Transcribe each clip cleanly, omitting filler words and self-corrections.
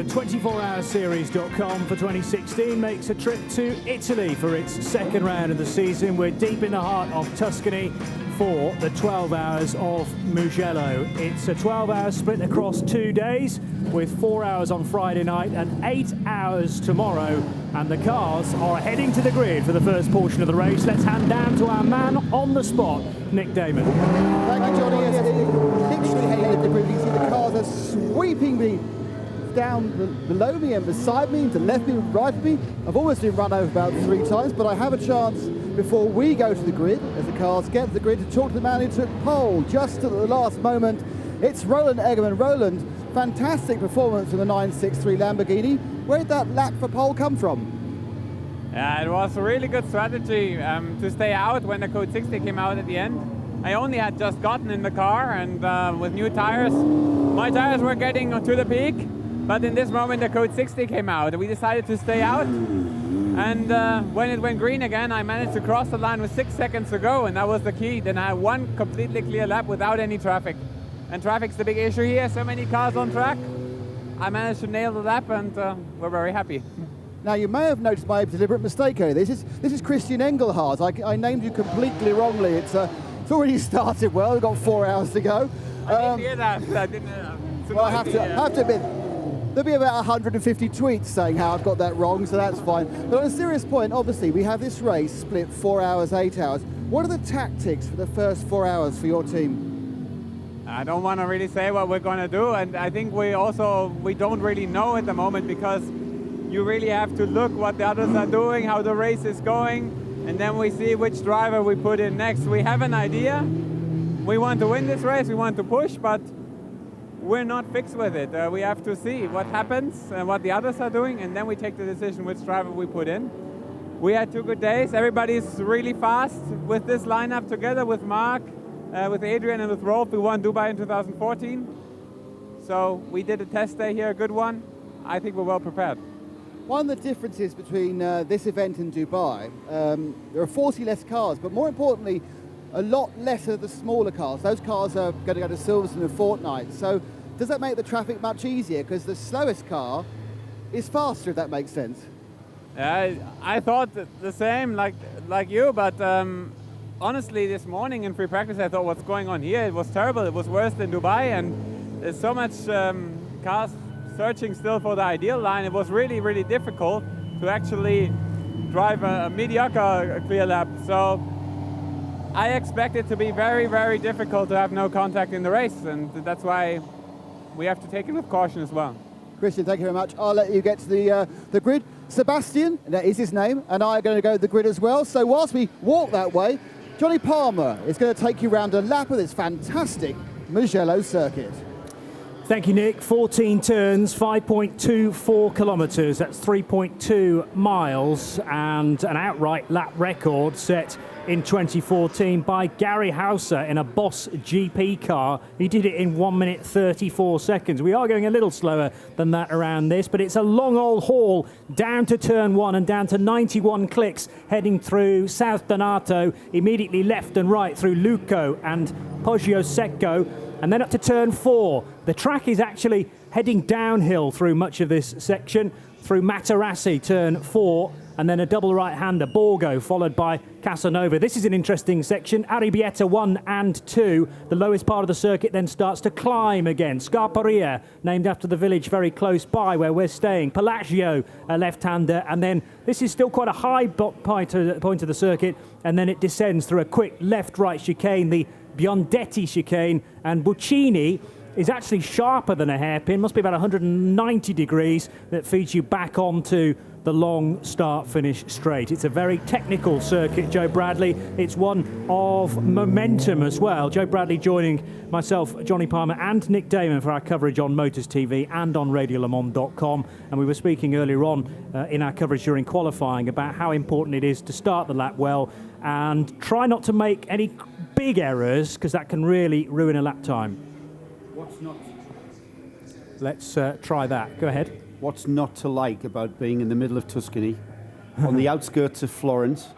The 24hourseries.com for 2016 makes a trip to Italy for its second round of the season. We're deep in the heart of Tuscany for the 12 hours of Mugello. It's a 12 hours split across 2 days with 4 hours on Friday night and 8 hours tomorrow. And the cars are heading to the grid for the first portion of the race. Let's hand down to our man on the spot, Nick Damon. Thank you, Johnny. Yes, literally heading at the grid. You can see the cars are sweeping me down below me and beside me, to left me, right of me. I've almost been run over about 3 times, but I have a chance before we go to the grid, as the cars get to the grid, to talk to the man who took pole just at the last moment. It's Roland Eggerman. Roland, fantastic performance from the 963 Lamborghini. Where did that lap for pole come from? Yeah, it was a really good strategy to stay out when the Code 60 came out at the end. I only had just gotten in the car, and with new tires, my tires were getting to the peak. But in this moment, the Code 60 came out. We decided to stay out. And when it went green again, I managed to cross the line with 6 seconds to go, and that was the key. Then I had one completely clear lap without any traffic. And traffic's the big issue here, so many cars on track. I managed to nail the lap, and we're very happy. Now, you may have noticed my deliberate mistake here. This is Christian Engelhardt. I named you completely wrongly. It's already started well. We've got 4 hours to go. I didn't hear that. I didn't. Well, I have to admit, there'll be about 150 tweets saying how I've got that wrong, so that's fine. But on a serious point, obviously, we have this race split 4 hours, 8 hours. What are the tactics for the first 4 hours for your team? I don't want to really say what we're going to do, and I think we don't really know at the moment, because you really have to look what the others are doing, how the race is going, and then we see which driver we put in next. We have an idea. We want to win this race, we want to push, but we're not fixed with it. We have to see what happens and what the others are doing, and then we take the decision which driver we put in. We had 2 good days. Everybody's really fast with this lineup together with Mark, with Adrian and with Rolf. We won Dubai in 2014. So we did a test day here, a good one. I think we're well prepared. One of the differences between this event and Dubai, there are 40 less cars, but more importantly, a lot less of the smaller cars. Those cars are going to go to Silverstone in a fortnight. So does that make the traffic much easier? Because the slowest car is faster, if that makes sense. I thought the same, like you, but honestly, this morning in free practice, I thought, what's going on here? It was terrible. It was worse than Dubai, and there's so much cars searching still for the ideal line. It was really, really difficult to actually drive a mediocre clear lap. So I expect it to be very, very difficult to have no contact in the race, and that's why we have to take it with caution as well. Christian, thank you very much. I'll let you get to the grid. Sebastian, that is his name, and I are going to go to the grid as well. So whilst we walk that way, Johnny Palmer is going to take you around a lap of this fantastic Mugello circuit. Thank you, Nick. 14 turns, 5.24 kilometres. That's 3.2 miles, and an outright lap record set in 2014 by Gary Hauser in a Boss GP car. He did it in 1 minute 34 seconds. We are going a little slower than that around this, but it's a long old haul down to turn 1 and down to 91 clicks, heading through South Donato, immediately left and right through Lucco and Poggio Secco, and then up to turn 4. The track is actually heading downhill through much of this section, through Materassi, turn 4, and then a double right-hander, Borgo, followed by Casanova. This is an interesting section. Arribieta 1 and 2. The lowest part of the circuit then starts to climb again. Scarparia, named after the village very close by where we're staying. Pelagio, a left-hander, and then this is still quite a high point of the circuit, and then it descends through a quick left-right chicane, the Biondetti chicane, and Buccini is actually sharper than a hairpin, must be about 190 degrees, that feeds you back onto the long start-finish straight. It's a very technical circuit, Joe Bradley. It's one of momentum as well. Joe Bradley joining myself, Johnny Palmer and Nick Damon for our coverage on Motors TV and on RadioLeMans.com. And we were speaking earlier on in our coverage during qualifying about how important it is to start the lap well and try not to make any big errors, because that can really ruin a lap time. What's not? Let's try that. Go ahead. What's not to like about being in the middle of Tuscany, on the outskirts of Florence?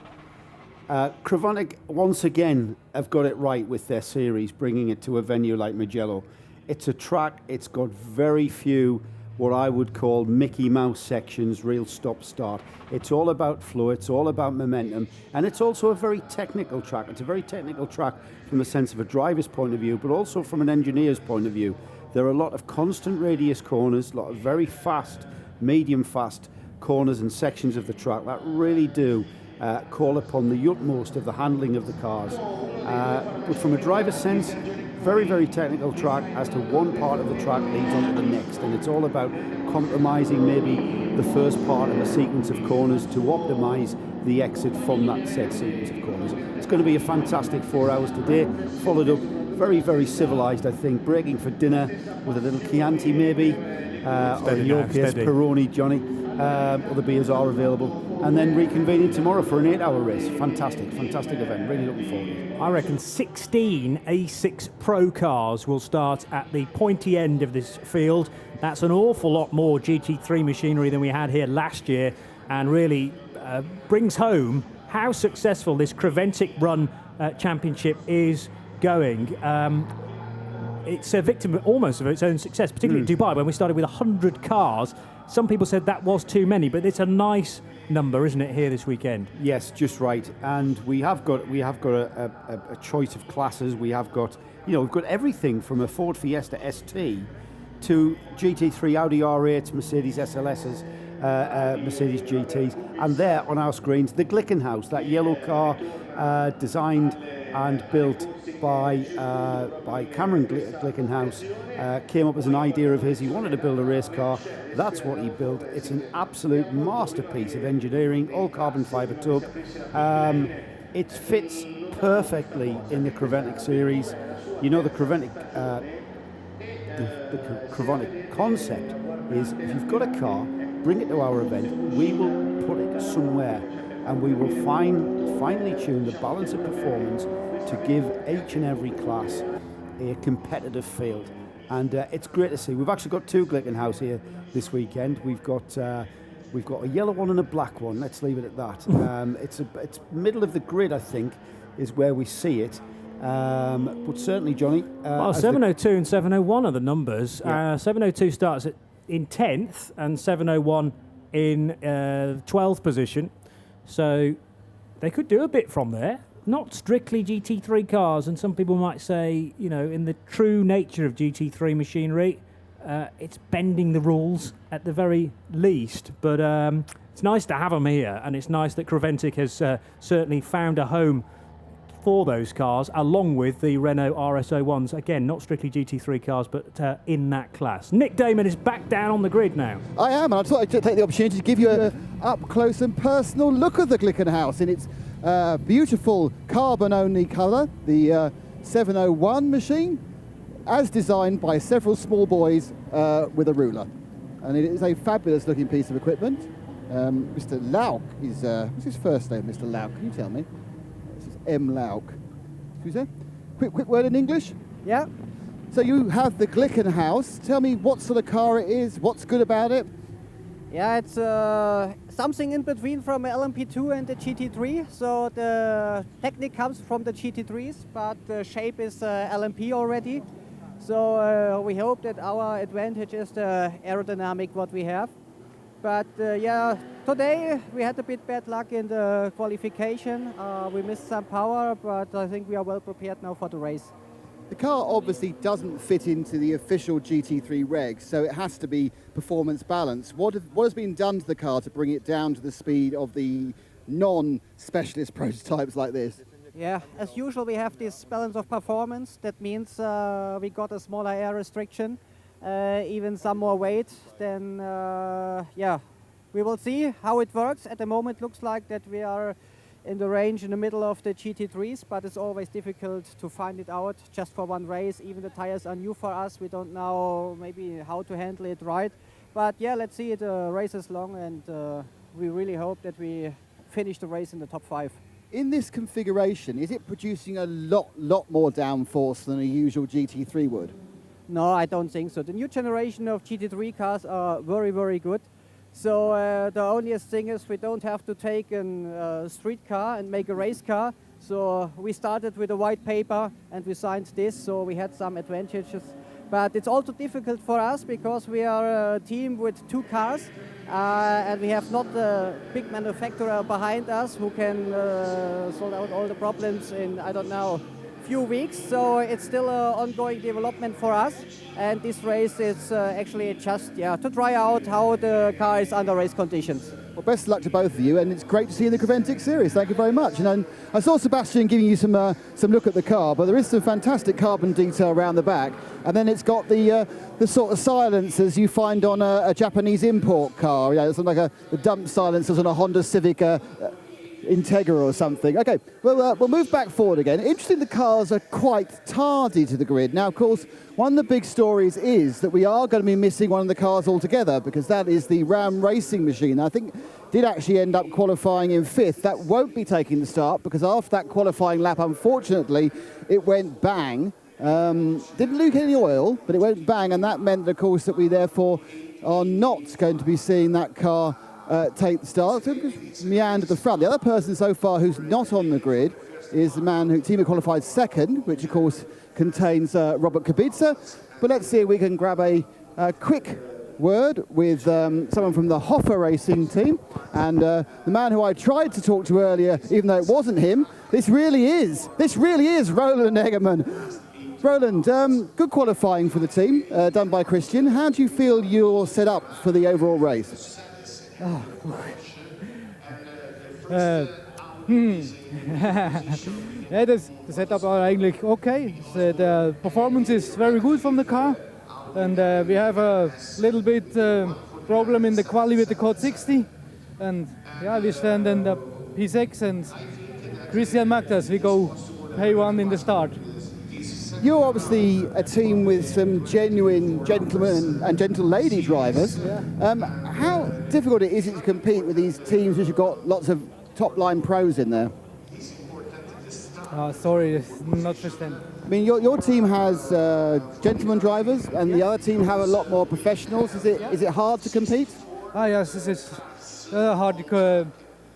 Kravonik, once again, have got it right with their series, bringing it to a venue like Mugello. It's a track, it's got very few what I would call Mickey Mouse sections, real stop-start. It's all about flow, it's all about momentum, and it's also a very technical track. It's a very technical track from the sense of a driver's point of view, but also from an engineer's point of view. There are a lot of constant radius corners, a lot of very fast, medium fast corners and sections of the track that really do call upon the utmost of the handling of the cars. But from a driver's sense, very, very technical track as to one part of the track leads on to the next, and it's all about compromising maybe the first part of a sequence of corners to optimise the exit from that said sequence of corners. It's going to be a fantastic 4 hours today, followed up very, very civilised, I think, breaking for dinner with a little Chianti maybe, or in your case, Peroni, Johnny. Other beers are available, and then reconvening tomorrow for an 8-hour race. Fantastic event, really looking forward to it. I reckon 16 A6 Pro cars will start at the pointy end of this field. That's an awful lot more GT3 machinery than we had here last year, and really brings home how successful this Creventic Run Championship is going. It's a victim almost of its own success, particularly in Dubai when we started with 100 cars. Some people said that was too many, but it's a nice number, isn't it, here this weekend? Yes, just right. And we have got a choice of classes. We have got, we've got everything from a Ford Fiesta ST to GT3 Audi R8s, Mercedes SLSs, Mercedes GTs, and there on our screens the Glickenhaus, that yellow car designed and built by Cameron Glickenhaus, came up as an idea of his. He wanted to build a race car. That's what he built. It's an absolute masterpiece of engineering, all carbon fibre tub. It fits perfectly in the Creventic series. The Creventic the Creventic concept is, if you've got a car, bring it to our event. We will put it somewhere, and we will finely tune the balance of performance to give each and every class a competitive field. And it's great to see. We've actually got two Glickenhaus here this weekend. We've got a yellow one and a black one. Let's leave it at that. It's middle of the grid, I think, is where we see it. But certainly, Johnny. Well, 702 and 701 are the numbers. Yeah. 702 starts in 10th and 701 in 12th position. So they could do a bit from there. Not strictly GT3 cars, and some people might say, in the true nature of GT3 machinery, it's bending the rules at the very least. But it's nice to have them here, and it's nice that Creventic has certainly found a home for those cars, along with the Renault RS01s. Again, not strictly GT3 cars, but in that class. Nick Damon is back down on the grid now. I am, and I thought I'd take the opportunity to give you an up-close and personal look at the Glickenhaus in its beautiful carbon-only colour, the 701 machine, as designed by several small boys with a ruler. And it is a fabulous-looking piece of equipment. Mr. Lauk is... what's his first name, Mr. Lauk? Can you tell me? M. Lauk. Excuse me? Quick word in English? Yeah. So you have the Glickenhaus. Tell me what sort of car it is, what's good about it? Yeah, it's something in between from a LMP2 and the GT3. So the technique comes from the GT3s, but the shape is LMP already. So we hope that our advantage is the aerodynamic what we have. But yeah, today we had a bit bad luck in the qualification. We missed some power, but I think we are well prepared now for the race. The car obviously doesn't fit into the official GT3 regs, so it has to be performance balanced. What has been done to the car to bring it down to the speed of the non-specialist prototypes like this? Yeah, as usual we have this balance of performance. That means we got a smaller air restriction. Even some more weight, then yeah, we will see how it works. At the moment looks like that we are in the range in the middle of the GT3s, but it's always difficult to find it out just for one race. Even the tires are new for us. We don't know maybe how to handle it right. But yeah, let's see. The race is long, and we really hope that we finish the race in the top 5. In this configuration, is it producing a lot more downforce than a usual GT3 would? No, I don't think so. The new generation of GT3 cars are very, very good. So the only thing is we don't have to take a street car and make a race car. So we started with a white paper and we signed this, so we had some advantages. But it's also difficult for us because we are a team with 2 cars and we have not a big manufacturer behind us who can sort out all the problems in, I don't know, few weeks. So it's still an ongoing development for us. And this race is actually just to try out how the car is under race conditions. Well, best of luck to both of you, and it's great to see you in the Creventic Series. Thank you very much. And I saw Sebastian giving you some look at the car, but there is some fantastic carbon detail around the back, and then it's got the sort of silencers you find on a Japanese import car. It's like the dump silencers on a Honda Civic Integra or something. Okay, well, we'll move back forward again. Interesting, the cars are quite tardy to the grid. Now, of course, one of the big stories is that we are going to be missing one of the cars altogether, because that is the Ram Racing machine. I think did actually end up qualifying in 5th. That won't be taking the start, because after that qualifying lap, unfortunately, it went bang. Didn't leak any oil, but it went bang, and that meant, of course, that we therefore are not going to be seeing that car take the start. So just meander at the front. The other person so far who's not on the grid is the man who team who qualified 2nd, which of course contains Robert Kubica. But let's see if we can grab a quick word with someone from the Hoffa Racing team, and the man who I tried to talk to earlier, even though it wasn't him. This really is Roland Eggerman. Roland, good qualifying for the team, done by Christian. How do you feel you're set up for the overall race? Yeah, the setup are eigentlich okay. The performance is very good from the car, and we have a little bit problem in the quali with the code 60, and yeah, we stand in the P6 and Christian Magdas, we go P1 in the start. You're obviously a team with some genuine gentlemen and gentle lady drivers. Yeah. How difficult is it to compete with these teams which have got lots of top-line pros in there? Sorry, not understand. I mean, your team has gentlemen drivers, and the other team have a lot more professionals. Is it hard to compete? Yes, es ist hard.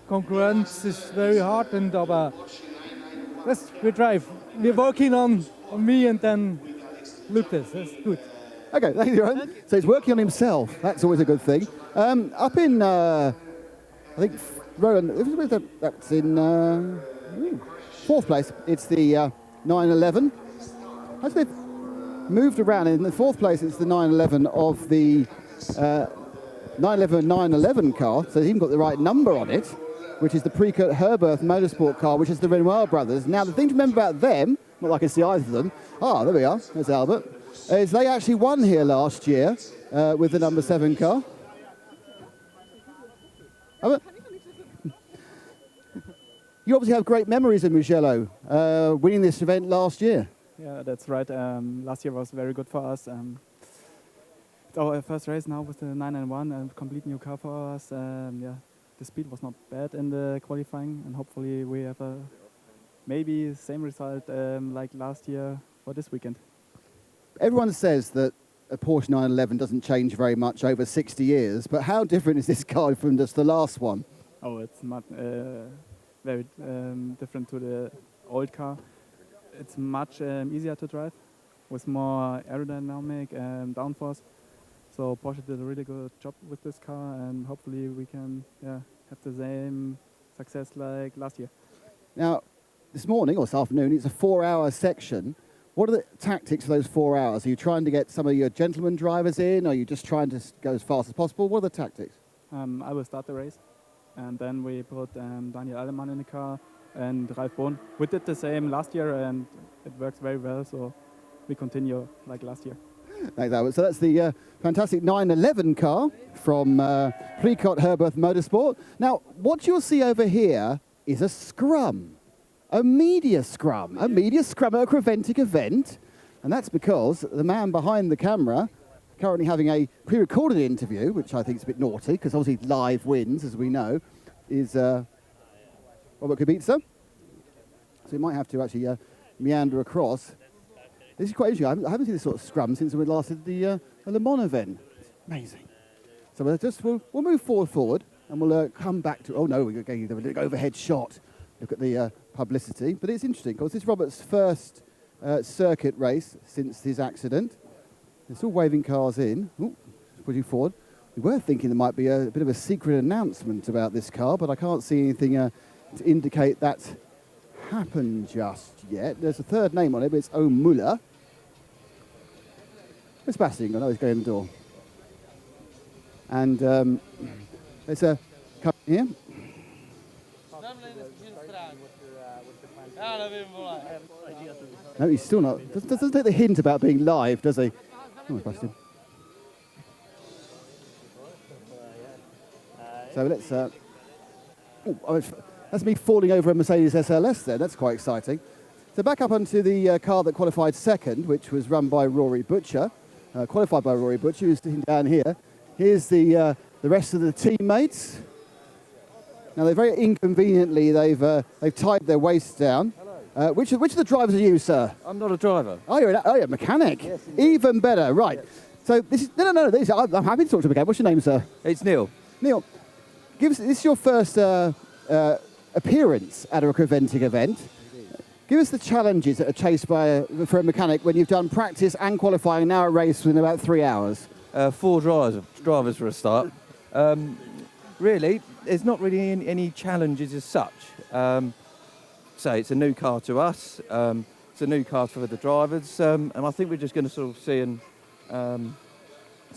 Concurrence is very hard, and aber we drive. We're working on me, and then look this. That's good. Okay, thank you, Rowan. So he's working on himself. That's always a good thing. Up in, I think, Rowan, that's in 4th place. It's the 911. As they've moved around, in the 4th place, it's the 911 of the 911 car. So he's even got the right number on it, which is the Precourt Herberth Motorsport car, which is the Renoir brothers. Now, the thing to remember about them, not like I can see either of them. There we are. There's Albert. Is they actually won here last year with the number 7 car. Albert? You obviously have great memories of Mugello, winning this event last year. Yeah, that's right. Last year was very good for us. It's our first race now with the 991, a complete new car for us. The speed was not bad in the qualifying, and hopefully we have a maybe same result like last year for this weekend. Everyone says that a Porsche 911 doesn't change very much over 60 years, but how different is this car from just the last one? Oh, it's not very different to the old car. It's much easier to drive with more aerodynamic downforce. So Porsche did a really good job with this car, and hopefully we can have the same success like last year. Now, this morning or this afternoon, it's a 4-hour section. What are the tactics for those 4 hours? Are you trying to get some of your gentleman drivers in? Or are you just trying to go as fast as possible? What are the tactics? I will start the race, and then we put Daniel Alemann in the car and Ralf Bohn. We did the same last year, and it works very well, so we continue like last year. Thanks, Albert. So that's the fantastic 911 car from Precourt Herberth Motorsport. Now, what you'll see over here is a scrum. A media scrum at a Creventic event, and that's because the man behind the camera, currently having a pre-recorded interview, which I think is a bit naughty, because obviously live wins, as we know, is Robert Kubica. So we might have to actually meander across. This is quite interesting. I haven't seen this sort of scrum since we last did the Le Mans event. It's amazing. So we'll move forward, and we'll come back to. Oh no, we're going to do an overhead shot. Look at the publicity, but it's interesting because this is Robert's first circuit race since his accident. They're still waving cars in. Ooh, pushing forward. We were thinking there might be a bit of a secret announcement about this car, but I can't see anything to indicate that's happened just yet. There's a third name on it, but it's O'Muller. Where's Bastian? I know he's going in the door. And there's a couple here. No, he's still not. Doesn't take the hint about being live, does he? Oh, Bastian. So let's. That's me falling over a Mercedes SLS there. That's quite exciting. So back up onto the car that qualified second, which was run by Rory Butcher, qualified by Rory Butcher, who's sitting down here. Here's the rest of the teammates. Now they very inconveniently they've tied their waists down. Which of the drivers are you, sir? I'm not a driver. Oh, you're a mechanic. Yes, even better, right? Yes. So this is no. I'm happy to talk to a mechanic. What's your name, sir? It's Neil. Neil, this is your first appearance at a eventing event. Give us the challenges that are chased for a mechanic when you've done practice and qualifying, now a race within about 3 hours. 4 drivers for a start. Really, there's not really any challenges as such. So it's a new car to us. It's a new car for the drivers, and I think we're just going to sort of see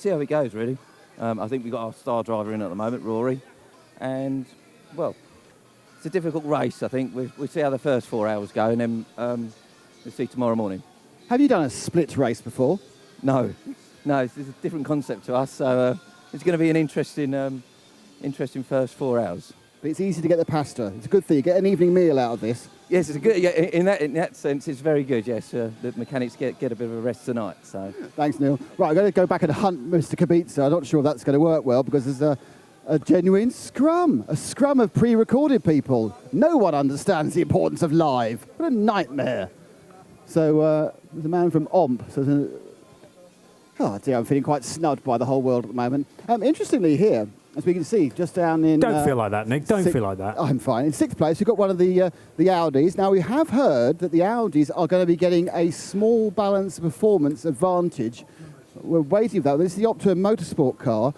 how it goes. Really, I think we've got our star driver in at the moment, Rory, and well, it's a difficult race. I think we'll see how the first 4 hours go, and then we'll see tomorrow morning. Have you done a split race before? No, it's a different concept to us. So it's going to be an interesting first 4 hours. But it's easy to get the pasta. It's a good thing. You get an evening meal out of this. Yes, it's a good. Yeah, in that sense, it's very good. Yes, the mechanics get a bit of a rest tonight. So thanks, Neil. Right, I'm going to go back and hunt Mr. Kubica. I'm not sure if that's going to work well because there's a genuine scrum, a scrum of pre-recorded people. No one understands the importance of live. What a nightmare. So there's a man from OMP. So oh dear, I'm feeling quite snubbed by the whole world at the moment. Interestingly here, as we can see, just down in... Don't feel like that, Nick. Don't feel like that. I'm fine. In 6th place, we've got one of the Audis. Now, we have heard that the Audis are going to be getting a small balance performance advantage. We're waiting for that. This is the Optimum Motorsport car.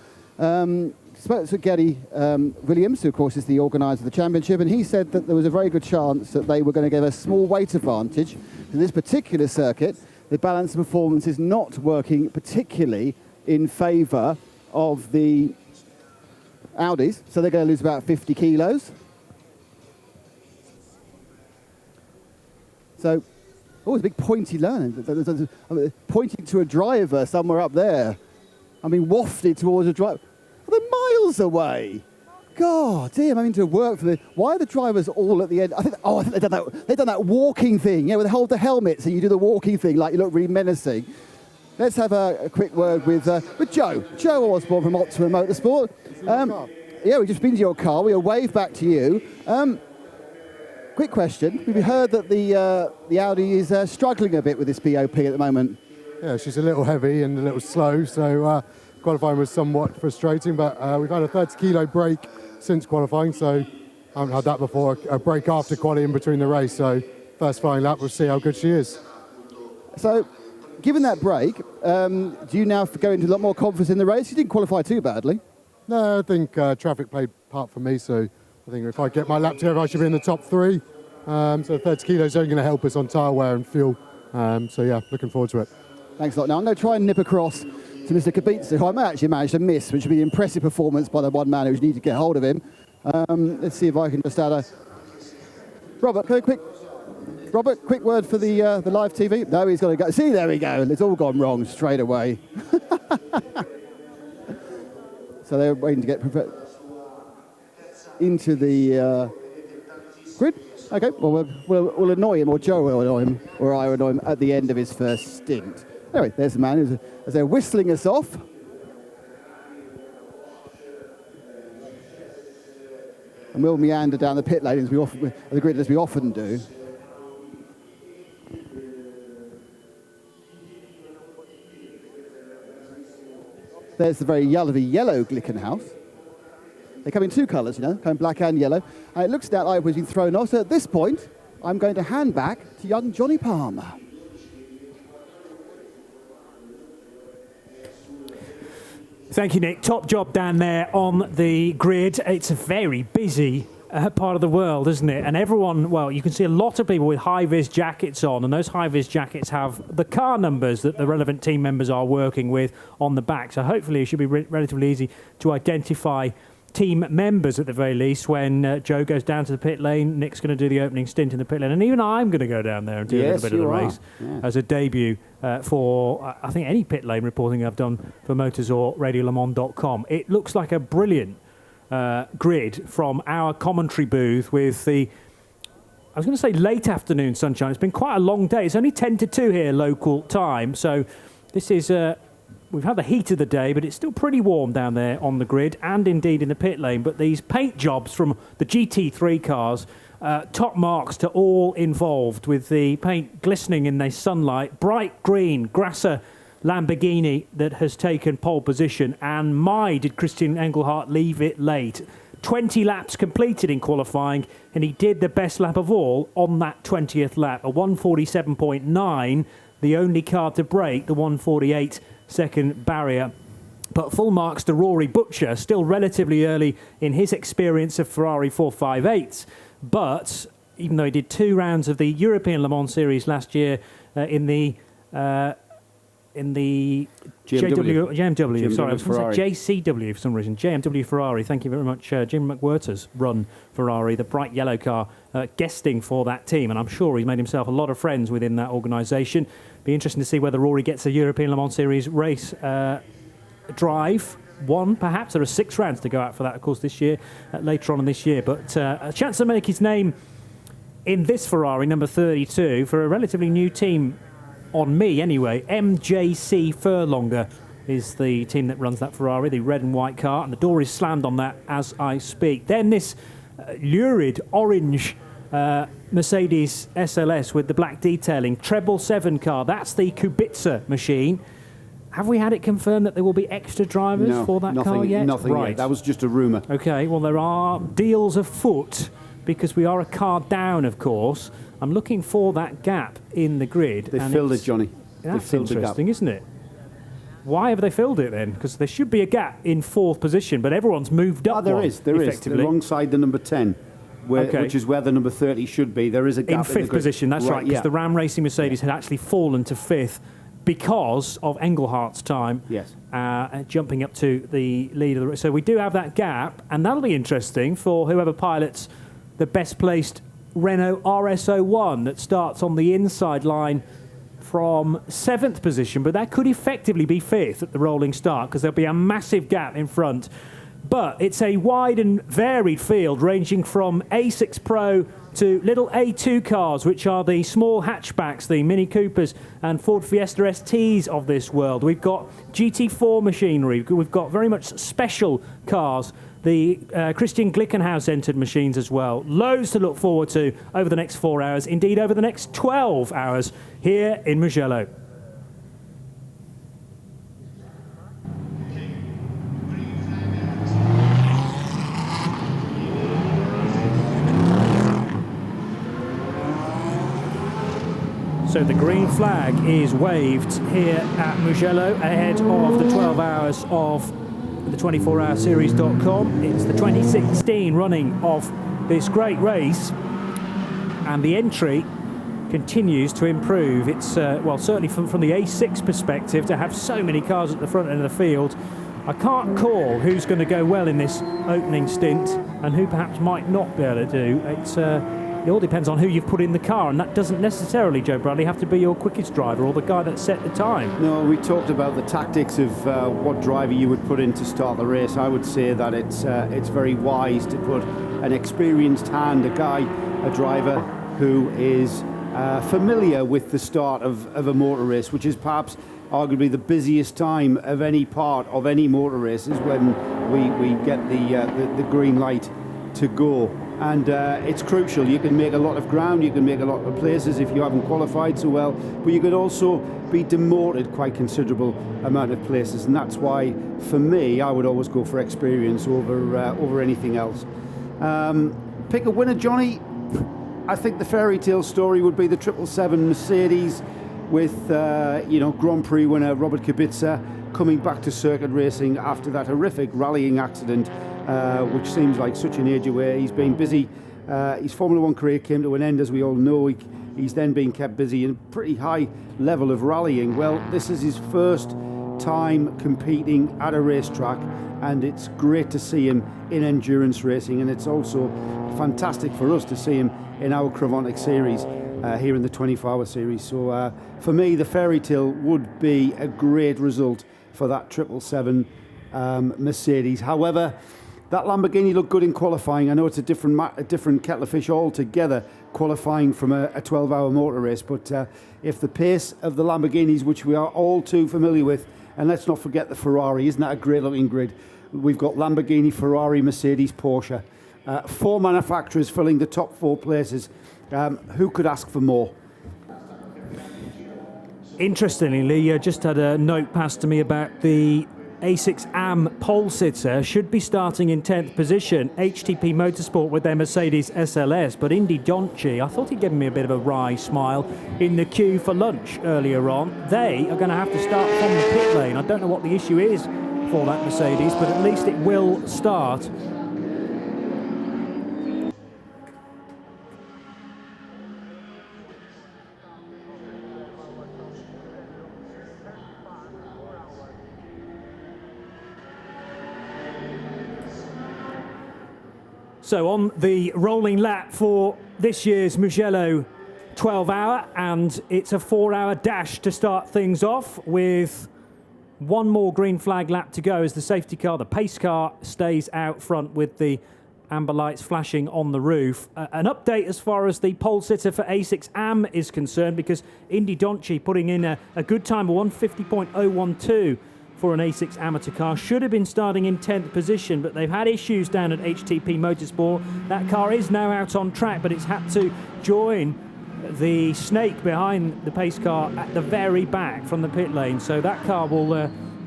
Spoke to Gary Williams, who, of course, is the organiser of the championship, and he said that there was a very good chance that they were going to give a small weight advantage. In this particular circuit, the balance performance is not working particularly in favour of the Audis, so they're going to lose about 50 kilos. So, oh, it's a big pointy line. Pointing to a driver somewhere up there. I mean, wafted towards a driver. They're miles away. God damn, I'm into work for the... Why are the drivers all at the end? I think they've done that walking thing, where they hold the helmets and you do the walking thing, like you look really menacing. Let's have a quick word with Joe. Joe Osborne from Optimum Motorsport. Yeah, we've just been to your car. We'll wave back to you. Quick question. We've heard that the Audi is struggling a bit with this BOP at the moment. Yeah, she's a little heavy and a little slow, so qualifying was somewhat frustrating, but we've had a 30-kilo break since qualifying, so I haven't had that before, a break after qualifying in between the race, so first flying lap, we'll see how good she is. So, given that break, do you now go into a lot more confidence in the race? You didn't qualify too badly. No, I think traffic played part for me, so I think if I get my lap together, I should be in the top 3. So 30 kilos are going to help us on tyre wear and fuel. So yeah, looking forward to it. Thanks a lot. Now I'm going to try and nip across to Mr. Kubica, who I might actually manage to miss, which would be an impressive performance by the one man who needs to get hold of him. Let's see if I can just add a... Robert, quick word for the live TV. No, he's got to go. See, there we go. It's all gone wrong straight away. So they're waiting to get into the grid. Okay, well, we'll annoy him, or Joe will annoy him, or I will annoy him at the end of his first stint. Anyway, there's the man as they're whistling us off. And we'll meander down the pit lane as the grid as we often do. There's the very yellow Glickenhaus. They come in 2 colours, come black and yellow. And it looks like I've been thrown off. So at this point, I'm going to hand back to young Johnny Palmer. Thank you, Nick. Top job down there on the grid. It's a very busy part of the world, isn't it? And everyone, well, you can see a lot of people with high-vis jackets on, and those high-vis jackets have the car numbers that the relevant team members are working with on the back. So hopefully it should be relatively easy to identify team members at the very least when Joe goes down to the pit lane. Nick's going to do the opening stint in the pit lane, and even I'm going to go down there and do a little bit of the race as a debut for, I think, any pit lane reporting I've done for Motors or RadioLeMans.com. It looks like a brilliant grid from our commentary booth with the, I was going to say late afternoon sunshine. It's been quite a long day. It's only 10 to 2 here local time, so this is we've had the heat of the day, but it's still pretty warm down there on the grid and indeed in the pit lane. But these paint jobs from the GT3 cars, top marks to all involved, with the paint glistening in the sunlight. Bright green Grasser Lamborghini that has taken pole position, and my, did Christian Engelhardt leave it late. 20 laps completed in qualifying, and he did the best lap of all on that 20th lap, a 1:47.9, the only car to break the 1:48 second barrier. But full marks to Rory Butcher, still relatively early in his experience of Ferrari 458s. But even though he did 2 rounds of the European Le Mans Series last year in the JMW, sorry, I was going to say JCW for some reason. JMW Ferrari, thank you very much. Jim McWhirter's run Ferrari, the bright yellow car, guesting for that team, and I'm sure he's made himself a lot of friends within that organisation. Be interesting to see whether Rory gets a European Le Mans Series race drive. One, perhaps. There are 6 rounds to go out for that, of course, this year, later on in this year. But a chance to make his name in this Ferrari, number 32, for a relatively new team. On me, anyway. MJC Furlonger is the team that runs that Ferrari, the red and white car, and the door is slammed on that as I speak. Then this lurid orange Mercedes SLS with the black detailing, treble 7 car. That's the Kubica machine. Have we had it confirmed that there will be extra drivers for that car yet? Nothing yet. That was just a rumour. Okay, well, there are deals afoot because we are a car down, of course. I'm looking for that gap in the grid. They filled it, Johnny. That's interesting, isn't it? Why have they filled it then? Because there should be a gap in 4th position, but everyone's moved up. There is. Alongside the number 10, which is where the number 30 should be. There is a gap in 5th position. That's right. Because the Ram Racing Mercedes had actually fallen to 5th because of Engelhardt's time. Yes. Jumping up to the lead of the race. So we do have that gap, and that'll be interesting for whoever pilots the best placed Renault RS01 that starts on the inside line from 7th position, but that could effectively be 5th at the rolling start because there'll be a massive gap in front. But it's a wide and varied field ranging from A6 Pro to little A2 cars, which are the small hatchbacks, the Mini Coopers and Ford Fiesta STs of this world. We've got GT4 machinery, we've got very much special cars, the Christian Glickenhaus entered machines as well. Loads to look forward to over the next 4 hours, indeed over the next 12 hours here in Mugello. So the green flag is waved here at Mugello ahead of the 12 hours of the 24hourseries.com. It's the 2016 running of this great race, and the entry continues to improve. It's, well, certainly from the A6 perspective, to have so many cars at the front end of the field. I can't call who's going to go well in this opening stint and who perhaps might not be able to do. It all depends on who you've put in the car, and that doesn't necessarily, Joe Bradley, have to be your quickest driver or the guy that set the time. No, we talked about the tactics of what driver you would put in to start the race. I would say that it's very wise to put an experienced hand, a driver who is familiar with the start of a motor race, which is perhaps arguably the busiest time of any part of any motor race, is when we get the green light to go. And it's crucial. You can make a lot of ground, you can make a lot of places if you haven't qualified so well, but you could also be demoted quite considerable amount of places, and that's why, for me, I would always go for experience over anything else. Pick a winner, Johnny. I think the fairy tale story would be the 777 Mercedes. with Grand Prix winner Robert Kubica coming back to circuit racing after that horrific rallying accident, which seems like such an age away. He's been busy. His Formula One career came to an end, as we all know. He's then been kept busy in a pretty high level of rallying. Well, this is his first time competing at a racetrack, and it's great to see him in endurance racing, and it's also fantastic for us to see him in our Crevontix series here in the 24-hour series. So for me, the fairy tale would be a great result for that 777 Mercedes. However, that Lamborghini looked good in qualifying. I know it's a different kettle of fish altogether, qualifying from a 12-hour motor race, but if the pace of the Lamborghinis, which we are all too familiar with, and let's not forget the Ferrari, isn't that a great looking grid? We've got Lamborghini, Ferrari, Mercedes, Porsche. 4 manufacturers filling the top 4 places. Who could ask for more? Interestingly, Lee, just had a note passed to me about the A6AM pole sitter. Should be starting in 10th position. HTP Motorsport with their Mercedes SLS, but Indy Donchi, I thought he'd given me a bit of a wry smile in the queue for lunch earlier on. They are going to have to start from the pit lane. I don't know what the issue is for that Mercedes, but at least it will start. So on the rolling lap for this year's Mugello 12-hour, and it's a 4-hour dash to start things off with one more green flag lap to go as the safety car, the pace car, stays out front with the amber lights flashing on the roof. An update as far as the pole sitter for A6AM is concerned, because Indy Donchi putting in a good time of 150.012 for an A6 amateur car. Should have been starting in 10th position, but they've had issues down at HTP Motorsport. That car is now out on track, but it's had to join the snake behind the pace car at the very back from the pit lane. So that car will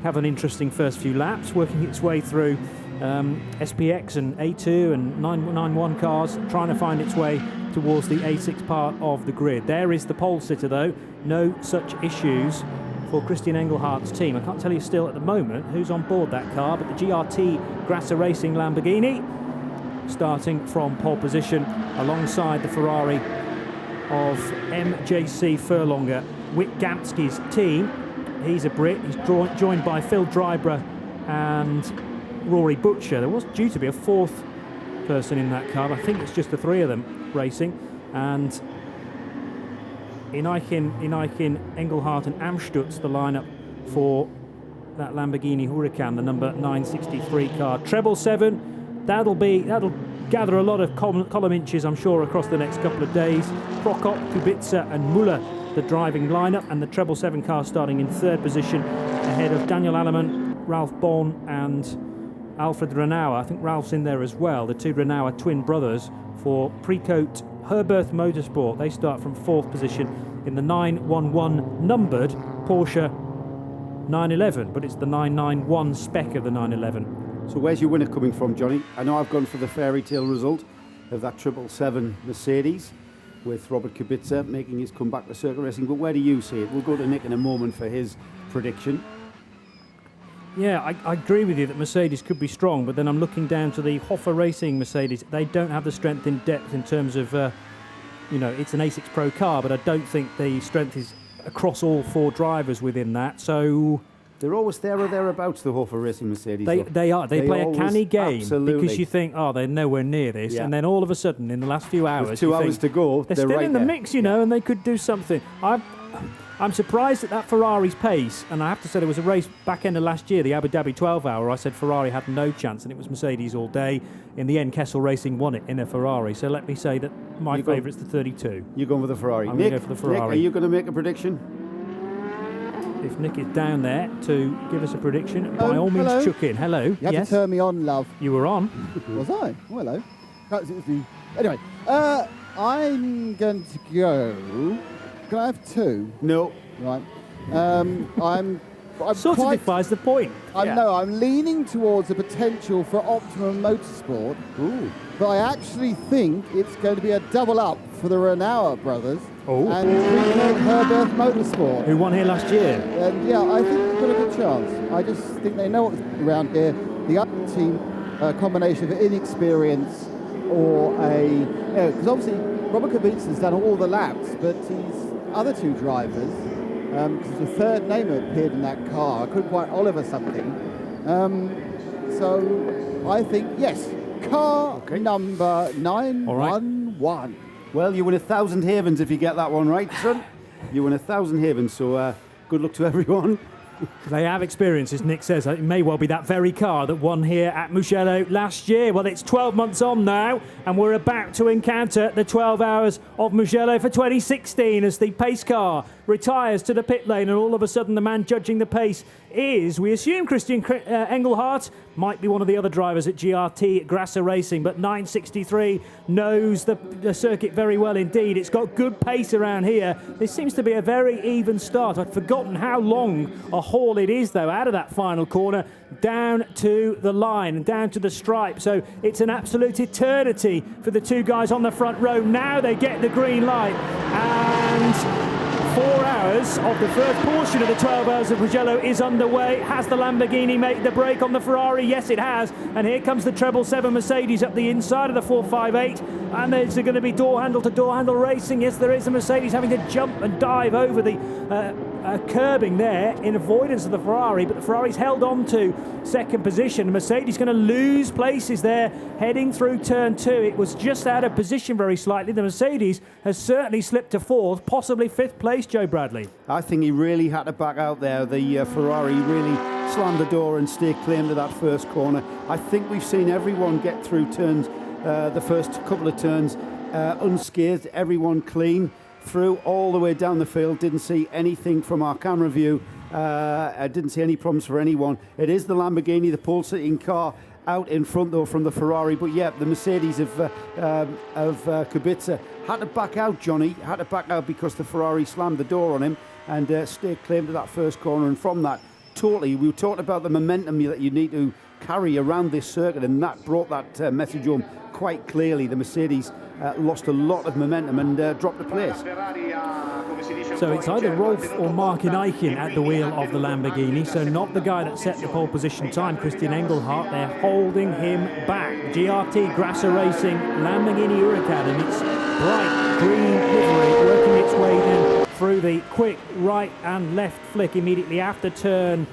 have an interesting first few laps, working its way through SPX and A2 and 991 cars, trying to find its way towards the A6 part of the grid. There is the pole sitter though. No such issues for Christian Engelhardt's team. I can't tell you still at the moment who's on board that car, but the GRT Grasser Racing Lamborghini starting from pole position alongside the Ferrari of MJC Furlonger. Wick Gamsky's team, he's a Brit, he's joined by Phil Drybra and Rory Butcher. There was due to be a 4th person in that car, I think it's just the 3 of them racing, and Inaikin, Engelhardt and Amstutz, the lineup for that Lamborghini Huracan, the number 963 car. 777, that'll gather a lot of column inches, I'm sure, across the next couple of days. Prokop, Kubica and Muller, the driving lineup, and the 777 car starting in 3rd position ahead of Daniel Allemann, Ralph Bon and Alfred Renauer. I think Ralph's in there as well, the 2 Renauer twin brothers for Precoat Herberth Motorsport. They start from 4th position in the 911 numbered Porsche 911, but it's the 991 spec of the 911. So where's your winner coming from, Johnny? I know I've gone for the fairy tale result of that 777 Mercedes with Robert Kubica making his comeback to circuit racing, but where do you see it? We'll go to Nick in a moment for his prediction. Yeah, I agree with you that Mercedes could be strong, but then I'm looking down to the Hoffa Racing Mercedes. They don't have the strength in depth in terms of, it's an A6 Pro car, but I don't think the strength is across all 4 drivers within that. So they're always there or thereabouts, the Hoffa Racing Mercedes. They are. They play a canny game, absolutely, because you think, they're nowhere near this, and then all of a sudden, in the last few hours, with 2 hours to go, they're still right in the there. mix, and they could do something. I'm surprised at that Ferrari's pace, and I have to say there was a race back end of last year, the Abu Dhabi 12-hour. I said Ferrari had no chance, and it was Mercedes all day. In the end, Kessel Racing won it in a Ferrari. So let me say that my favourite's the 32. You're going for the Ferrari. I'm Nick, going to go for the Ferrari. Nick, are you going to make a prediction? If Nick is down there to give us a prediction, by all means, chuck in. Hello. You had to turn me on, love. You were on. Was I? Oh, hello. Anyway, I'm going to go. Can I have 2? No. Right. I'm sort of defies the point. I'm leaning towards the potential for Optimum Motorsport. But I actually think it's going to be a double up for the Renauer brothers. and Greenhead Herbert Motorsport. Who won here last year? And yeah, I think they've got a good chance. I just think they know what's around here. The other team, a combination of inexperience or because obviously Robert Kubica's done all the laps, but his other two drivers, because the third name appeared in that car, I couldn't quite Oliver something. So I think, yes, car number 911. Well, you win 1,000 havens if you get that one right, son. You win 1,000 havens, so good luck to everyone. They have experience, as Nick says. It may well be that very car that won here at Mugello last year. Well, it's 12 months on now, and we're about to encounter the 12 hours of Mugello for 2016 as the pace car retires to the pit lane, and all of a sudden the man judging the pace is, we assume, Christian Engelhardt. Might be one of the other drivers at GRT Grasser Racing, but 963 knows the circuit very well indeed. It's got good pace around here. This seems to be a very even start. I'd forgotten how long a haul it is, though, out of that final corner down to the line and down to the stripe. So it's an absolute eternity for the two guys on the front row. Now they get the green light, and 4 hours of the first portion of the 12 hours of Mugello is underway. Has the Lamborghini made the break on the Ferrari? Yes, it has. And here comes the treble 7 Mercedes up the inside of the 458. And is there going to be door handle to door handle racing? Yes, there is. A Mercedes having to jump and dive over the curbing there in avoidance of the Ferrari. But the Ferrari's held on to second position. Mercedes going to lose places there heading through turn 2. It was just out of position very slightly. The Mercedes has certainly slipped to 4th, possibly 5th place, Joe Bradley. I think he really had to back out there. The Ferrari really slammed the door and stake claim to that first corner. I think we've seen everyone get through turns, the first couple of turns, unscathed, everyone clean through all the way down the field. Didn't see anything from our camera view. I didn't see any problems for anyone. It is the Lamborghini, the pole-sitting car, out in front though from the Ferrari, but yeah, the Mercedes of Kubica had to back out. Johnny had to back out because the Ferrari slammed the door on him and staked claim to that first corner. And from that, totally, we were talking about the momentum that you need to carry around this circuit, and that brought that message home quite clearly. The Mercedes lost a lot of momentum and dropped a place. So it's either Rolf or Martin Eichen at the wheel of the Lamborghini, so not the guy that set the pole position time, Christian Engelhardt. They're holding him back. GRT Grasser Racing Lamborghini Huracan, and its bright green livery working its way then through the quick right and left flick immediately after turn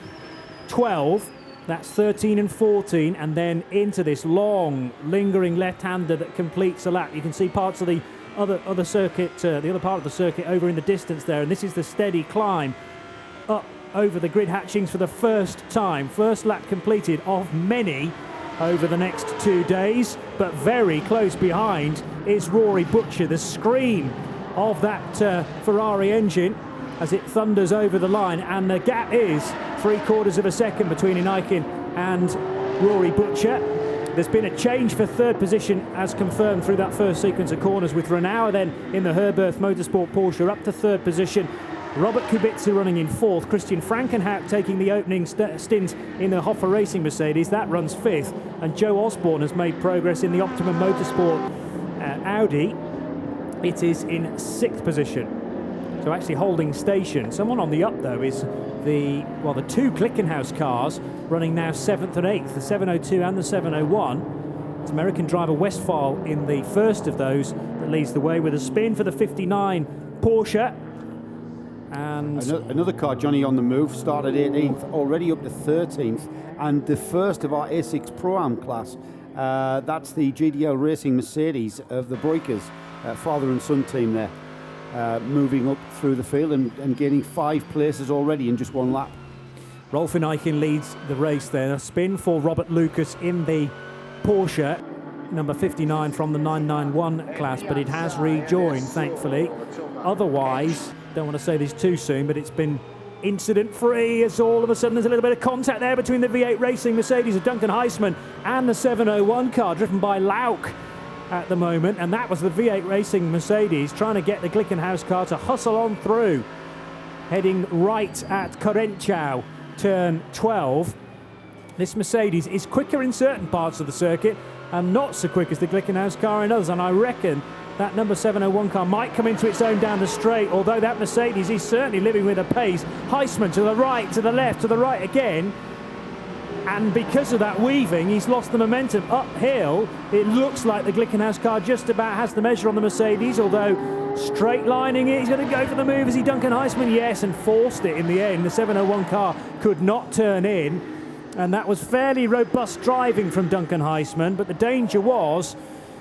12. That's 13 and 14, and then into this long, lingering left-hander that completes a lap. You can see parts of the other circuit, the other part of the circuit over in the distance there, and this is the steady climb up over the grid hatchings for the first time. First lap completed of many over the next 2 days, but very close behind is Rory Butcher. The scream of that Ferrari engine as it thunders over the line, and the gap is 3/4 of a second between Eichen and Rory Butcher. There's been a change for third position as confirmed through that first sequence of corners, with Renault then in the Herbert Motorsport Porsche up to third position. Robert Kubica running in 4th. Christian Frankenhout taking the opening stint in the Hoffer Racing Mercedes. That runs 5th. And Joe Osborne has made progress in the Optimum Motorsport Audi. It is in 6th position. So actually holding station. Someone on the up, though, is the two Glickenhaus cars running now 7th and 8th, the 702 and the 701. It's American driver Westphal in the first of those that leads the way with a spin for the 59 Porsche. And another car, Johnny, on the move, started 18th, already up to 13th, and the first of our A6 Pro-Am class. That's the GDL Racing Mercedes of the Breukers, father and son team there. Moving up through the field and gaining 5 places already in just 1 lap. Rolf Eichen leads the race there. A spin for Robert Lucas in the Porsche, number 59 from the 991 class, but it has rejoined, thankfully. Otherwise, don't want to say this too soon, but it's been incident-free as all of a sudden there's a little bit of contact there between the V8 Racing Mercedes of Duncan Heisman and the 701 car driven by Lauk at the moment, and that was the V8 Racing Mercedes trying to get the Glickenhaus car to hustle on through, heading right at Correnchau, turn 12. This Mercedes is quicker in certain parts of the circuit and not so quick as the Glickenhaus car in others, and I reckon that number 701 car might come into its own down the straight, although that Mercedes is certainly living with a pace. Heisman to the right, to the left, to the right again. And because of that weaving, he's lost the momentum uphill. It looks like the Glickenhaus car just about has the measure on the Mercedes, although straight lining it, he's going to go for the move. Is he Duncan Heisman? Yes, and forced it in the end. The 701 car could not turn in, and that was fairly robust driving from Duncan Heisman, but the danger was,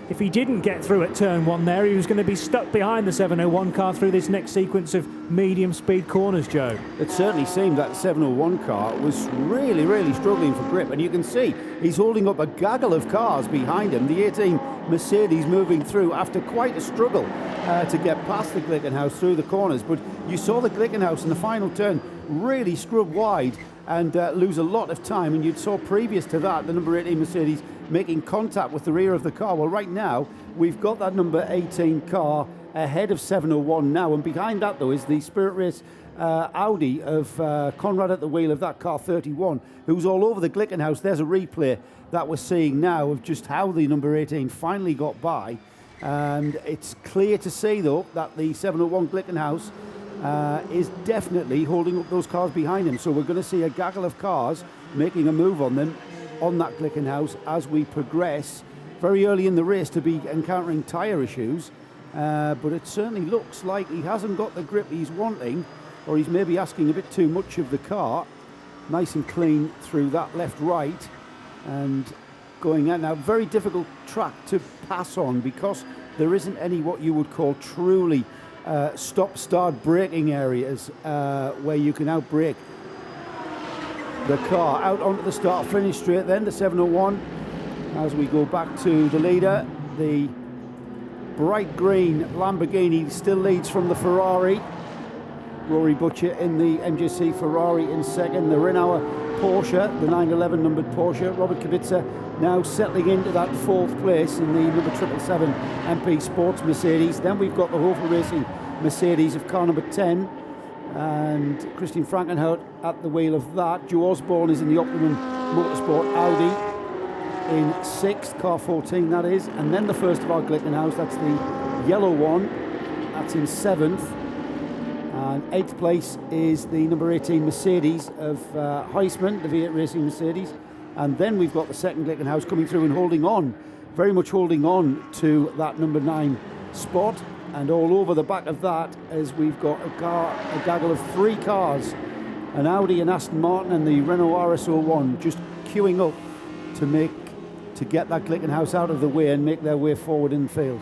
if he didn't get through at turn 1 there, he was going to be stuck behind the 701 car through this next sequence of medium speed corners, Joe. It certainly seemed that 701 car was really, really struggling for grip, and you can see he's holding up a gaggle of cars behind him. The 18 Mercedes moving through after quite a struggle to get past the Glickenhaus through the corners, but you saw the Glickenhaus in the final turn really scrub wide and lose a lot of time, and you saw previous to that the number 18 Mercedes making contact with the rear of the car. Well, right now we've got that number 18 car ahead of 701 now, and behind that though is the Spirit Race Audi of Conrad at the wheel of that car 31, who's all over the Glickenhaus. There's a replay that we're seeing now of just how the number 18 finally got by, and it's clear to see though that the 701 Glickenhaus is definitely holding up those cars behind him. So we're going to see a gaggle of cars making a move on them on that Glickenhaus as we progress very early in the race to be encountering tyre issues, but it certainly looks like he hasn't got the grip he's wanting, or he's maybe asking a bit too much of the car. Nice and clean through that left-right and going out now. Very difficult track to pass on because there isn't any what you would call truly stop-start braking areas where you can outbrake the car. Out onto the start-finish straight then, the 701. As we go back to the leader, the bright green Lamborghini still leads from the Ferrari. Rory Butcher in the MJC Ferrari in second. The Renault Porsche, the 911 numbered Porsche. Robert Kubica now settling into that fourth place in the number 777 MP Sports Mercedes. Then we've got the Hofer Racing Mercedes of car number 10. And Christian Frankenhout at the wheel of that. Joe Osborne is in the Optimum Motorsport Audi in 6th, car 14 that is. And then the first of our Glickenhaus, that's the yellow one, that's in 7th. And 8th place is the number 18 Mercedes of Heisman, the V8 Racing Mercedes. And then we've got the second Glickenhaus coming through and holding on, very much holding on to that number 9 spot. And all over the back of that is we've got a gaggle of 3 cars, an Audi, an Aston Martin and the Renault RS01 just queuing up to get that Glickenhaus out of the way and make their way forward in the field.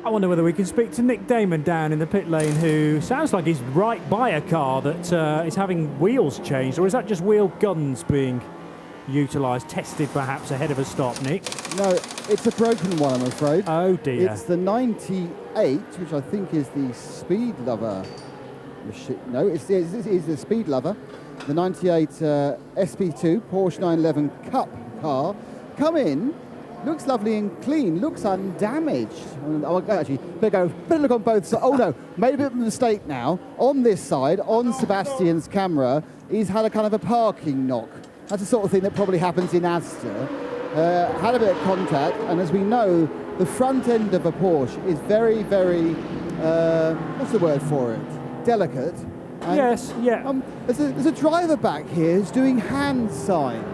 I wonder whether we can speak to Nick Damon down in the pit lane, who sounds like he's right by a car that is having wheels changed, or is that just wheel guns being utilised, tested perhaps ahead of a stop, Nick? No, it's a broken one, I'm afraid. Oh dear. It's the 98, which I think is the Speed Lover machine. No, it's the Speed Lover. The 98 SP2 Porsche 911 Cup car. Come in, looks lovely and clean, looks undamaged. Actually, better look on both sides. Oh no, made a bit of a mistake now. On this side, on Sebastian's camera, he's had a kind of a parking knock. That's the sort of thing that probably happens in Astor. Had a bit of contact, and as we know, the front end of a Porsche is very, very, what's the word for it? Delicate. And, yes, yeah. There's a driver back here who's doing hand signs.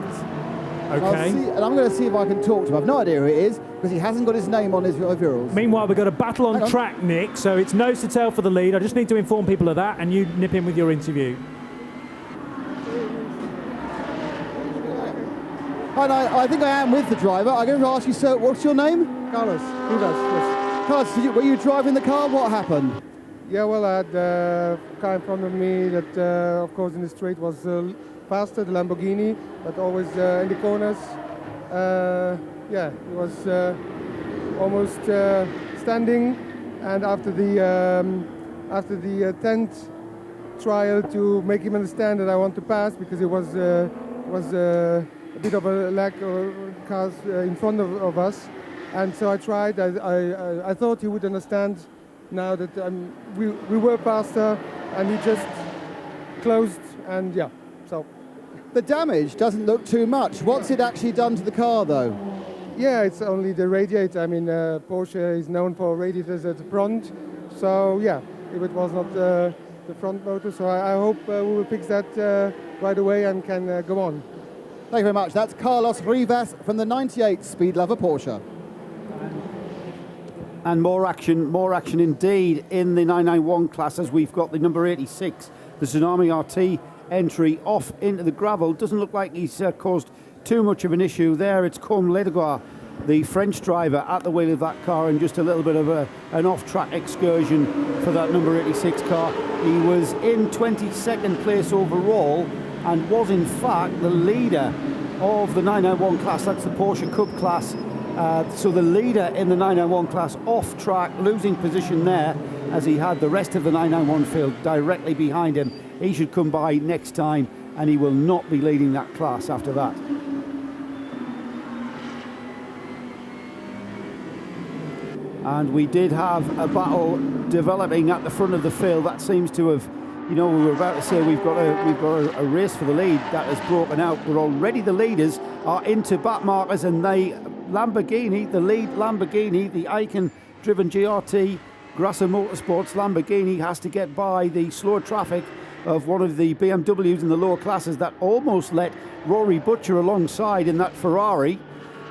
Okay. And I'm going to see if I can talk to him. I've no idea who it is, because he hasn't got his name on his overalls. Meanwhile, we've got a battle on track, Nick, so it's nose to tail for the lead. I just need to inform people of that, and you nip in with your interview. And I think I am with the driver. I'm going to ask you, sir, what's your name? Carlos, yes. Carlos, were you driving the car? What happened? Yeah, well, I had a car in front of me that, of course, in the straight was faster, the Lamborghini, but always in the corners. Yeah, it was almost standing, and after the 10th trial to make him understand that I want to pass, because it was a bit of a lack of cars in front of us, and so I tried. I thought he would understand now that we were faster, and he just closed, and yeah, so. The damage doesn't look too much. What's it actually done to the car, though? Yeah, it's only the radiator. I mean, Porsche is known for radiators at the front. So, yeah, if it was not the front motor. So I hope we will fix that right away and can go on. Thank you very much. That's Carlos Rivas from the 98 Speed Lover Porsche. And more action indeed in the 991 class, as we've got the number 86, the Tsunami RT entry off into the gravel. Doesn't look like he's caused too much of an issue there. It's Combe Ledegois, the French driver, at the wheel of that car, and just a little bit of an off-track excursion for that number 86 car. He was in 22nd place overall and was in fact the leader of the 991 class. That's the Porsche Cup class. So the leader in the 991 class off track, losing position there, as he had the rest of the 991 field directly behind him. He should come by next time, and he will not be leading that class after that. And we did have a battle developing at the front of the field. That seems to have, we were about to say we've got a race for the lead that has broken out, but already the leaders are into back markers, and Lamborghini, the lead Lamborghini, the Icon-driven GRT Grasser Motorsports Lamborghini, has to get by the slower traffic of one of the BMWs in the lower classes that almost let Rory Butcher alongside in that Ferrari,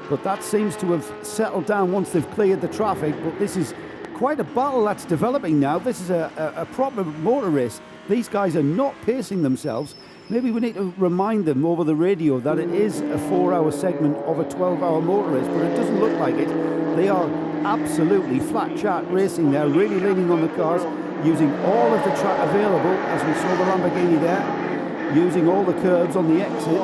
but that seems to have settled down once they've cleared the traffic. But this is quite a battle that's developing now. This is a proper motor race. These guys are not pacing themselves. Maybe we need to remind them over the radio that it is a 4-hour segment of a 12-hour motor race, but it doesn't look like it. They are absolutely flat chat racing there, really leaning on the cars, using all of the track available, as we saw the Lamborghini there, using all the curbs on the exit.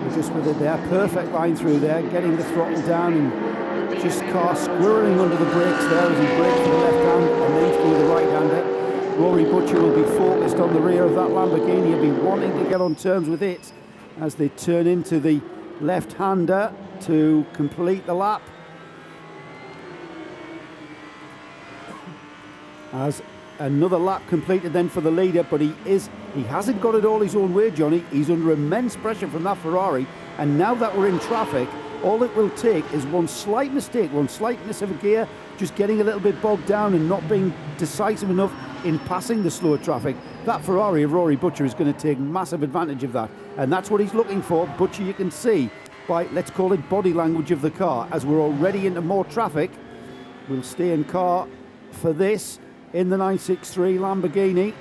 We're just with it there, perfect line through there, getting the throttle down, and just car squirreling under the brakes there as he brakes for the left hand and then through the right hander. Rory Butcher will be focused on the rear of that Lamborghini. He'll be wanting to get on terms with it as they turn into the left-hander to complete the lap. As another lap completed then for the leader, but he hasn't got it all his own way, Johnny. He's under immense pressure from that Ferrari, and now that we're in traffic, all it will take is one slight mistake, one slight miss of a gear, just getting a little bit bogged down and not being decisive enough in passing the slower traffic. That Ferrari of Rory Butcher is going to take massive advantage of that, and that's what he's looking for. Butcher, you can see by, let's call it, body language of the car, as we're already into more traffic. We'll stay in car for this in the 963 Lamborghini.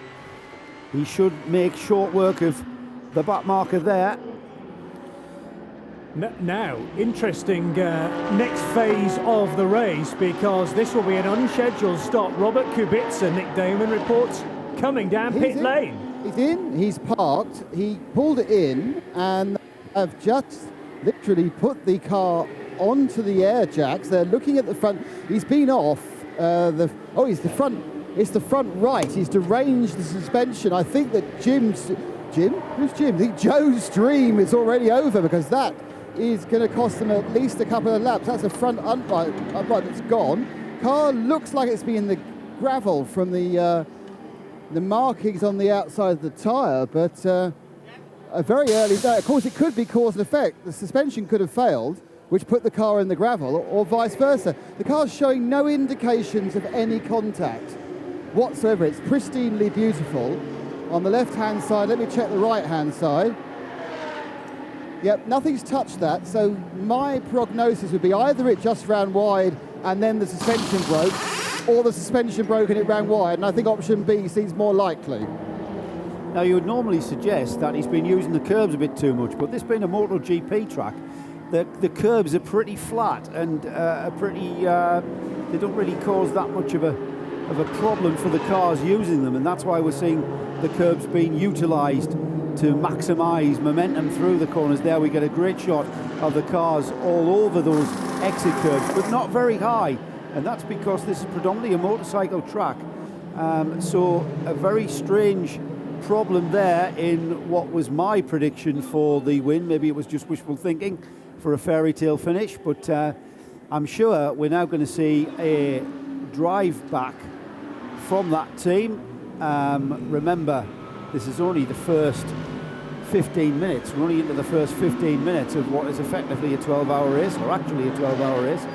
He should make short work of the back marker there. Now, interesting next phase of the race, because this will be an unscheduled stop. Robert Kubica, Nick Damon reports, coming down pit lane. He's in, he's parked, he pulled it in, and have just literally put the car onto the air jacks. They're looking at the front. He's been off it's the front. It's the front right. He's deranged the suspension. I think that Who's Jim? I think Joe's dream is already over, because that is going to cost them at least a couple of laps. That's a front upright that's gone. Car looks like it's been in the gravel from the markings on the outside of the tyre, but a very early day. Of course, it could be cause and effect. The suspension could have failed, which put the car in the gravel, or vice versa. The car's showing no indications of any contact whatsoever. It's pristinely beautiful. On the left-hand side, let me check the right-hand side. Yep, nothing's touched that, so my prognosis would be either it just ran wide and then the suspension broke, or the suspension broke and it ran wide, and I think option B seems more likely. Now, you would normally suggest that he's been using the curbs a bit too much, but this being a MotoGP track, the curbs are pretty flat and they don't really cause that much of a problem for the cars using them, and that's why we're seeing the curbs being utilised to maximise momentum through the corners. There we get a great shot of the cars all over those exit curbs, but not very high, and that's because this is predominantly a motorcycle track. So a very strange problem there in what was my prediction for the win. Maybe it was just wishful thinking for a fairy tale finish, but I'm sure we're now going to see a drive back from that team. Remember, this is only the first 15 minutes. We're only into the first 15 minutes of what is effectively a 12-hour race, or actually a 12-hour race.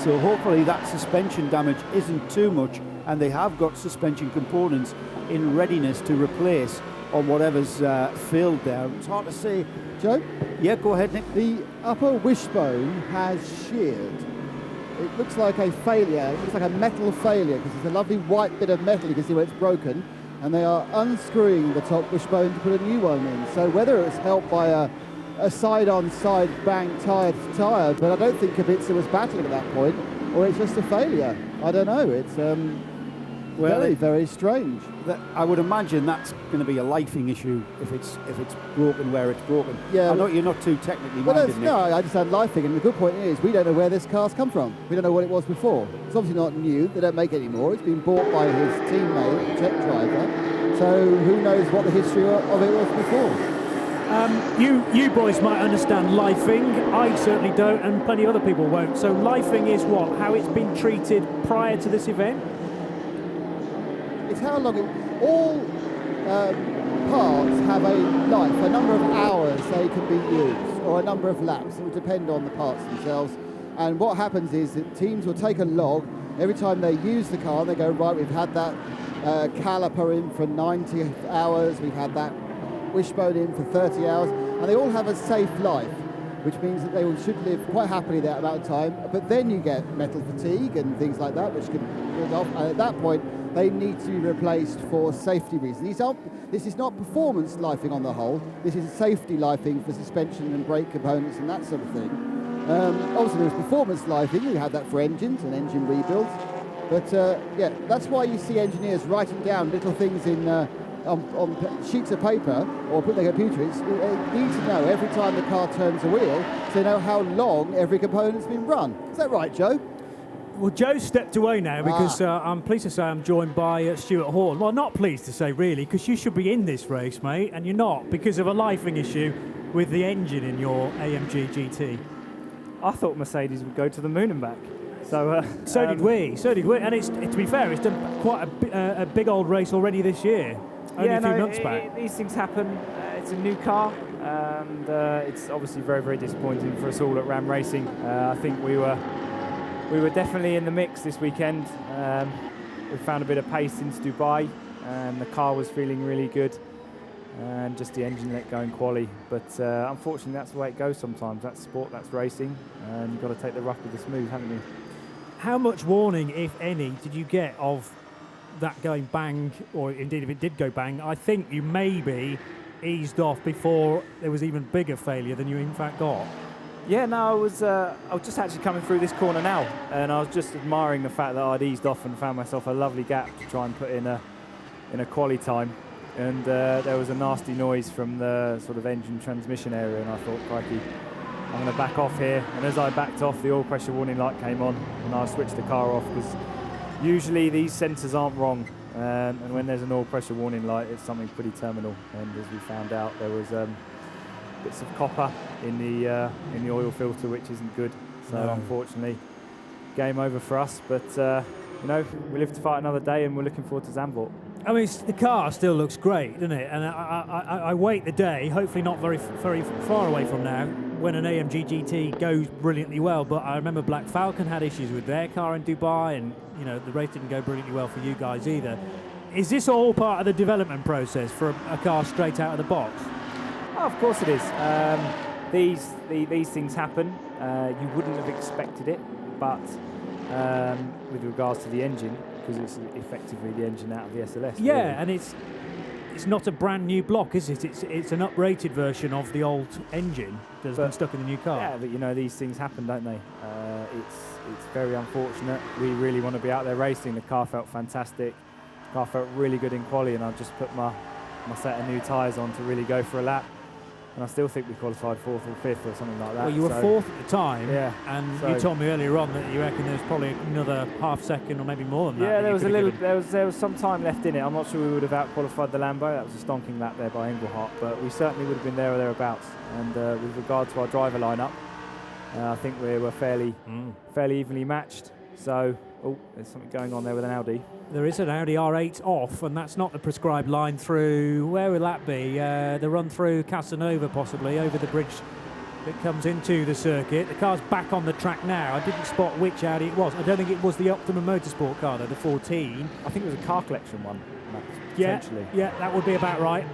So hopefully that suspension damage isn't too much, and they have got suspension components in readiness to replace on whatever's failed there. It's hard to say. Joe? Yeah, go ahead, Nick. The upper wishbone has sheared. It looks like a failure. It looks like a metal failure because it's a lovely white bit of metal. You can see where it's broken. And they are unscrewing the top wishbone to put a new one in. So whether it's helped by a side-on-side bang tyre, but I don't think Kubica was battling at that point, or it's just a failure. I don't know. It's very, very strange. I would imagine that's going to be a lifing issue if it's broken where it's broken. Yeah, I know you're not too technically minded, Nick. No, I understand lifing, and the good point is we don't know where this car's come from. We don't know what it was before. It's obviously not new. They don't make it anymore. It's been bought by his teammate, jet driver. So who knows what the history of it was before. You boys might understand lifing. I certainly don't, and plenty of other people won't. So lifing is what? How it's been treated prior to this event? It's how long all parts have a life, a number of hours they can be used, or a number of laps. It will depend on the parts themselves. And what happens is that teams will take a log every time they use the car. They go, right, we've had that caliper in for 90 hours, we've had that wishbone in for 30 hours, and they all have a safe life, which means that they should live quite happily that amount of time. But then you get metal fatigue and things like that, which can build off, and at that point they need to be replaced for safety reasons. This is not performance lifing on the whole, this is safety lifing for suspension and brake components and that sort of thing. Obviously there's performance lifing, we have that for engines and engine rebuilds, but yeah, that's why you see engineers writing down little things in on sheets of paper or put their computer. They need to know every time the car turns a wheel, so they know how long every component's been run. Is that right, Joe? Well, Joe stepped away now because I'm pleased to say I'm joined by Stuart Horn. Well, not pleased to say really, because you should be in this race, mate, and you're not because of a lifing issue with the engine in your AMG GT. I thought Mercedes would go to the moon and back. So did we. And it's, to be fair, it's done quite a big old race already this year. Only a few months back. These things happen. It's a new car, and it's obviously very, very disappointing for us all at Ram Racing. I think we were definitely in the mix this weekend. We found a bit of pace since Dubai, and the car was feeling really good, and just the engine let go in quali. But unfortunately, that's the way it goes sometimes. That's sport, that's racing, and you've got to take the rough with the smooth, haven't you? How much warning, if any, did you get of that going bang, or indeed if it did go bang? I think you maybe eased off before there was even bigger failure than you in fact got. Yeah, no, I was just actually coming through this corner now, and I was just admiring the fact that I'd eased off and found myself a lovely gap to try and put in a quali time, and there was a nasty noise from the sort of engine transmission area, and I thought, crikey, I'm going to back off here. And as I backed off, the oil pressure warning light came on, and I switched the car off because usually these sensors aren't wrong, and when there's an oil pressure warning light, it's something pretty terminal. And as we found out, there was bits of copper in the oil filter, which isn't good. So unfortunately, game over for us. But you know, we live to fight another day, and we're looking forward to Zandvoort. I mean, the car still looks great, doesn't it? And I wait the day, hopefully not very far away from now, when an AMG GT goes brilliantly well. But I remember Black Falcon had issues with their car in Dubai, and you know, the race didn't go brilliantly well for you guys either. Is this all part of the development process for a car straight out of the box? Oh, of course it is. These things happen. You wouldn't have expected it, but with regards to the engine, because it's effectively the engine out of the SLS. Yeah, really. and it's not a brand new block, is it? It's an uprated version of the old engine that's been stuck in the new car. Yeah, but you know, these things happen, don't they? It's very unfortunate. We really want to be out there racing. The car felt fantastic. The car felt really good in quali, and I just put my set of new tyres on to really go for a lap. And I still think we qualified 4th or 5th or something like that. Well, you were 4th at the time, yeah. And So you told me earlier on that you reckon there's probably another half second or maybe more than that. Yeah, there was some time left in it. I'm not sure we would have out-qualified the Lambo. That was a stonking lap there by Engelhardt, but we certainly would have been there or thereabouts. And with regard to our driver lineup, I think we were fairly evenly matched. So Oh, there's something going on there with an Audi. There is an Audi R8 off, and that's not the prescribed line through. Where will that be? The run through Casanova, possibly, over the bridge that comes into the circuit. The car's back on the track now. I didn't spot which Audi it was. I don't think it was the Optimum Motorsport car, though, the 14. I think it was a car collection one, potentially. Yeah, that would be about right.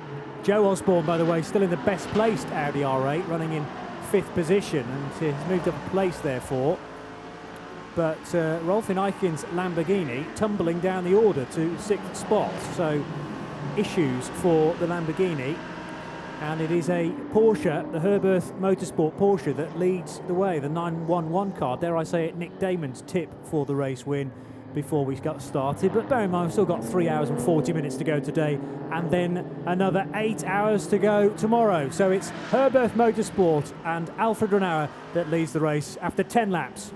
Joe Osborne, by the way, still in the best placed Audi R8, running in 5th position, and he's moved up a place, therefore. But Rolf Eichen's Lamborghini tumbling down the order to 6th spot. So issues for the Lamborghini. And it is a Porsche, the Herberth Motorsport Porsche, that leads the way. The 911 car, dare I say it, Nick Damon's tip for the race win before we got started. But bear in mind, we've still got 3 hours and 40 minutes to go today, and then another 8 hours to go tomorrow. So it's Herberth Motorsport and Alfred Renauer that leads the race after 10 laps.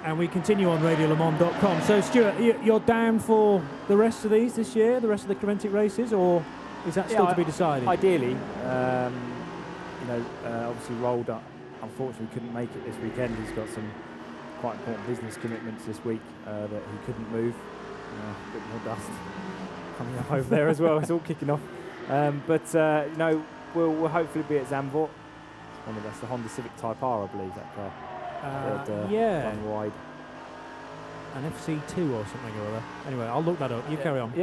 And we continue on RadioLeMans.com. So, Stuart, you're down for the rest of these this year, the rest of the Creventic races, or is that still to be decided? Ideally, obviously Rolled up, unfortunately couldn't make it this weekend. He's got some quite important business commitments this week that he couldn't move. A bit more dust coming up over there as well. It's all kicking off. We'll hopefully be at Zandvoort. That's the Honda Civic Type R, I believe, that car. Run wide. An FC2 or something or other. Anyway, I'll look that up. You carry on.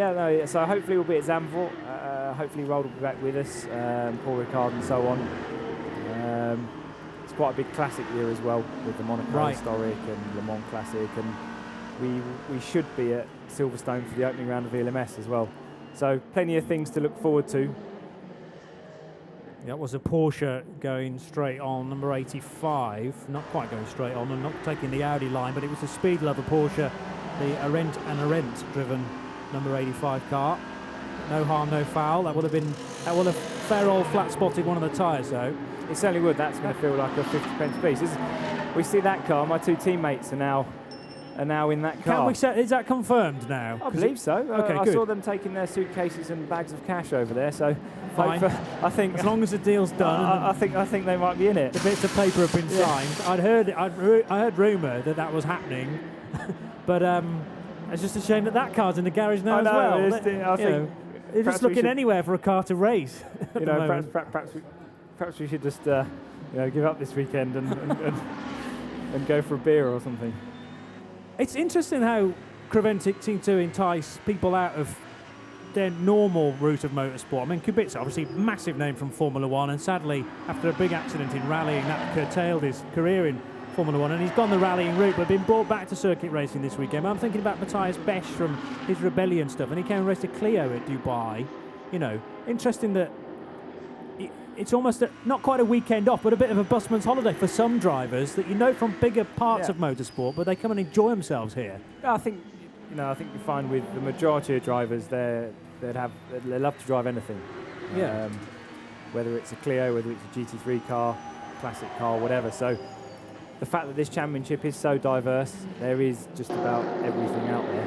So hopefully we'll be at Zandvoort. Hopefully Rold will be back with us, Paul Ricard and so on. It's quite a big classic year as well, with the Monaco Historic and Le Mans Classic, and we should be at Silverstone for the opening round of VLMS as well. So plenty of things to look forward to. That was a Porsche going straight on, number 85. Not quite going straight on and not taking the Audi line, but it was a speed lover Porsche, the Arendt and Arendt driven number 85 car. No harm, no foul. That would have fair old flat spotted one of the tyres, though. It certainly would. That's going to feel like a 50 pence piece. We see that car. My two teammates are now in that car. Can we say, is that confirmed now? I believe so. Okay, I good. saw them taking their suitcases and bags of cash over there. So fine. I think as long as the deal's done, I think they might be in it. The bits of paper have been signed. I heard rumour that was happening, but it's just a shame that car's in the garage now as well. I think they're just looking anywhere for a car to race. Perhaps we should just give up this weekend and go for a beer or something. It's interesting how Creventic seem to entice people out of their normal route of motorsport. I mean, Kubica, obviously massive name from Formula One, and sadly, after a big accident in rallying, that curtailed his career in Formula One, and he's gone the rallying route, but been brought back to circuit racing this weekend. I'm thinking about Matthias Besch from his Rebellion stuff, and he came and raced a Clio at Dubai. Interesting that it's almost not quite a weekend off, but a bit of a busman's holiday for some drivers that from bigger parts of motorsport, but they come and enjoy themselves here. I think you find with the majority of drivers, they love to drive anything. Yeah. Whether it's a Clio, whether it's a GT3 car, classic car, whatever. So the fact that this championship is so diverse, there is just about everything out there.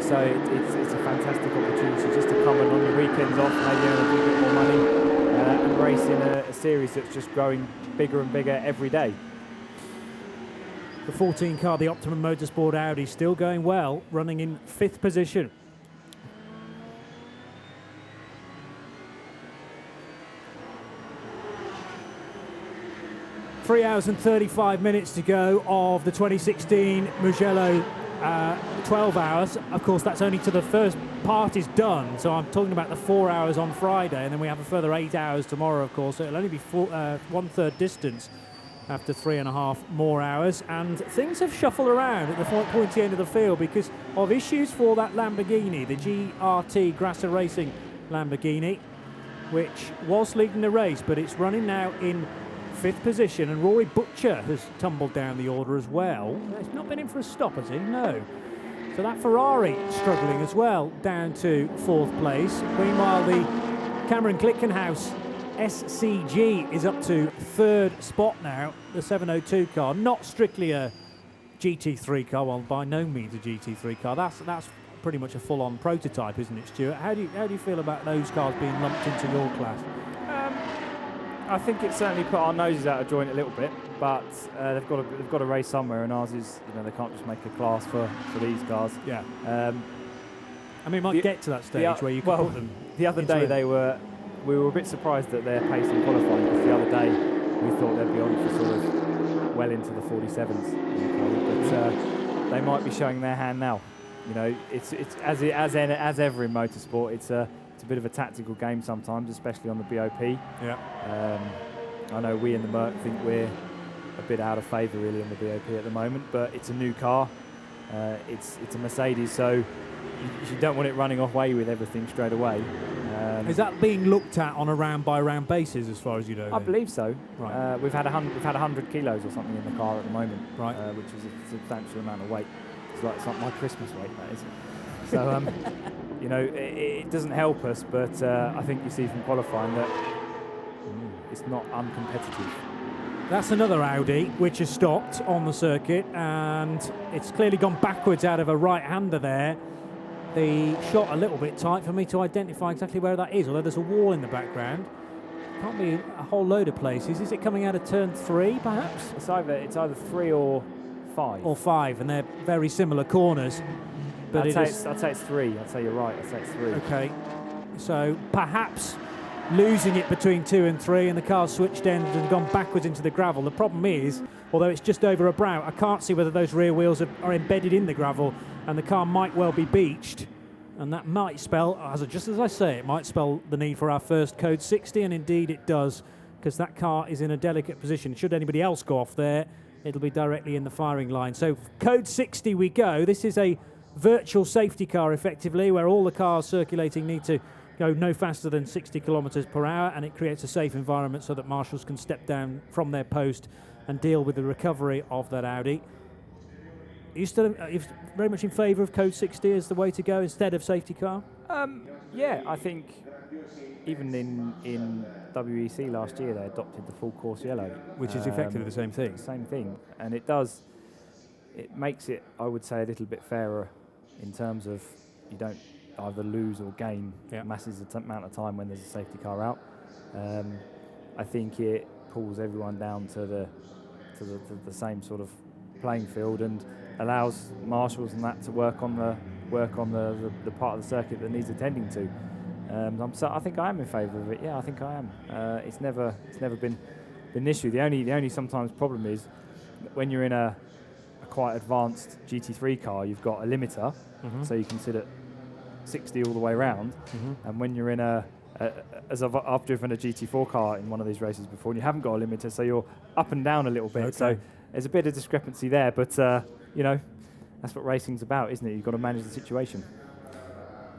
So it's a fantastic opportunity just to come and on your weekends off, maybe earn a little bit more money, and race in a series that's just growing bigger and bigger every day. The 14 car, the Optimum Motorsport Audi, still going well, running in 5th position. Three hours and 35 minutes to go of the 2016 Mugello 12 hours. Of course, that's only to the first part is done, so I'm talking about the 4 hours on Friday, and then we have a further 8 hours tomorrow, of course, so it'll only be 1/3 distance after 3.5 more hours, and things have shuffled around at the pointy end of the field because of issues for that Lamborghini, the GRT Grasser Racing Lamborghini, which was leading the race, but it's running now in 5th position, and Rory Butcher has tumbled down the order as well. He's not been in for a stop, has he? No. So that Ferrari struggling as well, down to 4th place. Meanwhile, the Cameron Glickenhaus SCG is up to 3rd spot now, the 702 car. Not strictly a GT3 car, well, by no means a GT3 car. That's pretty much a full-on prototype, isn't it, Stuart? How do you feel about those cars being lumped into your class? I think it certainly put our noses out of joint a little bit, but they've got to race somewhere, and ours is, they can't just make a class for these cars. Yeah. I mean, it might get to that stage where you can put them. The other day we were a bit surprised at their pace in qualifying, because the other day we thought they'd be on for sort of well into the 47s, but they might be showing their hand now. It's as ever in motorsport, it's a bit of a tactical game sometimes, especially on the BOP. Yeah. I know we in the Merc think we're a bit out of favour really in the BOP at the moment, but it's a new car. It's a Mercedes, so you don't want it running away with everything straight away. Is that being looked at on a round-by-round basis, as far as you know? I believe so. Right. We've had 100 kilos or something in the car at the moment, right? Which is a substantial amount of weight. It's like my Christmas weight, that is. So, it doesn't help us, but I think you see from qualifying that it's not uncompetitive. That's another Audi which has stopped on the circuit, and it's clearly gone backwards out of a right-hander there. The shot a little bit tight for me to identify exactly where that is, although there's a wall in the background. Can't be a whole load of places. Is it coming out of turn 3, perhaps? It's either 3 or 5. Or 5, and they're very similar corners. But I'd say it's 3. I'd say you're right. I'd say it's 3. Okay. So perhaps losing it between 2 and 3, and the car's switched ends and gone backwards into the gravel. The problem is, although it's just over a brow, I can't see whether those rear wheels are embedded in the gravel, and the car might well be beached. And that might spell, just as I say, it might spell the need for our first Code 60, and indeed it does, because that car is in a delicate position. Should anybody else go off there, it'll be directly in the firing line. So Code 60 we go. This is a virtual safety car, effectively, where all the cars circulating need to go no faster than 60 kilometres per hour, and it creates a safe environment so that marshals can step down from their post and deal with the recovery of that Audi. Are you still very much in favour of Code 60 as the way to go instead of safety car? Yeah, I think even in WEC last year they adopted the full course yellow, which is effectively the same thing. Same thing, and it makes it, I would say, a little bit fairer in terms of you don't either lose or gain massive amount of time when there's a safety car out. I think it pulls everyone down to the same sort of playing field and allows marshals and that to work on the part of the circuit that needs attending to. I think I am in favour of it. Yeah, I think I am. It's never been an issue. The only sometimes problem is when you're in a quite advanced GT3 car, you've got a limiter, so you can sit at 60 all the way around. And when you're in as I've driven a GT4 car in one of these races before, and you haven't got a limiter, so you're up and down a little bit. Okay. So there's a bit of discrepancy there, but that's what racing's about, isn't it? You've got to manage the situation.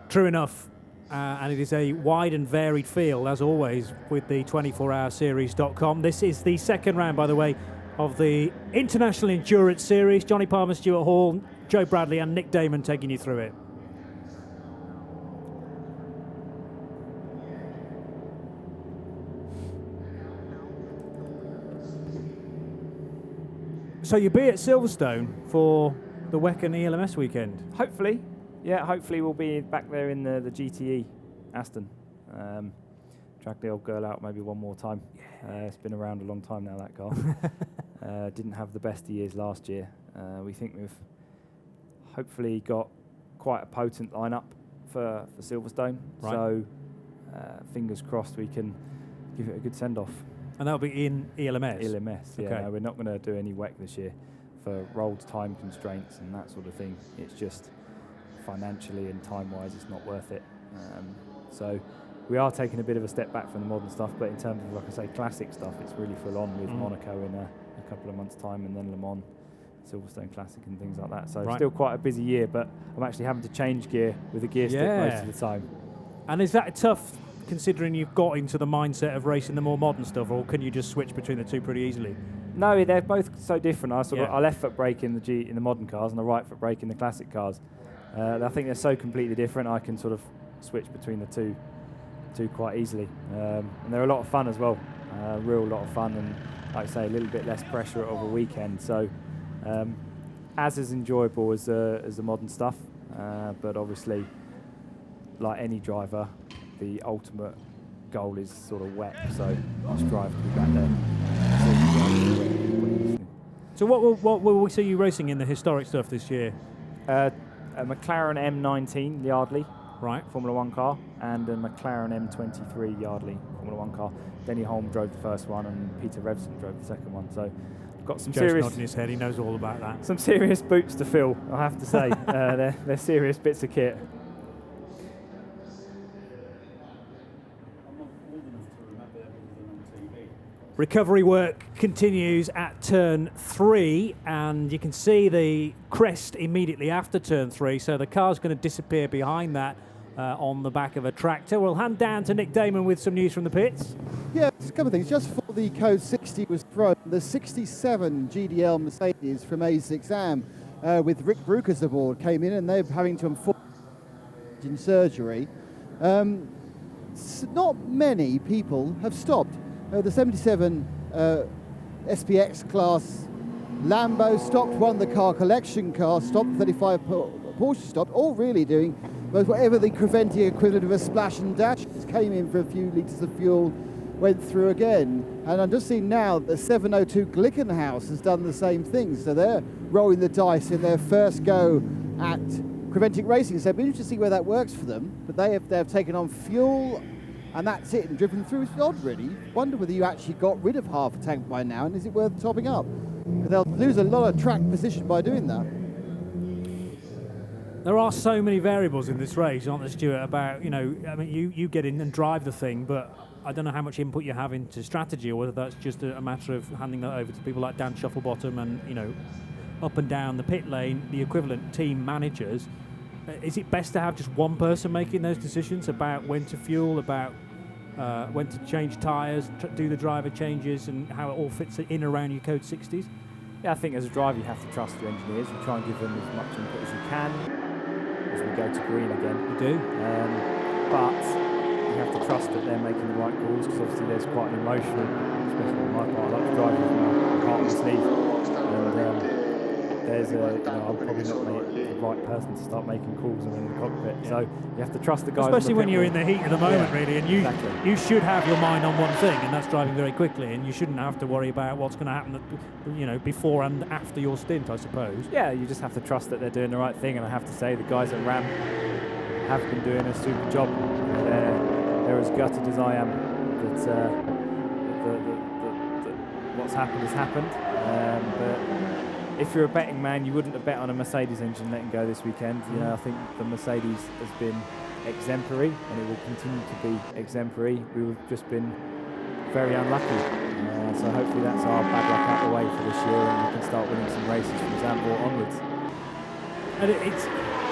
True enough. And it is a wide and varied field, as always, with the 24hourseries.com. This is the second round, by the way, of the International Endurance Series. Johnny Palmer, Stuart Hall, Joe Bradley and Nick Damon taking you through it. So you'll be at Silverstone for the WEC and ELMS weekend? Hopefully. Yeah, hopefully we'll be back there in the GTE Aston. Drag the old girl out maybe one more time. It's been around a long time now, that car. Didn't have the best of years last year. We think we've hopefully got quite a potent lineup for Silverstone. Right. So fingers crossed we can give it a good send-off. And that'll be in ELMS? ELMS, yeah. Okay. No, we're not going to do any WEC this year for rolled time constraints and that sort of thing. It's just financially and time-wise, it's not worth it. So we are taking a bit of a step back from the modern stuff, but in terms of, like I say, classic stuff, it's really full on with Monaco in a couple of months' time, and then Le Mans, Silverstone Classic and things like that. So still quite a busy year, but I'm actually having to change gear with a gear stick most of the time. And is that tough, considering you've got into the mindset of racing the more modern stuff, or can you just switch between the two pretty easily? No, they're both so different. I left foot brake in the modern cars and the right foot brake in the classic cars. I think they're so completely different. I can sort of switch between the two quite easily, and they're a lot of fun as well. Real lot of fun, and like I say, a little bit less pressure over a weekend. So as enjoyable as the modern stuff, but obviously, like any driver, the ultimate goal is sort of wet, so I'll strive to be back there. So what will we see you racing in the historic stuff this year? A McLaren M19 Yardley, right, Formula 1 car, and a McLaren M23 Yardley Formula 1 car. Denny Holm drove the first one, and Peter Revson drove the second one. So I've got some Joe's serious nodding his head. He knows all about that. Some serious boots to fill, I have to say. They're serious bits of kit. Recovery work continues at turn 3, and you can see the crest immediately after turn 3, so the car's going to disappear behind that on the back of a tractor. We'll hand down to Nick Damon with some news from the pits. Yeah, a couple of things. Just before the code 60 was thrown, the 67 GDL Mercedes from A6AM with Rick Bruckers aboard came in, and they're having to inform in surgery. Not many people have stopped. The 77 SPX class Lambo stopped, one the car collection car stopped, 35 Porsche stopped, all really doing both whatever the Creventic equivalent of a splash and dash. Came in for a few litres of fuel, went through again. And I'm just seeing now that the 702 Glickenhaus has done the same thing. So they're rolling the dice in their first go at Creventic racing. So it'll be interesting to see where that works for them. But they have taken on fuel, and that's it, and driven through. It's odd, really. Wonder whether you actually got rid of half a tank by now, and is it worth topping up? They'll lose a lot of track position by doing that. There are so many variables in this race, aren't there, Stuart, about, I mean, you get in and drive the thing, but I don't know how much input you have into strategy, or whether that's just a matter of handing that over to people like Dan Shufflebottom and, up and down the pit lane, the equivalent team managers. Is it best to have just one person making those decisions about when to fuel, about when to change tyres, do the driver changes, and how it all fits in around your code 60s? Yeah, I think as a driver you have to trust the engineers and try and give them as much input as you can as we go to green again. You do. But you have to trust that they're making the right calls, because obviously there's quite an emotional, especially on my part, I like to drive with my heart on the sleeve. And there's I'm probably not the right person to start making calls when in the cockpit. Yeah. So you have to trust the guys. Especially when you're in the heat of the moment, really, and exactly. You should have your mind on one thing, and that's driving very quickly, and you shouldn't have to worry about what's going to happen, before and after your stint, I suppose. Yeah, you just have to trust that they're doing the right thing, and I have to say the guys at Ram have been doing a super job. They're as gutted as I am that what's happened has happened. But if you're a betting man, you wouldn't have bet on a Mercedes engine letting go this weekend. I think the Mercedes has been exemplary, and it will continue to be exemplary. We've just been very unlucky. So hopefully that's our bad luck out of the way for this year, and we can start winning some races from Zandvoort onwards. And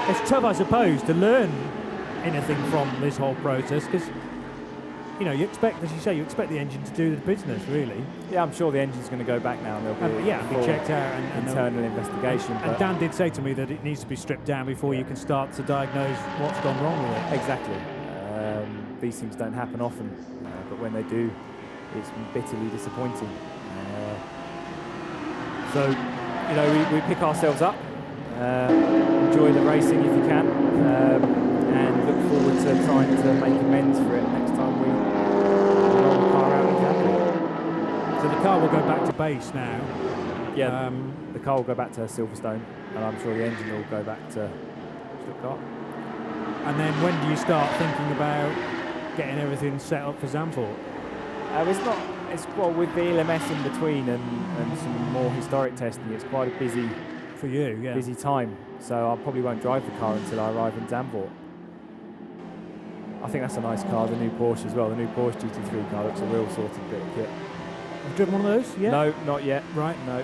it's tough, I suppose, to learn anything from this whole process, because you expect, as you say, the engine to do the business, really. Yeah, I'm sure the engine's going to go back now, and there'll be be checked out and internal investigation. And Dan did say to me that it needs to be stripped down before you can start to diagnose what's gone wrong with it. Exactly. These things don't happen often, but when they do, it's bitterly disappointing. So, we pick ourselves up, enjoy the racing if you can, and look forward to trying to make amends for it next time we roll the car out exactly. So the car will go back to base now. Yeah, the car will go back to Silverstone, and I'm sure the engine will go back to Stuttgart. And then when do you start thinking about getting everything set up for Zandvoort? It's with the LMS in between and some more historic testing, it's quite a busy for you, busy time. So I probably won't drive the car until I arrive in Zandvoort. I think that's a nice car, the new Porsche as well. The new Porsche GT3 car looks a real sorted bit of kit. Have you driven one of those yet? No, not yet. Right. No.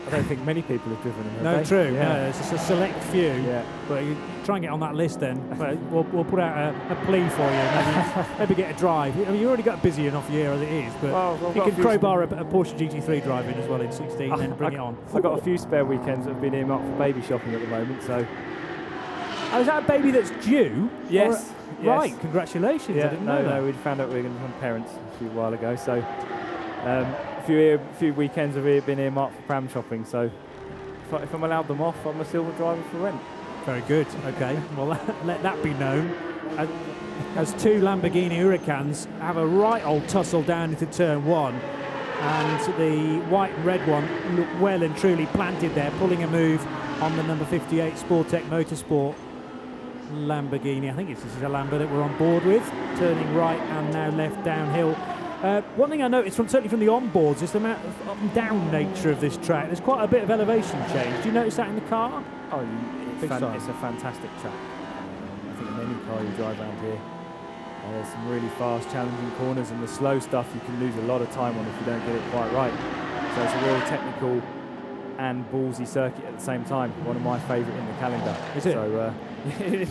I don't think many people have driven them. No, true. Yeah. No, it's just a select few. Yeah. But you try and get on that list then. We'll put out a plea for you. Maybe get a drive. I mean, you already got a busy enough year as it is, but you can crowbar a Porsche GT3 driving as well in 16 and then bring it on. I've got a few spare weekends that have been earmarked for baby shopping at the moment, so... Oh, is that a baby that's due? Yes. Right, congratulations. Yeah, I didn't know that. No, we found out we were going to become parents a few while ago, so a few weekends have been earmarked for pram shopping, so if I'm allowed them off, I'm a silver driver for rent. Very good. Okay, well, let that be known. as two Lamborghini Huracans have a right old tussle down into turn one, and the white and red one look well and truly planted there, pulling a move on the number 58 Sportec Motorsport Lamborghini. I think this is a Lambo that we're on board with, turning right and now left downhill. One thing I noticed certainly from the onboards is the amount of up and down nature of this track. There's quite a bit of elevation change. Do you notice that in the car? Oh, it's a fantastic track. I think in any car you drive around here, there's some really fast, challenging corners, and the slow stuff you can lose a lot of time on if you don't get it quite right. So it's a real technical and ballsy circuit at the same time. One of my favourite in the calendar. Is it? So it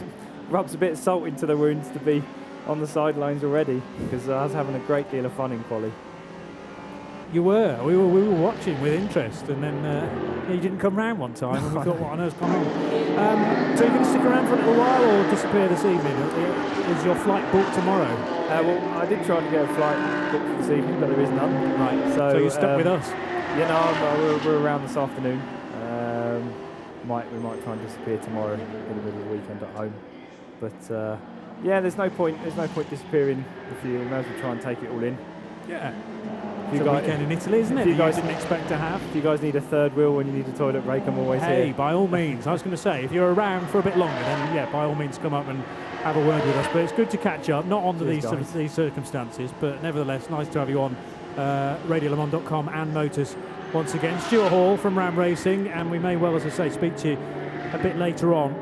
rubs a bit of salt into the wounds to be on the sidelines already, because I was having a great deal of fun in quali. You were. We were watching with interest, and then you didn't come round one time, and we thought, what on earth's gone on? So you're going to stick around for a little while, or disappear this evening? Is your flight booked tomorrow? Well, I did try to get a flight booked for this evening, but there is none. Right. So you're stuck with us. Yeah, no, we're around this afternoon. We might try and disappear tomorrow, get a bit of a weekend at home. But yeah, there's no point disappearing if you may as well try and take it all in. Yeah. It's a weekend in Italy, isn't it? You guys didn't expect to have. If you guys need a third wheel when you need a toilet break, I'm always here. Hey, by all means. I was going to say, if you're around for a bit longer, then yeah, by all means come up and have a word with us. But it's good to catch up, not under these circumstances, but nevertheless, nice to have you on RadioLeMans.com and Motors once again. Stuart Hall from Ram Racing, and we may well, as I say, speak to you a bit later on.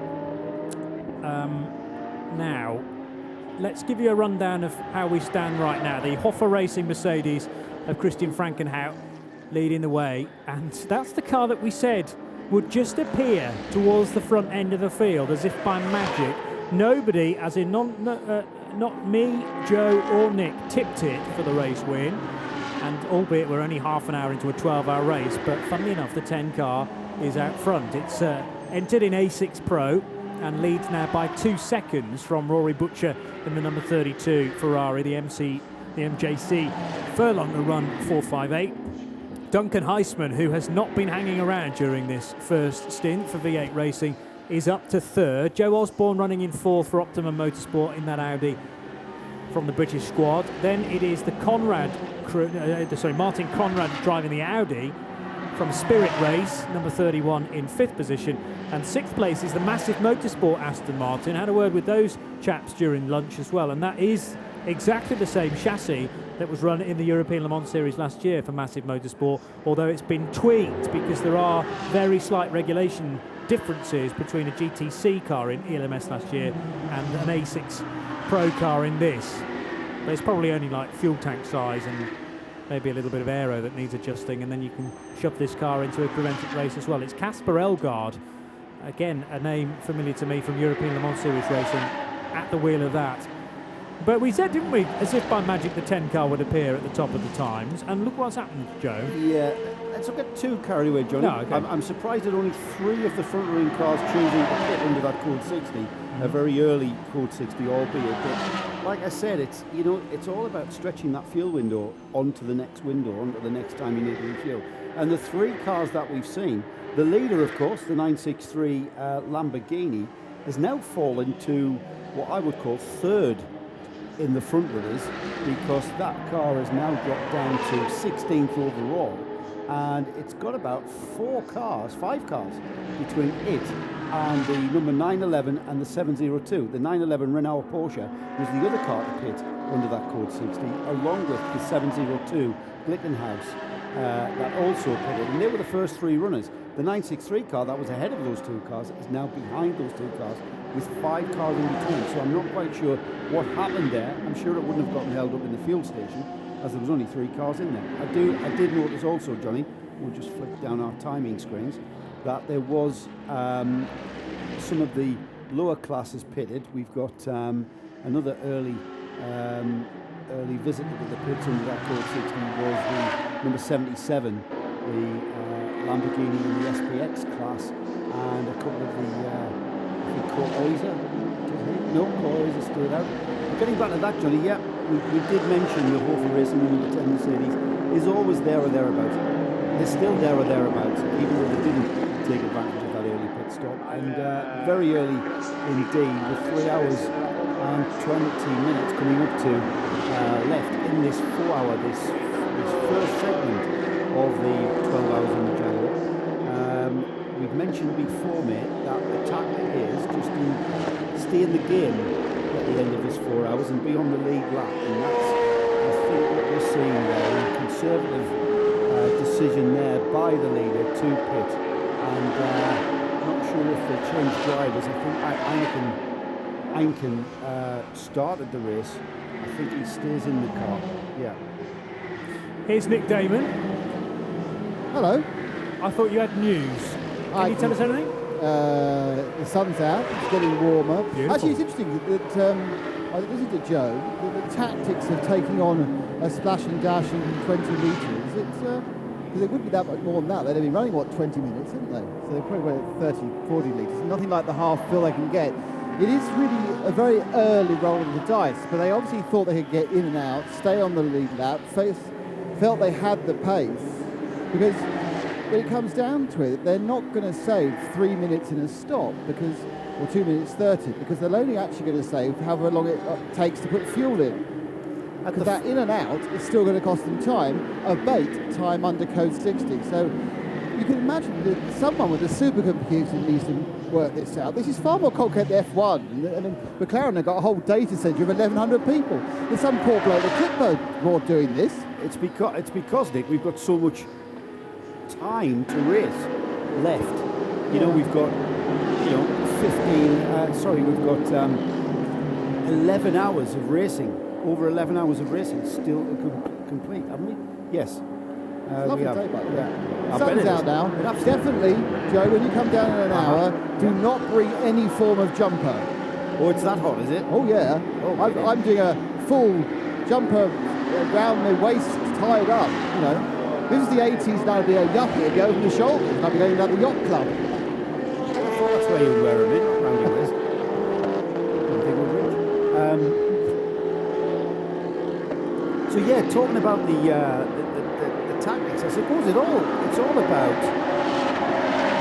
Now, let's give you a rundown of how we stand right now. The Hoffa Racing Mercedes of Christian Frankenhout leading the way, and that's the car that we said would just appear towards the front end of the field as if by magic. Nobody, as in not me, Joe or Nick, tipped it for the race win, and albeit we're only half an hour into a 12-hour race, but funnily enough the 10 car is out front. It's entered in A6 Pro and leads now by 2 seconds from Rory Butcher in the number 32 Ferrari, the MJC Furlong to run 458. Duncan Heisman, who has not been hanging around during this first stint for V8 Racing, is up to third. Joe Osborne running in fourth for Optimum Motorsport in that Audi from the British squad. Then it is the Martin Conrad driving the Audi from Spirit Race, number 31 in fifth position. And sixth place is the Massive Motorsport Aston Martin. Had a word with those chaps during lunch as well, and that is exactly the same chassis that was run in the European Le Mans Series last year for Massive Motorsport, although it's been tweaked because there are very slight regulation differences between a GTC car in ELMS last year and an A6 Pro car in this. There's probably only like fuel tank size and maybe a little bit of aero that needs adjusting, and then you can shove this car into a prevented race as well. It's Casper Elgaard, again a name familiar to me from European Le Mans Series racing, at the wheel of that. But we said, didn't we, as if by magic the 10 car would appear at the top of the times, and look what's happened, Joe. Yeah, let's not get too carried away, Johnny. No, okay. I'm surprised that only 3 of the front running cars choosing to pit under that code 60, a very early code 60, albeit. But like I said, it's all about stretching that fuel window onto the next window, onto the next time you need to refuel. And the 3 cars that we've seen, the leader, of course, the 963 Lamborghini, has now fallen to what I would call third in the front runners, because that car has now dropped down to 16th overall, and it's got about 5 cars between it and the number 911 and the 702. The 911 Renault Porsche was the other car to pit under that code 60, along with the 702 Glickenhaus that also pitted, and they were the first 3 runners. The 963 car that was ahead of those 2 cars is now behind those 2 cars with 5 cars in between, so I'm not quite sure what happened there. I'm sure it wouldn't have gotten held up in the fuel station, as there was only 3 cars in there. I did notice also, Johnny, we'll just flick down our timing screens, that there was some of the lower classes pitted. We've got another early visitor to the pits under that code 60 was the number 77, the Lamborghini in the SPX class, and a couple of the Corsa stood out. But getting back to that, Johnny, yeah, we did mention the Hoffa Racing number 10 Mercedes is always there or thereabouts. They're still there or thereabouts, even though they didn't take advantage of that early pit stop. And very early indeed, with 3 hours and 20 minutes coming up to left in this 4 hour, this first segment of the 12 hours in Mugello. We've mentioned before, mate, that the tactic is just to stay in the game at the end of this 4 hours and be on the lead lap, and that's, I think, what we're seeing there, a conservative decision there by the leader to pit, and not sure if they change drivers. I think Heineken started the race. I think he stays in the car. Yeah. Here's Nick Damon. Hello. I thought you had news. Can you tell us anything? The sun's out, it's getting warmer. Beautiful. Actually, it's interesting that, I was listening to Joe, the tactics of taking on a splash and dash in 20 metres, because it wouldn't be that much more than that. They'd have been running, 20 minutes, hadn't they? So they probably went at 30, 40 litres, nothing like the half fill they can get. It is really a very early roll of the dice, but they obviously thought they could get in and out, stay on the lead lap, felt they had the pace, because when it comes down to it, they're not going to save 3 minutes in a stop, or 2 minutes 30, because they're only actually going to save however long it takes to put fuel in. Because that in and out is still going to cost them time, time under code 60. So you can imagine that someone with a supercomputer needs to work this out. This is far more complicated than F1. And McLaren have got a whole data centre of 1,100 people. There's some poor bloke at clipboard doing this. It's because, Nick, we've got so much time to race left. You know, we've got, 11 hours of racing, over 11 hours of racing still to complete, haven't we? Yes. Lovely we have. day, by the way. Yeah. Sun's out now. Definitely, Joe, when you come down in an hour, do not bring any form of jumper. Oh, it's that hot, is it? Oh, yeah. Oh, I'm doing a full jumper around my waist, tied up, This is the 80s, now it'd be a yuppie, it'd be over the shoulders, and I'd be going down the yacht club. I thought that's where you would wear them in, around your waist. So yeah, talking about the tactics, I suppose it's all about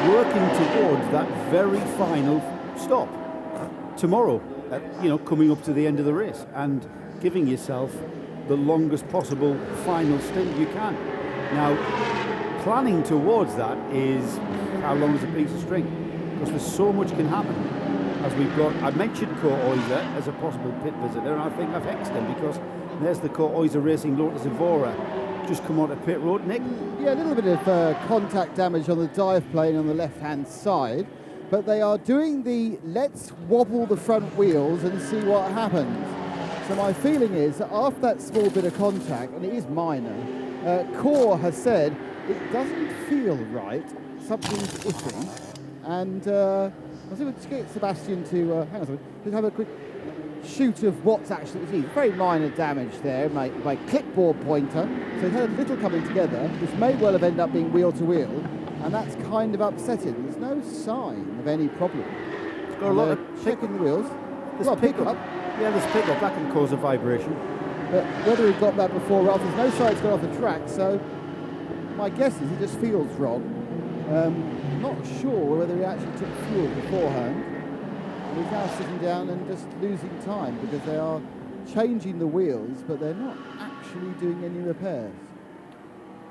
working towards that very final stop tomorrow, coming up to the end of the race, and giving yourself the longest possible final stint you can. Now, planning towards that is how long is a piece of string, because there's so much can happen. As I mentioned Kurt Oyser as a possible pit visitor, and I think I've hexed him, because there's the Kurt Oyser Racing Lotus Evora just come onto pit road, Nick. Yeah, a little bit of contact damage on the dive plane on the left-hand side, but they are doing the let's wobble the front wheels and see what happens. So my feeling is that after that small bit of contact, and it is minor, Core has said it doesn't feel right, something's iffy, and I was going to get Sebastian to hang on a second, just have a quick shoot of what's actually seen. Very minor damage there, my clipboard pointer. So it had a little coming together, which may well have ended up being wheel to wheel, and that's kind of upsetting. There's no sign of any problem. It's got a lot of checking the wheels. There's a pickup. Yeah, there's pickup. That can cause a vibration. But whether he got that before or after, there's no sign it's gone off the track. So my guess is it just feels wrong. Not sure whether he actually took fuel beforehand. And he's now sitting down and just losing time, because they are changing the wheels, but they're not actually doing any repairs.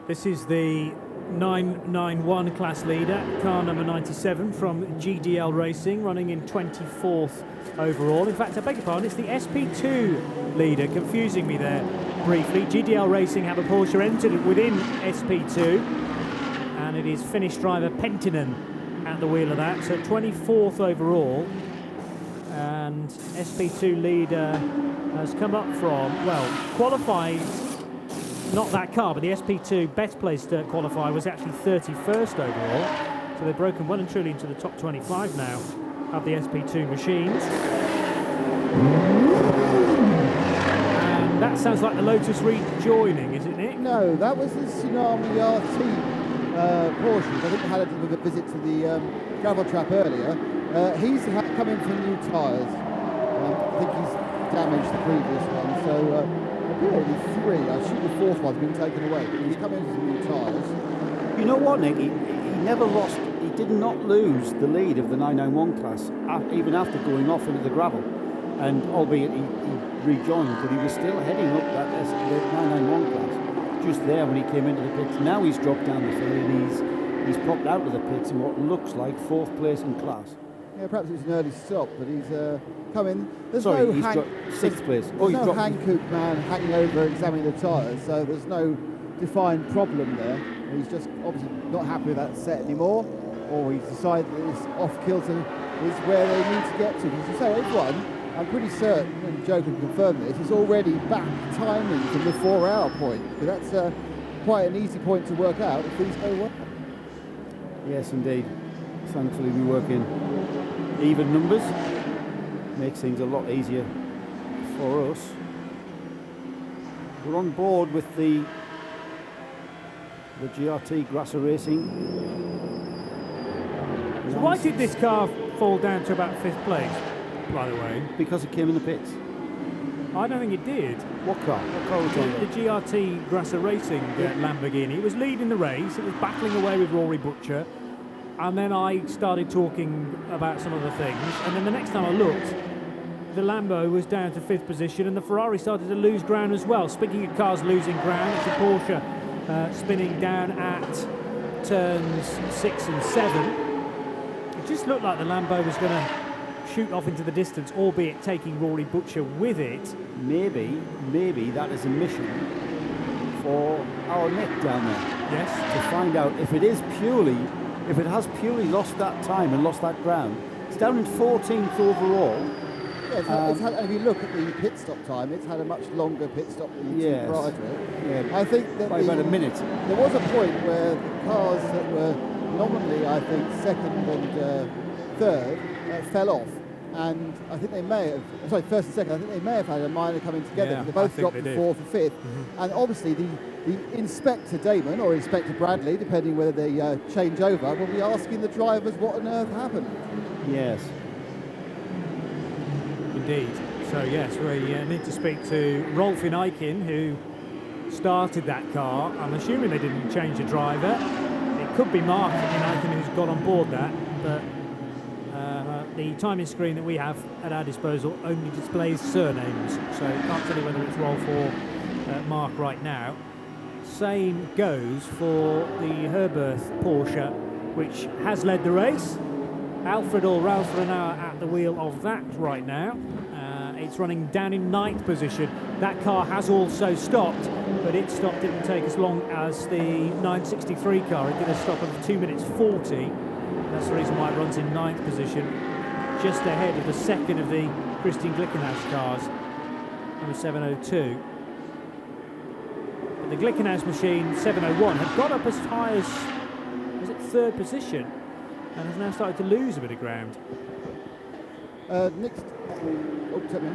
This is the 991 class leader, car number 97 from GDL Racing, running in 24th overall. In fact, I beg your pardon, it's the SP2 leader, confusing me there briefly. GDL Racing have a Porsche entered within SP2, and it is Finnish driver Pentinen at the wheel of that, so 24th overall. And SP2 leader has come up from, qualified, not that car, but the SP2 best placed qualifier was actually 31st overall. So they've broken well and truly into the top 25 now of the SP2 machines. And that sounds like the Lotus rejoining, is it, Nick? No, that was the Tsunami RT Porsche. I think I had a visit to the gravel trap earlier. He's come in for new tyres. I think he's damaged the previous one, so apparently 3. I assume the 4th one's been taken away. He's come in for some new tyres. You know what, Nick? He never lost. He did not lose the lead of the 991 class, even after going off into the gravel. and albeit he rejoined, but he was still heading up that 991 class just there when he came into the pits. Now he's dropped down the field and he's popped out of the pits in what looks like 4th place in class. Yeah, perhaps it was an early stop, but he's come in. There's Sorry, no he's dropped 6th place. There's no dropped Hankook man hanging over examining the tyres, so there's no defined problem there. He's just obviously not happy with that set anymore, or he's decided that this off-kilter is where they need to get to. As you say, everyone, I'm pretty certain, and Joe can confirm this, is already back timing from the 4-hour point. So that's quite an easy point to work out if these go well. Yes, indeed. Thankfully, we work in even numbers. Makes things a lot easier for us. We're on board with the GRT Grasser Racing. So why did this car fall down to about 5th place, by the way? Because it came in the pits. I don't think it did. What car? What car was on The GRT Grasser Racing Lamborghini. It was leading the race. It was battling away with Rory Butcher. And then I started talking about some other things. And then the next time I looked, the Lambo was down to 5th position and the Ferrari started to lose ground as well. Speaking of cars losing ground, it's a Porsche spinning down at turns 6 and 7. It just looked like the Lambo was going to shoot off into the distance, albeit taking Rory Butcher with it. Maybe that is a mission for our Nick down there. Yes. To find out if it has purely lost that time and lost that ground. It's down in 14th overall. Yeah, it's had, if you look at the pit stop time, it's had a much longer pit stop than the two prior to it. Yeah, I think that by about a minute. There was a point where the cars that were nominally, I think, 2nd and 3rd fell off. And I think they may have, sorry, 1st and 2nd, I think they may have had a minor coming together. Yeah, they both dropped to 4th and 5th. And obviously the Inspector Damon or Inspector Bradley, depending whether they change over, will be asking the drivers what on earth happened. Yes. Indeed. So yes, we need to speak to Rolf Ineiken, who started that car. I'm assuming they didn't change the driver. It could be Mark Ineiken who's got on board that, but the timing screen that we have at our disposal only displays surnames, so can't tell you whether it's Rolf or Mark right now. Same goes for the Herberth Porsche, which has led the race. Alfred or Ralph Renauer at the wheel of that right now. It's running down in 9th position. That car has also stopped, but its stop didn't take as long as the 963 car. It did a stop of 2 minutes 40. That's the reason why it runs in 9th position, just ahead of the second of the Christian Glickenhaus cars, number 702. But the Glickenhaus machine, 701, had got up as high as, was it 3rd position, and has now started to lose a bit of ground. Next, tell me.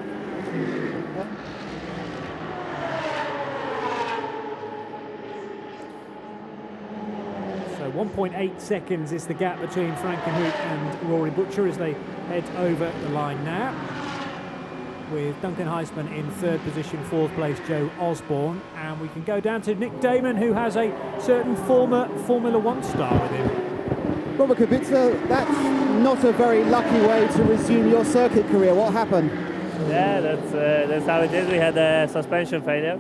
So 1.8 seconds is the gap between Frankenhoek and Rory Butcher as they head over the line now, with Duncan Heisman in 3rd position, 4th place Joe Osborne, and we can go down to Nick Damon, who has a certain former Formula One star with him. Robert Kubica, that's not a very lucky way to resume your circuit career. What happened? Yeah, that's how it is. We had a suspension failure.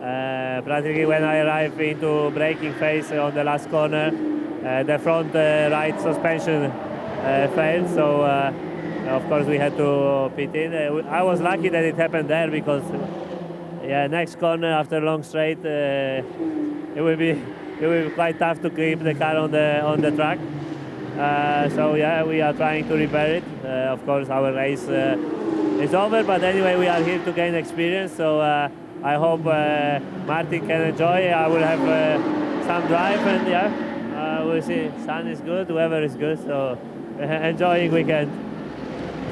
Practically when I arrived into braking phase on the last corner, the front right suspension failed, so of course we had to pit in. I was lucky that it happened there because next corner after a long straight it will be quite tough to keep the car on the track. So yeah, we are trying to repair it. Of course our race is over, but anyway we are here to gain experience, so I hope Martin can enjoy. I will have some drive, and we'll see. Sun is good, weather is good, so enjoying weekend.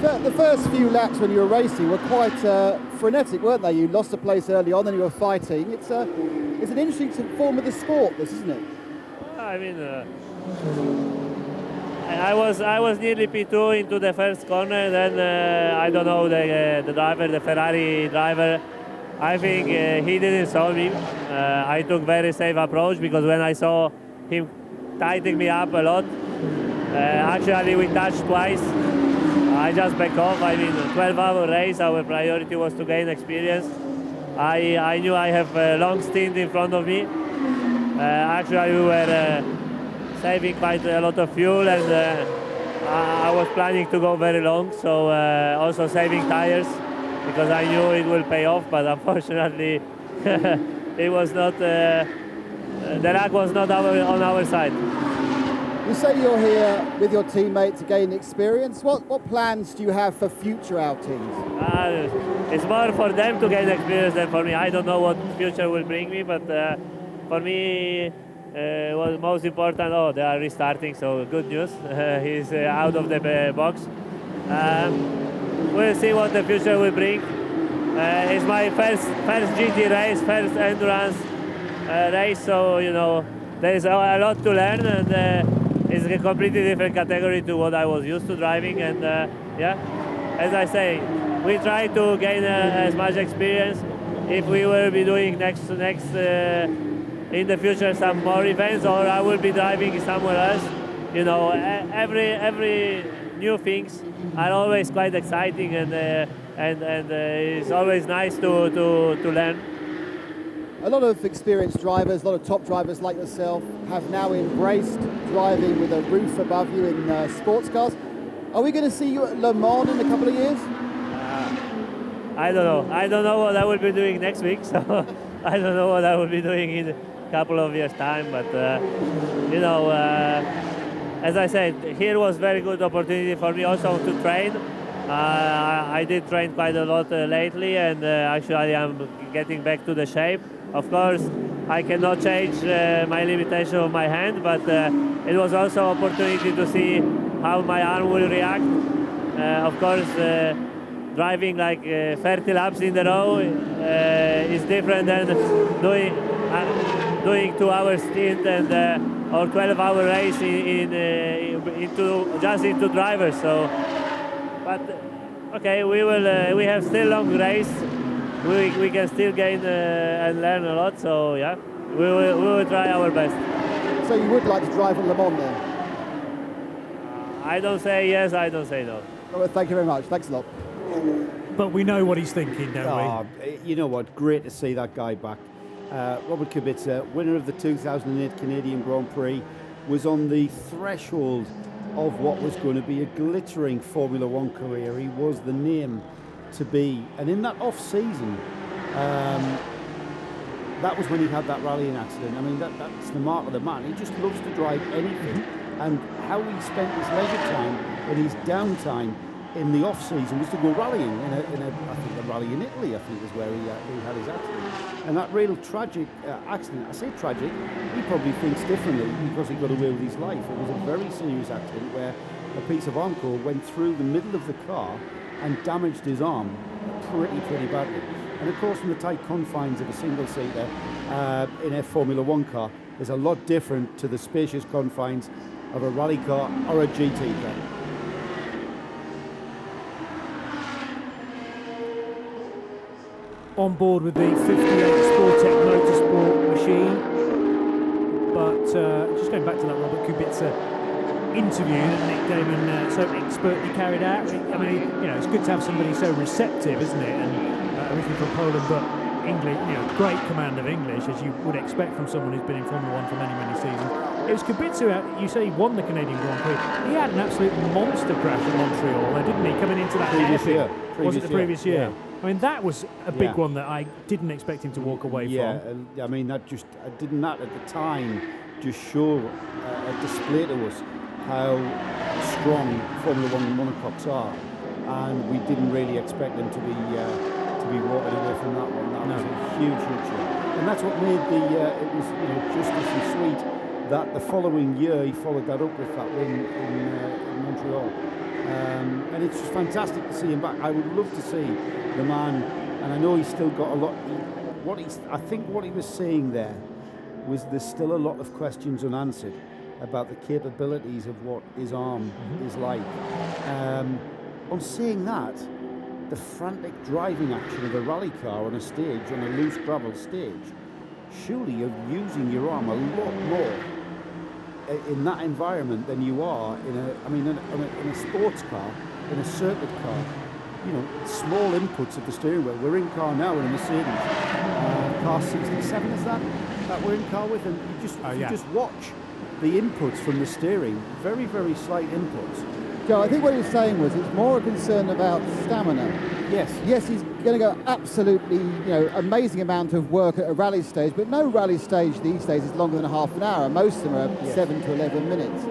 The first few laps when you were racing were quite frenetic, weren't they? You lost a place early on, then you were fighting. It's an interesting form of the sport, this, isn't it? I mean, I was nearly P2 into the first corner. Then I don't know the driver, the Ferrari driver. I think he didn't saw me. I took very safe approach because when I saw him tightening me up a lot, actually we touched twice. I just back off. I mean, 12-hour race, our priority was to gain experience. I knew I have a long stint in front of me. Actually, we were saving quite a lot of fuel, and I was planning to go very long, so also saving tires, because I knew it will pay off, but unfortunately it was not, the luck was not on our side. You say you're here with your teammate to gain experience. What plans do you have for future outings? It's more for them to gain experience than for me. I don't know what the future will bring me, but for me, was most important, they are restarting, so good news. He's out of the box. We'll see what the future will bring. It's my first GT race, first endurance race, so there's a lot to learn, and it's a completely different category to what I was used to driving. And as I say, we try to gain as much experience. If we will be doing next in the future some more events, or I will be driving somewhere else. Every new things are always quite exciting, and it's always nice to learn. A lot of experienced drivers, a lot of top drivers like yourself have now embraced driving with a roof above you in sports cars. Are we going to see you at Le Mans in a couple of years? I don't know. I don't know what I will be doing next week, so I don't know what I will be doing in a couple of years' time. But, as I said, here was very good opportunity for me also to train. I did train quite a lot lately, and actually I'm getting back to the shape. Of course, I cannot change my limitation of my hand, but it was also opportunity to see how my arm will react. Of course, driving like 30 laps in a row is different than doing 2-hour stint and or 12-hour race into drivers. So, but okay, we have still long race. We can still gain and learn a lot. So yeah, we will try our best. So you would like to drive at Le Mans then? I don't say yes, I don't say no. Well, thank you very much. Thanks a lot. But we know what he's thinking, don't we? You know what? Great to see that guy back. Robert Kubica, winner of the 2008 Canadian Grand Prix, was on the threshold of what was going to be a glittering Formula One career. He was the name to be. And in that off-season, that was when he had that rallying accident. I mean, that's the mark of the man. He just loves to drive anything. And how he spent his leisure time and his downtime in the off-season was to go rallying in a I think a rally in Italy, I think, is where he had his accident. And that real tragic accident, I say tragic, he probably thinks differently because he got away with his life. It was a very serious accident where a piece of Hankook went through the middle of the car and damaged his arm pretty badly. And of course, from the tight confines of a single-seater in a Formula One car, is a lot different to the spacious confines of a rally car or a GT car. On board with the 58 Sportec Motorsport machine. But just going back to that Robert Kubica interview that Nick Damon so expertly carried out. I mean, it's good to have somebody so receptive, isn't it? And originally from Poland, but English, great command of English, as you would expect from someone who's been in Formula One for many seasons. It was Kubica, you say he won the Canadian Grand Prix. He had an absolute monster crash at Montreal, didn't he? Coming into that airfield. Was it the previous year? Yeah. I mean, that was a big one that I didn't expect him to walk away from. Yeah, I mean, that didn't at the time just show a display to us how strong Formula One monocoques are, and we didn't really expect them to be walking away from that one. That was a huge shot, and that's what made it was justice and sweet that the following year he followed that up with that win in Montreal. And it's just fantastic to see him back. I would love to see the man, and I know he's still got a lot. I think what he was saying there was there's still a lot of questions unanswered about the capabilities of what his arm is like. On saying that, the frantic driving action of a rally car on a stage, on a loose gravel stage, surely you're using your arm a lot more in that environment than you are in a sports car. in a circuit car, you know, small inputs at the steering wheel. We're in car now in a Mercedes, car 67 is that we're in car with, and you just watch the inputs from the steering, very, very slight inputs. Joe, I think what he was saying was it's more a concern about stamina. Yes. Yes, he's going to go absolutely, amazing amount of work at a rally stage, but no rally stage these days is longer than half an hour. Most of them are 7 to 11 minutes.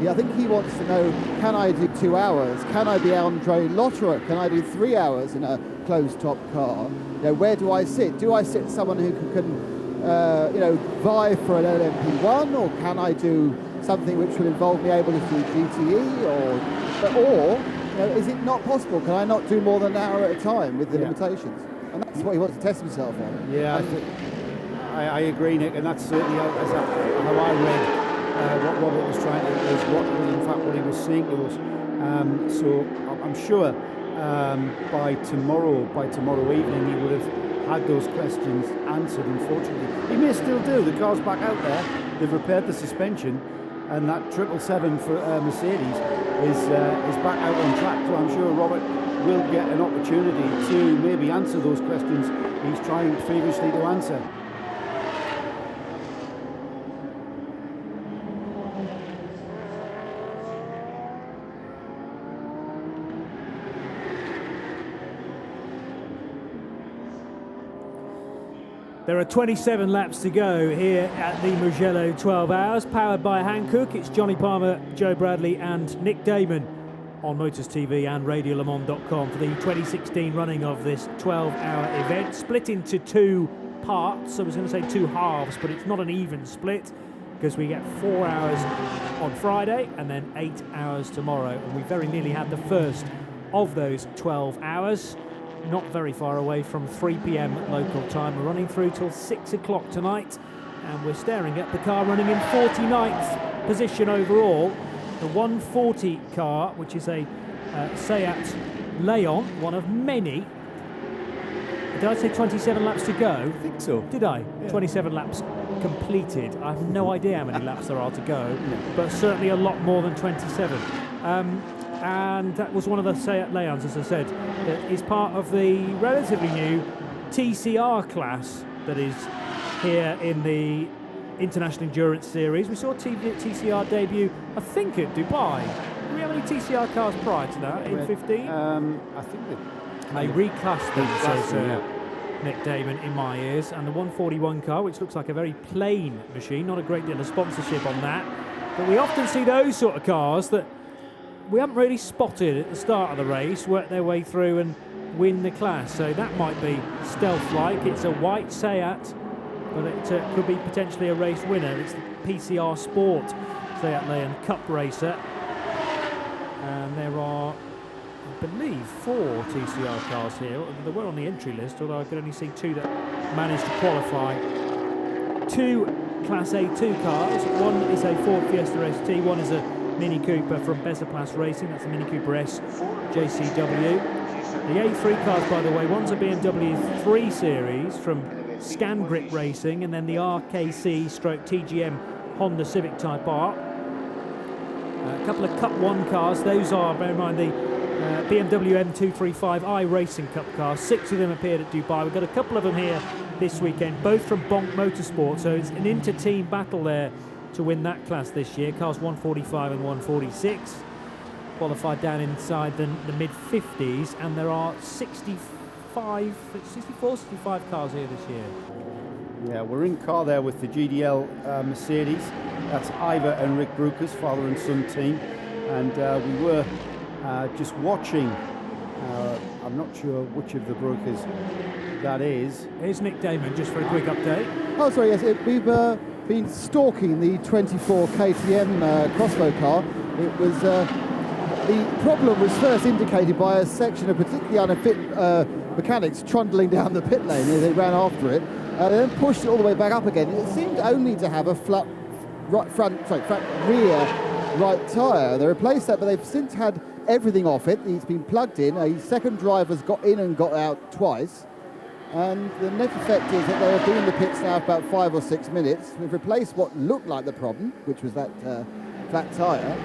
I think he wants to know, can I do 2 hours? Can I be Andre Lotterer? Can I do 3 hours in a closed-top car? Where do I sit? Do I sit someone who can vie for an LMP1, or can I do something which will involve me able to do GTE, or is it not possible? Can I not do more than an hour at a time with the limitations? And that's what he wants to test himself on. Yeah, I agree, Nick, and that's certainly how I read what Robert was trying to, what he was saying to us. So I'm sure by tomorrow evening he would have had those questions answered. Unfortunately, he may still do. The car's back out there. They've repaired the suspension, and that 777 for Mercedes is back out on track. So I'm sure Robert will get an opportunity to maybe answer those questions he's trying feverishly to answer. There are 27 laps to go here at the Mugello 12 Hours, powered by Hankook. It's Johnny Palmer, Joe Bradley and Nick Damon on Motors TV and RadioLeMans.com for the 2016 running of this 12-hour event, split into 2 parts. I was going to say 2 halves, but it's not an even split because we get 4 hours on Friday and then 8 hours tomorrow. And we very nearly had the first of those 12 hours. Not very far away from 3 p.m. local time. We're running through till 6 o'clock tonight, and we're staring at the car running in 49th position overall. The 140 car, which is a Seat Leon, one of many. Did I say 27 laps to go? I think so. Did I? Yeah. 27 laps completed. I have no idea how many laps there are to go, but certainly a lot more than 27. And that was one of the Seat Leons, as I said, that is part of the relatively new TCR class that is here in the International Endurance Series. We saw TCR debut, I think, at Dubai. Do we have any TCR cars prior to that, in 15? I think they reclassed them, says Nick Damon in my ears. And the 141 car, which looks like a very plain machine, not a great deal of sponsorship on that. But we often see those sort of cars that we haven't really spotted at the start of the race work their way through and win the class. So that might be stealth-like. It's a white Seat, but it could be potentially a race winner. It's the PCR Sport Seat Leon Cup Racer. And there are, I believe, 4 TCR cars here. They were on the entry list, although I could only see 2 that managed to qualify. 2 Class A2 cars. One is a Ford Fiesta ST, one is a Mini Cooper from Bezoplas Racing, that's the Mini Cooper S JCW. The A3 cars, by the way, one's a BMW 3 Series from Scangrip Racing, and then the RKC stroke TGM Honda Civic Type R. A couple of Cup 1 cars, those are, bear in mind, the BMW M235i Racing Cup cars. 6 of them appeared at Dubai. We've got a couple of them here this weekend, both from Bonk Motorsport, so it's an inter-team battle there to win that class this year. Cars 145 and 146 qualified down inside the mid-50s, and there are 64, 65 cars here this year. Yeah, we're in car there with the GDL Mercedes. That's Ivor and Rick Bruker's father and son team, and we were just watching. I'm not sure which of the Brukers that is. Here's Nick Damon just for a quick update. Oh, sorry, yes, we've been stalking the 24 KTM crossbow car. It was the problem was first indicated by a section of particularly unfit mechanics trundling down the pit lane. They ran after it, then pushed it all the way back up again. It seemed only to have a flat rear right tyre. They replaced that, but they've since had everything off it. It's been plugged in. A second driver's got in and got out twice. And the net effect is that they have been in the pits now for about 5 or 6 minutes. We've replaced what looked like the problem, which was that flat tyre.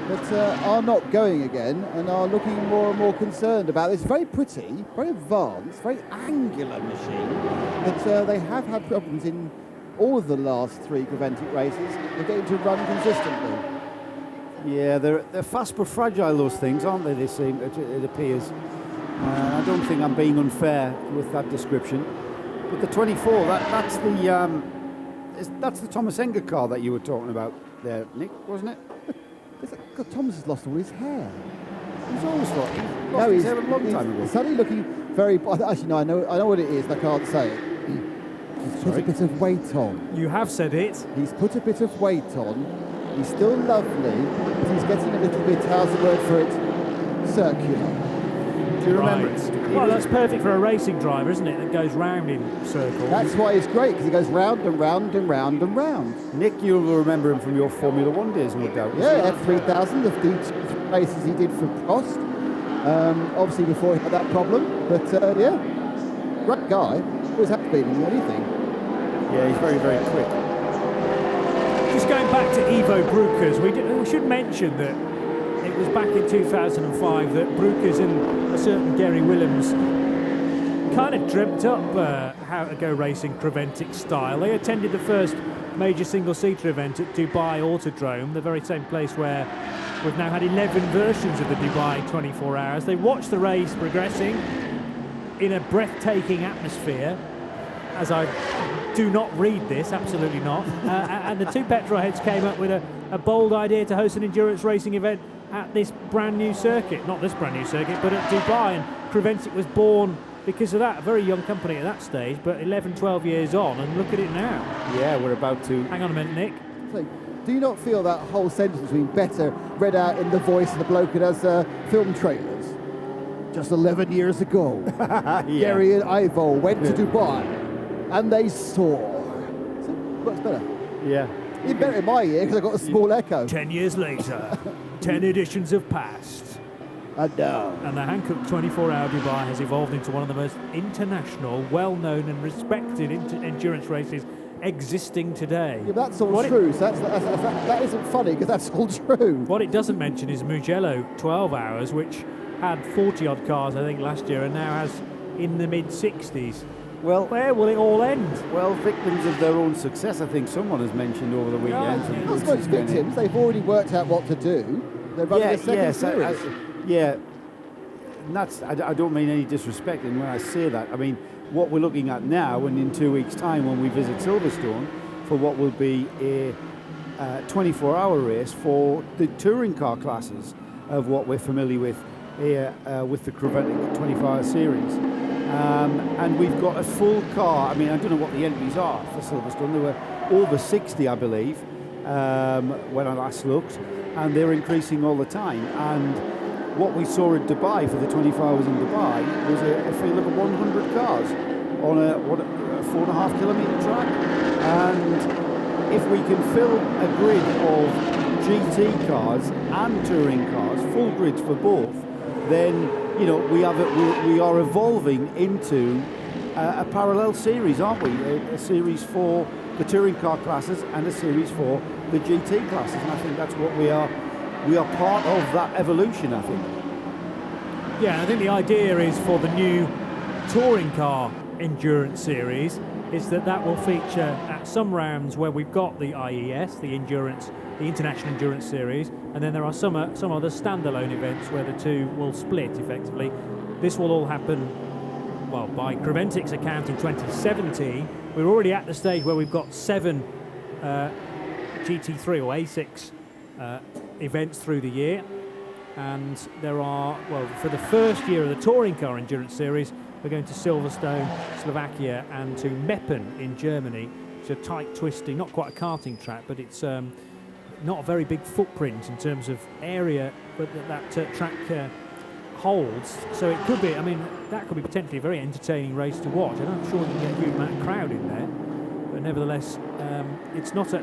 that are not going again and are looking more and more concerned about this very pretty, very advanced, very angular machine that they have had problems in all of the last 3 Creventic races. They're getting to run consistently. Yeah, they're fast but fragile, those things, aren't they? They seem, it appears. I don't think I'm being unfair with that description. But the 24, that's the Thomas Enger car that you were talking about there, Nick, wasn't it? God, Thomas has lost all his hair. He's always lost his hair a long time ago. He's suddenly looking very... Actually, no, I know what it is, but I can't say it. He's put a bit of weight on. You have said it. He's put a bit of weight on. He's still lovely, but he's getting a little bit, how's the word for it, circular. Do you remember Right. it? Well, that's perfect for a racing driver, isn't it? That goes round in circles. That's why he's great, because he goes round and round and round and round. Nick, you'll remember him from your Formula One days, no doubt. Yeah, F3000, the races he did for Prost. Obviously before he had that problem, but yeah, great guy. Always has been in anything. Yeah, he's very, very quick. Just going back to Ivo Broekers, we should mention that it was back in 2005 that Broekers and a certain Gary Willems kind of dreamt up how to go racing Creventic style. They attended the first major single-seater event at Dubai Autodrome, the very same place where we've now had 11 versions of the Dubai 24 Hours. They watched the race progressing in a breathtaking atmosphere, as I do not read this, absolutely not. And the two petrolheads came up with a bold idea to host an endurance racing event at this brand new circuit. Not this brand new circuit, but at Dubai. And Creventic was born because of that. A very young company at that stage, but 11, 12 years on, and look at it now. Yeah, we're about to... Hang on a minute, Nick. So, do you not feel that whole sentence being better read out in the voice of the bloke that has film trailers? Just 11 years ago, Gary and Ivo went to Dubai and they saw. So, works better. Yeah. Even better in my ear because I got a small echo. 10 years later, 10 editions have passed. And now. And the Hankook 24-hour Dubai has evolved into one of the most international, well-known and respected endurance races existing today. Yeah, but that's all true. So that isn't funny because that's all true. What it doesn't mention is Mugello 12 hours, which had 40-odd cars, I think, last year, and now has in the mid-60s. Well, where will it all end? Well, victims of their own success, I think someone has mentioned over the weekend. Not so much victims, they've already worked out what to do. They're running a second series. And that's, I don't mean any disrespect when I say that. I mean, what we're looking at now, and in 2 weeks' time when we visit Silverstone, for what will be a 24-hour race for the touring car classes of what we're familiar with here with the Creventic 24-hour series. And we've got a full car. I mean, I don't know what the entries are for Silverstone. There were over 60, I believe, when I last looked, and they're increasing all the time. And what we saw at Dubai for the 24 hours in Dubai was a field of 100 cars on a 4.5 kilometre track. And if we can fill a grid of GT cars and touring cars, full grids for both, then we are evolving into a parallel series, aren't we? A series for the touring car classes and a series for the GT classes. And I think that's what we are. We are part of that evolution, I think. Yeah, I think the idea is for the new touring car endurance series is that will feature at some rounds where we've got the IES, the International Endurance Series, and then there are some other standalone events where the two will split effectively. This will all happen, well, by Creventic's account in 2017. We're already at the stage where we've got 7 GT3 or A6 events through the year, and there are, well, for the first year of the touring car endurance series, we're going to Silverstone, Slovakia, and to Meppen in Germany. It's a tight, twisting, not quite a karting track, but it's not a very big footprint in terms of area, but that track holds. So it could be, I mean, that could be potentially a very entertaining race to watch. I'm not sure you can get a huge amount of crowd in there, but nevertheless, it's not a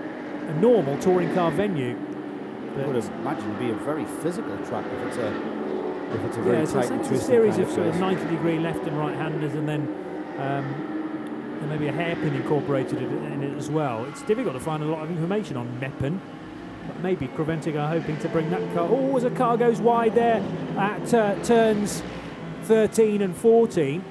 normal touring car venue. I would imagine it'd be a very physical track if it's a very tight and twisted a series kind of sort of race. 90-degree left and right-handers, and then maybe a hairpin incorporated in it as well. It's difficult to find a lot of information on Meppen. But maybe Creventic are hoping to bring that car. Oh, as a car goes wide there at turns 13 and 14.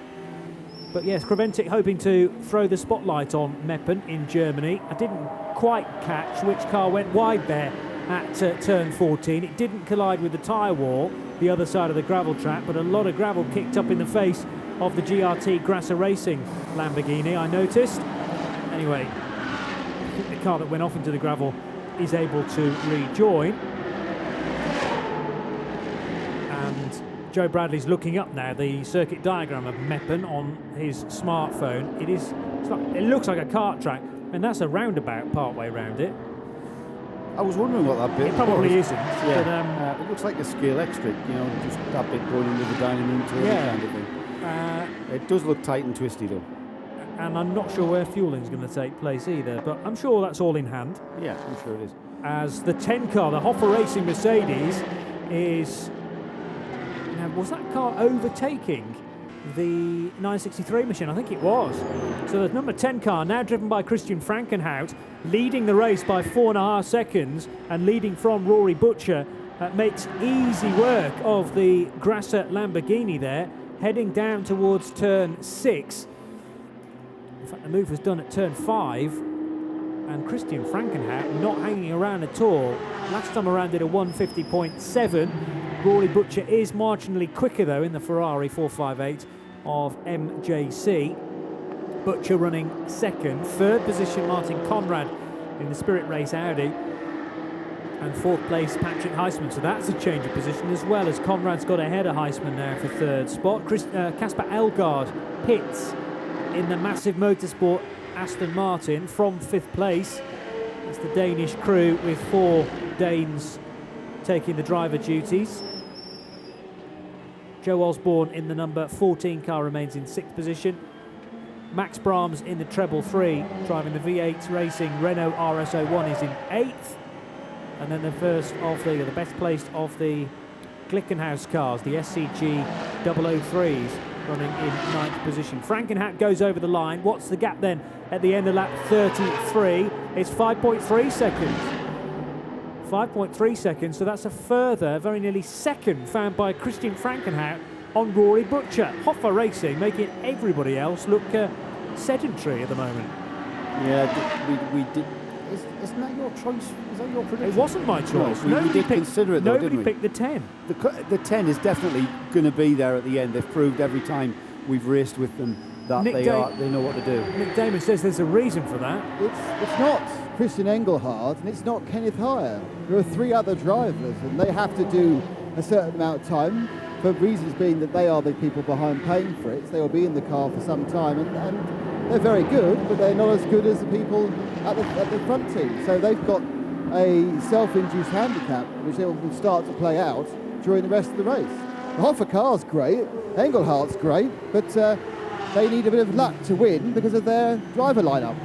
But yes, Creventic hoping to throw the spotlight on Meppen in Germany. I didn't quite catch which car went wide there at turn 14. It didn't collide with the tyre wall, the other side of the gravel track, but a lot of gravel kicked up in the face of the GRT Grasser Racing Lamborghini, I noticed. Anyway, I think the car that went off into the gravel is able to rejoin. And Joe Bradley's looking up now the circuit diagram of Meppen on his smartphone. It looks like a kart track, and that's a roundabout part way round it. I was wondering what that bit It probably was. isn't. Yeah. But, it looks like a scale extra, just that bit going into the dining room turn kind of thing. It does look tight and twisty though. And I'm not sure where fueling is going to take place either, but I'm sure that's all in hand. Yeah, I'm sure it is. As the 10 car, the Hoffa Racing Mercedes, is... Now, was that car overtaking the 963 machine? I think it was. So the number 10 car, now driven by Christian Frankenhout, leading the race by 4.5 seconds and leading from Rory Butcher, makes easy work of the Grasser Lamborghini there, heading down towards turn 6. In fact, the move was done at turn 5, and Christian Frankenhout not hanging around at all. Last time around did a 150.7. Rory Butcher is marginally quicker though in the Ferrari 458 of MJC. Butcher running second. Third position Martin Conrad in the Spirit Race Audi. And fourth place Patrick Heisman. So that's a change of position as well, as Conrad's got ahead of Heisman now for third spot. Casper Elgaard pits in the massive motorsport Aston Martin from 5th place. It's the Danish crew with 4 Danes taking the driver duties. Joe Osborne in the number 14 car remains in 6th position. Max Brahms in the treble 3 driving the V8 Racing Renault RS01 is in 8th. And then the best placed of the Glickenhaus cars, the SCG 003s, running in 9th position. Frankenhout goes over the line. What's the gap then at the end of lap 33? It's 5.3 seconds. 5.3 seconds, so that's a further, very nearly second found by Christian Frankenhout on Rory Butcher. Hoffa Racing making everybody else look sedentary at the moment. Yeah, we did. Isn't that your choice? Is that your prediction? It wasn't my choice. No, we did consider it though, nobody didn't we? picked the 10. The 10 is definitely going to be there at the end. They've proved every time we've raced with them that they know what to do. Nick Damon says there's a reason for that. It's not Christian Engelhardt and it's not Kenneth Heyer. There are 3 other drivers and they have to do a certain amount of time, for reasons being that they are the people behind paying for it. So they will be in the car for some time and they're very good, but they're not as good as the people at the front team. So they've got a self-induced handicap, which they will start to play out during the rest of the race. The Hoffa car's great, Engelhardt's great, but they need a bit of luck to win because of their driver lineup.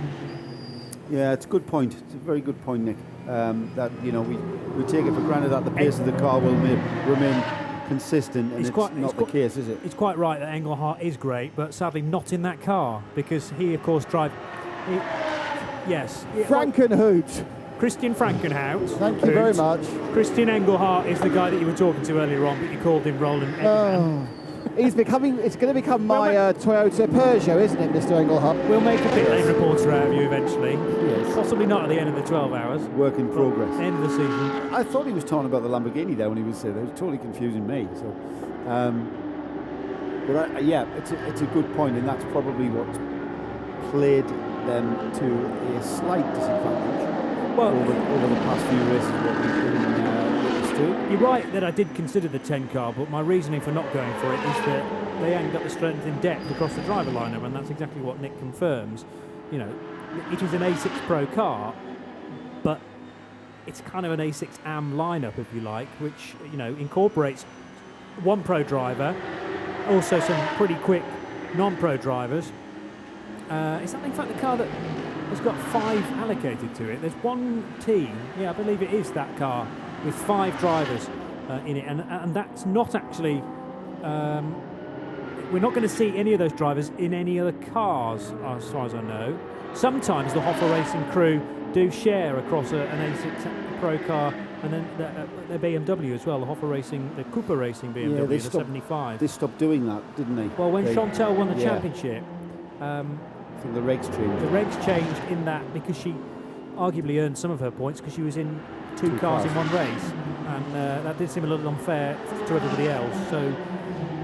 Yeah, it's a good point. It's a very good point, Nick. That we take it for granted that the pace of the car will remain consistent, and it's not the case, is it? It's quite right that Engelhardt is great, but sadly not in that car, because he, of course, Frankenhout. Christian Frankenhout. Thank you very much. Christian Engelhardt is the guy that you were talking to earlier on, but you called him Roland Eggman. It's going to become my Toyota Peugeot, isn't it, Mr. Engelhardt? We'll make a pit lane reporter out of you eventually. Yes. Possibly not at the end of the 12 hours. Work in progress. End of the season. I thought he was talking about the Lamborghini there when he was there. It was totally confusing me. So, it's a good point, and that's probably what's played them to a slight disadvantage over the past few races. What we've been You're right that I did consider the 10 car, but my reasoning for not going for it is that they ain't got the strength in depth across the driver lineup, and that's exactly what Nick confirms. It is an A6 Pro car, but it's kind of an A6 AM lineup, if you like, which incorporates one pro driver, also some pretty quick non-pro drivers. Is that in fact the car that has got 5 allocated to it? There's one team, I believe it is that car, with 5 drivers in it, and that's not actually. We're not going to see any of those drivers in any other cars, as far as I know. Sometimes the Hoffa Racing crew do share across an A6 pro car, and then their BMW as well, the Hoffa Racing, the Cooper Racing BMW, the 75. They stopped doing that, didn't they? Well, when Chantal won the championship, I think the regs changed. The regs changed in that because she arguably earned some of her points because she was in two cars in one race, and that did seem a little unfair to everybody else. So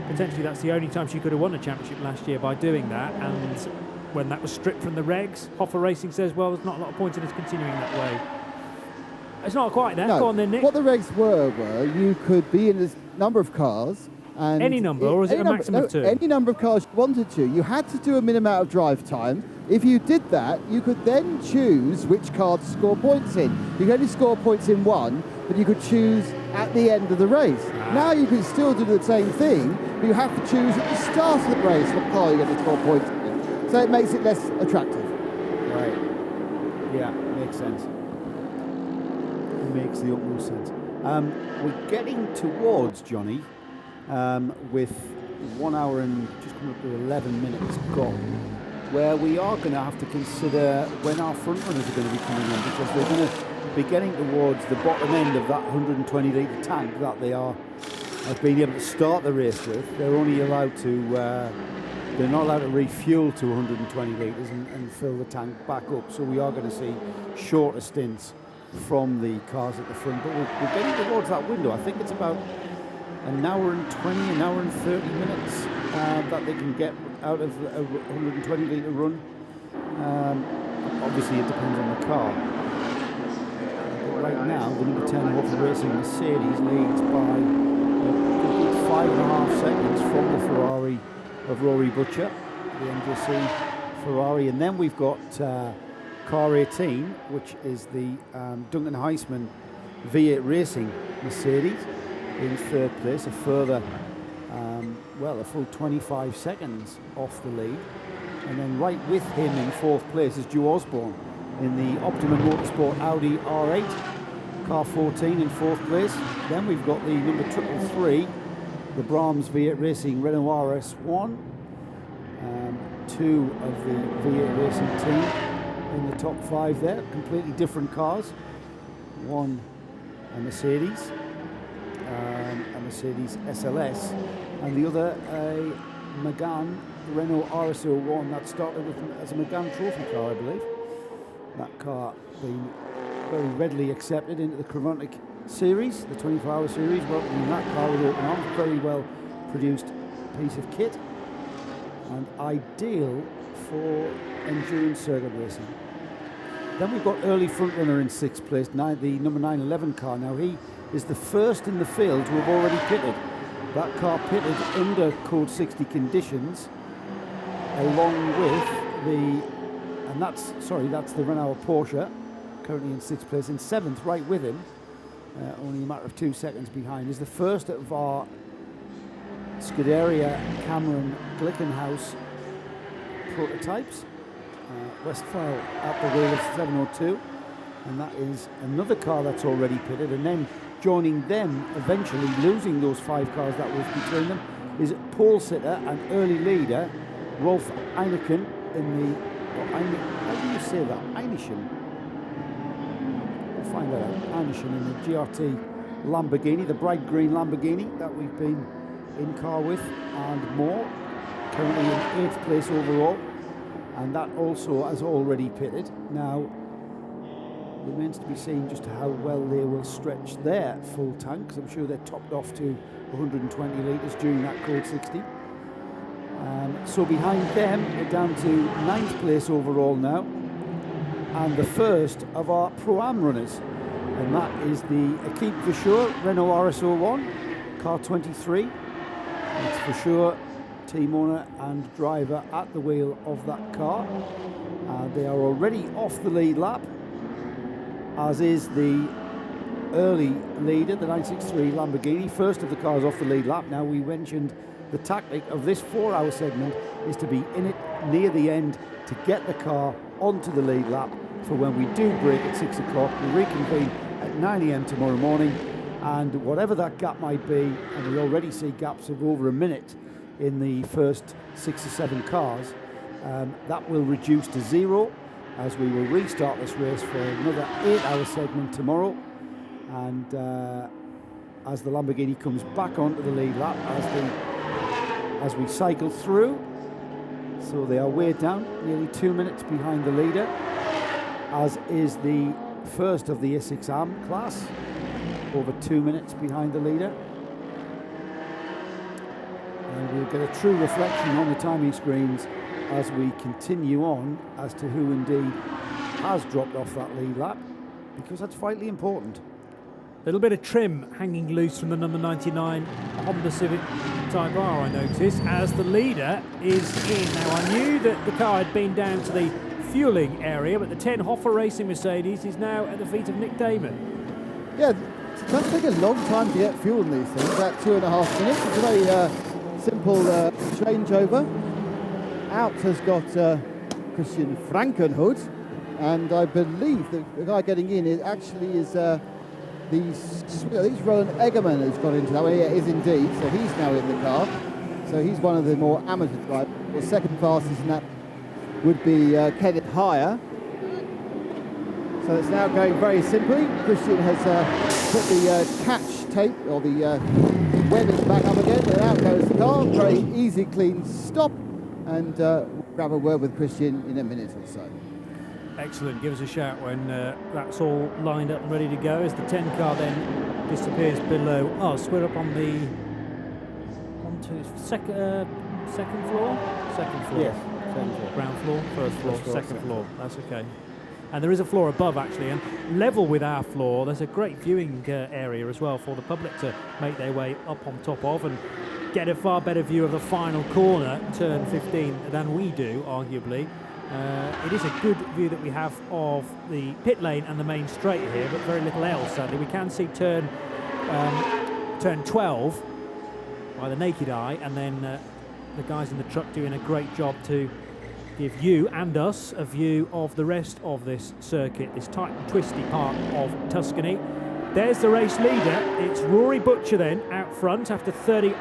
potentially that's the only time she could have won a championship last year by doing that. And when that was stripped from the regs, Hoffa Racing says, well, there's not a lot of points in us continuing that way. It's not quite that. No, Go on then, Nick. what the regs were you could be in a number of cars. And any number, or is it a maximum of 2? Any number of cars you wanted to. You had to do a minimum amount of drive time. If you did that, you could then choose which car to score points in. You could only score points in one, but you could choose at the end of the race. Now you can still do the same thing, but you have to choose at the start of the race what car you're going to score points in. So it makes it less attractive. Right. Yeah, makes sense. It makes the utmost sense. We're getting towards, Johnny, with 1 hour and just coming up to 11 minutes gone, where we are going to have to consider when our front runners are going to be coming in, because they're going to be getting towards the bottom end of that 120 litre tank that they have been able to start the race with. They're only allowed to they're not allowed to refuel to 120 litres and fill the tank back up, so we are going to see shorter stints from the cars at the front, but we're getting towards that window. I think it's about an hour and 20, an hour and 30 minutes that they can get out of a 120 litre run. Obviously it depends on the car. But right now, the number 10 Hoffa Racing Mercedes leads by 5.5 seconds from the Ferrari of Rory Butcher, the MJC Ferrari, and then we've got car 18, which is the Duncan Heisman V8 Racing Mercedes in third place, a further a full 25 seconds off the lead, and then right with him in fourth place is Joe Osborne in the Optimum Motorsport Audi R8, car 14 in fourth place. Then we've got the number 333, the Brahms V8 Racing Renault RS1, two of the V8 Racing team in the top 5 there, completely different cars. One a Mercedes SLS, and the other a Megane Renault RS01 that started with as a Megane trophy car, I believe. That car being very readily accepted into the Chronotic series, the 24-hour series, welcoming that car with open arms, very well produced piece of kit, and ideal for endurance circuit racing. Then we've got early front runner in 6th place, the number 911 car. Now he is the first in the field to have already pitted. That car pitted under code 60 conditions, along with that's the Renault Porsche, currently in 6th place. In 7th, right with him, only a matter of 2 seconds behind, is the first of our Scuderia Cameron Glickenhaus prototypes, Westphal at the wheel of 702, and that is another car that's already pitted, and then joining them, eventually losing those 5 cars that was between them, is pole sitter and early leader Rolf Eineken in the, how do you say that? Eineken? We'll find that out. Eineken in the GRT Lamborghini, the bright green Lamborghini that we've been in car with, and more, currently in 8th place overall, and that also has already pitted. Now, remains to be seen just how well they will stretch their full tank, because I'm sure they're topped off to 120 litres during that code 60. So behind them, we're down to 9th place overall now, and the first of our Pro-Am runners, and that is the Equipe Vauchur Renault RS01, car 23. It's Vauchur, team owner and driver at the wheel of that car. They are already off the lead lap, as is the early leader, the 963 Lamborghini, first of the cars off the lead lap. Now, we mentioned the tactic of this 4-hour segment is to be in it near the end to get the car onto the lead lap for when we do break at 6 o'clock. We reconvene at 9 a.m. tomorrow morning, and whatever that gap might be, and we already see gaps of over a minute in the first 6 or 7 cars, that will reduce to 0 as we will restart this race for another 8-hour segment tomorrow, And as the Lamborghini comes back onto the lead lap, as we cycle through, so they are way down, nearly 2 minutes behind the leader, as is the first of the A6AM class, over 2 minutes behind the leader. And we'll get a true reflection on the timing screens as we continue on as to who indeed has dropped off that lead lap, because that's vitally important. A little bit of trim hanging loose from the number 99 Honda Civic Type R, I notice, as the leader is in. Now, I knew that the car had been down to the fueling area, but the 10 Hoffer Racing Mercedes is now at the feet of Nick Damon. Yeah, it does take a long time to get fuel in these things, about 2.5 minutes. It's a very simple changeover. Out has got Christian Frankenhood, and I believe the guy getting in is Roland Eggerman has got into that one. Yeah, it is indeed. So he's now in the car. So he's one of the more amateur drivers. The second fastest in that would be Kenneth Heyer. So it's now going very simply. Christian has put the catch tape or the webbing back up again, and out goes the car. Very easy, clean stop, and we'll grab a word with Christian in a minute or so. Excellent. Give us a shout when that's all lined up and ready to go, as the 10 car then disappears below us. We're up on the second floor? Second floor. Yes, second floor. Ground floor? First floor? First floor, second floor. That's okay. And there is a floor above, actually, and level with our floor, there's a great viewing area as well for the public to make their way up on top of and get a far better view of the final corner, turn 15, than we do, arguably. It is a good view that we have of the pit lane and the main straight here, but very little else, sadly. We can see turn 12 by the naked eye, and then the guys in the truck doing a great job to give you and us a view of the rest of this circuit, this tight and twisty part of Tuscany. There's the race leader. It's Rory Butcher then out front after 38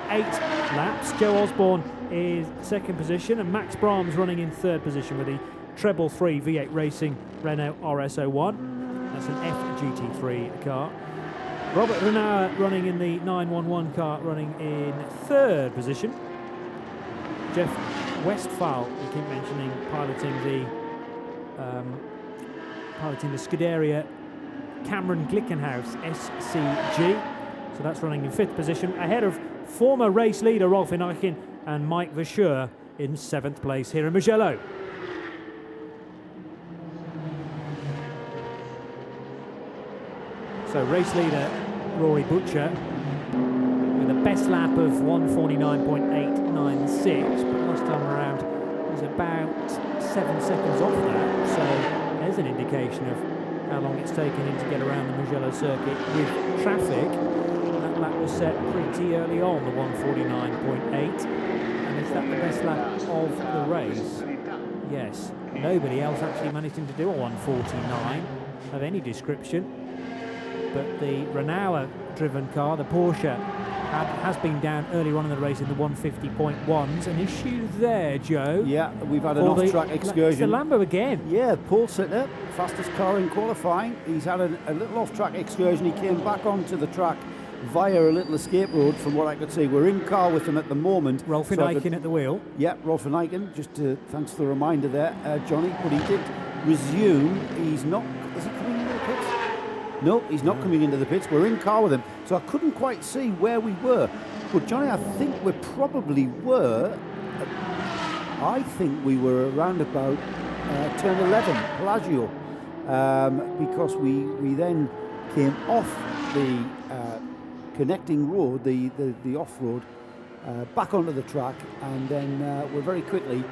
laps. Joe Osborne is second position, and Max Brahms running in third position with the treble 3 V8 Racing Renault RS01. That's an FGT3 car. Robert Renauer running in the 911 car, running in third position. Jeff Westphal, we keep mentioning, piloting the Scuderia Cameron Glickenhaus SCG. So that's running in fifth position, ahead of former race leader Rolf Ineichen and Mike Verscheur in seventh place here in Mugello. So race leader Rory Butcher with a best lap of 1:49.896, but last time around was about 7 seconds off that. So there's an indication of how long it's taken him to get around the Mugello circuit with traffic. That lap was set pretty early on, the 1:49.8, and is that the best lap of the race? Yes. Nobody else actually managing to do a 1:49 of any description. But the Renauer-driven car, the Porsche, has been down earlier on in the race in the 150.1s. An issue there, Joe. Yeah, we've had an off-track excursion. It's the Lambo again. Yeah, Paul Sitter, fastest car in qualifying. He's had a little off-track excursion. He came back onto the track via a little escape road, from what I could see. We're in car with him at the moment. Rolf Ineichen at the wheel. Yeah, Rolf Ineichen, just thanks for the reminder there, Johnny. But he did resume. He's not... Is he coming into the pits? No, he's not coming into the pits. We're in car with him. So I couldn't quite see where we were. But Johnny, I think we probably were... I think we were around about turn 11, Pelagio. Because we then came off the connecting road, the off-road, back onto the track, and then we're very quickly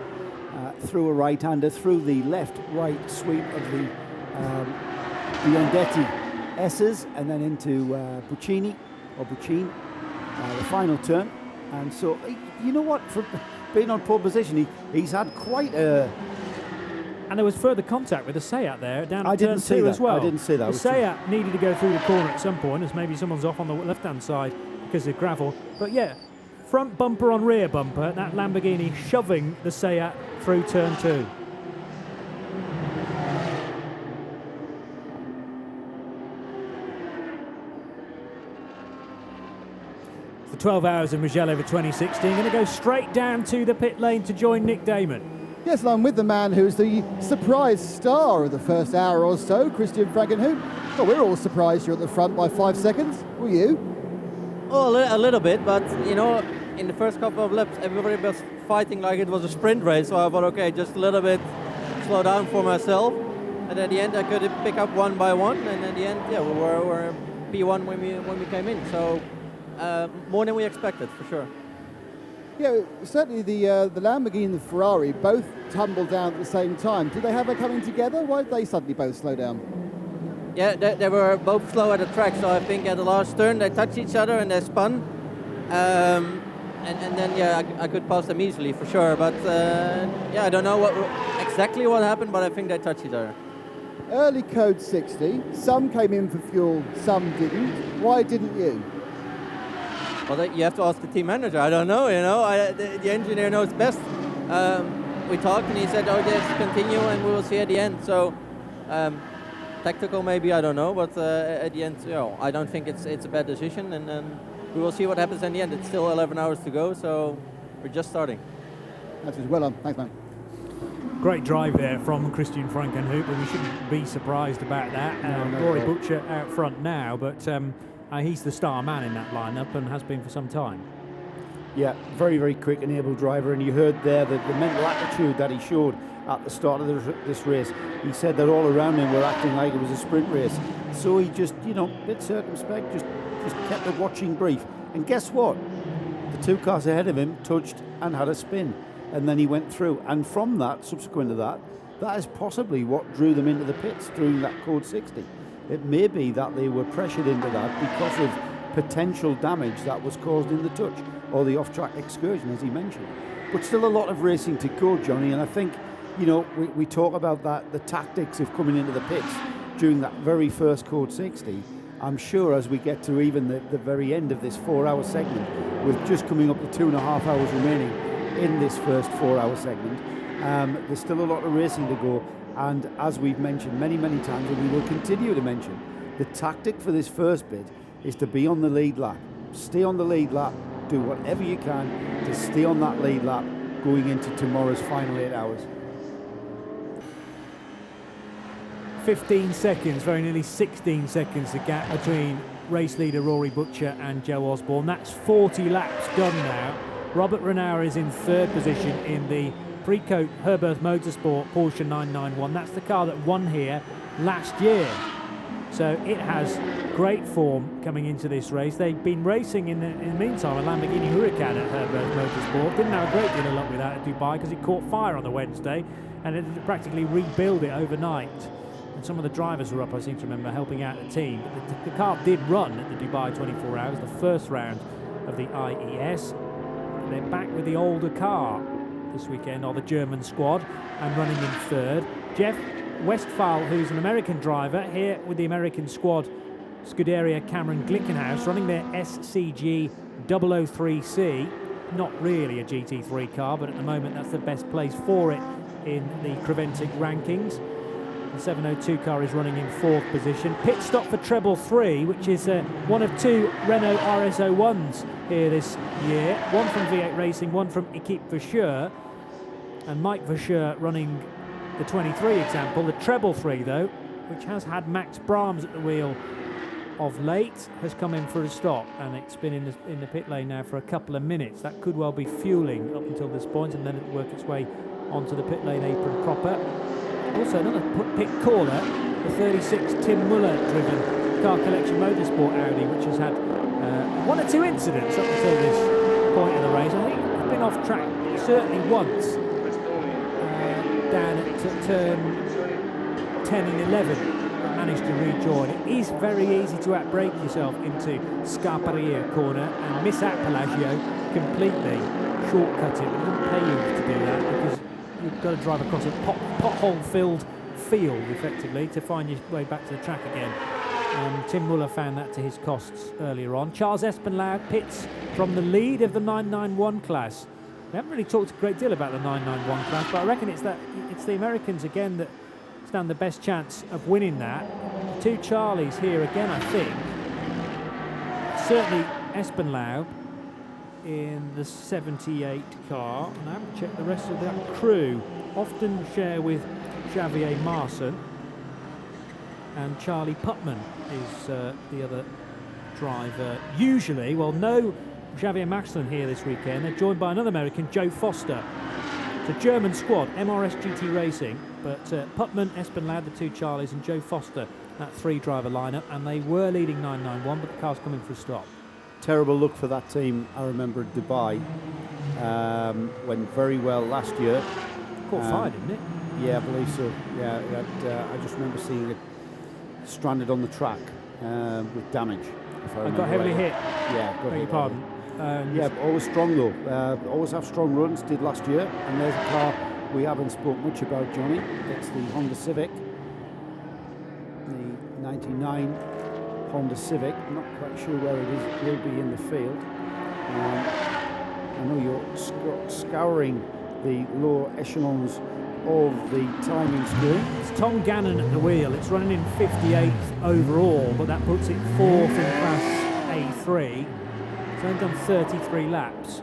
through a right-hander, through the left-right sweep of the Biondetti S's, and then into Buccini, the final turn. And so, you know what, for being on pole position, he's had quite a... And there was further contact with the Seat there down at turn 2 as well. I didn't see that. The Seat needed to go through the corner at some point, as maybe someone's off on the left-hand side because of gravel. But yeah, front bumper on rear bumper, that Lamborghini shoving the Seat through turn 2. the 12 Hours of Mugello for 2016. Going to go straight down to the pit lane to join Nick Damon. Yes, and I'm with the man who's the surprise star of the first hour or so, Christian Frankenhoop. Well, we're all surprised you're at the front by 5 seconds. Were you? Oh, a little bit, but you know, in the first couple of laps, everybody was fighting like it was a sprint race. So I thought, okay, just a little bit slow down for myself. And at the end, I could pick up one by one. And at the end, yeah, we were P1 when we came in. So more than we expected, for sure. Yeah, certainly the Lamborghini and the Ferrari both tumbled down at the same time. Did they have a coming together? Why did they suddenly both slow down? Yeah, they were both slow at the track, so I think at the last turn they touched each other and they spun. And then, yeah, I could pass them easily, for sure. But, yeah, I don't know exactly what happened, but I think they touched each other. Early code 60, some came in for fuel, some didn't. Why didn't you? Well, you have to ask the team manager. I don't know, you know. The engineer knows best. We talked and he said, oh, yes, continue and we will see at the end. So, tactical maybe, I don't know. But at the end, you know, I don't think it's a bad decision. And we will see what happens in the end. It's still 11 hours to go, so we're just starting. That's well done. Thanks, man. Great drive there from Christian Frankenhoop, but we shouldn't be surprised about that. Rory Butcher out front now, but he's the star man in that lineup and has been for some time. Yeah, very, very quick and able driver, and you heard there the mental attitude that he showed at the start of this race. He said that all around him were acting like it was a sprint race. So he just, you know, a bit circumspect, just kept a watching brief. And guess what? The 2 cars ahead of him touched and had a spin. And then he went through. And from that, subsequent to that, that is possibly what drew them into the pits during that code 60. It may be that they were pressured into that because of potential damage that was caused in the touch or the off-track excursion, as he mentioned. But still a lot of racing to go, Johnny, and I think, you know, we talk about that, the tactics of coming into the pits during that very first code 60. I'm sure as we get to even the very end of this 4-hour segment, with just coming up to 2.5 hours remaining in this first 4-hour segment, there's still a lot of racing to go. And as we've mentioned many, many times, and we will continue to mention, the tactic for this first bit is to be on the lead lap. Stay on the lead lap, do whatever you can to stay on that lead lap going into tomorrow's final 8 hours. 15 seconds, very nearly 16 seconds, the gap between race leader Rory Butcher and Joe Osborne. That's 40 laps done now. Robert Renauer is in 3rd position in the Precoat Herberth Motorsport Porsche 991. That's the car that won here last year. So it has great form coming into this race. They've been racing in the meantime a Lamborghini Huracan at Herberth Motorsport. Didn't have a great deal of luck with that at Dubai because it caught fire on the Wednesday and it had practically rebuild it overnight. And some of the drivers were up, I seem to remember, helping out the team. But the car did run at the Dubai 24 Hours, the first round of the IES. And they're back with the older car this weekend, or the German squad, and running in 3rd. Jeff Westphal, who's an American driver, here with the American squad, Scuderia Cameron Glickenhaus, running their SCG 003C. Not really a GT3 car, but at the moment that's the best place for it in the Creventic rankings. The 702 car is running in 4th position. Pit stop for Treble 3, which is one of 2 Renault RS01s here this year. One from V8 Racing, one from Equipe Vasseur. And Mike Vasseur running the 23 example. The Treble 3, though, which has had Max Brahms at the wheel of late, has come in for a stop. And it's been in the pit lane now for a couple of minutes. That could well be fueling up until this point, and then it'll work its way onto the pit lane apron proper. Also another pit caller, the 36 Tim Muller-driven Car Collection Motorsport Audi, which has had 1 or 2 incidents up until this point of the race. I think it's been off track certainly once down at turn 10 and 11. Managed to rejoin. It is very easy to outbrake yourself into Scarperia corner and miss out Pelagio completely, shortcut it. It doesn't pay you to do that because you've got to drive across a pothole-filled field, effectively, to find your way back to the track again. Tim Muller found that to his costs earlier on. Charles Espenlaub pits from the lead of the 991 class. We haven't really talked a great deal about the 991 class, but I reckon it's the Americans again that stand the best chance of winning that. 2 Charlies here again, I think. Certainly Espenlaub in the 78 car, and I haven't checked the rest of that crew. Often share with Xavier Marson, and Charlie Putman is the other driver. Usually, well, no Xavier Marson here this weekend. They're joined by another American, Joe Foster. It's a German squad, MRS GT Racing, but Putman, Espenlaub, the two Charlies, and Joe Foster, that three-driver lineup, and they were leading 991, but the car's coming for a stop. Terrible look for that team. I remember Dubai went very well last year. Caught fire, didn't it? Yeah, I believe so. Yeah, I just remember seeing it stranded on the track with damage. If I remember got heavily right. hit. Yeah, got beg your hit. pardon. Yeah, but always strong though. Always have strong runs. Did last year, and there's a car we haven't spoke much about, Johnny. It's the Honda Civic, the 99 Honda Civic. I'm not quite sure where it is. It will be in the field. I know you're scouring the lower echelons of the timing screen. It's Tom Gannon at the wheel. It's running in 58th overall, but that puts it 4th in Class A3. It's only done 33 laps.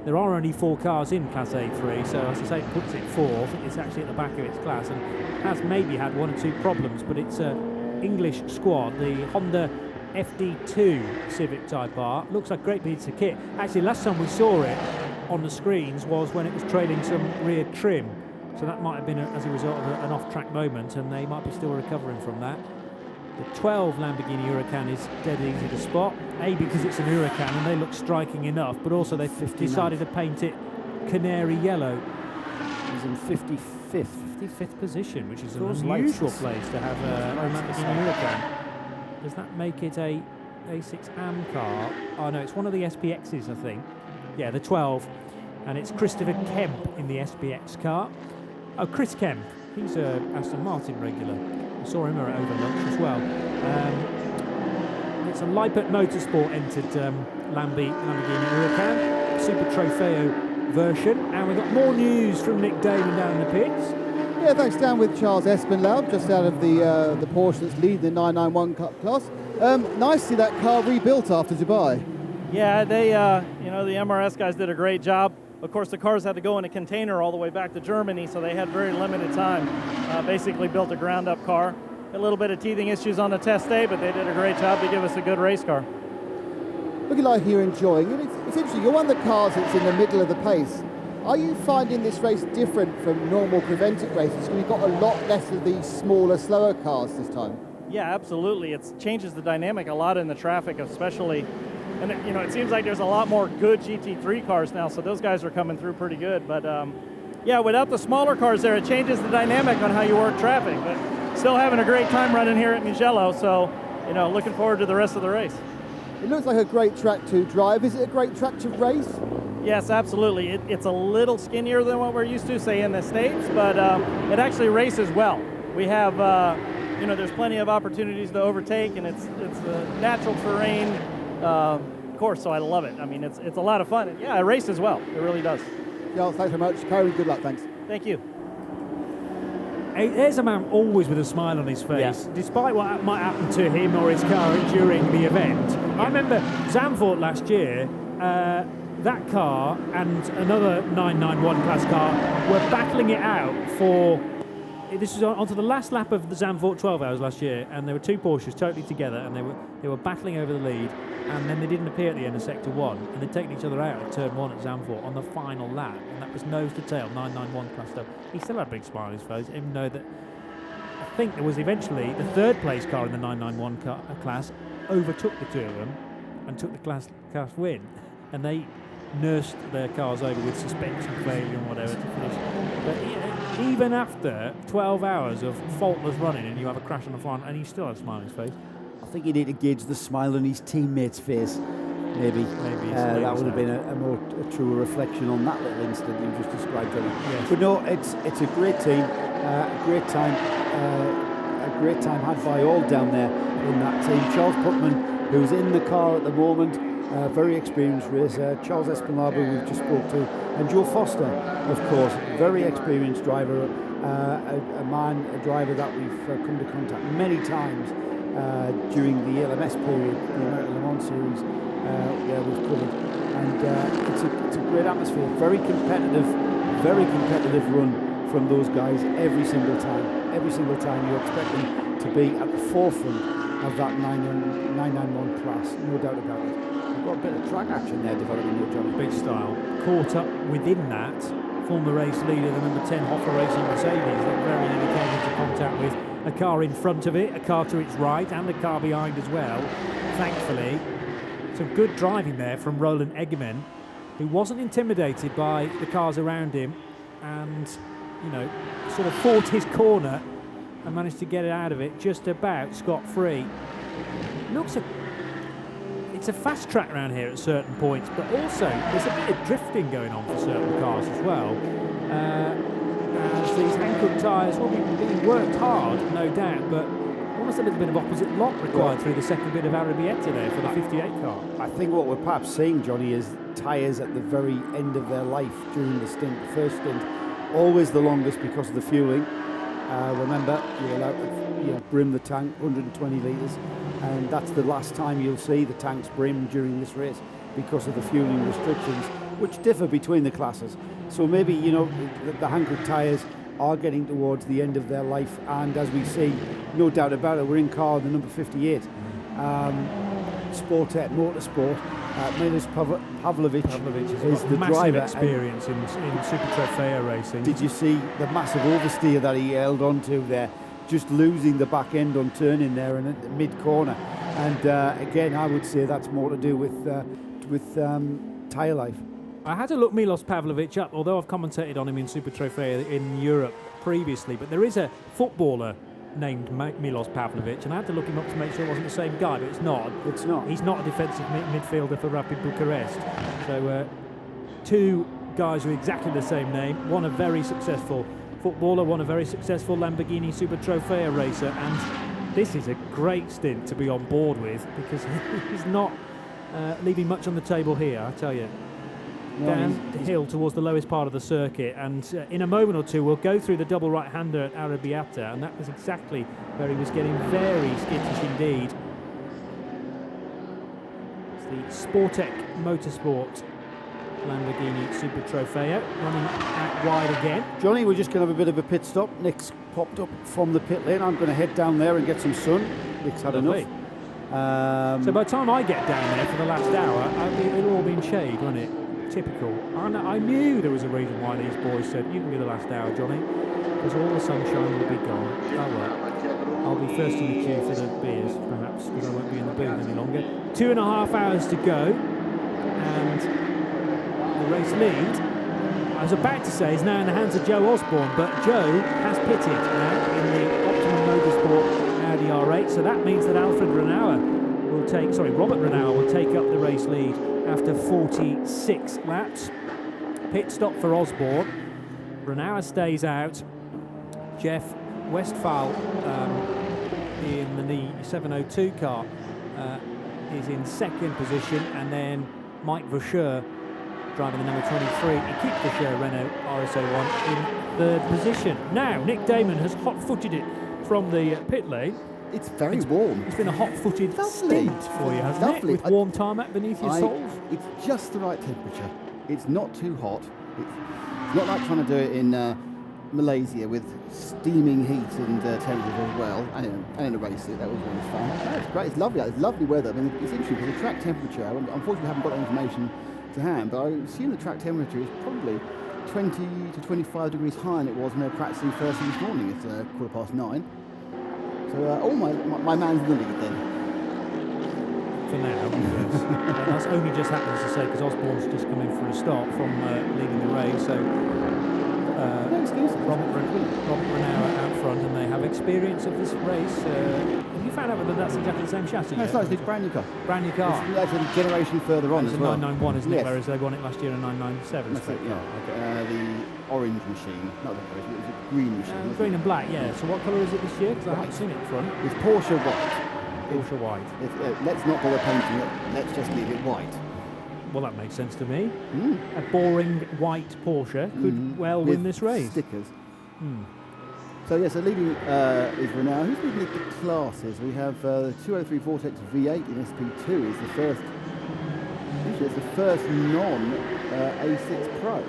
There are only 4 cars in Class A3, so as I say, it puts it 4th. It's actually at the back of its class and has maybe had 1 or 2 problems, but it's an English squad. The Honda FD2 Civic Type R looks like a great piece of kit. Actually, last time we saw it on the screens was when it was trailing some rear trim, so that might have been as a result of an off-track moment, and they might be still recovering from that. The 12 Lamborghini Huracan is dead easy to spot, A, because it's an Huracan and they look striking enough, but also they've decided to paint it canary yellow. He's in 55th position, which is an unusual place to have a Lamborghini Huracan. Does that make it a A6 AM car? Oh no, it's one of the SPXs, I think. Yeah, the 12, and it's Christopher Kemp in the SPX car. Oh, Chris Kemp, he's a Aston Martin regular. I saw him over lunch as well. It's a Lippert Motorsport entered Lamborghini Huracan, Super Trofeo version, and we've got more news from Nick Damon down in the pits. Yeah, thanks. Down with Charles Espenlaub, just out of the Porsche that's leading the 991 class. Nice to see that car rebuilt after Dubai. Yeah, they, the MRS guys did a great job. Of course, the cars had to go in a container all the way back to Germany, so they had very limited time. Basically built a ground-up car. A little bit of teething issues on the test day, but they did a great job to give us a good race car. Looking like you're enjoying it. It's interesting. You're one of the cars that's in the middle of the pace. Are you finding this race different from normal prevented races? Because we've got a lot less of these smaller, slower cars this time. Yeah, absolutely. It changes the dynamic a lot in the traffic, especially. And it seems like there's a lot more good GT3 cars now, so those guys are coming through pretty good. But yeah, without the smaller cars there, it changes the dynamic on how you work traffic. But still having a great time running here at Mugello, so looking forward to the rest of the race. It looks like a great track to drive. Is it a great track to race? Yes, absolutely. It's a little skinnier than what we're used to, say, in the States, but it actually races well. We have, there's plenty of opportunities to overtake, and it's a natural terrain course, so I love it. I mean, it's a lot of fun. And yeah, it races well. It really does. Charles, thanks very much. Kyrie, good luck. Thanks. Thank you. Hey, there's a man always with a smile on his face, despite what might happen to him or his car during the event. I remember Zandvoort last year, that car and another 991 class car were battling it out for, this was onto the last lap of the Zandvoort 12 hours last year, and there were 2 Porsches totally together, and they were battling over the lead, and then they didn't appear at the end of sector 1, and they'd taken each other out at turn 1 at Zandvoort on the final lap, and that was nose to tail, 991 class stuff. He still had a big smile on his face, even though that I think there was eventually the 3rd place car in the 991 class overtook the 2 of them and took the class win, and they nursed their cars over with suspension failure and whatever to finish. But even after 12 hours of faultless running and you have a crash on the front and he still has a smile on his face. I think you need to gauge the smile on his teammate's face. Maybe that would have been a truer reflection on that little incident you just described, Johnny. Yes. But no, it's a great team, a great time had by all down there in that team. Charles Putman, who's in the car at the moment, very experienced racer. Charles Espenlaub, who we've just spoke to, and Joe Foster, of course, very experienced driver, a driver that we've come to contact many times during the LMS period, the American Le Mans Series, there we've covered. And it's a great atmosphere, very competitive run from those guys every single time. Every single time you expect them to be at the forefront of that 991 class, no doubt about it. We've got a bit of track action there developing here, Johnny. Big style. Caught up within that, former race leader, the number 10 Hoffa Racing Mercedes, that very nearly came into contact with a car in front of it, a car to its right, and a car behind as well. Thankfully, some good driving there from Roland Egemen, who wasn't intimidated by the cars around him, and sort of fought his corner and managed to get it out of it just about scot-free. It's a fast track around here at certain points, but also there's a bit of drifting going on for certain cars as well. As these Hankook tyres will be being worked hard, no doubt, but almost a little bit of opposite lock required through the second bit of Arabietta there for the 58 car. I think what we're perhaps seeing, Johnny, is tyres at the very end of their life during the stint. The first stint, always the longest because of the fueling. Remember, you're allowed to brim the tank 120 litres, and that's the last time you'll see the tanks brimmed during this race because of the fueling restrictions, which differ between the classes. So maybe, the Hankook tyres are getting towards the end of their life, and as we see, no doubt about it, we're in car the number 58. Sportet Motorsport. Milos Pavlovic is the massive driver. Experience in Super Trofeo racing. Did you see the massive oversteer that he held onto there, just losing the back end on turning there and at the mid corner? And again, I would say that's more to do with tyre life. I had to look Milos Pavlovic up, although I've commentated on him in Super Trofeo in Europe previously. But there is a footballer named Milos Pavlovic, and I had to look him up to make sure it wasn't the same guy, but it's not. It's not. He's not a defensive midfielder for Rapid Bucharest. So two guys with exactly the same name, one a very successful footballer, one a very successful Lamborghini Super Trofeo racer, and this is a great stint to be on board with, because he's not leaving much on the table here, I tell you. Downhill towards the lowest part of the circuit, and in a moment or two we'll go through the double right-hander at Arabiata, and that was exactly where he was getting very skittish indeed. It's the Sportec Motorsport Lamborghini Super Trofeo running out wide again. Johnny, we're just going to have a bit of a pit stop. Nick's popped up from the pit lane. I'm going to head down there and get some sun. Nick's had enough. So by the time I get down there for the last hour, it'll all be in shade, won't it? Typical. I knew there was a reason why these boys said, you can be the last hour, Johnny, because all the sunshine will be gone. Oh well. I'll be first in the queue for the beers, perhaps, because I won't be in the booth any longer. 2.5 hours to go, and the race lead, I was about to say, is now in the hands of Joe Osborne, but Joe has pitted now in the Optimum Motorsport Audi R8, so that means that Robert Renauer will take up the race lead after 46 laps. Pit stop for Osborne. Renauer stays out. Jeff Westphal in the 702 car is in second position, and then Mike Vacher driving the number 23, Equipe Vacher Renault RS01 in third position. Now Nick Damon has hot-footed it from the pit lane. It's very warm. It's been a hot-footed stint for you, hasn't it? With warm tarmac beneath your soles. It's just the right temperature. It's not too hot. It's not like trying to do it in Malaysia with steaming heat and temperatures as well, and in a race that was really fun. No, it's great. It's lovely. It's lovely weather. I mean, it's interesting because the track temperature. Unfortunately, I haven't got that information to hand, but I assume the track temperature is probably 20 to 25 degrees higher than it was when they were practicing first thing this morning at 9:15. So, my man's in the lead then. For now, yes. That's only just happens to say because Osborne's just come in for a start from leading the race. So Robert Renauer out front, and they have experience of this race. Have you found out whether that's exactly the same chassis? No, it's not. It's a brand new car. Brand new car. It's actually a generation further on as well. It's a 991, isn't it? Yes. Whereas they won it last year in a 997. That's it, yeah. Okay. The orange machine, not the orange, it was a green machine. Green and black, yeah. So what colour is it this year? Because I haven't seen it up front. It's Porsche white. Porsche white. Let's not bother painting it. Let's just leave it white. Well, that makes sense to me. A boring white Porsche could well win this race. Stickers. So yes, the leading is Renauer. Who's leading the classes? We have the 203 Vortex V8 in SP2 is the first actually it's the first non-A6 Pro.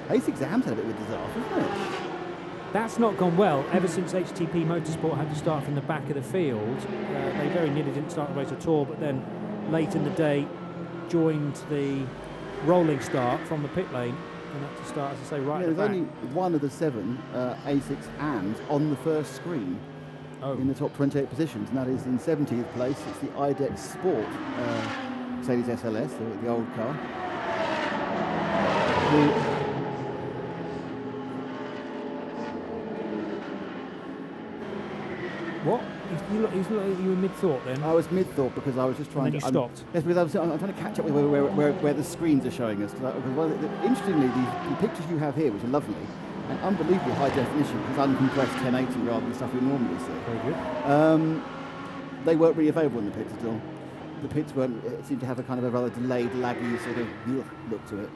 A6 Am's had a bit of a disaster, isn't it? That's not gone well ever since HTP Motorsport had to start from the back of the field. They very nearly didn't start the race at all, but then late in the day joined the rolling start from the pit lane and had to start, as I say, right at the there's back. only one of the 7 A6 Ams on the first screen in the top 28 positions, and that is in 17th place. It's the IDEX Sport Mercedes SLS, the old car. What? You were mid-thought then? I was mid-thought because I was just trying and then to... you stopped? Yes, because I'm trying to catch up with where the screens are showing us. Interestingly, the pictures you have here, which are lovely, and unbelievably high definition, because uncompressed 1080 rather than stuff we normally see. Very good. They weren't really available in the pits at all. The pits seemed to have a kind of a rather delayed, laggy sort of look to it.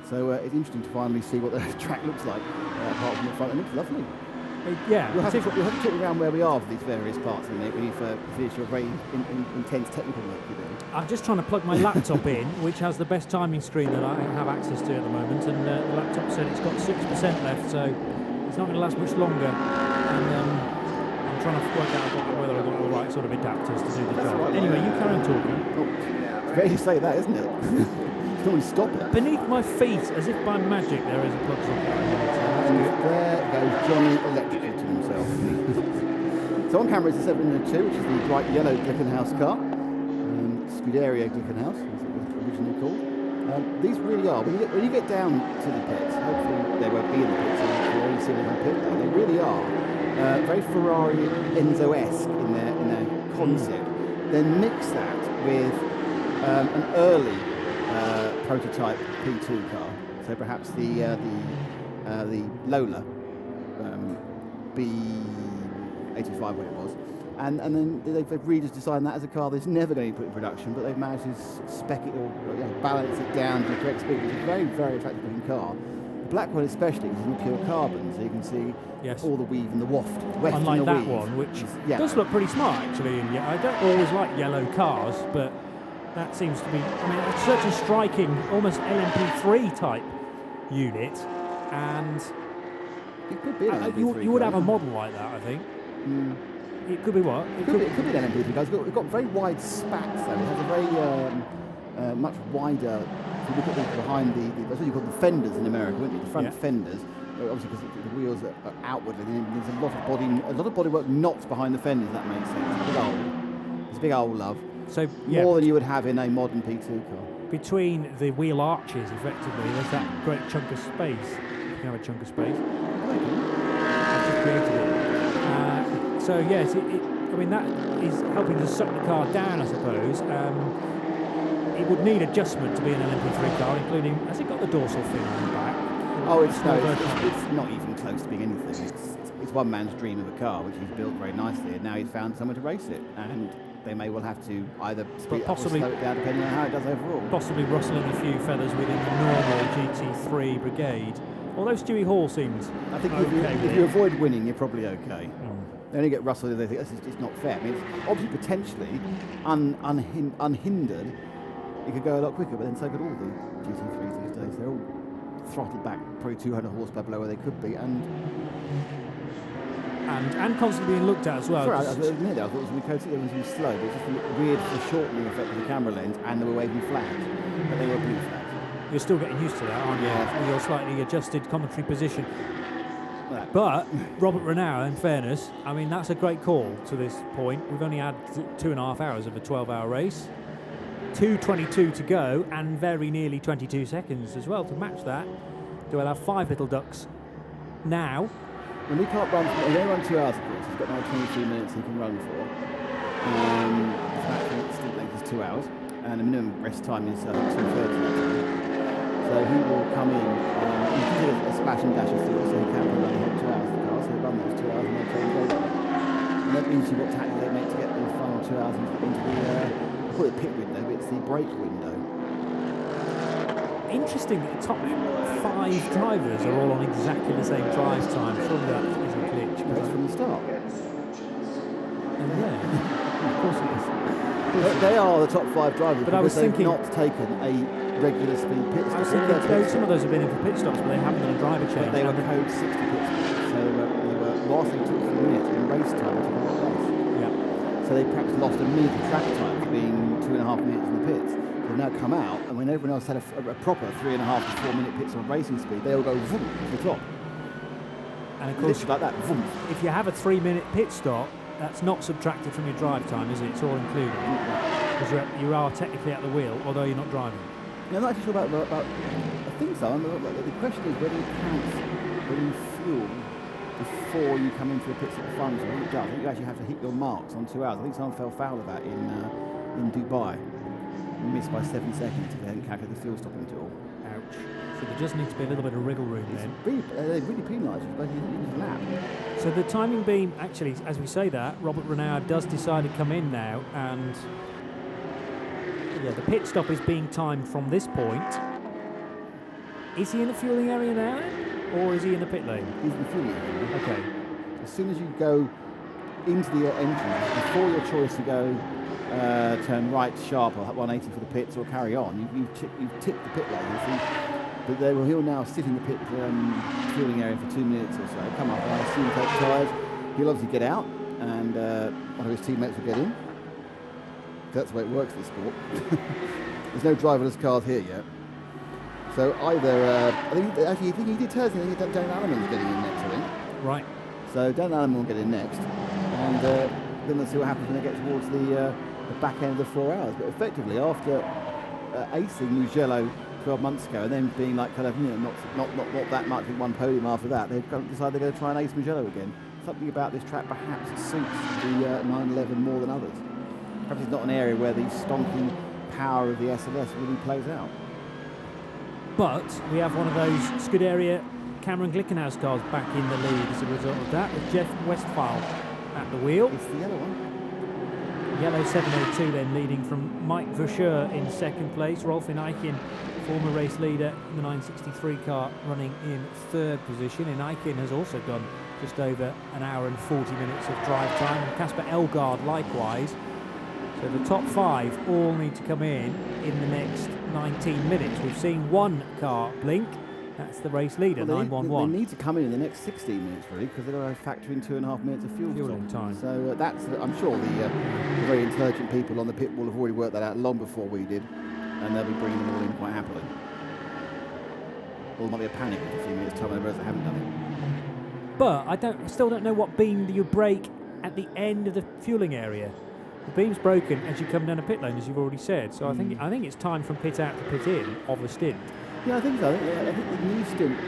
So it's interesting to finally see what the track looks like, apart from the front. It looks lovely. Yeah. We'll have to talk around where we are for these various parts in it when you finish your very intense technical work you're doing. I'm just trying to plug my laptop in, which has the best timing screen that I have access to at the moment, and the laptop said it's got 6% left, so it's not going to last much longer. And I'm trying to work out whether I've got the right sort of adapters to do the job. Right. Anyway, you carry on talking. It's rare you say that, isn't it? You don't want to stop it. Beneath my feet, as if by magic, there is a plug socket. There goes Johnny electrocuting himself. So on camera is the 702, which is the bright yellow Glickenhaus car. Scuderia Glickenhaus, as it was originally called. These really are, when you get down to the pits, hopefully they won't be in the pits, so you'll only see them in the pit lane. They really are very Ferrari Enzo-esque in their concept. Then mix that with an early prototype P2 car, so perhaps the Lola B85, what it was, and then they've really just designed that as a car that's never going to be put in production, but they've managed to spec it or balance it down to the correct speed. It's a very, very attractive looking car. The black one especially is in pure carbon, so you can see all the weave and the waft. Unlike that weave. one, which does look pretty smart actually. And I don't always like yellow cars, but that seems to be, I mean, it's such a striking, almost LMP3 type unit, and it could be an LMP3 you would have a model like that, I think. It could be what? It could be an LMP3 car. It's got very wide spats though. It has a very much wider. If you look at behind that's what you call the fenders in America, wouldn't you? The front fenders. Obviously, because the wheels are outward, and there's a lot of bodywork not behind the fenders. If that makes sense. It's a big old love. So more than you would have in a modern P2 car. Between the wheel arches, effectively, there's that great chunk of space. You can have a chunk of space. I've just created it. So yes, I mean that is helping to suck the car down, I suppose. It would need adjustment to be an LMP3 car, including, has it got the dorsal fin on the back? Oh, it's not even close to being anything. It's one man's dream of a car, which he's built very nicely, and now he's found somewhere to race it. And they may well have to either speed up or slow it down, depending on how it does overall. Possibly rustling a few feathers within the normal GT3 brigade. Although Stewie Hall seems I think if you avoid winning, you're probably okay. They only get rustled if they think this is just not fair. I mean, it's obviously potentially unhindered. It could go a lot quicker, but then so could all the GT3s these days. They're all throttled back, probably 200 horsepower below where they could be, and constantly being looked at as well. Sorry, I thought it was slow, but it's just a weird shortening effect of the camera lens, and they were waving flags, but they were blue flags. You're still getting used to that, aren't you? With your slightly adjusted commentary position. But Robert Renaud, in fairness, I mean, that's a great call to this point. We've only had 2.5 hours of a 12-hour race. 2:22 to go, and very nearly 22 seconds as well to match that. We'll have 5 little ducks now. When we can't run, we only run 2 hours, of course. He's got now 23 minutes he can run for. His stint length is 2 hours, and the minimum rest time is 2:30. So he will come in. He can do a splash and dash of fuel, so he can run the whole 2 hours of the car. So he'll run those 2 hours and then change over. And that means what tactics they make to get the final 2 hours into the I call it pit window, but it's the brake window. Interesting that the top 5 drivers are all on exactly the same drive time. Surely that is a glitch. That's from the start. Of course it is. They are the top 5 drivers, but I was thinking they've not taken a regular speed pit stops. Some of those have been in for pit stops, but they haven't done a driver change. But they were code 60 pit stops. So they were, whilst they took 3 minutes in race time, they took a lot less. Yeah. So they perhaps lost a minute of track time for being 2.5 minutes in the pits. They've now come out, and when everyone else had a proper 3.5 to 4 minute pits on racing speed, they all go vroom to the top. And of course, like that, vroom. If you have a 3 minute pit stop, that's not subtracted from your drive time, is it? It's all included. Because you are technically at the wheel, although you're not driving. Yeah, I'm not actually sure about I think so. The question is whether it counts when you fuel before you come into the pits at the front. So I think it does. I think you actually have to hit your marks on 2 hours. I think someone fell foul of that in Dubai. Missed by 7 seconds if they hadn't calculated the fuel stop into it all. Ouch. So there does need to be a little bit of wriggle room then. They really penalised you, but you didn't use a lap. So the timing beam, actually, as we say that, Robert Renard does decide to come in now, and yeah, the pit stop is being timed from this point. Is he in the fueling area now, or is he in the pit lane? He's in the fueling area. Okay. As soon as you go into the entrance, before your choice to go turn right sharp or 180 for the pits or carry on, you've tipped the pit lane. But he'll now sit in the pit fueling area for 2 minutes or so, come up and I assume take tyres. He'll obviously get out and one of his teammates will get in. That's the way it works in sport. There's no driverless cars here yet. So either, I think he did tell us, I think Dan Alleman's getting in next, I think. Right. So Dan Alleman will get in next. And then let's see what happens when they get towards the back end of the 4 hours. But effectively, after acing Mugello 12 months ago, and then being like kind of, not that much with one podium after that, they've decided they're going to try and ace Mugello again. Something about this track perhaps suits the 911 more than others. Perhaps it's not an area where the stonking power of the SLS really plays out. But we have one of those Scuderia Cameron Glickenhaus cars back in the lead as a result of that, with Jeff Westphal at the wheel. It's the yellow one. Yellow 702 then leading from Mike Verscheur in second place. Rolf Inaikin, former race leader in the 963 car, running in third position. Inaikin has also done just over an hour and 40 minutes of drive time. And Casper Elgaard likewise. So the top 5 all need to come in the next 19 minutes. We've seen one car blink. That's the race leader, 911. They need to come in the next 16 minutes, really, because they've got to factor in 2.5 minutes of fueling time. So that's, I'm sure the very intelligent people on the pit will have already worked that out long before we did, and they'll be bringing them all in quite happily. Or there might be a panic in a few minutes' time, and the rest haven't done it. But I still don't know what beam you break at the end of the fueling area. The beam's broken as you come down a pit lane, as you've already said. So I think it's time from pit out to pit in of the stint. Yeah, I think so. I think the new stint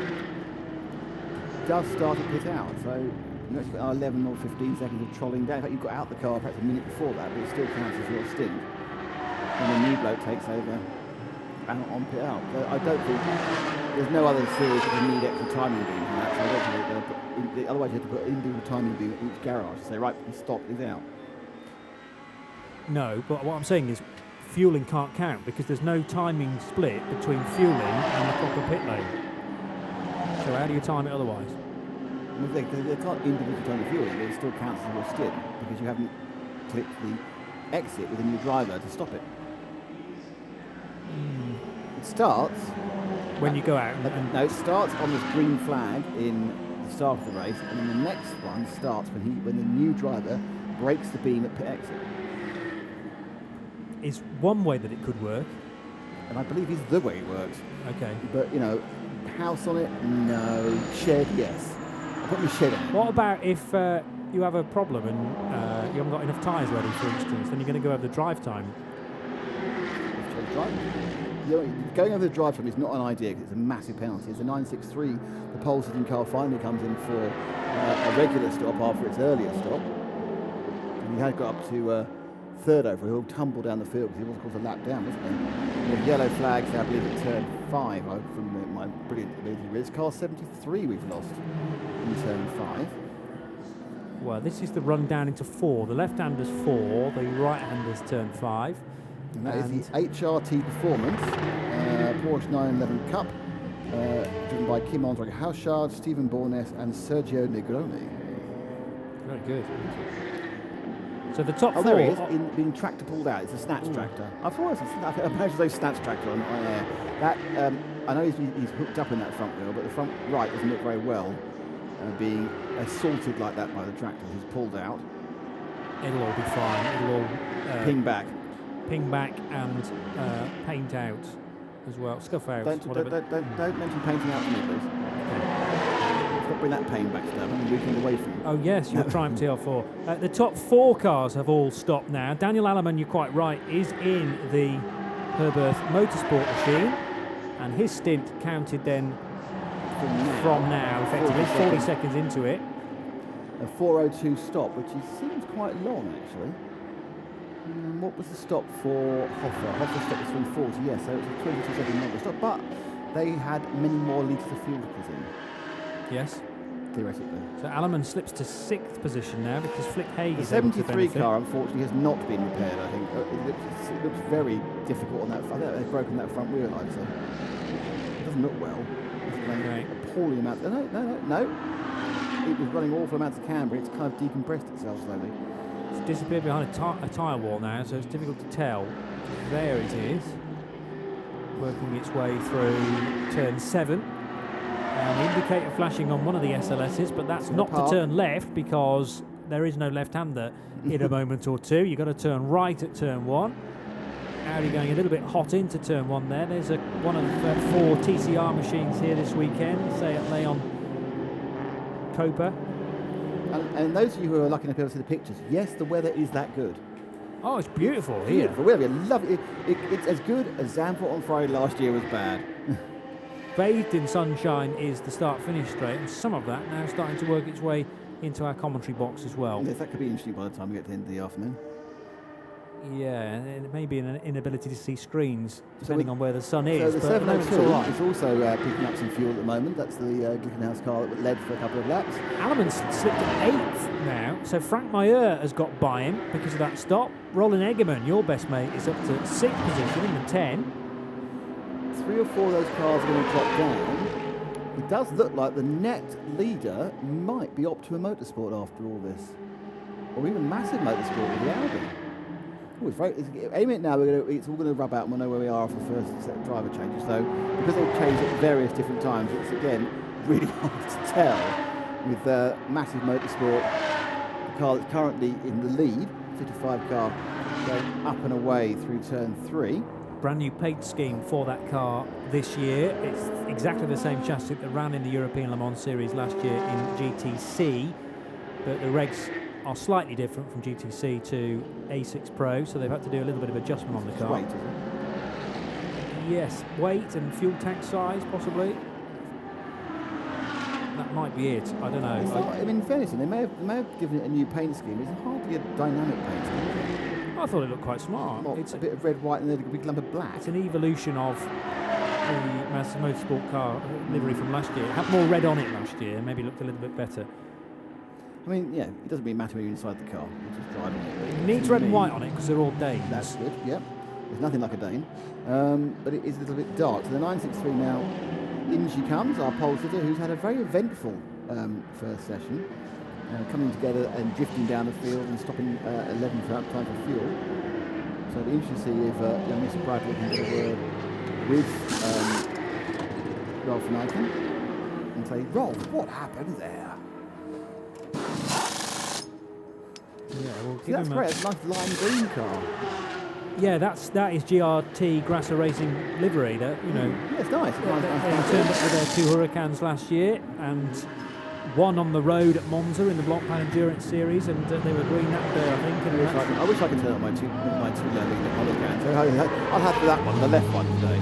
does start at pit out. So you know, it's 11 or 15 seconds of trolling down. In fact, you've got out the car perhaps a minute before that, but it still counts as your stint. And the new bloke takes over out on pit out. So I don't think there's no other series that need extra timing beam from that. So I don't think they're going to put otherwise you have to put individual timing beam at each garage to say, right, he's stopped, he's out. No, but what I'm saying is fueling can't count because there's no timing split between fueling and the proper pit lane. So how do you time it otherwise? Well, they can't individually time the fueling, but it still counts as your stint because you haven't clicked the exit with a new driver to stop it. It starts when you go out. No, it starts on this green flag in the start of the race, and then the next one starts when the new driver breaks the beam at pit exit. Is one way that it could work, and I believe is the way it works. Okay, but house on it, no. Shed, yes. I'll put my shed on it. What about if you have a problem and you haven't got enough tyres ready, for instance? Then you're going to go over the drive time. Going over the drive time is not an idea because it's a massive penalty. It's a 963. The pole sitting car finally comes in for a regular stop after its earlier stop. And he had got up to third over. He'll tumble down the field because he was, of course, a lap down, wasn't he? With yellow flags, I believe, at turn 5 from my brilliant ability. It's car 73 we've lost in turn 5. Well, this is the run down into 4. The left-hander's 4, the right-hander's turn 5. And that is the HRT Performance Porsche 911 Cup, driven by Kim Andre Hauschard, Stephen Borness and Sergio Negroni. Very good. So the top Oh, four. there he is, being tractor pulled out. It's a snatch tractor. I thought it was a imagine those snatch tractor on air. That, I know he's hooked up in that front wheel, but the front right doesn't look very well, being assaulted like that by the tractor. He's pulled out. It'll all be fine. It'll all Ping back and paint out as well. Scuff out. Don't mention painting out to me, please. Stop bring that pain back to them. I'm moving away from you. Oh yes, your Triumph TR4. The top 4 cars have all stopped now. Daniel Alleman, you're quite right, is in the Herberth Motorsport machine, and his stint counted then from now effectively 40 seconds into it. A 4:02 stop, which seems quite long actually. What was the stop for Hoffa? Hoffa stopped at 3:40, yes, so it was a 22-second longer stop, but they had many more litres of fuel to put in. Yes. Theoretically. So Alleman slips to 6th position now because Flick Haig The is able to 73 benefit. car, unfortunately, has not been repaired, I think. It looks very difficult on that front. They've broken that front wheel, I'd say. It doesn't look well. It's running appalling amounts. No. It was running awful amounts of camber. It's kind of decompressed itself slowly. It's disappeared behind a tyre wall now, so it's difficult to tell. There it is, working its way through turn 7. And the indicator flashing on one of the SLSs, but that's not to turn left because there is no left-hander in a moment or two. You've got to turn right at turn 1. Audi going a little bit hot into turn 1 there. There's one of 4 TCR machines here this weekend, say at Leon Copa. And those of you who are lucky enough to be able to see the pictures, yes, the weather is that good. Oh, it's beautiful here. Beautiful. Weather, lovely. It's as good as Zandvoort on Friday last year was bad. Bathed in sunshine is the start-finish straight, and some of that now starting to work its way into our commentary box as well. Yes, that could be interesting by the time we get to the end of the afternoon. Yeah, and it may be an inability to see screens, depending on where the sun is. So the but at the moment it's 702 all right. is also picking up some fuel at the moment. That's the Glickenhaus car that led for a couple of laps. Alleman's slipped to 8th now, so Frank Mayer has got by him because of that stop. Roland Eggerman, your best mate, is up to 6th position in the 10. 3 or 4 of those cars are going to drop down. It does look like the net leader might be Optima Motorsport after all this, or even Massive Motorsport with the Audi. Oh, any minute now, it's all going to rub out, and we'll know where we are for the first set of driver changes. So, because they've changed at various different times, it's again really hard to tell. With Massive Motorsport, the car that's currently in the lead, 55 car, going up and away through turn 3. Brand new paint scheme for that car this year. It's exactly the same chassis that ran in the European Le Mans Series last year in GTC, but the regs are slightly different from GTC to A6 Pro, so they've had to do a little bit of adjustment on the car. Weight, is it? Yes, weight and fuel tank size, possibly. That might be it. I don't know. I mean, in fairness, they may have given it a new paint scheme. It's hardly a dynamic paint scheme, is it? I thought it looked quite smart. It's a bit of red, white, and then a big lump of black. It's an evolution of the Massive Motorsport car livery from last year. It had more red on it last year, maybe looked a little bit better. I mean, yeah, it doesn't really matter when you're inside the car. You're just driving it. It needs red and white on it because they're all Danes. That's good, yep. There's nothing like a Dane. But it is a little bit dark. So the 963 now, in she comes, our pole sitter, who's had a very eventful first session. Coming together and drifting down the field and stopping 11 for time for fuel. So it'll be interesting to see if young Mr. Bradley can get a word with Rolf Nyken and say, Rolf, what happened there? Yeah, well, See, that's great. It's a nice lime green car. Yeah, that is GRT Grasser Racing livery. That Yeah, it's nice. They turned up with their 2 Hurricanes last year and one on the road at Monza in the Block Pan Endurance Series, and they were green that day, I think. I wish I could turn up my two Hurricanes. I'll have for that one, the left one today.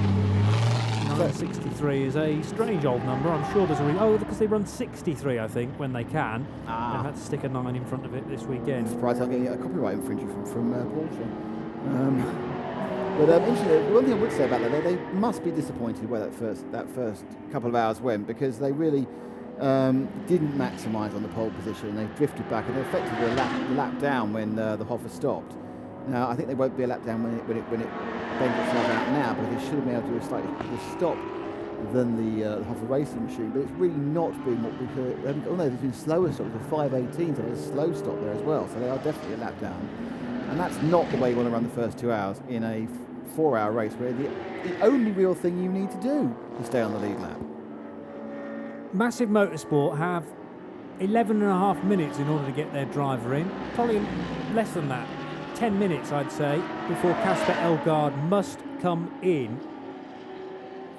963 is a strange old number. I'm sure there's a because they run 63, I think, when they can. They've had to stick a 9 in front of it this weekend. I'm surprised I'm getting a copyright infringement from Porsche. But interesting, one thing I would say about that, they must be disappointed where that first couple of hours went, because they really didn't maximise on the pole position. They drifted back and they effectively were a lap down when the Hoffa stopped. Now I think they won't be a lap down when it bends itself out now, but they should have been able to do a slightly stop than the Hoffa racing machine, but it's really not been what we could. Oh no, there's been slower stops, the 5:18, so there's a slow stop there as well, so they are definitely a lap down. And that's not the way you want to run the first 2 hours in a 4-hour race, where the only real thing you need to do is stay on the lead lap. Massive Motorsport have 11 and a half minutes in order to get their driver in, probably less than that, 10 minutes I'd say, before Kasper Elgaard must come in,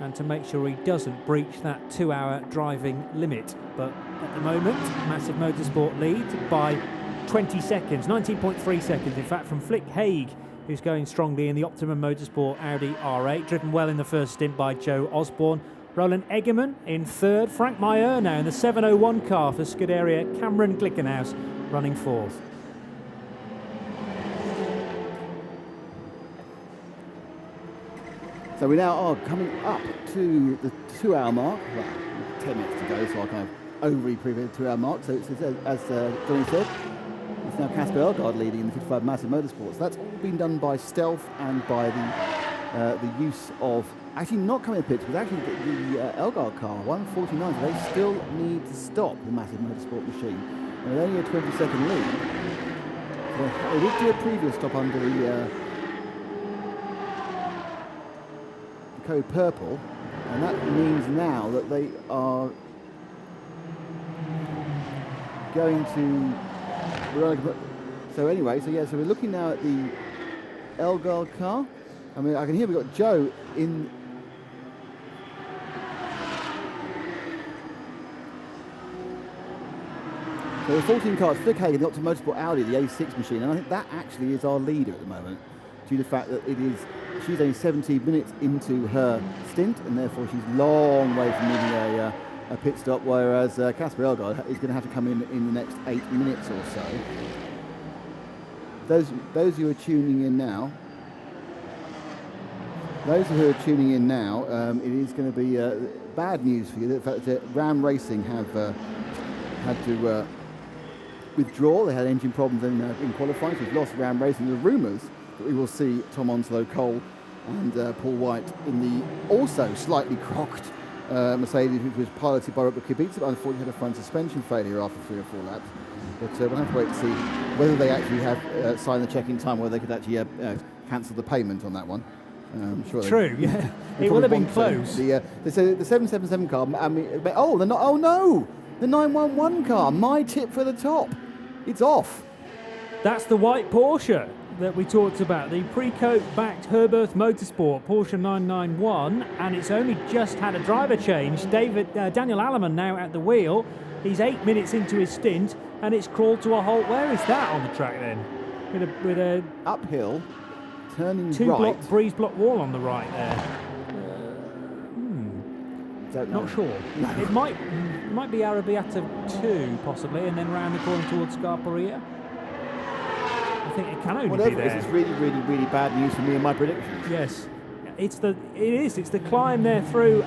and to make sure he doesn't breach that 2-hour driving limit. But at the moment, Massive Motorsport lead by 20 seconds, 19.3 seconds in fact, from Flick Haig, who's going strongly in the Optimum Motorsport Audi R8, driven well in the first stint by Joe Osborne. Roland Eggerman in third, Frank Mayer now in the 701 car for Scuderia Cameron Glickenhaus running fourth. So we now are coming up to the 2-hour mark. Well, 10 minutes to go, so I kind of overly previewed the 2-hour mark. So it's, as Johnny said, it's now Kasper Elgaard leading in the 55 Massive Motorsports. That's all been done by stealth and by the use of actually not coming to pits, but actually the Elgaard car, 149. So they still need to stop the Massive Motorsport machine. And with only a 20-second lead, so they did do a previous stop under the code purple, and that means now that they are going to. So anyway, so we're looking now at the Elgaard car. I mean, I can hear we've got Joe in. So the 14 car, Flick Haig, the Optimum Motorsport Audi, the A6 machine, and I think that actually is our leader at the moment, due to the fact that she's only 17 minutes into her stint, and therefore she's long way from needing a pit stop, whereas Kasper Elgaard is going to have to come in the next 8 minutes or so. Those who are tuning in now, it is going to be bad news for you. The fact that Ram Racing have had to withdraw. They had engine problems in qualifying, so we've lost Ram Racing. There are rumours that we will see Tom Onslow Cole and Paul White in the also slightly crocked Mercedes, which was piloted by Robert Kubica, but unfortunately had a front suspension failure after 3 or 4 laps. But we'll have to wait to see whether they actually have signed the check in time, whether they could actually cancel the payment on that one. Sure. True, yeah. It would have been close. The 777 car, the 911 car, my tip for the top. It's off. That's the white Porsche that we talked about, the pre-coat backed Herberth Motorsport Porsche 991, and it's only just had a driver change. Daniel Alleman now at the wheel. He's 8 minutes into his stint, and it's crawled to a halt. Where is that on the track then? With a uphill, turning right. 2-block breeze block wall on the right there. Not sure. No. It might be Arrabbiata 2 possibly, and then round the corner towards Scarperia. I think it can only be there. It's really, really, really bad news for me and my predictions. Yes, it's the climb there through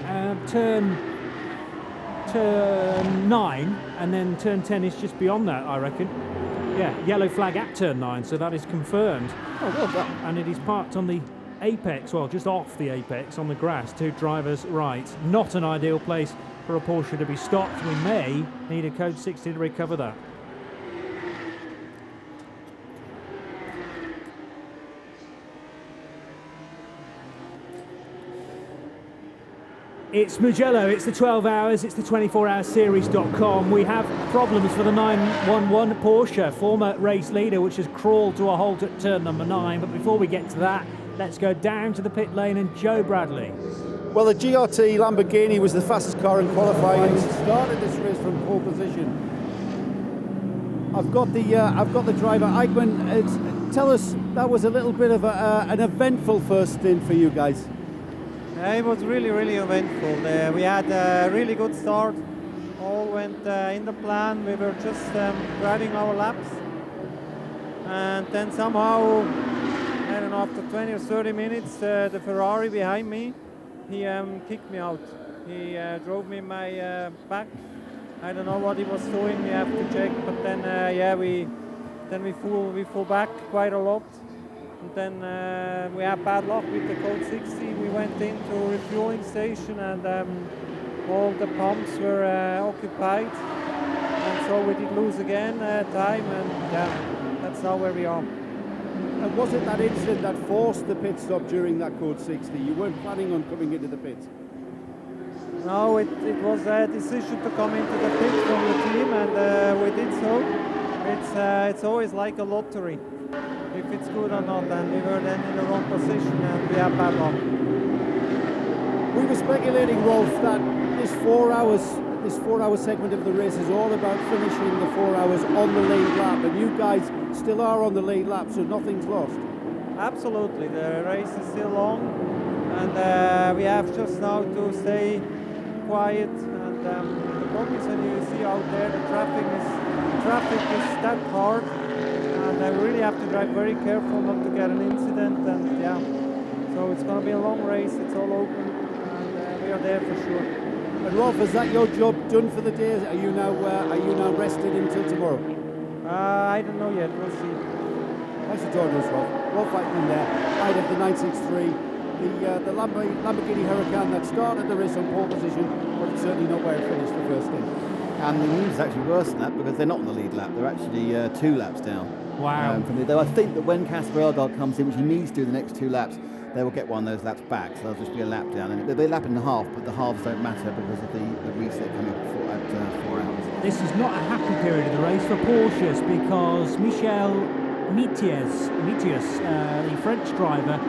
turn 9, and then turn 10 is just beyond that, I reckon. Yeah, yellow flag at turn 9, so that is confirmed. Oh, well done. And it is parked on the apex, well, just off the apex on the grass, to driver's right. Not an ideal place for a Porsche to be stopped. We may need a code 60 to recover that. It's Mugello, it's the 12 hours, it's the 24hourseries.com. We have problems for the 911 Porsche, former race leader, which has crawled to a halt at turn number 9. But before we get to that, let's go down to the pit lane and Joe Bradley. Well, the GRT Lamborghini was the fastest car in qualifying. It started this race from pole position. I've got the driver, Eichmann. Tell us, that was a little bit of an eventful first stint for you guys. It was really, really eventful. We had a really good start. All went in the plan. We were just driving our laps. And then somehow, I don't know, after 20 or 30 minutes, the Ferrari behind me, he kicked me out. He drove me in my back. I don't know what he was doing. We have to check. But then, we flew back quite a lot. And then we had bad luck with the code 60. We went into a refueling station and all the pumps were occupied. And so we did lose again time, and yeah, that's now where we are. And was it that incident that forced the pit stop during that code 60? You weren't planning on coming into the pits? No, it was a decision to come into the pit from the team, and we did so. It's always like a lottery, if it's good or not, and we were then in the wrong position and we had bad luck. We were speculating, Rolf, that this 4-hour segment of the race is all about finishing the 4 hours on the lead lap, and you guys still are on the lead lap, so nothing's lost. Absolutely, the race is still long, and we have just now to stay quiet. And the problem is when you see out there the traffic is that hard, and we really have to drive very careful not to get an incident. And yeah, so it's going to be a long race. It's all open, and we are there for sure. And Rolf, is that your job done for the day? Are you now rested until tomorrow? I don't know yet. We'll see. Thanks for joining us, Rolf. Rolf Whiteman there, out of the 963. The Lamborghini Huracan that started the race on pole position, but it's certainly not where it finished the first stint. And the news is actually worse than that, because they're not on the lead lap. They're actually 2 laps down. Wow. Though I think that when Casper Elgaard comes in, which he needs to do the next 2 laps, they will get one of those laps back, so there'll just be a lap down. And they'll be a lap and a half, but the halves don't matter because of the reset coming up at 4 hours. This is not a happy period of the race for Porsches, because Michel Mitius, the French driver,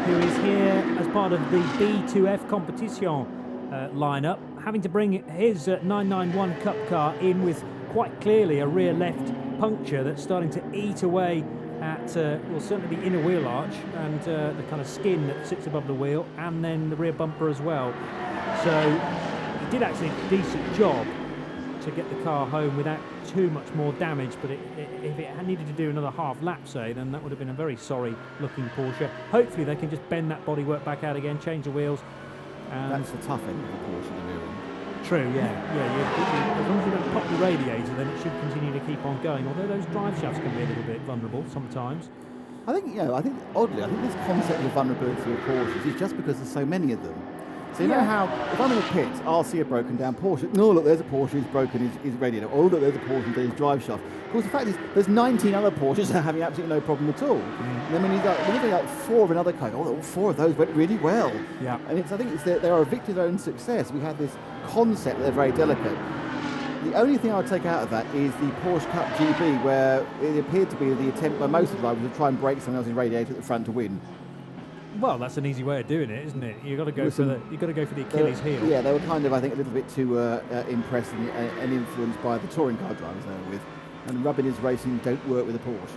who is here as part of the B2F competition lineup, having to bring his 991 Cup car in with quite clearly a rear left puncture that's starting to eat away at, well, certainly the inner wheel arch and the kind of skin that sits above the wheel, and then the rear bumper as well. So he did actually a decent job to get the car home without too much more damage, but if it had needed to do another half lap, say, then that would have been a very sorry looking Porsche. Hopefully they can just bend that bodywork back out again, change the wheels. That's the tough end of the Porsche, the rear one. True, yeah. As long as you don't pop the radiator, then it should continue to keep on going, although those drive shafts can be a little bit vulnerable sometimes. I think this concept of vulnerability of Porsches is just because there's so many of them. So you know how, if I'm in a pit, I'll see a broken down Porsche. No, look, there's a Porsche who's broken his radiator. Oh, look, there's a Porsche who's drive shaft. Of course, the fact is, there's 19 other Porsches that are having absolutely no problem at all. And then when you've got 4 of another car, all 4 of those went really well. Yeah. And I think they are a victim of their own success. We have this concept that they're very delicate. The only thing I would take out of that is the Porsche Cup GB, where it appeared to be the attempt by most of the drivers to try and break someone else's radiator at the front to win. Well, that's an easy way of doing it, isn't it? You've got to go for the Achilles heel. Yeah, they were kind of, I think, a little bit too impressed and influenced by the touring car drivers they were with. And rubbing his racing don't work with a Porsche.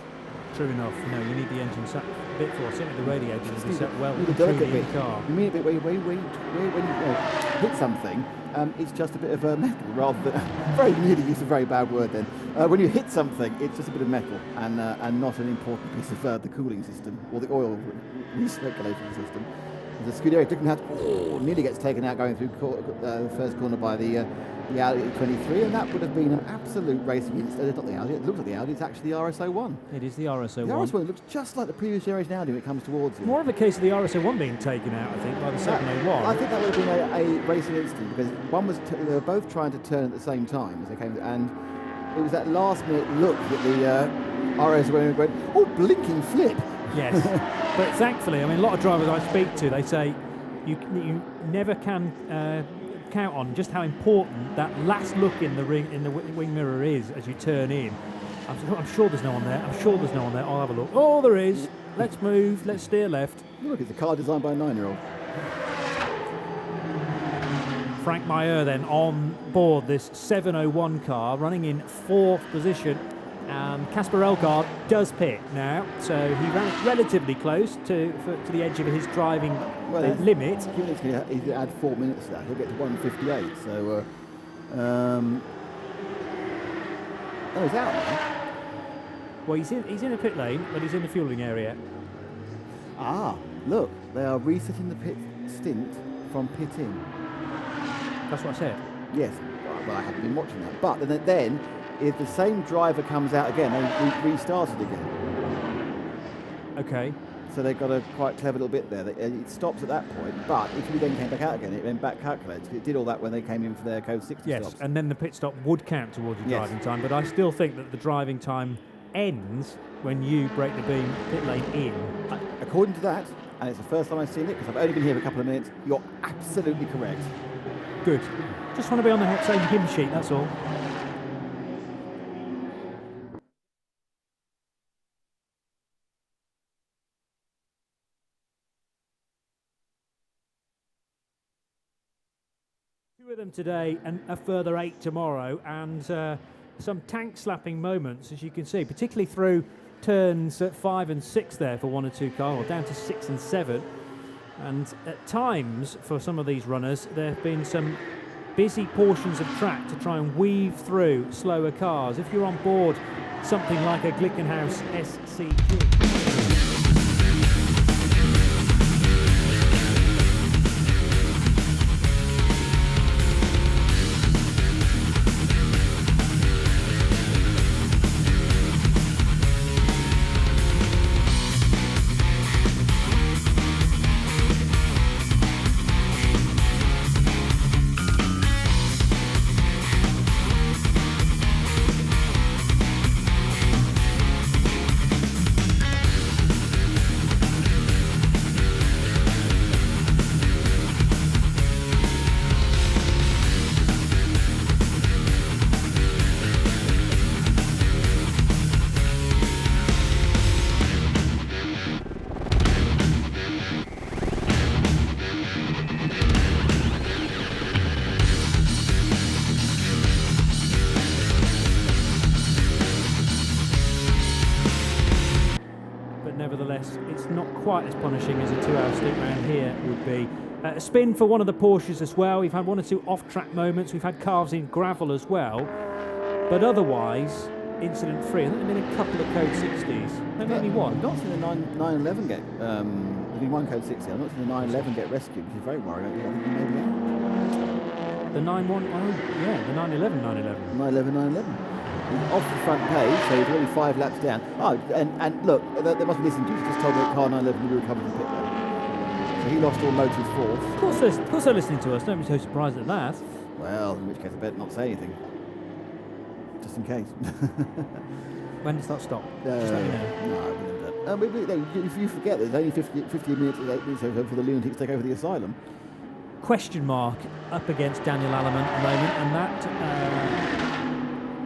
True enough. No, you need the engine set a bit for, certainly the radiator to be set well in the car. You mean a bit when you hit something, it's just a bit of metal, rather than very nearly used a very bad word then. When you hit something, it's just a bit of metal and not an important piece of the cooling system or the oil recirculation system. The Scuderia Glickenhaus nearly gets taken out going through the first corner by the Audi 23, and that would have been an absolute racing incident. Not the Audi, it looks like the Audi, it's actually the RS01. It is the RS01. The RS01 looks just like the previous generation Audi when it comes towards you. More of a case of the RS01 being taken out, I think, by the 701. I think that would have been a racing incident, because one was they were both trying to turn at the same time as they came, and it was that last minute look that the RS01 went, oh, blinking flip. Yes, but thankfully, I mean, a lot of drivers I speak to, they say you never can count on just how important that last look in the wing mirror is as you turn in. I'm sure there's no one there. I'll have a look. Oh, there is. Let's move. Let's steer left. Look, it's a car designed by a 9-year-old. Frank Mayer then on board this 701 car, running in 4th position. Casper Elgaard does pit now, so he ran it relatively close to the edge of his driving limit. He's had 4 minutes to that. He'll get to 1:58. So, he's out now. Well, he's in a pit lane, but he's in the fueling area. Ah, look, they are resetting the pit stint from pit in. That's what I said. Yes, well, I haven't been watching that. But then if the same driver comes out again, they restarted again. Okay. So they've got a quite clever little bit there. It stops at that point, but if you then came back out again, it then back calculates. It did all that when they came in for their code 60 yes, stops. and then the pit stop would count towards your driving time, but I still think that the driving time ends when you break the beam pit lane in. According to that, and it's the first time I've seen it because I've only been here a couple of minutes, you're absolutely correct. Good. Just want to be on the same hymn sheet, that's all. Two of them today and a further 8 tomorrow, and some tank slapping moments, as you can see, particularly through turns 5 and 6 there for 1 or 2 cars, or down to 6 and 7. And at times, for some of these runners, there have been some busy portions of track to try and weave through slower cars. If you're on board something like a Glickenhaus SCG. Nevertheless, it's not quite as punishing as a 2-hour stint round here would be. A spin for one of the Porsches as well. We've had 1 or 2 off-track moments. We've had calves in gravel as well. But otherwise, incident-free. I think there have been a couple of code 60s. Maybe only one. I've not seen the 911 get, there's been one code 60. I've not seen the 911 get rescued, which is very worrying. I think maybe the 911, yeah, the 911. 911. Off the front page, so he's already 5 laps down. Oh, and look, they must be listening to you. Just told me that car 911 will recover the pit lane. So he lost all motive force. Of course they're listening to us. Don't be so surprised at that. Well, in which case I better not say anything. Just in case. When does that stop? Just let me know. No, I wouldn't have done. If you forget there's only 50 minutes for the lunatics to take over the asylum. Question mark up against Daniel Alleman at the moment, and that...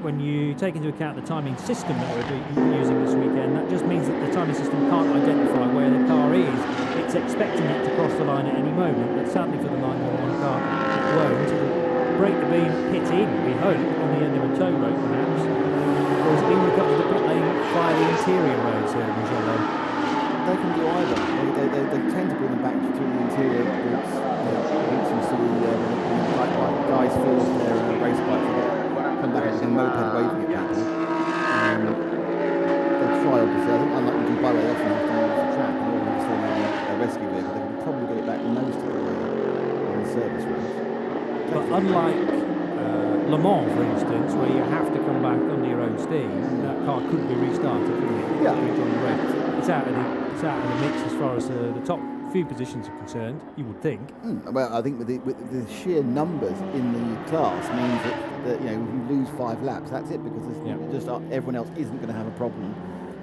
when you take into account the timing system that we're using this weekend, that just means that the timing system can't identify where the car is. It's expecting it to cross the line at any moment, but sadly for the 911 car, it won't. It'll break the beam, pit in, we hope, on the end of a tow rope perhaps. Or is it being recovered to the pit lane via the interior roads here in Mugello? They can do either. They tend to bring them back through the interior routes. You see guys feel their race bike. Come back as a moped waving at people. They try, obviously. I think unlike you do byway, they often have to use the track and obviously a rescue vehicle. They can probably get it back most of the way on the service roads. But unlike Le Mans, for instance, where you have to come back under your own steam, that car couldn't be restarted, could it? Yeah. It's out of the mix as far as the top few positions are concerned, you would think. Well, I think with the sheer numbers in the class means that you know, if you lose 5 laps, that's it, because just everyone else isn't going to have a problem.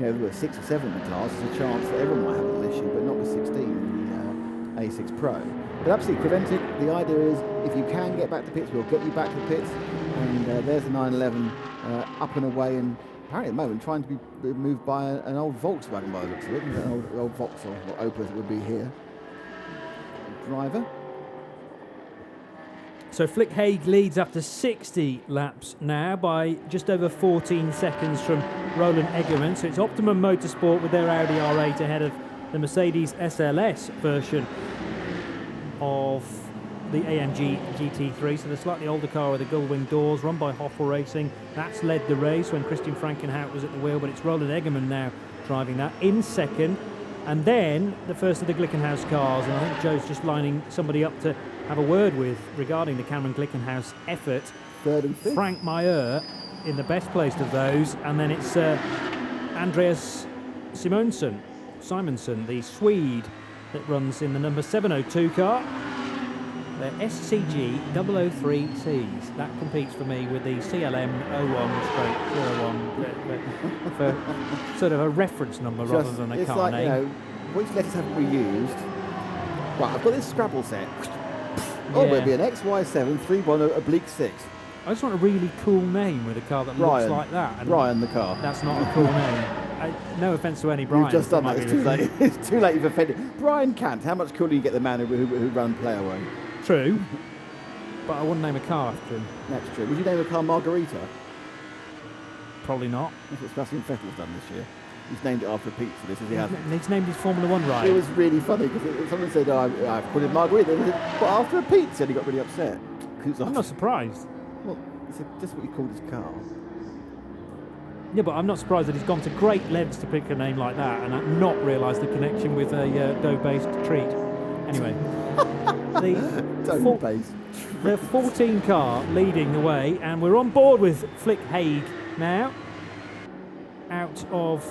You know, with 6 or 7 in the class, there's a chance that everyone might have an issue, but not with 16 in the A6 Pro. But absolutely prevent it. The idea is, if you can get back to pits, we'll get you back to the pits. And there's the 911 up and away, and apparently at the moment trying to be moved by an old Volkswagen by the looks of it, an old Vauxhall or Opel as it would be here. Driver. So Flick Haig leads after 60 laps now by just over 14 seconds from Roland Eggerman. So it's Optimum Motorsport with their Audi R8 ahead of the Mercedes SLS version of the AMG GT3. So the slightly older car with the gull-wing doors, run by Hoffel Racing. That's led the race when Christian Frankenhout was at the wheel, but it's Roland Eggerman now driving that in second. And then the first of the Glickenhaus cars, and I think Joe's just lining somebody up to have a word with regarding the Cameron Glickenhaus effort. Third and fifth. Frank Meyer in the best placed of those, and then it's Andreas Simonsen Simonson, the Swede that runs in the number 702 car. They're SCG 003Cs. That competes for me with the CLM 01/01 for sort of a reference number rather than a car name. You know, which letters haven't we used? Right, I've got this Scrabble set. Oh, it'll be an XY7 31 oblique 6. I just want a really cool name with a car that looks like that. And Brian the car. That's not a cool name. No offence to any Brian. You've just done that. It's too late. It's too late. You've offended. Brian Cant. How much cooler you get the man who ran Playaway? True. But I wouldn't name a car after him. That's true. Would you name a car Margarita? Probably not. That's what Sebastian Vettel's done this year. He's named it after a pizza. This is he hasn't. He's named his Formula 1 ride. It was really funny because someone said, I've called it Margarita. But after a pizza, and he got really upset. I'm not surprised. Well, it's just what he called his car. Yeah, but I'm not surprised that he's gone to great lengths to pick a name like that and not realised the connection with a dough-based treat. Anyway, the 14 car leading the way, and we're on board with Flick Haig now. Out of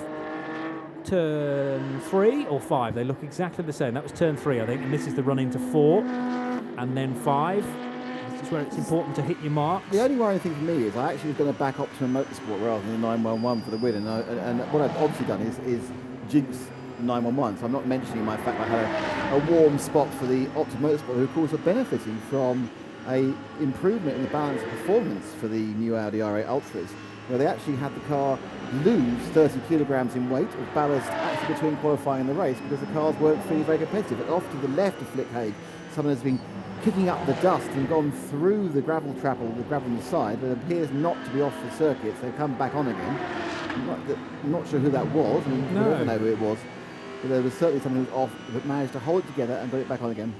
turn 3 or 5, they look exactly the same. That was turn 3, I think, and this is the run into 4, and then 5. This is where it's important to hit your marks. The only worrying thing for me is I actually was going to back Optimum Motorsport rather than the 911 for the win, and what I've obviously done is jinx 911. So I'm not mentioning my fact I had a warm spot for the Optimum Motorsport, who of course are benefiting from a improvement in the balance of performance for the new Audi R8 Ultras, where they actually had the car lose 30 kilograms in weight of ballast actually between qualifying and the race because the cars weren't feeling very competitive. And off to the left of Flick Haig, someone has been kicking up the dust and gone through the gravel trap or the gravel on the side, but it appears not to be off the circuit, so they've come back on again. I'm not sure who that was. I mean, no. We never know who it was. But there was certainly someone who was off but managed to hold it together and got it back on again.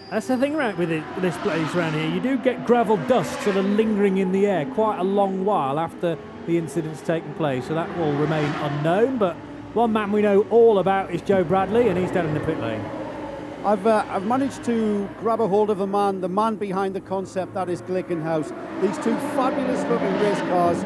That's the thing right with this place around here. You do get gravel dust sort of lingering in the air quite a long while after the incident's taken place, so that will remain unknown. But one man we know all about is Joe Bradley, and he's down in the pit lane. I've managed to grab a hold of the man behind the concept, that is Glickenhaus. These two fabulous looking race cars,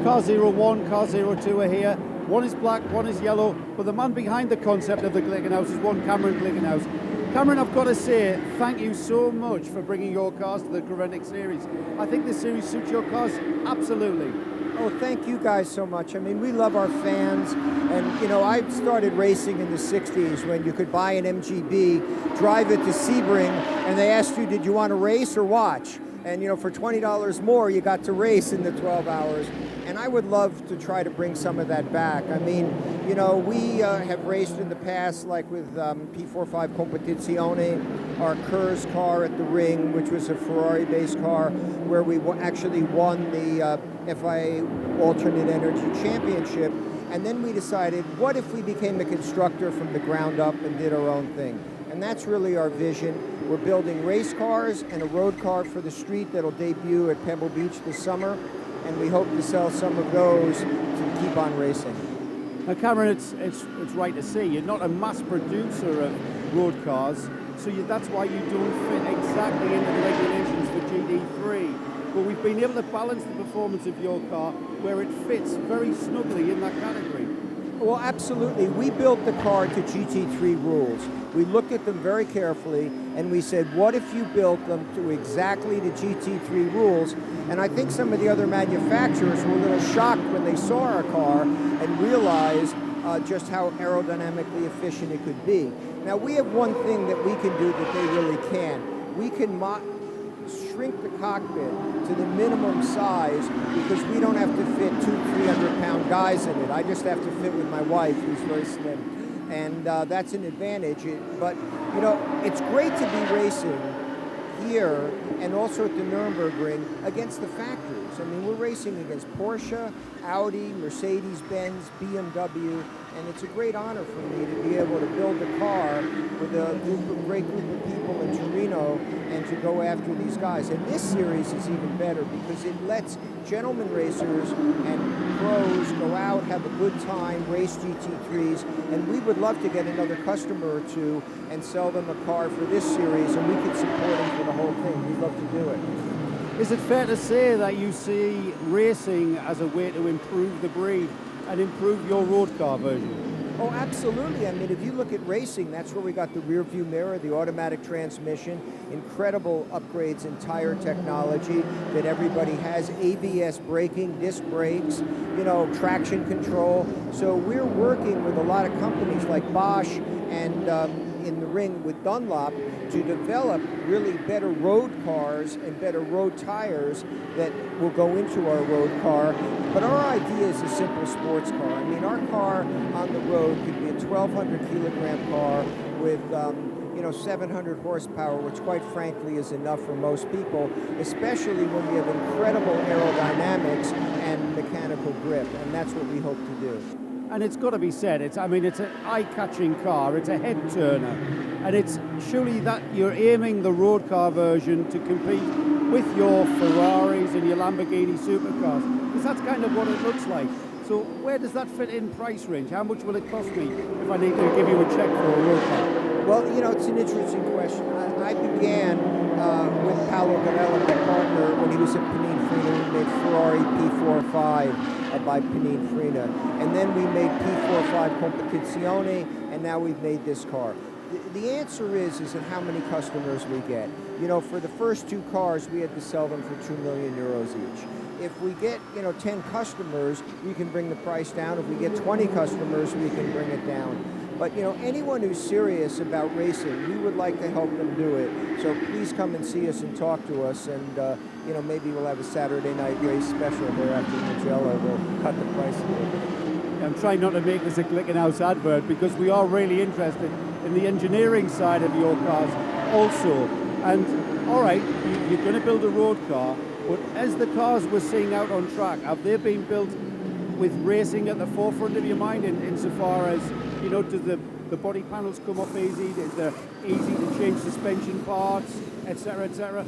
car 01, car 02 are here. One is black, one is yellow, but the man behind the concept of the Glickenhaus is one Cameron Glickenhaus. Cameron, I've got to say, thank you so much for bringing your cars to the Graventic Series. I think this series suits your cars absolutely. Oh, thank you guys so much. I mean, we love our fans. And, you know, I started racing in the 60s when you could buy an MGB, drive it to Sebring, and they asked you, did you want to race or watch? And, you know, for $20 more, you got to race in the 12 hours. And I would love to try to bring some of that back. I mean, you know, we have raced in the past, like with P45 Competizione, our Kurz car at the ring, which was a Ferrari-based car, where we actually won the FIA Alternate Energy Championship. And then we decided, what if we became a constructor from the ground up and did our own thing? And that's really our vision. We're building race cars and a road car for the street that'll debut at Pebble Beach this summer. And we hope to sell some of those to keep on racing. Now, Cameron, it's right to say you're not a mass producer of road cars, so that's why you don't fit exactly into the regulations for GT3. But we've been able to balance the performance of your car where it fits very snugly in that category. Well, absolutely. We built the car to GT3 rules. We looked at them very carefully, and we said, what if you built them to exactly the GT3 rules? And I think some of the other manufacturers were a little shocked when they saw our car and realized just how aerodynamically efficient it could be. Now, we have one thing that we can do that they really can't. We can shrink the cockpit to the minimum size because we don't have to fit 200-300-pound guys in it. I just have to fit with my wife, who's very slim, and that's an advantage. But you know, it's great to be racing here and also at the Nürburgring against the factories. I mean, we're racing against Porsche, Audi, Mercedes-Benz, BMW, and it's a great honor for me to be able to build a car with a great group of people in Torino and to go after these guys. And this series is even better because it lets gentlemen racers and pros go out, have a good time, race GT3s, and we would love to get another customer or two and sell them a car for this series, and we could support them for the whole thing. We'd love to do it. Is it fair to say that you see racing as a way to improve the breed and improve your road car version? Oh, absolutely. I mean, if you look at racing, that's where we got the rear view mirror, the automatic transmission, incredible upgrades in tire technology that everybody has, ABS braking, disc brakes, you know, traction control. So we're working with a lot of companies like Bosch and in the ring with Dunlop to develop really better road cars and better road tires that will go into our road car. But our idea is a simple sports car. I mean, our car on the road could be a 1,200 kilogram car with 700 horsepower, which quite frankly is enough for most people, especially when we have incredible aerodynamics and mechanical grip, and that's what we hope to do. And it's got to be said, it's an eye-catching car, it's a head-turner, and it's surely that you're aiming the road car version to compete with your Ferraris and your Lamborghini supercars, because that's kind of what it looks like. So where does that fit in price range? How much will it cost me if I need to give you a check for a road car? Well, you know, it's an interesting question. I began with Paolo Garella, my partner, when he was at Pininfarina. We made Ferrari P45 by Pininfarina. And then we made P45 Competizione, and now we've made this car. The answer is in how many customers we get. You know, for the first two cars, we had to sell them for 2 million euros each. If we get, 10 customers, we can bring the price down. If we get 20 customers, we can bring it down. But, anyone who's serious about racing, we would like to help them do it. So please come and see us and talk to us. And, maybe we'll have a Saturday night race special here after Mugello. We'll cut the price a little bit. I'm trying not to make this a Glickenhaus advert because we are really interested in the engineering side of your cars also. And, all right, you're going to build a road car, but as the cars we're seeing out on track, have they been built with racing at the forefront of your mind insofar as, does the body panels come off easy? Is there easy to change suspension parts, etc., etc.?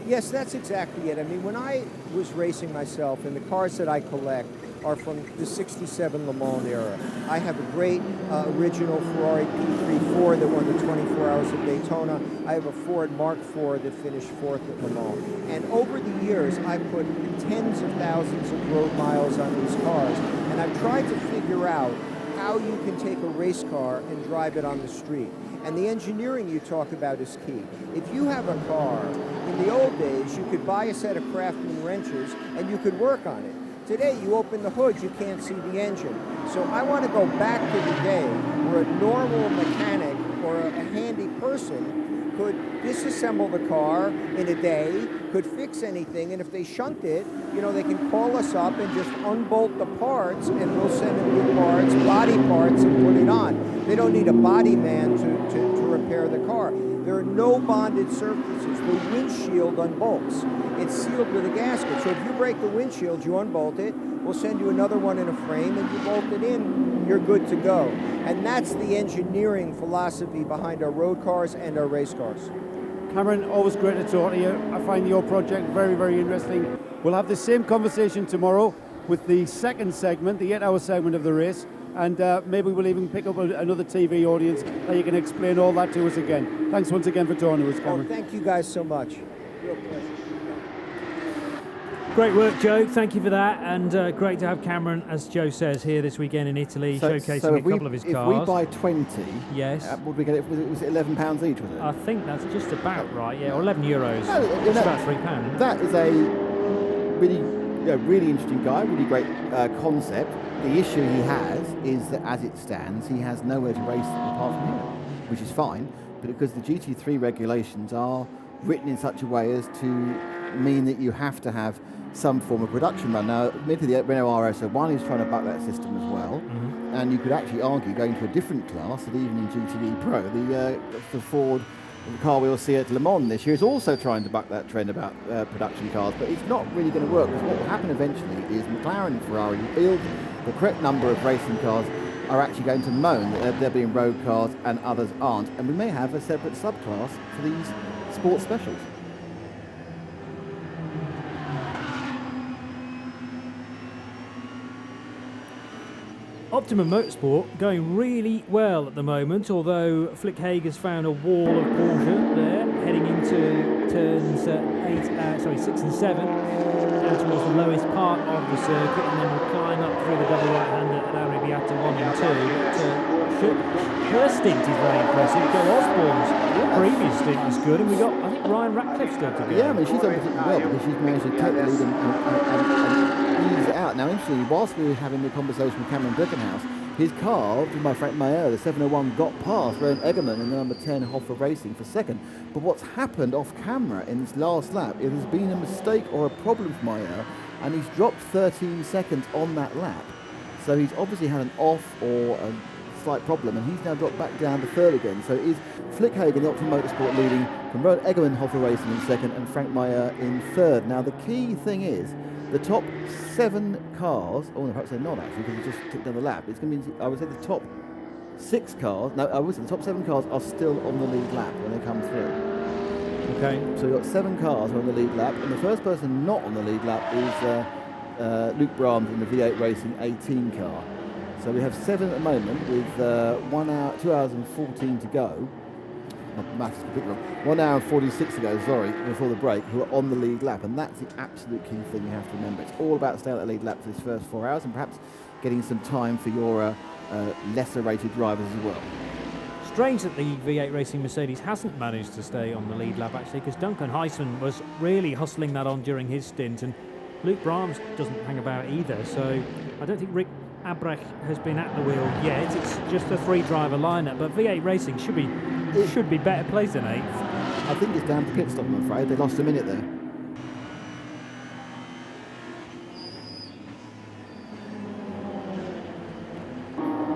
Yes, that's exactly it. I mean, when I was racing myself, and the cars that I collect are from the 67 Le Mans era. I have a great original Ferrari P34 that won the 24 Hours of Daytona. I have a Ford Mark IV that finished 4th at Le Mans. And over the years, I've put tens of thousands of road miles on these cars. And I've tried to figure out how you can take a race car and drive it on the street. And the engineering you talk about is key. If you have a car, in the old days, you could buy a set of Craftsman wrenches and you could work on it. Today, you open the hood, you can't see the engine. So I want to go back to the day where a normal mechanic or a handy person could disassemble the car in a day, could fix anything, and if they shunt it, they can call us up and just unbolt the parts, and we'll send them new parts, body parts, and put it on. They don't need a body man to repair the car. There are no bonded surfaces. The windshield unbolts. It's sealed with a gasket. So if you break the windshield, you unbolt it. We'll send you another one in a frame, and you bolt it in. You're good to go. And that's the engineering philosophy behind our road cars and our race cars. Cameron, always great to talk to you. I find your project very, very interesting. We'll have the same conversation tomorrow with the second segment, the 8-hour segment of the race. And maybe we'll even pick up another TV audience that you can explain all that to us again. Thanks once again for talking to us, Cameron. Oh, thank you guys so much. Real pleasure. Great work, Joe. Thank you for that. And great to have Cameron, as Joe says, here this weekend in Italy, showcasing a couple of his cars. If we buy 20, yes, would we get it? Was it £11 each? Was it? I think that's just about right. Yeah, or €11. No, it's about £3. That is a really interesting guy. Really great concept. The issue he has is that, as it stands, he has nowhere to race apart from here, which is fine. But because the GT3 regulations are written in such a way as to mean that you have to have some form of production run. Now, admittedly, the Renault RS01 is trying to buck that system as well, and you could actually argue going to a different class, that even in GTD Pro, the Ford, the car we'll see at Le Mans this year is also trying to buck that trend about production cars, but it's not really going to work, because what will happen eventually is McLaren and Ferrari build the correct number of racing cars are actually going to moan that they're being road cars and others aren't, and we may have a separate subclass for these sports specials. Optimum Motorsport going really well at the moment, although Flick Haig has found a wall of Porsche there, heading into turns 6 and 7, down towards the lowest part of the circuit, and then we'll climb up through the double right-hander there if he had to 1 and 2. But her stint is very impressive. Joe Osborne's previous stint was good, and we got, I think, Ryan Ratcliffe still to go. Yeah, I mean, she's done particularly well because she's managed to take the lead and ease it out. Now, interestingly, whilst we were having the conversation with Cameron Glickenhaus, his car, driven by Frank Mayer, the 701, got past Rowan Eggerman in the number 10 Hoffa Racing for second. But what's happened off camera in this last lap, it has been a mistake or a problem for Mayer, and he's dropped 13 seconds on that lap. So he's obviously had an off or a slight problem, and he's now dropped back down to third again. So it is Flick Hagen, the Optimum Motorsport, leading from Rowan Eggerman, Hoffa Racing in second, and Frank Mayer in third. Now, the key thing is the top 7 cars, oh no, perhaps they're not actually, because he just took down the lap. It's going to be, I would say, the top 6 cars, no, I would say the top 7 cars are still on the lead lap when they come through. Okay. So we've got 7 cars on the lead lap, and the first person not on the lead lap is Luke Brahms in the V8 Racing 18 car. So we have 7 at the moment with 2 hours and 14 to go. Maths completely wrong. 1 hour and 46 to go, sorry, before the break, who are on the lead lap, and that's the absolute key thing you have to remember. It's all about staying at the lead lap for this first 4 hours and perhaps getting some time for your lesser rated drivers as well. Strange that the V8 Racing Mercedes hasn't managed to stay on the lead lap, actually, because Duncan Heisman was really hustling that on during his stint, and Luke Brahms doesn't hang about either, so I don't think Rick Abrech has been at the wheel yet. It's just a 3-driver lineup, but V8 Racing should be better placed than 8th. I think it's down to pit stop, I'm afraid. They lost a minute there.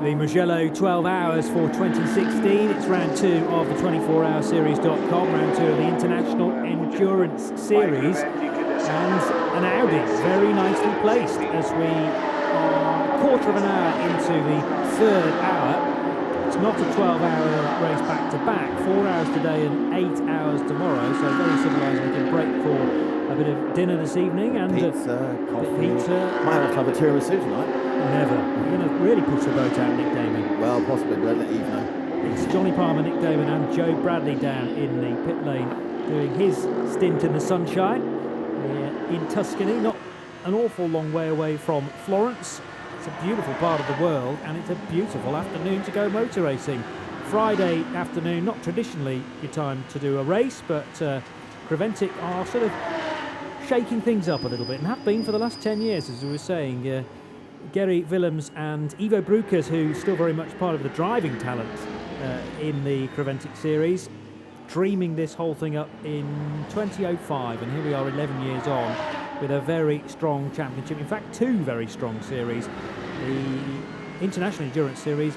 The Mugello 12 hours for 2016. It's round 2 of the 24hourseries.com, round 2 of the International Endurance Series, and an Audi very nicely placed as we are a quarter of an hour into the 3rd hour. It's not a 12-hour race back-to-back, 4 hours today and 8 hours tomorrow, so very civilised. We can break for a bit of dinner this evening and pizza, coffee. Pizza. Might have to have a tiramisu tonight. Never. You're going to really push the boat out, Nick Damon. Well, possibly, but don't let Eve know. It's Johnny Palmer, Nick Damon and Joe Bradley down in the pit lane doing his stint in the sunshine in Tuscany, not an awful long way away from Florence. It's a beautiful part of the world, and it's a beautiful afternoon to go motor racing. Friday afternoon, not traditionally your time to do a race, but Creventic are sort of shaking things up a little bit, and have been for the last 10 years, as we were saying. Gary Willems and Ivo Bruckers, who's still very much part of the driving talent in the Creventic series, dreaming this whole thing up in 2005, and here we are 11 years on with a very strong championship. In fact, 2 very strong series. The International Endurance Series,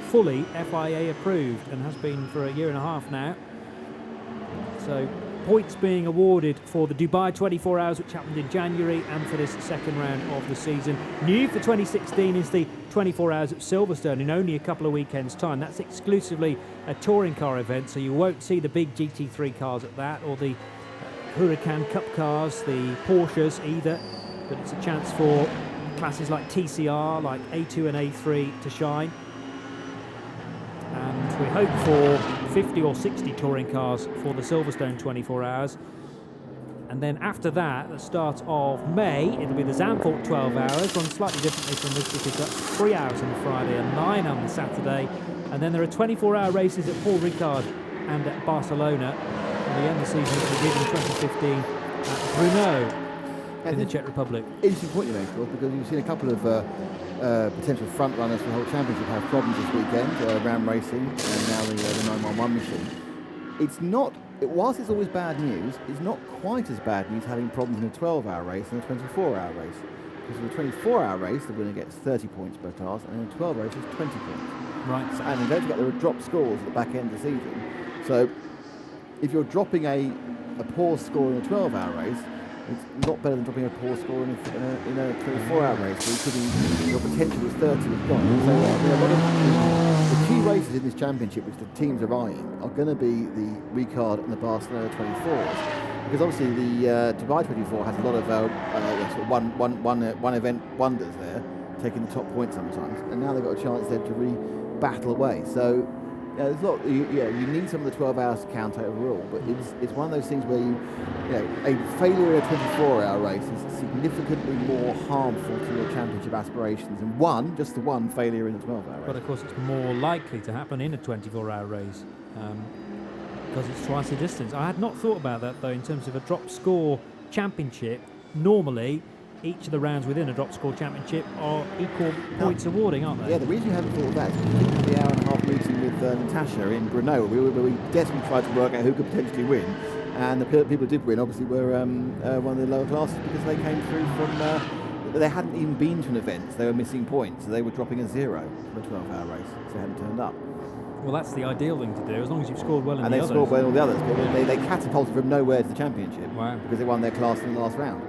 fully FIA approved, and has been for a year and a half now. So points being awarded for the Dubai 24 Hours, which happened in January, and for this second round of the season. New for 2016 is the 24 Hours at Silverstone in only a couple of weekends' time. That's exclusively a touring car event, so you won't see the big GT3 cars at that, or the Huracan Cup cars, the Porsches either, but it's a chance for classes like TCR, like A2 and A3 to shine. And we hope for 50 or 60 touring cars for the Silverstone 24 Hours. And then after that, the start of May, it'll be the Zandvoort 12 Hours, run slightly differently from this because that's 3 hours on the Friday and 9 on the Saturday. And then there are 24-hour races at Paul Ricard and at Barcelona. And the end of the season will begin in 2015 at Brno in the Czech Republic. Interesting point you make, of course, because you've seen a couple of potential front runners for the whole championship have problems this weekend. Ram Racing and now the 911 machine. It's not, whilst it's always bad news, it's not quite as bad news having problems in a 12-hour race than a 24-hour race. Because in a 24-hour race, the winner gets 30 points per task, and in a 12 race, it's 20 points. Right. So, and don't forget there are drop scores at the back end of the season. So if you're dropping a poor score in a 12-hour race, it's not better than dropping a poor score in a 24-hour race. So your potential is 30 is gone. So a lot of the key races in this championship, which the teams are eyeing, are going to be the Ricard and the Barcelona 24s. Because obviously the Dubai 24 has a lot of sort of one event wonders there, taking the top points sometimes. And now they've got a chance there to re-battle away. So there's a lot. You need some of the 12 hours to count overall, but it's one of those things where a failure in a 24-hour race is significantly more harmful to your championship aspirations than just the one failure in a 12-hour race. But of course, it's more likely to happen in a 24-hour race because it's twice the distance. I had not thought about that though in terms of a drop score championship. Normally, each of the rounds within a drop score championship are equal points awarding, aren't they? Yeah, the reason you haven't thought of that is because the hour-and-a-half meeting with Natasha in Brno, where we desperately tried to work out who could potentially win, and the people who did win obviously were one of the lower classes because they came through from, they hadn't even been to an event, so they were missing points, so they were dropping a 0 for a 12-hour race, so they hadn't turned up. Well, that's the ideal thing to do, as long as you've scored well in and the others. others. And they scored well in all the others, but they catapulted from nowhere to the championship. Wow. Because they won their class in the last round.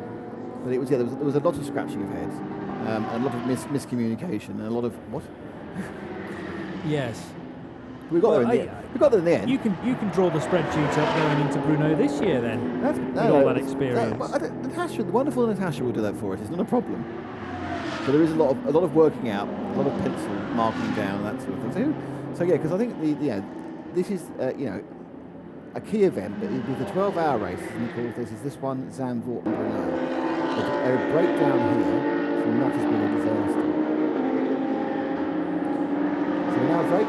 But it was, there was a lot of scratching of heads, and a lot of miscommunication, and a lot of, what? Yes. We got there in the end. We got there in the end. You can draw the spreadsheet up going into Brno this year then, with all that experience. Natasha, the wonderful Natasha will do that for us. It's not a problem. But there is a lot of working out, a lot of pencil marking down, that sort of thing. So yeah, because I think this is a key event, but with the 12-hour race, and of course this one, Zandvoort and Brno. A breakdown here should not have been a disaster. So we're now very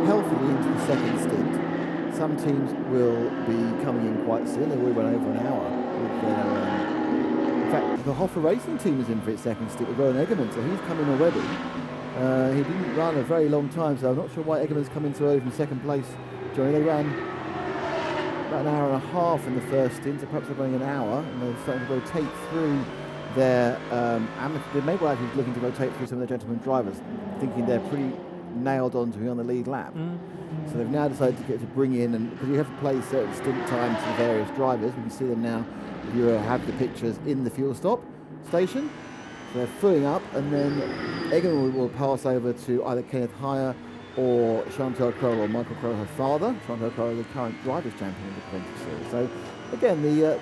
healthily into the second stint. Some teams will be coming in quite soon. They will run over an hour. In fact, the Hoffa Racing team is in for its second stint with Rowan Eggerman, so he's coming already. He didn't run a very long time, so I'm not sure why Eggerman's come in so early from second place. Johnny, they ran about an hour and a half in the first stint, so perhaps they're running an hour, and they're starting to rotate through their amateur. Maybe actually looking to rotate through some of their gentlemen drivers, thinking they're pretty nailed on to be on the lead lap. So they've now decided to bring in, and because you have to play certain stint times to the various drivers, we can see them now. If you have the pictures in the fuel stop station, so they're filling up, and then Eggerman will pass over to either Kenneth Heyer or Chantal Kroll or Michael Kroll, her father. Chantal Kroll, the current drivers' champion of the Preventive Series. So again, the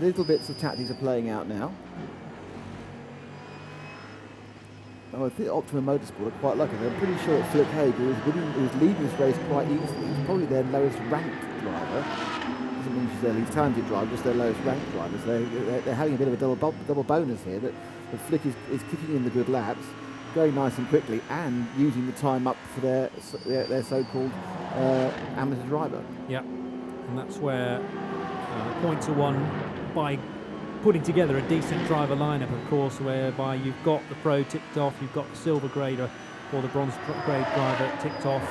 little bits of tactics are playing out now. I think Optima Motorsport are quite lucky. I'm pretty sure that Philip Haig, who was leading this race quite easily, is probably their lowest ranked driver. Doesn't mean she's their least talented driver, just their lowest ranked driver. So they're having a bit of a double bonus here. That the Flick is kicking in the good laps, going nice and quickly, and using the time up for their so-called amateur driver. Yeah, and that's where points are won by putting together a decent driver lineup, of course, whereby you've got the pro ticked off, you've got the silver grade or the bronze grade driver ticked off,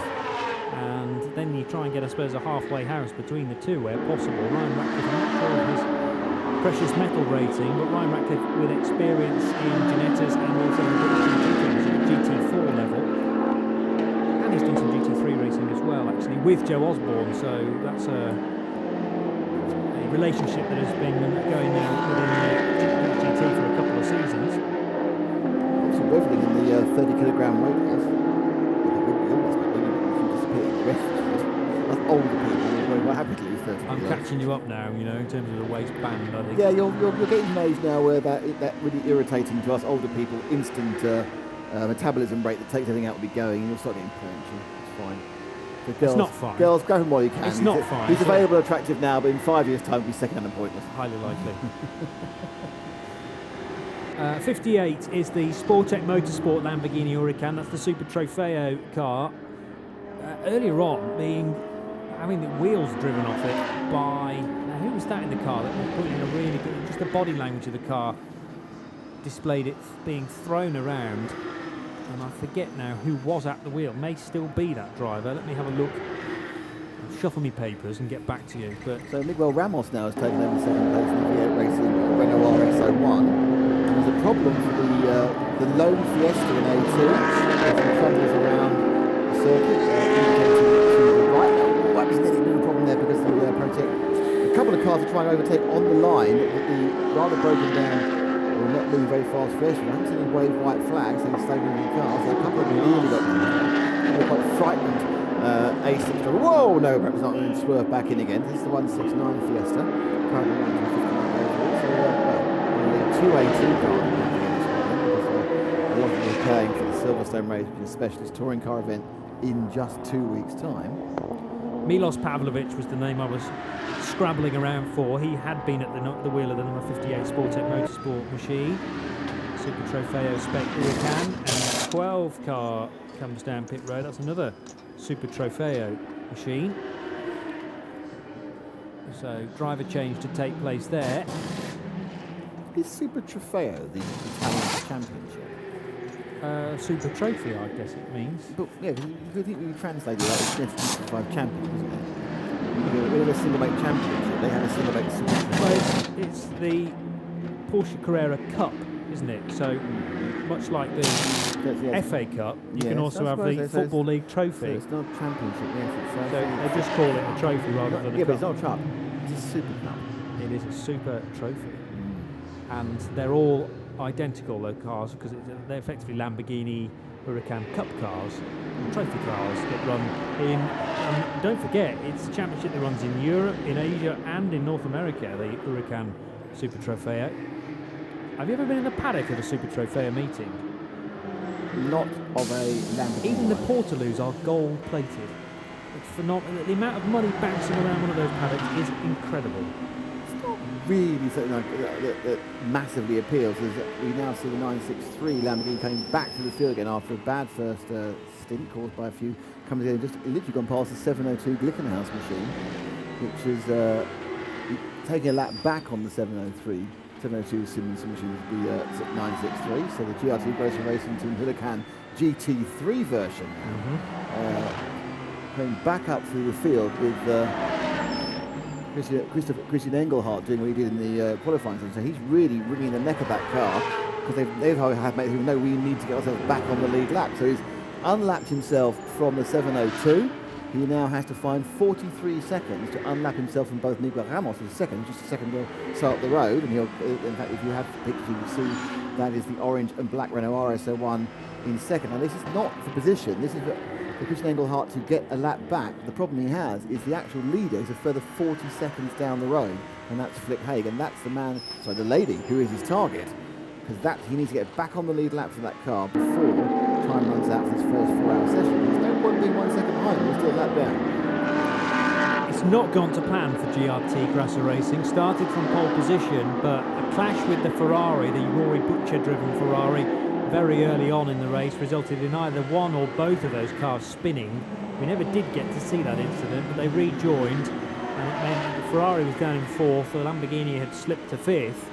and then you try and get, I suppose, a halfway house between the two where possible. Ryan Ratcliffe, I'm not sure of his precious metal rating, but Ryan Ratcliffe with experience in Ginettas and also in the British GT, at the GT4 level, and he's done some GT3 racing as well, actually, with Joe Osborne, so that's a relationship that has been going now within GT for a couple of seasons. So riveting in the 30-kilogram weight class. That's older people very rapidly. I'm catching you up now, in terms of the waistband, I think. Yeah, you're getting to an age now where that really irritating to us older people, instant metabolism rate that takes everything out will be going, and you'll start getting paunchy. It's fine. Girls, it's not fine. Girls, grab him while you can. It's not fine. He's available, attractive now, but in 5 years' time, he'll be second-hand and pointless. Highly likely. 58 is the Sportec Motorsport Lamborghini Huracan. That's the Super Trofeo car. Earlier on, having the wheels driven off it by... Now, who was that in the car that was putting in a really good... Just the body language of the car displayed it being thrown around. And I forget now who was at the wheel. May still be that driver. Let me have a look. I'll shuffle my papers and get back to you. But so Miguel Ramos now has taken over second place in the V8 Racing Renault RX-01. There's a problem for the lone Fiesta in A2. There's some troubles around the circuit. To the right. Well, there's been a problem there because the Protec. A couple of cars are trying to overtake on the line, but the rather broken down. Will not move very fast first. I haven't seen them wave white flags, so they stay moving cars. So a couple of them really got they're quite frightened. A6 driver. Whoa, no, perhaps not going to swerve back in again. This is the 169 Fiesta. Currently running 59 overall. So, only a 2A2 car because a lot of them are paying for the Silverstone race, which is a specialist touring car event in just 2 weeks' time. Milos Pavlovic was the name I was scrabbling around for. He had been at the wheel of the number 58 Sportec Motorsport machine. Super Trofeo Spec Huracan, and 12 car comes down pit road. That's another Super Trofeo machine. So driver change to take place there. Is Super Trofeo the Italian championship? Super Trophy, I guess it means. But yeah, you translate it like it's the 55 champion, isn't it? We have a single make championship. They have a single make Super Trofeo. Well, it's the Porsche Carrera Cup, isn't it? So much like the FA Cup, you can also have the Football League Trophy. So it's not a championship, yes. So they just call it a trophy rather than a cup. But it's not a cup. It's a Super Cup. It is a Super Trophy. And they're all identical, though, cars, because they're effectively Lamborghini Huracan Cup cars, trophy cars that run in, don't forget, it's a championship that runs in Europe, in Asia and in North America, the Huracan Super Trofeo. Have you ever been in the paddock of a Super Trofeo meeting? Not of a Lamborghini. Even the Portaloos are gold plated. It's phenomenal. The amount of money bouncing around one of those paddocks is incredible. Really something that massively appeals is that we now see the 963 Lamborghini coming back to the field again after a bad first stint caused by a few coming in, just literally gone past the 702 Glickenhaus machine, which is taking a lap back on the 702 Simmons machine, the 963, so the GRT Grocer Racing Team Huracan GT3 version now, coming back up through the field with Christian Engelhardt doing what he did in the qualifying session. So he's really wringing the neck of that car because they've had mates who know we need to get ourselves back on the lead lap. So he's unlapped himself from the 702. He now has to find 43 seconds to unlap himself from both Miguel Ramos in second. Just a second will start the road. And he'll, in fact, if you have pictures, you can see that is the orange and black Renault RS01 in second. Now this is not for position. This is for Christian Engelhardt to get a lap back. The problem he has is the actual leader is a further 40 seconds down the road, and that's Flick Haig, and that's the man, sorry, the lady who is his target, because that he needs to get back on the lead lap for that car before time runs out for this first 4-hour session. There's no point being 1 second behind him, he's still a lap down. It's not gone to plan for GRT Grasser Racing. Started from pole position, but a clash with the Ferrari, the Rory Butcher-driven Ferrari, very early on in the race resulted in either one or both of those cars spinning. We never did get to see that incident, but they rejoined, and it meant the Ferrari was down in fourth, the Lamborghini had slipped to fifth.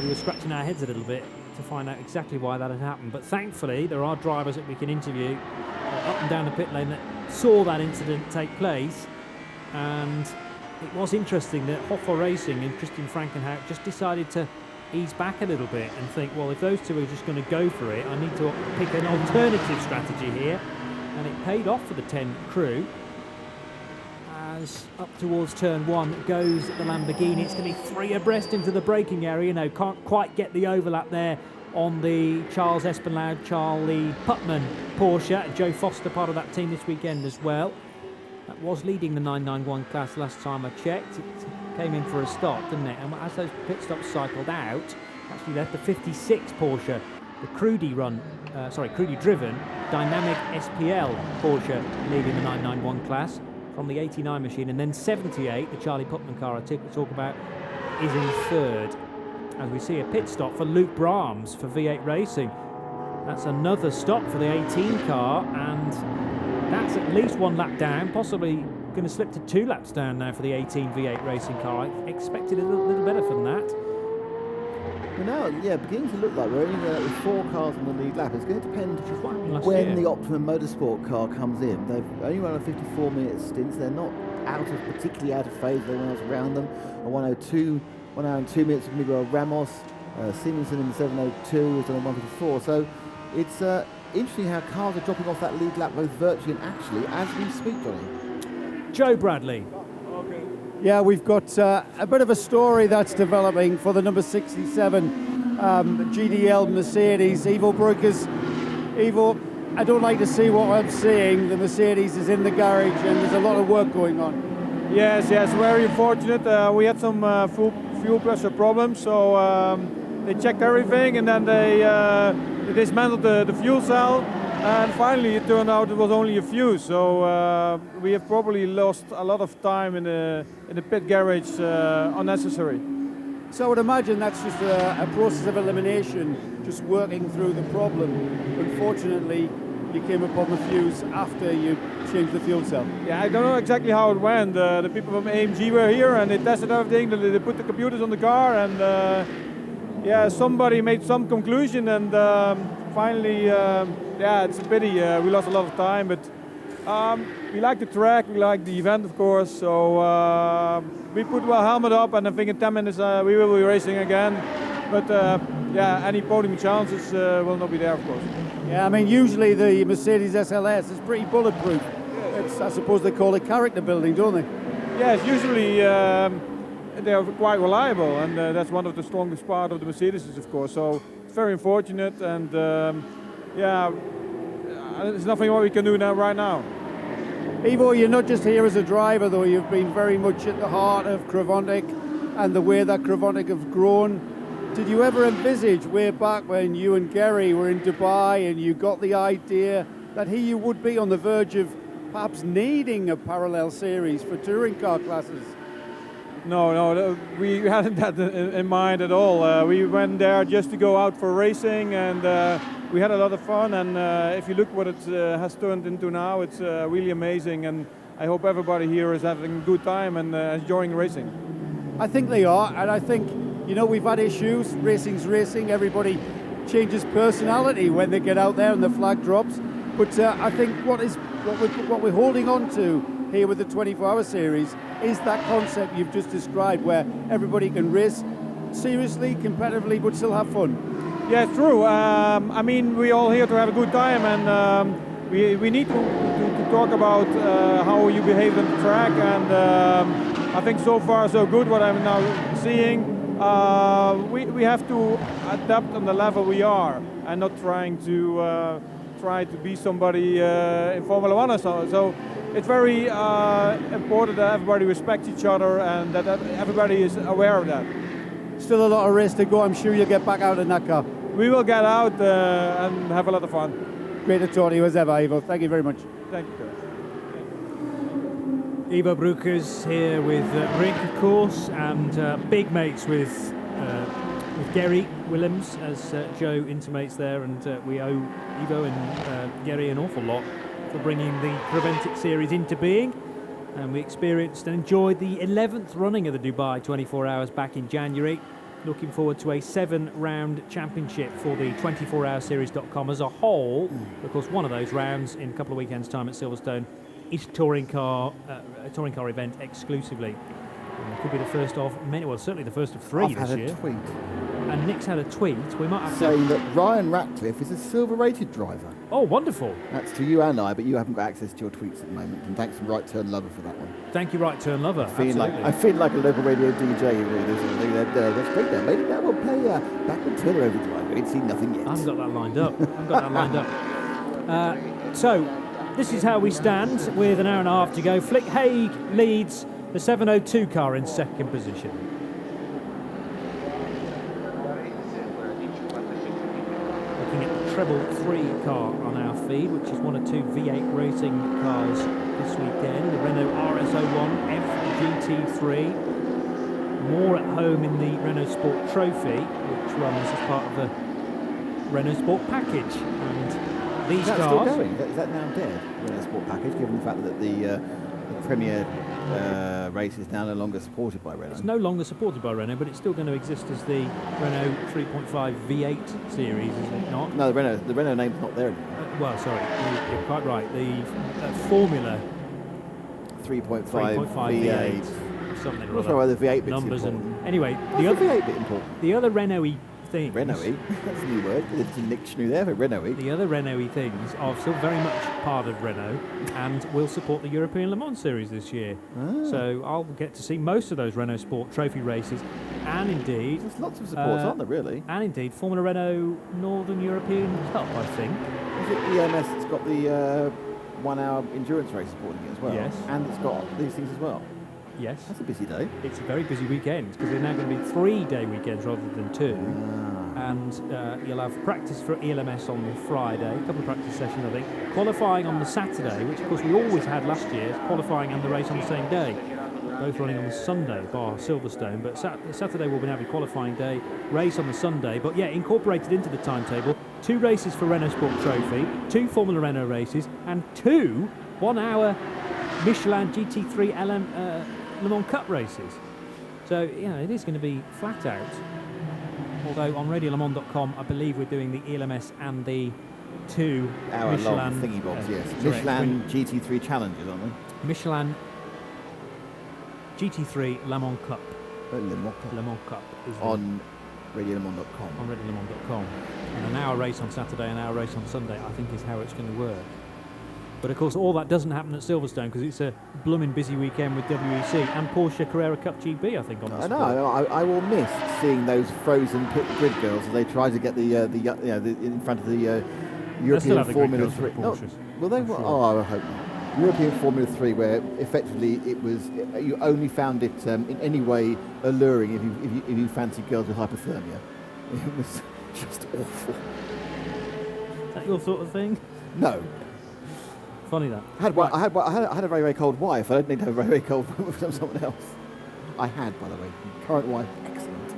We were scratching our heads a little bit to find out exactly why that had happened, but thankfully there are drivers that we can interview up and down the pit lane that saw that incident take place, and it was interesting that Hofer Racing and Christian Frankenhout just decided to ease back a little bit and think, well, if those two are just going to go for it, I need to pick an alternative strategy here. And it paid off for the 10 crew. As up towards turn one goes the Lamborghini, it's going to be three abreast into the braking area. No, can't quite get the overlap there on the Charles Espenlaud, Charlie Putman Porsche. Joe Foster, part of that team this weekend as well. That was leading the 991 class last time I checked. It came in for a stop, didn't it? And as those pit stops cycled out, actually left the 56 Porsche, the Cruddy-driven Dynamic SPL Porsche leading the 991 class from the 89 machine, and then 78, the Charlie Putman car I talk about, is in third. As we see a pit stop for Luke Brahms for V8 Racing. That's another stop for the 18 car, and that's at least one lap down, possibly going to slip to 2 laps down now for the 18 V8 Racing car. I expected a little better from that. Well, now, yeah, beginning to look like we're only with 4 cars on the lead lap. It's going to depend when the Optimum Motorsport car comes in. They've only run a 54-minute stints. They're not particularly out of phase with everyone else around them. A 1 hour and 2 minutes with Miguel Ramos. Simonson in the 702 is on a 154. So it's interesting how cars are dropping off that lead lap both virtually and actually as we speak, Johnny. Joe Bradley. Yeah, we've got a bit of a story that's developing for the number 67 GDL Mercedes. Ivo Brukers. Ivo, I don't like to see what I'm seeing. The Mercedes is in the garage and there's a lot of work going on. Yes, very unfortunate. We had some fuel pressure problems, so they checked everything and then they dismantled the fuel cell. And finally, it turned out it was only a few. So we have probably lost a lot of time in the pit garage unnecessary. So I would imagine that's just a process of elimination, just working through the problem. Unfortunately, you came upon the fuse after you changed the fuel cell. Yeah, I don't know exactly how it went. The people from AMG were here and they tested everything. They put the computers on the car and yeah, somebody made some conclusion and finally, yeah, it's a pity. We lost a lot of time, but we like the track, we like the event, of course. So we put our helmet up, and I think in 10 minutes we will be racing again. But yeah, any podium chances will not be there, of course. Yeah, I mean, usually the Mercedes SLS is pretty bulletproof. It's, I suppose they call it character building, don't they? Yes, usually they are quite reliable, and that's one of the strongest parts of the Mercedes, of course. So it's very unfortunate, and yeah, there's nothing what we can do now right now. Ivo, you're not just here as a driver, though. You've been very much at the heart of Kravonic and the way that Kravonic have grown. Did you ever envisage way back when you and Gary were in Dubai and you got the idea that here you would be on the verge of perhaps needing a parallel series for touring car classes? No, we hadn't that in mind at all. We went there just to go out for racing, and we had a lot of fun. And if you look what it has turned into now, it's really amazing. And I hope everybody here is having a good time and enjoying racing. I think they are, and I think, you know, we've had issues. Racing's racing. Everybody changes personality when they get out there and the flag drops. But I think what we're holding on to here with the 24-hour series is that concept you've just described, where everybody can race seriously, competitively, but still have fun. Yeah, true. I mean, we're all here to have a good time, and we need to talk about how you behave on the track. And I think so far so good. What I'm now seeing, we have to adapt on the level we are, and not trying to try to be somebody in Formula One or so. So it's very important that everybody respects each other and that everybody is aware of that. Still a lot of race to go. I'm sure you'll get back out in that car. We will get out and have a lot of fun. Great to talk to you as ever, Ivo. Thank you very much. Thank you, Chris. Ivo Broekers here with Rick, of course, and big mates with Gary Willems, as Joe intimates there, and we owe Ivo and Gary an awful lot for bringing the Kravonic series into being. And we experienced and enjoyed the 11th running of the Dubai 24 Hours back in January. Looking forward to a 7-round championship for the 24hourseries.com as a whole. Of course, one of those rounds in a couple of weekends' time at Silverstone is a touring car event exclusively. And it could be the first of many, well, certainly the first of 3 this year. I've had a tweet. And Nick's had a tweet. We might have saying that Ryan Ratcliffe is a silver-rated driver. Oh, wonderful. That's to you and I, but you haven't got access to your tweets at the moment. And thanks to Right Turn Lover for that one. Thank you, Right Turn Lover. I feel like a local radio DJ. That's great now. Maybe that will play Backward Turner Overdrive. We ain't seen nothing yet. I haven't got that lined up. So, this is how we stand with an hour and a half to go. Flick Haig leads the 702 car in second position. Looking at the Treble 3 car on our feed, which is one of 2 V8 racing cars this weekend. The Renault RS01 FGT3. More at home in the Renault Sport Trophy, which runs as part of the Renault Sport package. And these cars... still going? Is that now dead, Renault Sport package, given the fact that the Premier race is now no longer supported by Renault? It's no longer supported by Renault, but it's still going to exist as the Renault 3.5 V8 series, is it not? No, the Renault name's not there anymore. Well, sorry, you're quite right. The Formula 3.5 V8. Something I'm not sure why the V8 bit's numbers important. and anyway, the other V8 bit important. The other Renault-y things. Renault-y? That's a new word. It's a dictionary there for Renault-y. The other Renault-y things are still very much part of Renault and will support the European Le Mans series this year. So I'll get to see most of those Renault Sport Trophy races, and indeed... There's lots of supports, aren't there, really? And indeed, Formula Renault Northern European Cup, I think. Is it EMS that's got the 1 hour endurance race supporting it as well? Yes. And it's got these things as well. Yes. That's a busy day. It's a very busy weekend because they're now going to be 3-day weekends rather than 2. And you'll have practice for ELMS on the Friday, a couple of practice sessions, I think. Qualifying on the Saturday, which of course we always had last year, qualifying and the race on the same day. Both running on the Sunday, bar Silverstone. But Saturday we'll be having qualifying day, race on the Sunday. But yeah, incorporated into the timetable, 2 races for Renault Sport Trophy, 2 Formula Renault races, and 2 1-hour Michelin GT3 Le Mans Cup races. So, it is going to be flat out. Although on RadioLeMans.com, I believe we're doing the ELMS and the 2 Hour Michelin long thingy bobs, yes. correct. Michelin GT3 challenges, aren't they? Michelin GT3 Le Mans Cup. Le Mans Cup. Le Mans Cup is on RadioLeMans.com. On RadioLeMans.com. And an hour race on Saturday, an hour race on Sunday, I think is how it's going to work. But of course, all that doesn't happen at Silverstone because it's a blooming busy weekend with WEC and Porsche Carrera Cup GB, I think, on the I know. I will miss seeing those frozen pit grid girls as they try to get the in front of the European Formula 3. No, will they? Sure. Oh, I hope not. European Formula 3, where effectively you only found it in any way alluring if you fancy girls with hypothermia. It was just awful. Is that your sort of thing? No. Funny that. I had a very, very cold wife. I don't need to have a very, very cold wife from someone else. I had, by the way. Current wife, excellent.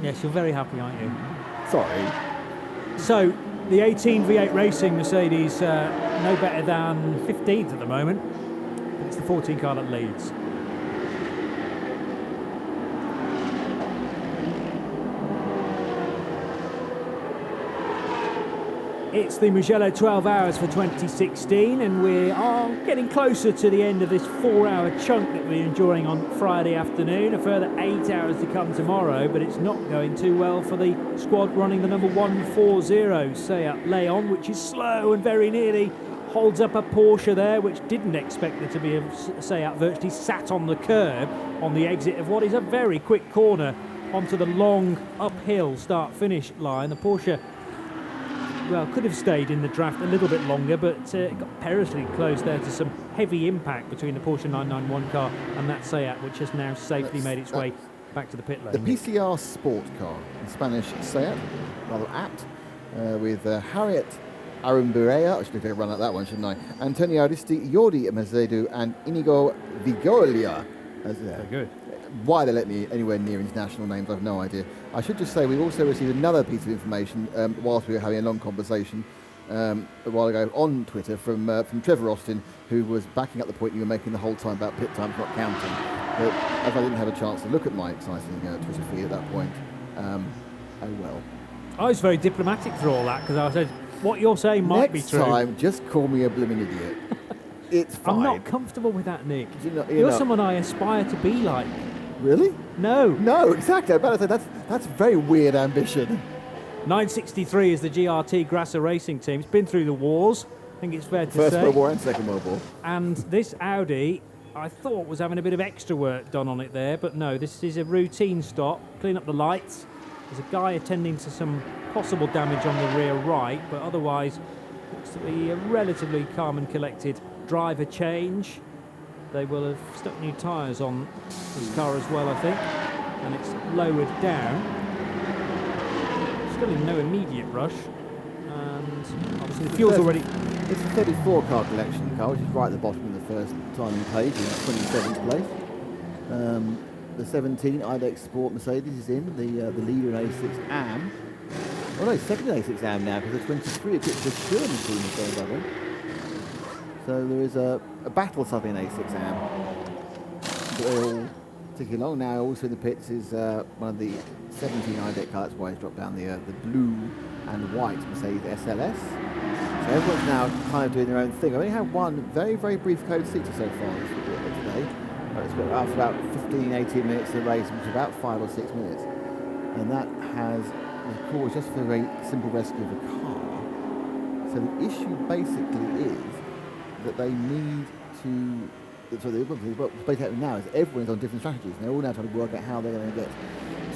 Yes, you're very happy, aren't you? Sorry. So, the 18 V8 Racing Mercedes, no better than 15th at the moment. But it's the 14 car that leads. It's the Mugello 12 hours for 2016, and we are getting closer to the end of this 4-hour chunk that we're enjoying on Friday afternoon. A further 8 hours to come tomorrow, but it's not going too well for the squad running the number 140 Seat Leon, which is slow and very nearly holds up a Porsche there, which didn't expect there to be a Seat virtually sat on the curb on the exit of what is a very quick corner onto the long uphill start-finish line. The Porsche, well, could have stayed in the draft a little bit longer, but it got perilously close there to some heavy impact between the Porsche 991 car and that Seat, which has now safely made its way back to the pit lane. The PCR sport car, the Spanish Seat, rather apt, with Harriet Arumburea, I should have run out that one, shouldn't I? Antonio Aristi, Jordi Mazedo, and Inigo Vigoglia. Very good. Why they let me anywhere near international names, I've no idea. I should just say we also received another piece of information whilst we were having a long conversation a while ago on Twitter from Trevor Austin, who was backing up the point you were making the whole time about pit times not counting. But as I didn't have a chance to look at my exciting Twitter feed at that point, oh well. I was very diplomatic through all that because I said, what you're saying might be true. Next time, just call me a blooming idiot. It's fine. I'm not comfortable with that, Nick. You're not someone I aspire to be like. Really? No. No, exactly. I better say that's very weird ambition. 963 is the GRT Grasser Racing team. It's been through the wars, I think it's fair to say. First World War and Second World War. And this Audi, I thought, was having a bit of extra work done on it there, but no, this is a routine stop. Clean up the lights. There's a guy attending to some possible damage on the rear right, but otherwise looks to be a relatively calm and collected driver change. They will have stuck new tyres on this car as well, I think, and it's lowered down. Still in no immediate rush, and obviously the fuel's already... It's a 34 car collection car, which is right at the bottom of the first timing page in 27th place. The 17 IDEX Sport Mercedes is in, the leader in A6 AM. Oh no, second in A6 AM now, because the 23 equipped the Schirmer team is going by then. So there is a battle something in A6 AM. They're all ticking along now. Also in the pits is one of the 17 IDEC cars. That's why it's dropped down the blue and white Mercedes SLS. So everyone's now kind of doing their own thing. I only had one very, very brief code seater so far today. It's been after about 15, 18 minutes of the race, which is about 5 or 6 minutes. And that has caused just for a very simple rescue of a car. So the issue basically is that they need to, so what's basically now is everyone's on different strategies, and they're all now trying to work out how they're going to get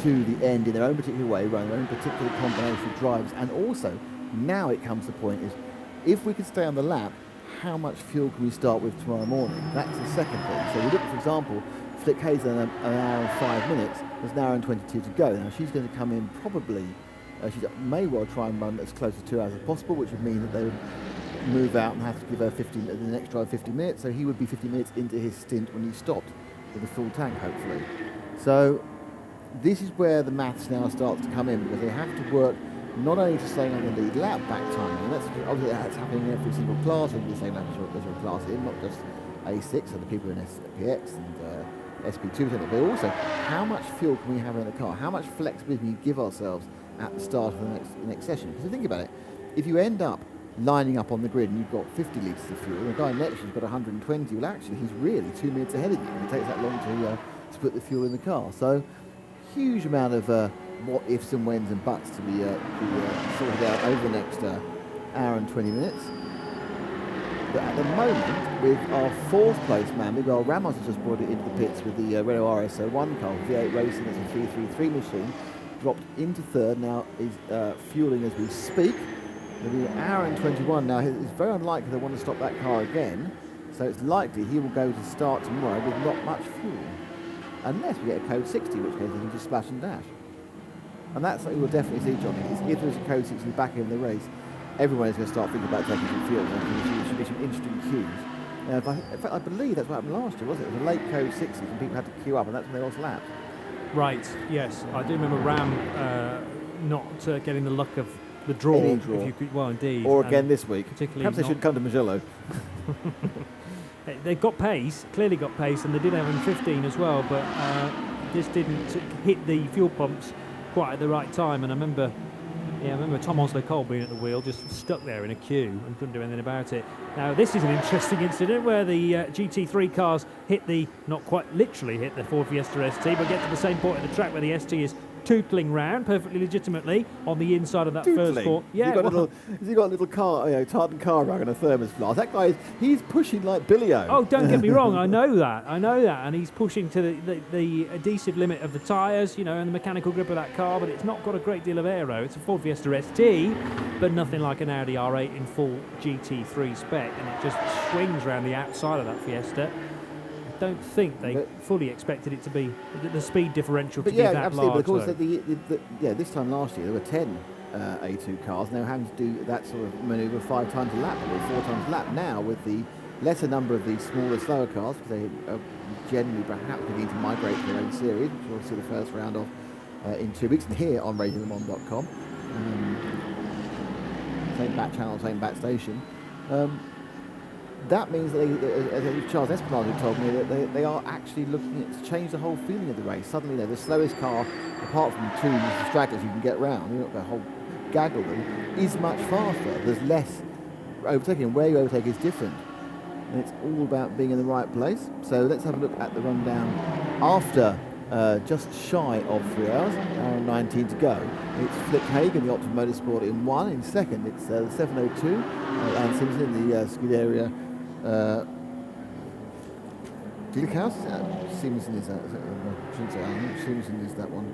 to the end in their own particular way, running their own particular combination of drives. And also, now it comes to the point is, if we can stay on the lap, how much fuel can we start with tomorrow morning? That's the second thing. So we look, for example, Flick Hayes an hour and 5 minutes. There's an hour and 22 to go. Now she's going to come in probably. She may well try and run as close to 2 hours as possible, which would mean that they would move out and have to give her the next drive 50 minutes. So he would be 50 minutes into his stint when he stopped with a full tank, hopefully. So this is where the maths now starts to come in, because they have to work not only to stay on the lead lap back timing, and that's obviously that's happening in every single class, with the same lap as a class in, not just A6 and the people in SPX and SP2, but also how much fuel can we have in the car? How much flexibility can we give ourselves at the start of the next session? Because think about it, if you end up lining up on the grid and you've got 50 litres of fuel, and the guy next to you's got 120, well actually he's really 2 minutes ahead of you. It takes that long to put the fuel in the car. So huge amount of what ifs and whens and buts to be sorted out over the next hour and 20 minutes. But at the moment, with our fourth place man, Miguel Ramos has just brought it into the pits with the Renault RS01 car, V8 Racing, that's a 333 machine, dropped into third, now is fueling as we speak. It'll be an hour and 21 now. It's very unlikely they want to stop that car again, so it's likely he will go to start tomorrow with not much fuel. Unless we get a code 60, in which case he can just splash and dash. And that's something we'll definitely see, Johnny. If there's a code 60 back in the race, everyone is going to start thinking about taking some fuel. There should be some interesting queues. In fact, I believe that's what happened last year, wasn't it? It was a late code 60 and people had to queue up, and that's when they lost laps. Right, yes. I do remember Ram not getting the luck of the draw. If you could, well, indeed. Or again this week. Particularly perhaps they should come to Mugello. They've got pace, clearly got pace, and they did have in 15 as well, but just didn't hit the fuel pumps quite at the right time. And I remember Tom Osler-Cole being at the wheel, just stuck there in a queue and couldn't do anything about it. Now this is an interesting incident where the GT3 cars hit not quite literally hit the Ford Fiesta ST, but get to the same point in the track where the ST is tootling round perfectly legitimately on the inside of that first corner. Yeah, has he got a little car, tartan car rug and a thermos flask? That guy, he's pushing like Billy-O. Oh, don't get me wrong, I know that, and he's pushing to the adhesive limit of the tyres, and the mechanical grip of that car, but it's not got a great deal of aero. It's a Ford Fiesta ST, but nothing like an Audi R8 in full GT3 spec, and it just swings around the outside of that Fiesta. I don't think they fully expected it to be the speed differential to be that absolutely. large. But of course, this time last year there were 10 A2 cars. Now having to do that sort of manoeuvre 5 times a lap or 4 times a lap. Now with the lesser number of these smaller, slower cars, because they are generally perhaps beginning to migrate to their own series, which we'll see the first round of in 2 weeks, and here on RadioLeMans.com. Same back channel, same back station. That means that as Charles Espinal told me, that they are actually looking at to change the whole feeling of the race. Suddenly, the slowest car, apart from 2 stragglers you can get round, you're not the whole gaggle them, is much faster. There's less overtaking, and where you overtake is different. And it's all about being in the right place. So let's have a look at the rundown after just shy of 3 hours, hour and 19 to go. It's Flick Hagen, the Optima Motorsport, in 1. In second, it's the 702, and Simpson in the Scuderia Glickenhaus. Simpson is that? I shouldn't say Alan. Simpson is that one.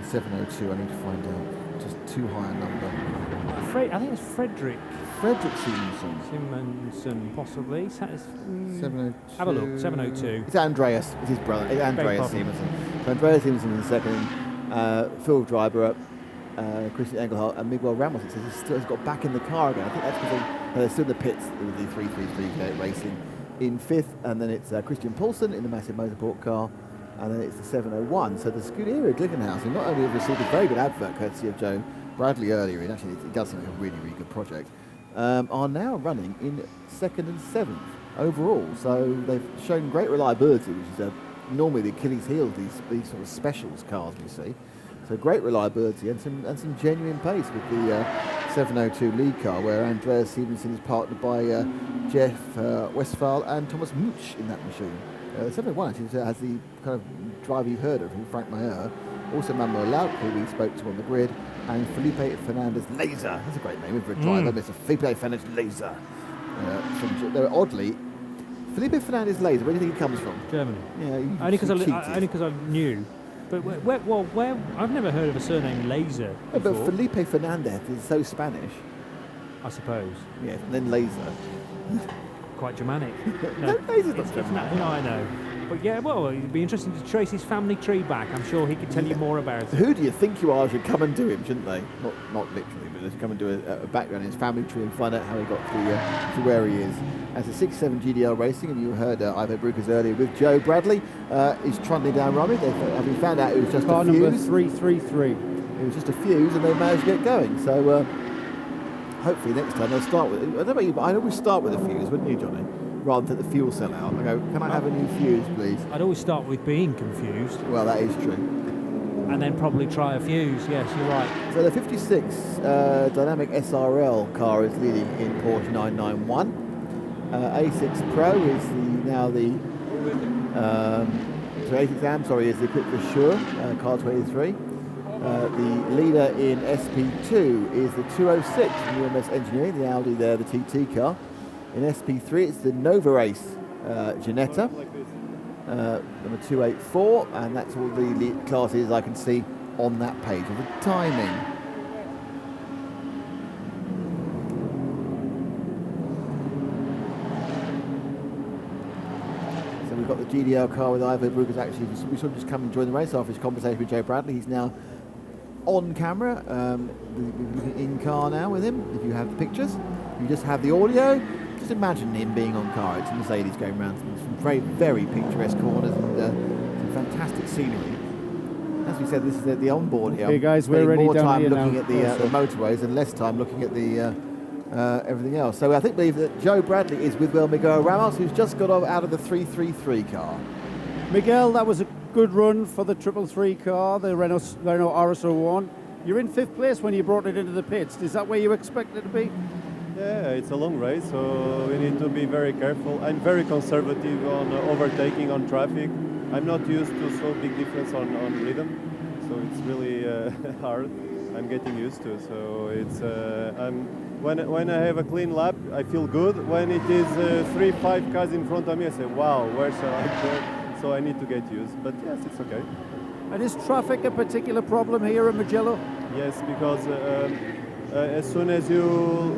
702. I need to find out. Just too high a number. I think it's Frederick Simonson. Simonson, possibly. 702. Have a look. 702. It's Andreas. It's his brother. It's Andreas Simonson. So Andreas Simonson in second. Phil Dryber up. Christian Engelhardt and Miguel Ramos. It says he's got back in the car again. I think that's because they're still in the pits with the 333 Racing in 5th, and then it's Christian Poulsen in the massive motorsport car, and then it's the 701. So the Scuderia Glickenhaus, who not only have received a very good advert courtesy of Joe Bradley earlier, and actually it does seem like a really, really good project, are now running in 2nd and 7th overall. So they've shown great reliability, which is normally the Achilles heel of these sort of specials cars we see. So great reliability and some genuine pace with the 702 lead car, where Andreas Simonson is partnered by Jeff Westphal and Thomas Mooch in that machine. The 701 actually has the kind of driver you've heard of, Frank Mayer, also Manuel Lauk, who we spoke to on the grid, and Felipe Fernandez Laser. That's a great name for a driver, Mr. Felipe Fernandez Laser. Oddly, Felipe Fernandez Laser, where do you think he comes from? Germany. Yeah, only because I knew. But where I've never heard of a surname Laser before. But Felipe Fernandez is so Spanish. I suppose. Yes, and then laser. Quite Germanic. No, laser's not it's Germanic. No, I know. But yeah, well, it'd be interesting to trace his family tree back. I'm sure he could tell you more about it. Who do you think you are should come and do him, shouldn't they? Not literally, but just come and do a background in his family tree and find out how he got to where he is. As a 67 GDL Racing, and you heard Ivo Brukers earlier with Joe Bradley, he's trundling down Rummy. Having found out it was just car a fuse. number 333. It was just a fuse, and they managed to get going. So hopefully next time they'll start with it. I don't know about you, but I'd always start with a fuse, wouldn't you, Johnny? Rather than take the fuel cell out. I go, can I have a new fuse, please? I'd always start with being confused. Well, that is true. And then probably try a fuse. Yes, you're right. So the 56 Dynamic SRL car is leading in Porsche 991. A6 Pro is is the equipped for Sure, car 23. The leader in SP2 is the 206 from UMS Engineering, the Audi there, the TT car. In SP3 it's the Nova Race Ginetta, number 284, and that's all the classes I can see on that page of the timing. So we've got the GDL car with Ivo Brukers. Actually, we should just come and join the race after his conversation with Joe Bradley. He's now on camera, in car now with him. If you have the pictures, you just have the audio. Just imagine him being on car. It's a Mercedes going around some very, very picturesque corners and some fantastic scenery. As we said, this is the onboard here. Okay, guys, we're ready more down time here looking now. at the motorways and less time looking at the everything else. So I believe that Joe Bradley is with Miguel Ramos, who's just got out of the 333 car. Miguel, that was a good run for the 333 car, the Renault RS01. You're in 5th place when you brought it into the pits. Is that where you expected to be? Yeah, it's a long race, so we need to be very careful. I'm very conservative on overtaking on traffic. I'm not used to so big difference on rhythm, so it's really hard. I'm getting used to, so it's when I have a clean lap, I feel good. When it is 3-5 cars in front of me, I say, wow, where shall I go? So I need to get used, but yes, it's okay. And is traffic a particular problem here at Mugello? Yes, because as soon as you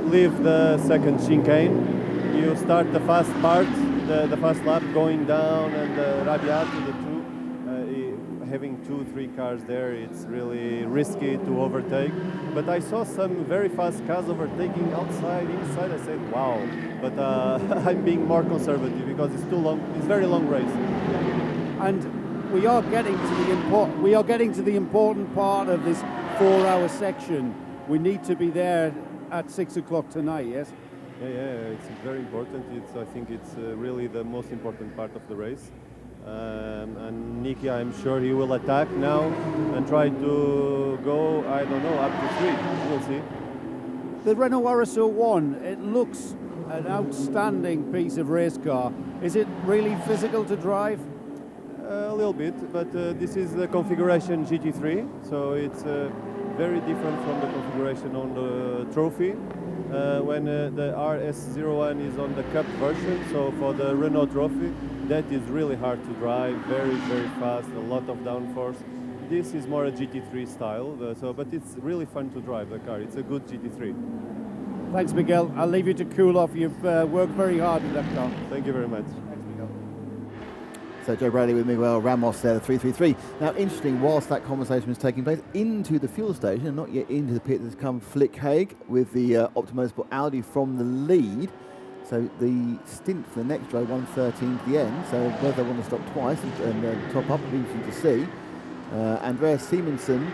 leave the second chicane, you start the fast part, the fast lap going down, and the Rabiat to the 2. Having 2-3 cars there, it's really risky to overtake. But I saw some very fast cars overtaking outside, inside. I said, wow. But I'm being more conservative because it's too long. It's a very long race. And we are getting to the important part of this 4-hour section. We need to be there at 6 o'clock tonight, yes? Yeah, it's very important. I think it's really the most important part of the race. And Nicky, I'm sure he will attack now and try to go, I don't know, up to 3. We'll see. The Renault RS01, it looks an outstanding piece of race car. Is it really physical to drive? A little bit, but this is the configuration GT3, so it's very different from the configuration on the trophy. When the RS01 is on the Cup version, so for the Renault trophy, that is really hard to drive, very, very fast, a lot of downforce. This is more a GT3 style, but it's really fun to drive the car. It's a good GT3. Thanks, Miguel. I'll leave you to cool off. You've worked very hard with that car. Thank you very much. So Joe Bradley with Miguel Ramos there, the 333. Now, interesting, whilst that conversation was taking place, into the fuel station, and not yet into the pit, has come Flick Haig with the Optima Sport Audi from the lead. So the stint for the next row, 1:13 to the end. So whether they want to stop twice and top up, will be interesting to see. Andreas Simonsen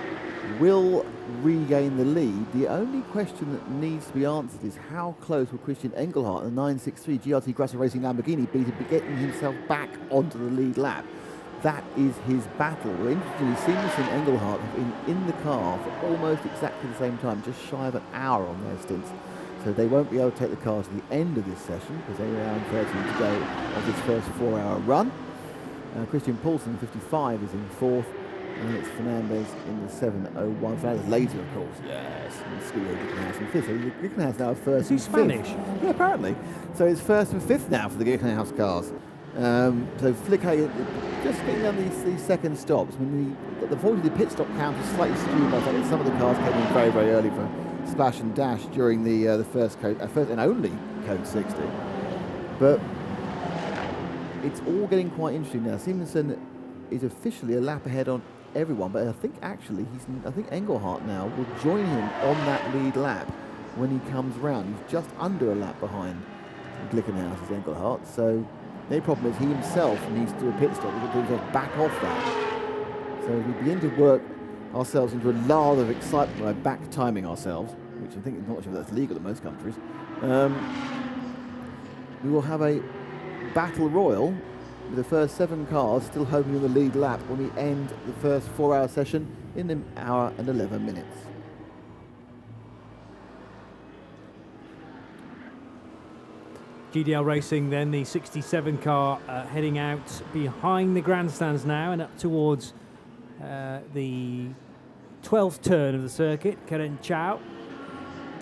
will regain the lead. The only question that needs to be answered is how close will Christian Engelhardt, the 963 GRT Grasser Racing Lamborghini, be to be getting himself back onto the lead lap. That is his battle. Well, interestingly, Simonsen and Engelhardt have been in the car for almost exactly the same time, just shy of an hour on their stints. So they won't be able to take the car to the end of this session because they're around 13 to go of this first 4-hour run. Christian Paulsen, 55, is in 4th. And it's Fernandez in the 7:01. Fernandez later, of course. Yes. Glickenhaus in 5th. So Glickenhaus now first. Is he Spanish? Yeah, apparently. So it's 1st and 5th now for the Glickenhaus cars. So Flick Haig just getting down these second stops. I mean, the pit stop count is slightly skewed by the fact that some of the cars came in very, very early splash and dash during the first and only Code 60. But it's all getting quite interesting now. Simonsen is officially a lap ahead on everyone, but I think actually I think Engelhardt now will join him on that lead lap when he comes round. He's just under a lap behind Glickenhaus as Engelhardt, so the problem is he himself needs to do a pit stop. He's got to do himself back off that. So we begin to work ourselves into a lather of excitement by back timing ourselves, which I think is not sure that's legal in most countries. We will have a battle royal with the first 7 cars still hoping in the lead lap when we end the first 4-hour session in an hour and 11 minutes. GDL Racing then, the 67 car heading out behind the grandstands now and up towards the 12th turn of the circuit, Karen Chow.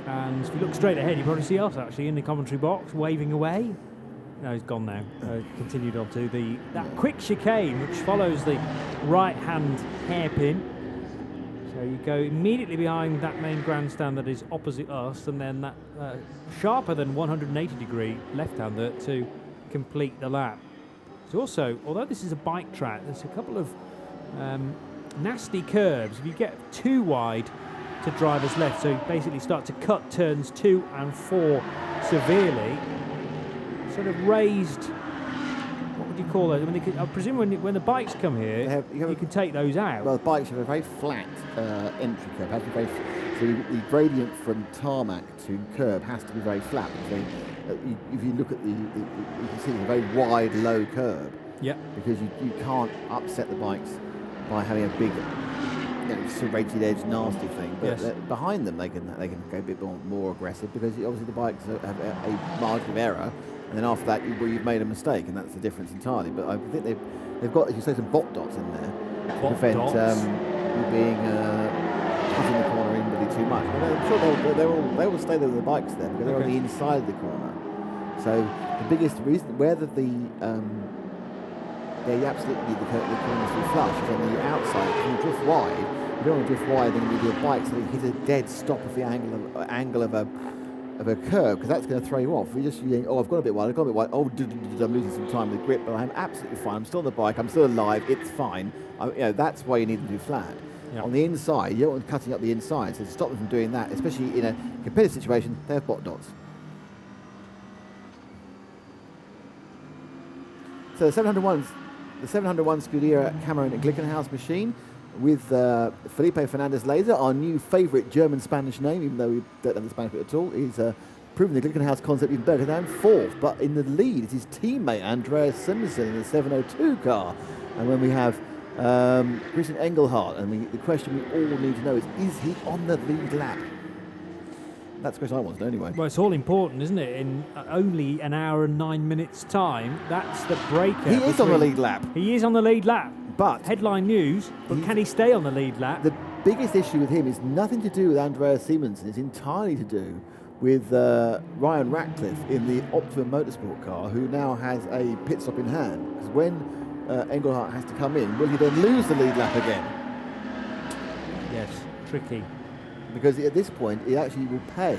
And if you look straight ahead, you probably see us actually in the commentary box waving away. No, he's gone now. Continued on to that quick chicane which follows the right-hand hairpin. So you go immediately behind that main grandstand that is opposite us, and then that sharper than 180-degree left-hander to complete the lap. It's also, although this is a bike track, there's a couple of nasty curves. If you get too wide to driver's left, so you basically start to cut turns 2 and 4 severely, sort of raised, what would you call those? I mean, I presume when the bikes come here, you can take those out. Well, the bikes have a very flat entry curve. So the gradient from tarmac to curb has to be very flat. So if you look at you can see a very wide, low curb. Yeah. Because you can't upset the bikes by having a big, serrated edge, nasty thing. But yes, behind them, they can go a bit more aggressive, because obviously the bikes have a margin of error, and then after that you've made a mistake, and that's the difference entirely. But I think they've got, as you say, some bot dots in there to prevent you being cutting the corner in really too much. And I'm sure they will stay there with the bikes then, because they're on the inside of the corner. So the biggest reason whether they absolutely need the corners to be flush is on the outside. If you drift wide, you don't want to drift wide, then with your bike, so you hit a dead stop at the angle of a curve, because that's going to throw you off. You're just thinking, I've got a bit wide, oh, I'm losing some time with grip, but I'm absolutely fine. I'm still on the bike, I'm still alive, it's fine. That's why you need to do flat. Yep. On the inside, you don't want cutting up the inside, so to stop them from doing that, especially in a competitive situation, they have bot dots. So the 701 Scuderia Cameron Glickenhaus machine with Felipe Fernandez Laser, our new favourite German-Spanish name, even though we don't have the Spanish bit at all. He's proven the Glickenhaus concept even better than 4th, but in the lead is his teammate Andreas Simonsen in the 702 car. And when we have Christian Engelhardt, and the question we all need to know is he on the lead lap? That's the question I want to know anyway. Well, it's all important, isn't it? In only an hour and 9 minutes' time, that's the breaker. He is on the lead lap. He is on the lead lap. But headline news, but can he stay on the lead lap? The biggest issue with him is nothing to do with Andreas Simonsen. It's entirely to do with Ryan Ratcliffe in the Optima Motorsport car, who now has a pit stop in hand. Because when Engelhardt has to come in, will he then lose the lead lap again? Yes, tricky. Because at this point, it actually will pay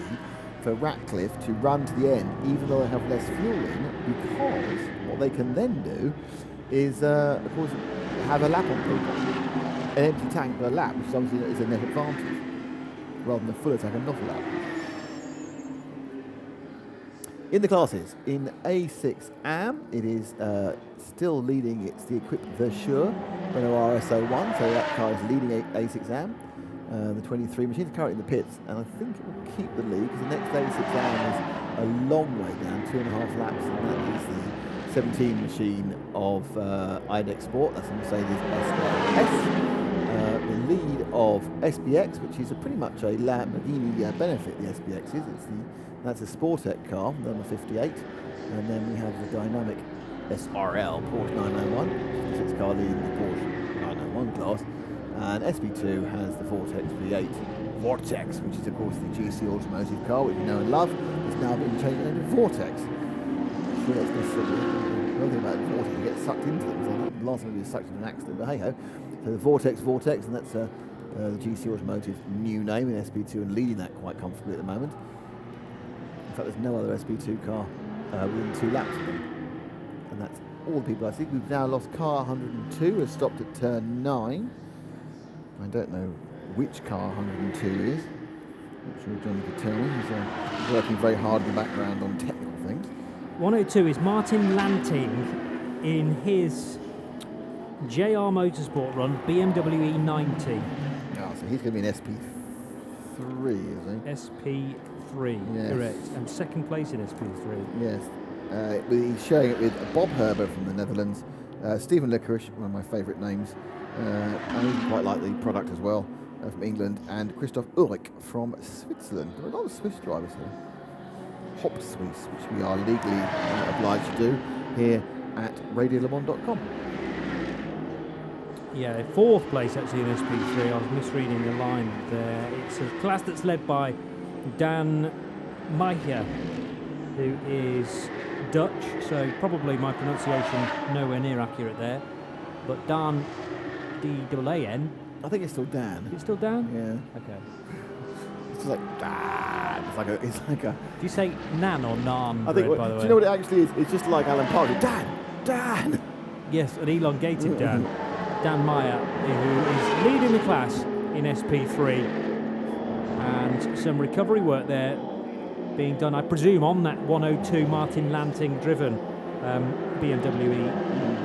for Ratcliffe to run to the end, even though they have less fuel in, because what they can then do is, of course, have a lap on people. An empty tank per lap, which obviously is a net advantage, rather than a full attack and not a lap. In the classes, in A6 AM, it is still leading, it's the equipped Versure Renault RS01, so that car is leading A6 AM. The 23 machine is currently in the pits, and I think it will keep the lead, because the next A6 AM is a long way down, 2.5 laps, and that is the 17 machine of IDEX Sport. That's a Mercedes S. The lead of SBX, which is pretty much a Lamborghini benefit, the SBX is. That's a Sportec car, number 58. And then we have the dynamic SRL, Porsche 901, 56 car leading the Porsche 901 class. And SB2 has the Vortex V8 Vortex, which is of course the GC automotive car, which we know and love. It's now been changed into Vortex. I'm sure that's necessarily one thing about Vortex, you get sucked into them. So the last time we were sucked into an accident, but hey ho. So the Vortex, and that's the GC Automotive new name in SP2 and leading that quite comfortably at the moment. In fact, there's no other SP2 car within 2 laps of them. And that's all the people I see. We've now lost car 102, has stopped at turn 9. I don't know which car 102 is. I'm sure Johnny could tell me. He's working very hard in the background on technical things. 102 is Martin Lanting in his JR Motorsport run BMW E90. Oh, so he's going to be in SP3, is he? SP3, yes. Correct. And second place in SP3. Yes. He's sharing it with Bob Herber from the Netherlands, Stephen Licorice, one of my favourite names, and I quite like the product as well, from England, and Christoph Ulrich from Switzerland. There are a lot of Swiss drivers here. Hop Swiss, which we are legally obliged to do here at radiolemans.com. Yeah, 4th place actually in SP3. I was misreading the line there. It's a class that's led by Dan Meijer, who is Dutch, so probably my pronunciation nowhere near accurate there. But Dan, D-A-A-N. I think it's still Dan. It's still Dan? Yeah. Okay. It's just like Dan. It's like a. Do you say Nan or Nan? I think. By the way? Do you know what it actually is? It's just like Alan Pardew. Dan. Yes, an elongated Dan. Dan Meyer, who is leading the class in SP3, and some recovery work there being done, I presume, on that 102 Martin Lanting driven BMW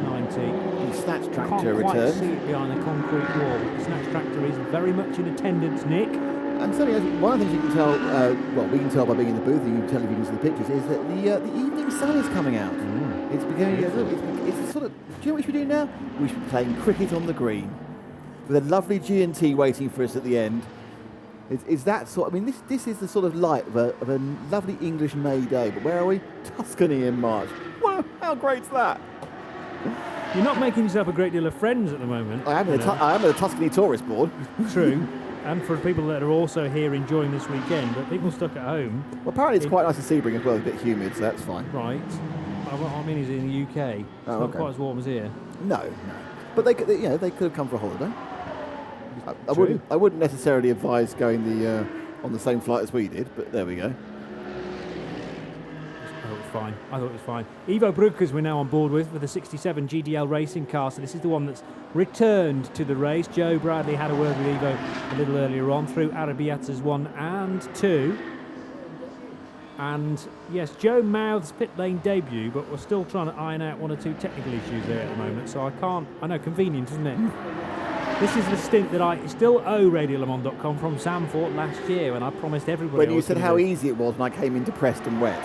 E90. The snatch tractor Can't quite returns. see it behind the concrete wall, but the snatch tractor is very much in attendance, Nick. And certainly, one of the things you can tell, well, we can tell by being in the booth, and you can tell if you can see the pictures, is that the evening sun is coming out. It's beginning. It's sort of. Do you know what we should be doing now? We should be playing cricket on the green, with a lovely G&T waiting for us at the end. Is that sort? I mean, this is the sort of light of a lovely English May day. But where are we? Tuscany in March. Wow, how great's that? You're not making yourself a great deal of friends at the moment. I am at a Tuscany tourist board. True. And for people that are also here enjoying this weekend, but people stuck at home. Well, apparently it's quite nice in Sebring as well. It's a bit humid, so that's fine. Right. I mean, he's in the UK. It's not quite as warm as here. No. But they could have come for a holiday. I wouldn't necessarily advise going on the same flight as we did, but there we go. Oh, it was fine. I thought it was fine. Ivo Bruckers we're now on board with the 67 GDL racing car. So this is the one that's returned to the race. Joe Bradley had a word with Ivo a little earlier on through Arabiata's 1 and 2. And yes, Joe mouths pit lane debut, but we're still trying to iron out 1 or 2 technical issues there at the moment. So I know, convenient, isn't it? This is the stint that I still owe radiolemans.com from Zandvoort last year when I promised everybody. When you said how easy it was when I came into depressed and wet.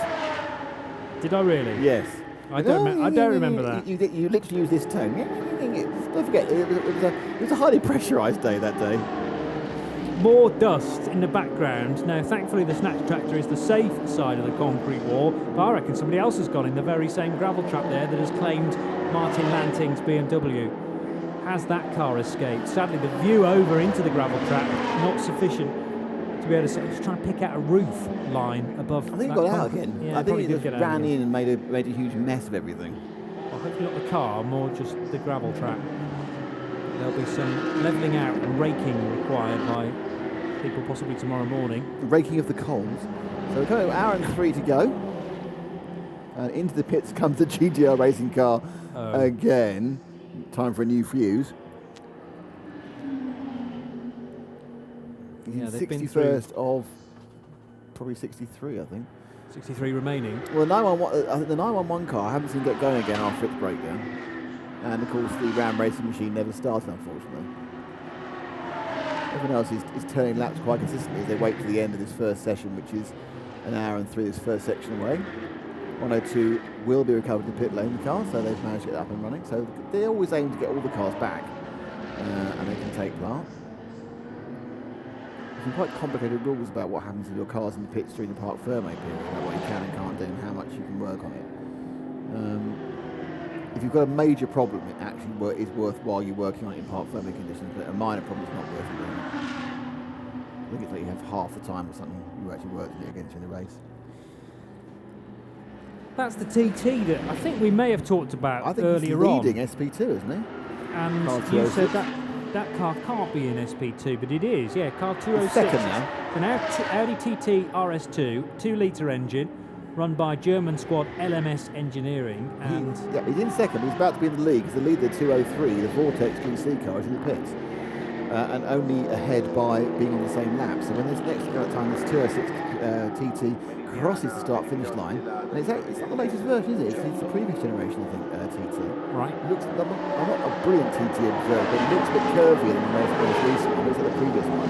Did I really? Yes. I don't remember that. You literally used this tone. Don't forget, it was a highly pressurised day that day. More dust in the background. Now, thankfully, the snatch tractor is the safe side of the concrete wall, but I reckon somebody else has gone in the very same gravel trap there that has claimed Martin Lanting's BMW. Has that car escaped? Sadly, the view over into the gravel trap not sufficient to be able to. He's trying to pick out a roof line above. I think he got out again. Yeah, I think he just ran in and made a huge mess of everything. Well, hopefully not the car, more just the gravel trap. There'll be some levelling out and raking required by people possibly tomorrow morning. The raking of the coals. So we've got an hour and 3 to go. And into the pits comes the GDL racing car again. Time for a new fuse. Yeah, 61st of probably 63, I think. 63 remaining. Well, the 911 car, I haven't seen get going again after its breakdown. And of course, the Ram racing machine never started, unfortunately. Everyone else is turning laps quite consistently as they wait for the end of this first session, which is an hour and 3 this first section away. 102 will be recovered in pit lane, the car, so they've managed to get up and running. So they always aim to get all the cars back, and they can take part. There's some quite complicated rules about what happens if your car's in the pits during the Parc Fermé period, about what you can and can't do and how much you can work on it. If you've got a major problem, it actually is worthwhile you working on it in Parc Fermé conditions, but a minor problem is not worth it doing. I think it's like you have half the time or something you actually worked it against in the race. That's the TT that I think we may have talked about earlier on. I think he's leading SP2, isn't he? And you said that that car can't be in SP2, but it is. Yeah, car 206. It's second now. An Audi TT RS2, 2-litre engine, run by German squad LMS Engineering. And he's in second. He's about to be in the lead because the leader 203, the Vortex GC car, is in the pits. And only ahead by being on the same lap. So when this next time this 206 TT crosses the start-finish line, and it's not the latest version, is it? It's the previous generation, I think, TT. Right. It looks, I'm not a brilliant TT observer, but it looks a bit curvier than the most recent one. It looks like the previous one.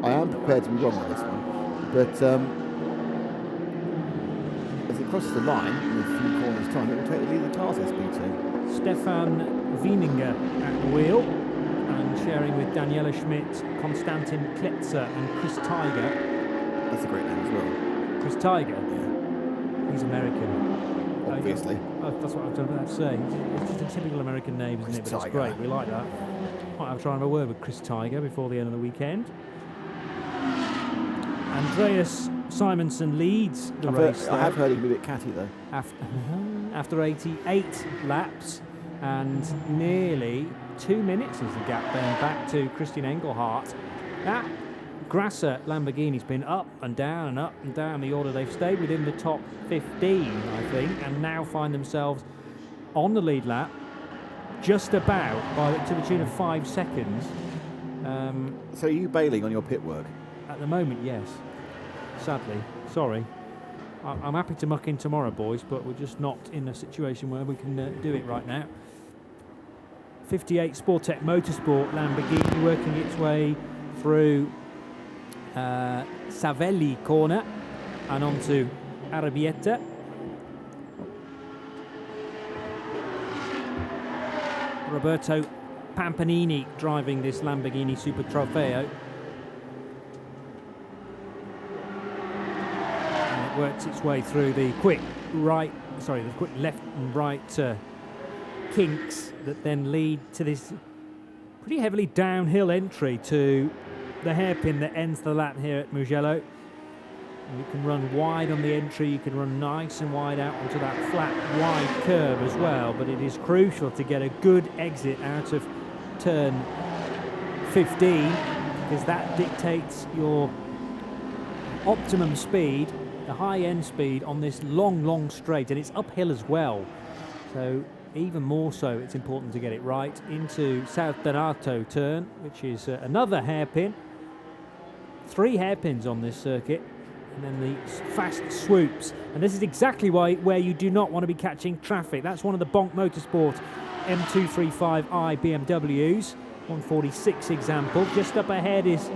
I am prepared to be wrong on this one, but as it crosses the line in a few corners' time, it will take the lead of the cars SP2. Stefan Wieninger at the wheel, and sharing with Daniela Schmidt, Konstantin Kletzer and Chris Tiger. That's a great name as well. Chris Tiger? Yeah. He's American. Obviously. That's what I was about to say. It's just a typical American name, isn't it? But it's great, we like that. Might have to try and have a word with Chris Tiger before the end of the weekend. Andreas Simonsen leads the race. I have heard him a bit catty though. After 88 laps and nearly 2 minutes is the gap then back to Christian Engelhardt. That Grasser Lamborghini's been up and down the order. They've stayed within the top 15, I think, and now find themselves on the lead lap, just about to the tune of 5 seconds. So are you bailing on your pit work? At the moment, yes. Sadly, sorry. I'm happy to muck in tomorrow, boys, but we're just not in a situation where we can do it right now. 58 Sportec Motorsport Lamborghini working its way through Savelli corner and onto Arrabbietta. Roberto Pampanini driving this Lamborghini Super Trofeo. And it works its way through the quick left and right kinks that then lead to this pretty heavily downhill entry to the hairpin that ends the lap here at Mugello. And you can run wide on the entry, you can run nice and wide out onto that flat wide curve as well, but it is crucial to get a good exit out of turn 15 because that dictates your optimum speed, the high end speed on this long straight, and it's uphill as well. So even more so, it's important to get it right into South Donato turn, which is another hairpin. 3 hairpins on this circuit, and then the fast swoops. And this is exactly where you do not want to be catching traffic. That's one of the Bonk Motorsport M235i BMWs, 146 example. Just up ahead is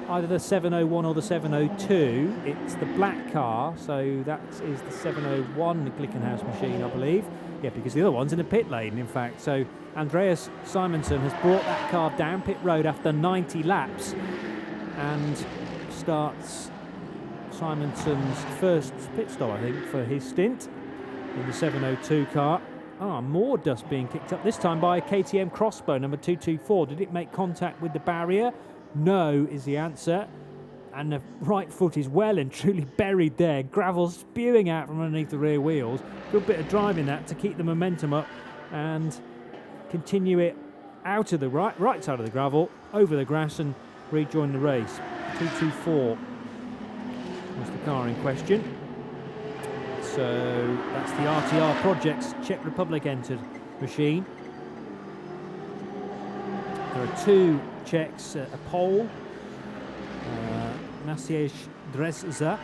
either the 701 or the 702. It's the black car, so that is the 701 Glickenhaus machine, I believe. Yeah, because the other one's in a pit lane, in fact. So Andreas Simonsen has brought that car down pit road after 90 laps and starts Simonsen's first pit stop, I think, for his stint in the 702 car. More dust being kicked up, this time by a KTM Crossbow number 224. Did it make contact with the barrier? No is the answer. And the right foot is well and truly buried there. Gravel spewing out from underneath the rear wheels. Good bit of driving that to keep the momentum up and continue it out of the right side of the gravel, over the grass, and rejoin the race. 224 was the car in question. So that's the RTR Projects Czech Republic entered machine. There are 2 Czechs, a Pole, Maciej Drezza,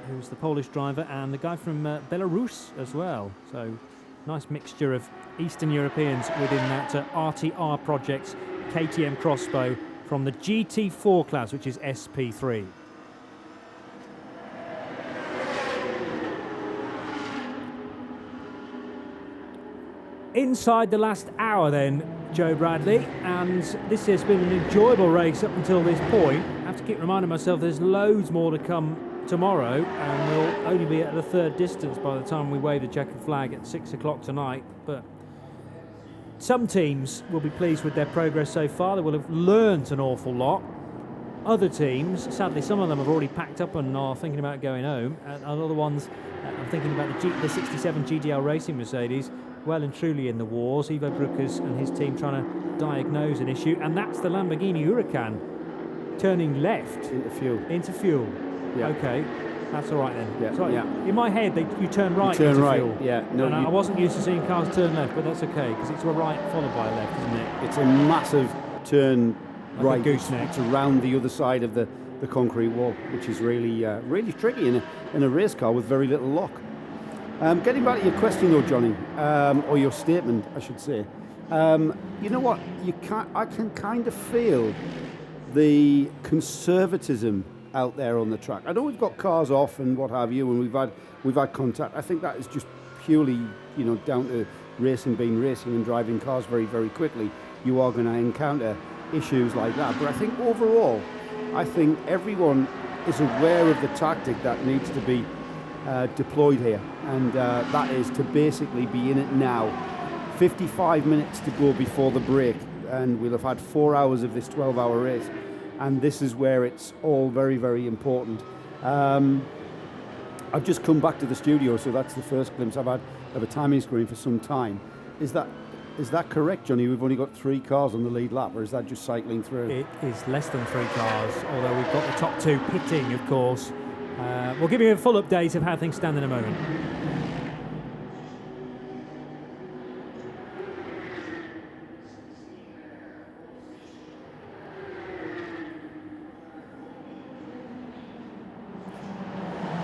who's the Polish driver, and the guy from Belarus as well. So nice mixture of Eastern Europeans within that RTR Projects KTM Crossbow from the GT4 class, which is SP3. Inside the last hour then, Joe Bradley, and this has been an enjoyable race up until this point. I have to keep reminding myself there's loads more to come tomorrow, and we'll only be at the 3rd distance by the time we wave the checkered flag at 6 o'clock tonight. But some teams will be pleased with their progress so far. They will have learnt an awful lot. Other teams, sadly, some of them have already packed up and are thinking about going home. And other ones, I'm thinking about the 67 GTL Racing Mercedes, well and truly in the wars. Ivo Bruckers and his team trying to diagnose an issue, and that's the Lamborghini Huracan turning left into fuel. Into fuel. Yeah. Okay, that's all right then. Yeah, So yeah. in my head, you turn right turn into right, fuel. yeah. No, and you- I wasn't used to seeing cars turn left, but that's okay because it's a right followed by a left, isn't it? It's a massive turn Like a right. gooseneck. It's around the other side of the concrete wall, which is really really tricky in a race car with very little lock. Getting back to your question though, Johnny, or your statement, I should say. You know what? I can kind of feel the conservatism out there on the track. I know we've got cars off and what have you, and we've had contact. I think that is just purely, down to racing being racing and driving cars very, very quickly. You are going to encounter issues like that. But I think overall, I think everyone is aware of the tactic that needs to be deployed here, and that is to basically be in it now. 55 minutes to go before the break, and we'll have had 4 hours of this 12-hour race, and this is where it's all very, very important. I've just come back to the studio, so that's the first glimpse I've had of a timing screen for some time. Is that correct, Johnny? We've only got 3 cars on the lead lap, or is that just cycling through? It is less than 3 cars, although we've got the top 2 pitting, of course. We'll give you a full update of how things stand in a moment.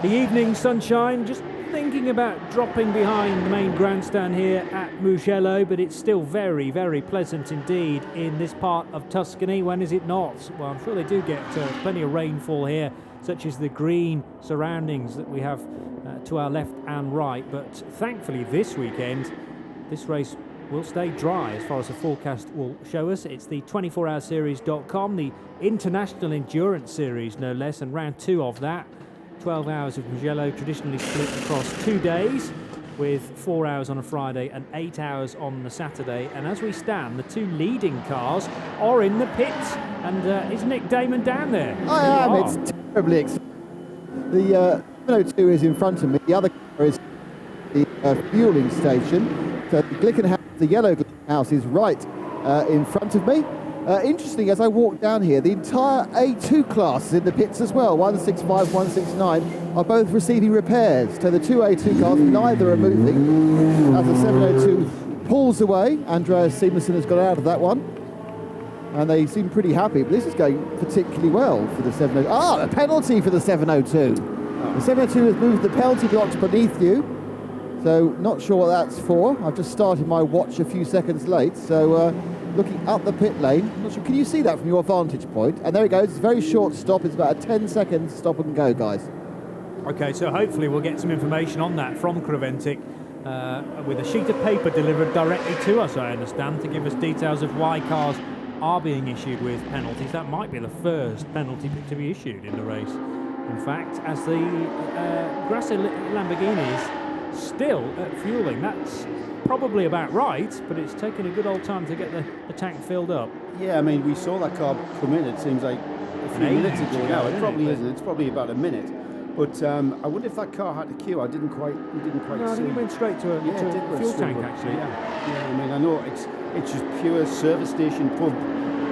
The evening sunshine, just thinking about dropping behind the main grandstand here at Mugello, but it's still very, very pleasant indeed in this part of Tuscany. When is it not? Well, I'm sure they do get plenty of rainfall here, such as the green surroundings that we have to our left and right. But thankfully this weekend, this race will stay dry as far as the forecast will show us. It's the 24hourseries.com, the International Endurance Series, no less, and round 2 of that. 12 hours of Mugello, traditionally split across 2 days, with 4 hours on a Friday and 8 hours on the Saturday. And as we stand, the 2 leading cars are in the pits. And is Nick Damon down there? I am. It's terribly exciting. The 702 is in front of me. The other car is the fueling station. So the Glickenhaus, the yellow Glickenhaus, is right in front of me. Interesting, as I walk down here, the entire A2 class is in the pits as well. 165, 169 are both receiving repairs. So the 2 A2 cars, neither are moving. As the 702 pulls away, Andreas Simonsen has got out of that one. And they seem pretty happy, but this is going particularly well for the 702. A penalty for the 702. The 702 has moved the penalty blocks beneath you. So not sure what that's for. I've just started my watch a few seconds late. So looking up the pit lane, not sure, can you see that from your vantage point? And there it goes, it's a very short stop. It's about a 10-second stop and go, guys. Okay, so hopefully we'll get some information on that from Creventic with a sheet of paper delivered directly to us, I understand, to give us details of why cars are being issued with penalties. That might be the first penalty to be issued in the race. In fact, as the Grassi Lamborghini is still at fueling, that's probably about right, but it's taken a good old time to get the tank filled up. Yeah, I mean, we saw that car come in, it seems like a few minutes ago now. It probably isn't, it's probably about a minute. But I wonder if that car had to queue. We didn't quite No, I see. think it went straight to a fuel tank, actually. Yeah, I mean, I know it's just pure service station pump,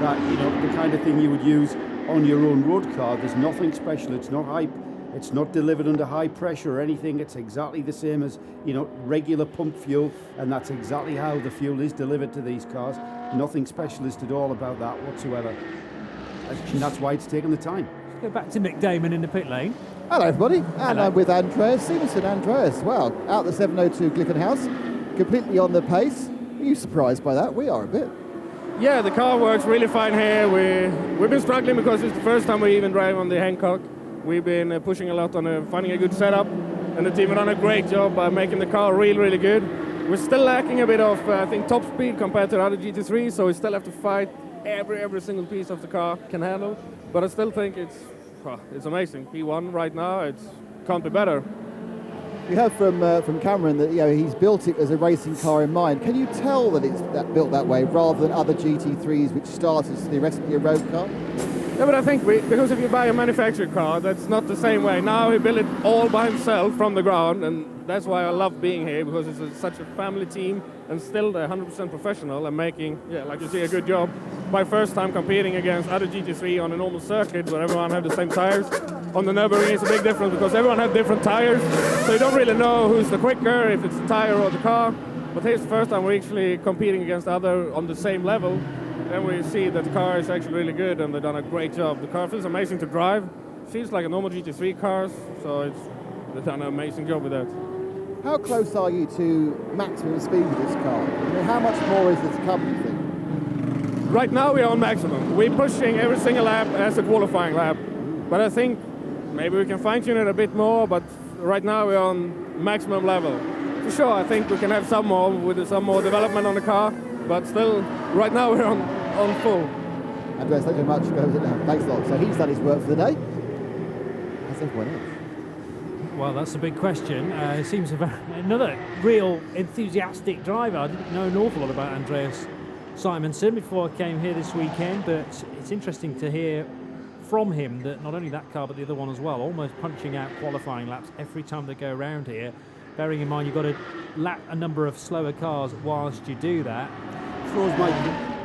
that, the kind of thing you would use on your own road car. There's nothing special, it's not hype. It's not delivered under high pressure or anything. It's exactly the same as, regular pump fuel, and that's exactly how the fuel is delivered to these cars. Nothing specialist at all about that whatsoever. And that's why it's taken the time. Let's go back to Nick Damon in the pit lane. Hello, everybody. And I'm with Andreas Simonsen. Andreas, well, out the 702 Glickenhaus, completely on the pace. Are you surprised by that? We are a bit. Yeah, the car works really fine here. We've been struggling because it's the first time we even drive on the Hankook. We've been pushing a lot on finding a good setup, and the team have done a great job by making the car really, really good. We're still lacking a bit of, I think, top speed compared to other GT3, so we still have to fight every single piece of the car can handle. But I still think it's amazing. P1 right now, it can't be better. We heard from Cameron that he's built it as a racing car in mind. Can you tell that it's built that way rather than other GT3s which start as theoretically a road car? Yeah, but I think because if you buy a manufactured car, that's not the same way. Now he built it all by himself from the ground, and that's why I love being here, because it's such a family team, and still they're 100% professional and making, like you see, a good job. My first time competing against other GT3 on a normal circuit where everyone have the same tires. On the Nürburgring it's a big difference because everyone have different tires, so you don't really know who's the quicker, if it's the tire or the car. But here's the first time we're actually competing against other on the same level. Then we see that the car is actually really good and they've done a great job. The car feels amazing to drive. Feels like a normal GT3 car, so they've done an amazing job with that. How close are you to maximum speed with this car? I mean, how much more is there to come, do you think? Right now we're on maximum. We're pushing every single lap as a qualifying lap. But I think maybe we can fine-tune it a bit more, but right now we're on maximum level. For sure, I think we can have some more with some more development on the car, but still, right now we're on full. Andreas, thank you very much. Thanks a lot. So he's done his work for the day. How's everyone else? Well, that's a big question. It seems another real enthusiastic driver. I didn't know an awful lot about Andreas Simonsen before I came here this weekend, but it's interesting to hear from him that not only that car but the other one as well, almost punching out qualifying laps every time they go around here. Bearing in mind you've got to lap a number of slower cars whilst you do that.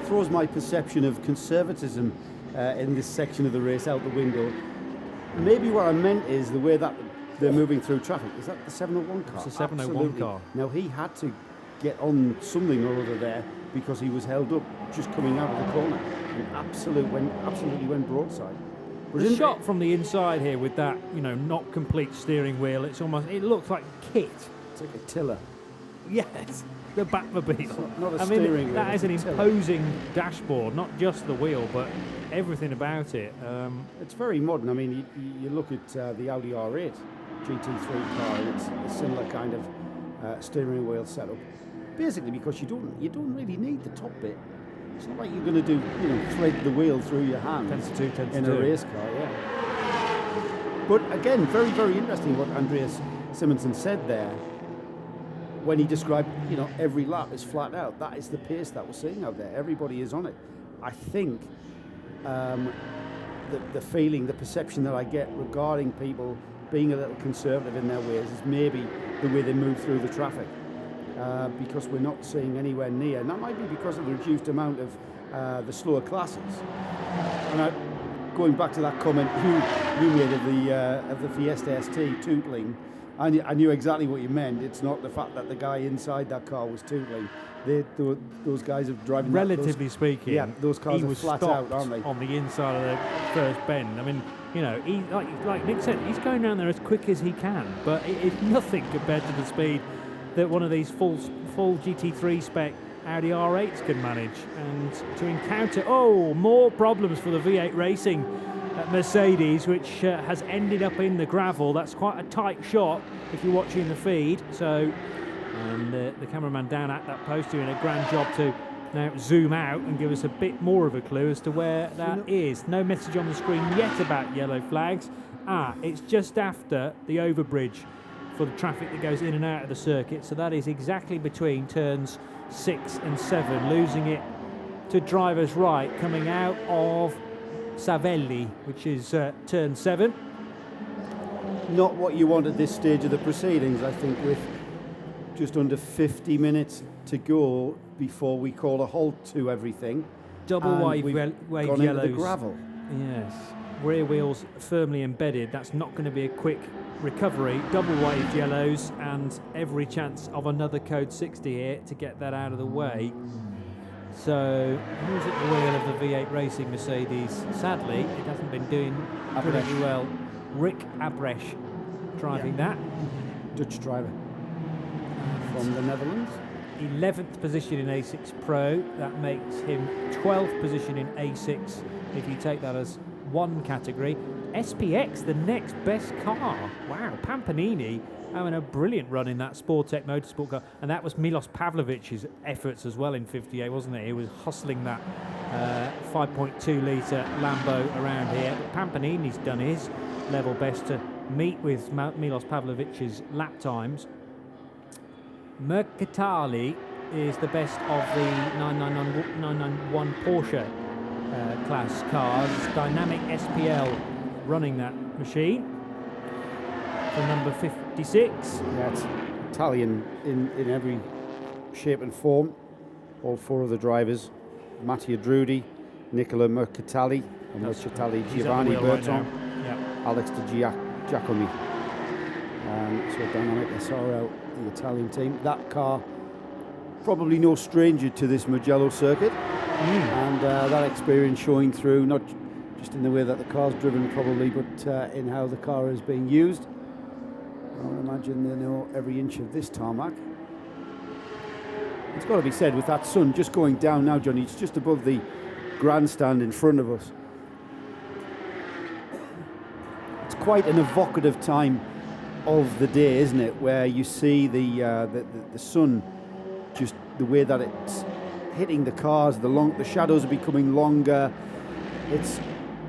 Throws my perception of conservatism in this section of the race out the window. Maybe what I meant is the way that they're moving through traffic. Is that the 701 car? It's the 701 Absolutely. car. Now he had to get on something or other there because he was held up just coming out of the corner and absolutely went broadside. The shot from the inside here with that, not complete steering wheel, it looks like kit. It's like a tiller. Yes, the Batmobile. Not a steering wheel. That is an imposing dashboard, not just the wheel, but everything about it. It's very modern. I mean, you look at the Audi R8 GT3 car, and it's a similar kind of steering wheel setup. Basically, because you don't really need the top bit. It's not like you're going to do, thread the wheel through your hand in a race car, yeah. But again, very, very interesting what Andreas Simonsen said there when he described, every lap is flat out. That is the pace that we're seeing out there. Everybody is on it. I think the feeling, the perception that I get regarding people being a little conservative in their ways is maybe the way they move through the traffic. Because we're not seeing anywhere near, and that might be because of the reduced amount of the slower classes. And going back to that comment you made of the Fiesta ST tootling, I knew exactly what you meant. It's not the fact that the guy inside that car was tootling. Those guys are driving. Relatively speaking, yeah, those cars he are was flat stopped out, aren't they? on the inside of the first bend. I mean, he, like Nick said, he's going down there as quick as he can, but it's nothing compared to the speed that one of these full GT3 spec Audi R8s can manage. And to encounter more problems for the V8 Racing at Mercedes, which has ended up in the gravel. That's quite a tight shot if you're watching the feed. So, and the cameraman down at that post doing a grand job to now zoom out and give us a bit more of a clue as to where that is. No message on the screen yet about yellow flags. It's just after the overbridge for the traffic that goes in and out of the circuit. So that is exactly between turns 6 and 7, losing it to driver's right coming out of Savelli, which is turn 7. Not what you want at this stage of the proceedings, I think, with just under 50 minutes to go before we call a halt to everything. Double wave gone yellows. into the gravel. Yes, rear wheels firmly embedded. That's not going to be a quick recovery. Double wave yellows and every chance of another code 60 here to get that out of the way. So who's at the wheel of the V8 Racing Mercedes? Sadly, it hasn't been doing pretty well. Rick Abrecht driving that. Dutch driver from the Netherlands. 11th position in A6 Pro. That makes him 12th position in A6 if you take that as one category. SPX, the next best car. Wow, Pampanini having a brilliant run in that Sportec Motorsport car. And that was Milos Pavlovic's efforts as well in 58, wasn't it? He was hustling that 5.2 litre Lambo around here. But Pampanini's done his level best to meet with Milos Pavlovic's lap times. Mercatali is the best of the 991 Porsche class cars. Dynamic SPL running that machine. For number 56. Yeah, it's Italian in every shape and form. All four of the drivers, Mattia Drudi, Nicola Mercatali, and Mercatali Giovanni Berton, Alex De Giacomi. So Dynamic SRL, the Italian team. That car, probably no stranger to this Mugello circuit, and that experience showing through, not just in the way that the car's driven probably, but in how the car is being used. I would imagine they know every inch of this tarmac. It's got to be said, with that sun just going down now, Johnny, it's just above the grandstand in front of us. It's quite an evocative time of the day, isn't it, where you see the sun, just the way that it's hitting the cars, the shadows are becoming longer.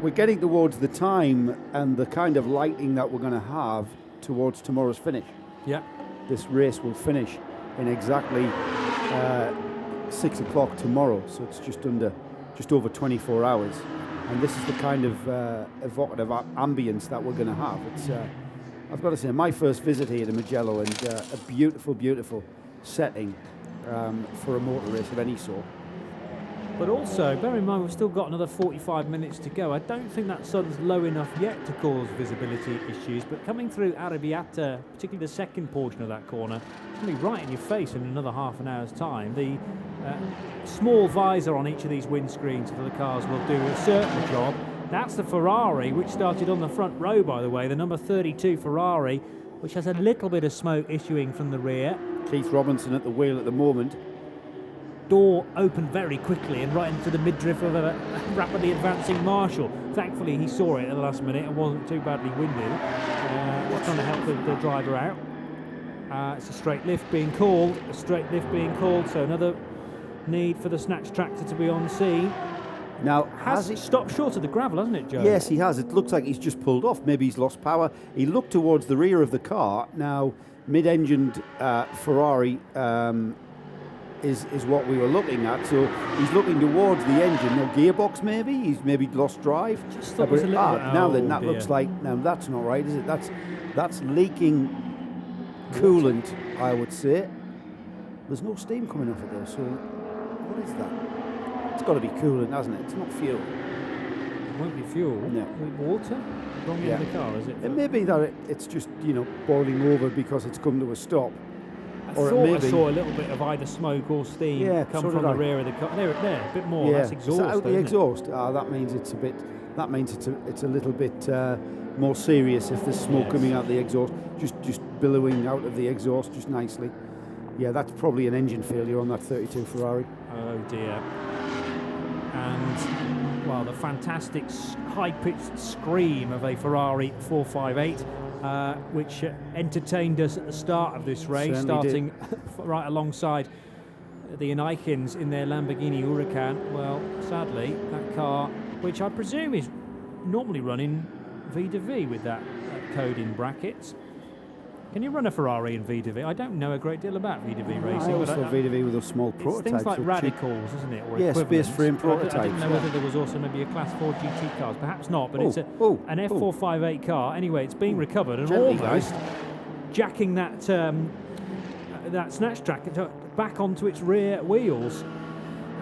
We're getting towards the time and the kind of lighting that we're going to have towards tomorrow's finish. Yeah. This race will finish in exactly 6 o'clock tomorrow, so it's just over 24 hours, and this is the kind of evocative ambience that we're going to have. It's I've got to say, my first visit here to Mugello, and a beautiful setting for a motor race of any sort. But also, bear in mind, we've still got another 45 minutes to go. I don't think that sun's low enough yet to cause visibility issues, but coming through Arrabbiata, particularly the second portion of that corner, it's going to be right in your face in another half an hour's time. The small visor on each of these windscreens for the cars will do a certain job. That's the Ferrari, which started on the front row, by the way, the number 32 Ferrari, which has a little bit of smoke issuing from the rear. Keith Robinson at the wheel at the moment. Door opened very quickly and right into the midriff of a rapidly advancing Marshall. Thankfully, he saw it at the last minute and wasn't too badly winded. Just trying to help the driver out. It's a straight lift being called. So another need for the snatch tractor to be on scene. Now, has he stopped short of the gravel, hasn't it, Joe? Yes, he has. It looks like he's just pulled off. Maybe he's lost power. He looked towards the rear of the car. Now, mid-engined Ferrari is what we were looking at. So he's looking towards the engine. No gearbox, maybe. He's maybe lost drive. Just thought it was a little bit, now then, that looks like, now that's not right, is it? That's leaking coolant, I would say. There's no steam coming off it though. So what is that? It's got to be coolant, hasn't it? It's not fuel. It won't be fuel. No. Water? Wrong in the car, is it? It may be that it's just, boiling over because it's come to a stop. I saw a little bit of either smoke or steam come so from the rear of the car. There, a bit more. That's exhaust. Out the exhaust. That means it's a bit. That means it's a little bit more serious if there's smoke coming out the exhaust, just billowing out of the exhaust just nicely. Yeah, that's probably an engine failure on that 32 Ferrari. Oh dear. And, well, the fantastic high-pitched scream of a Ferrari 458, which entertained us at the start of this race, starting right alongside the Anaikins in their Lamborghini Huracan. Well, sadly, that car, which I presume is normally running V2V with that code in brackets. Can you run a Ferrari in V2V? I don't know a great deal about V2V racing. I also V2V with a small prototype. Things like radicals, isn't it? Or space frame prototypes. I didn't know whether there was also maybe a Class 4 GT cars. Perhaps not, but it's an F458 car. Anyway, it's being recovered and almost jacking that that snatch track back onto its rear wheels.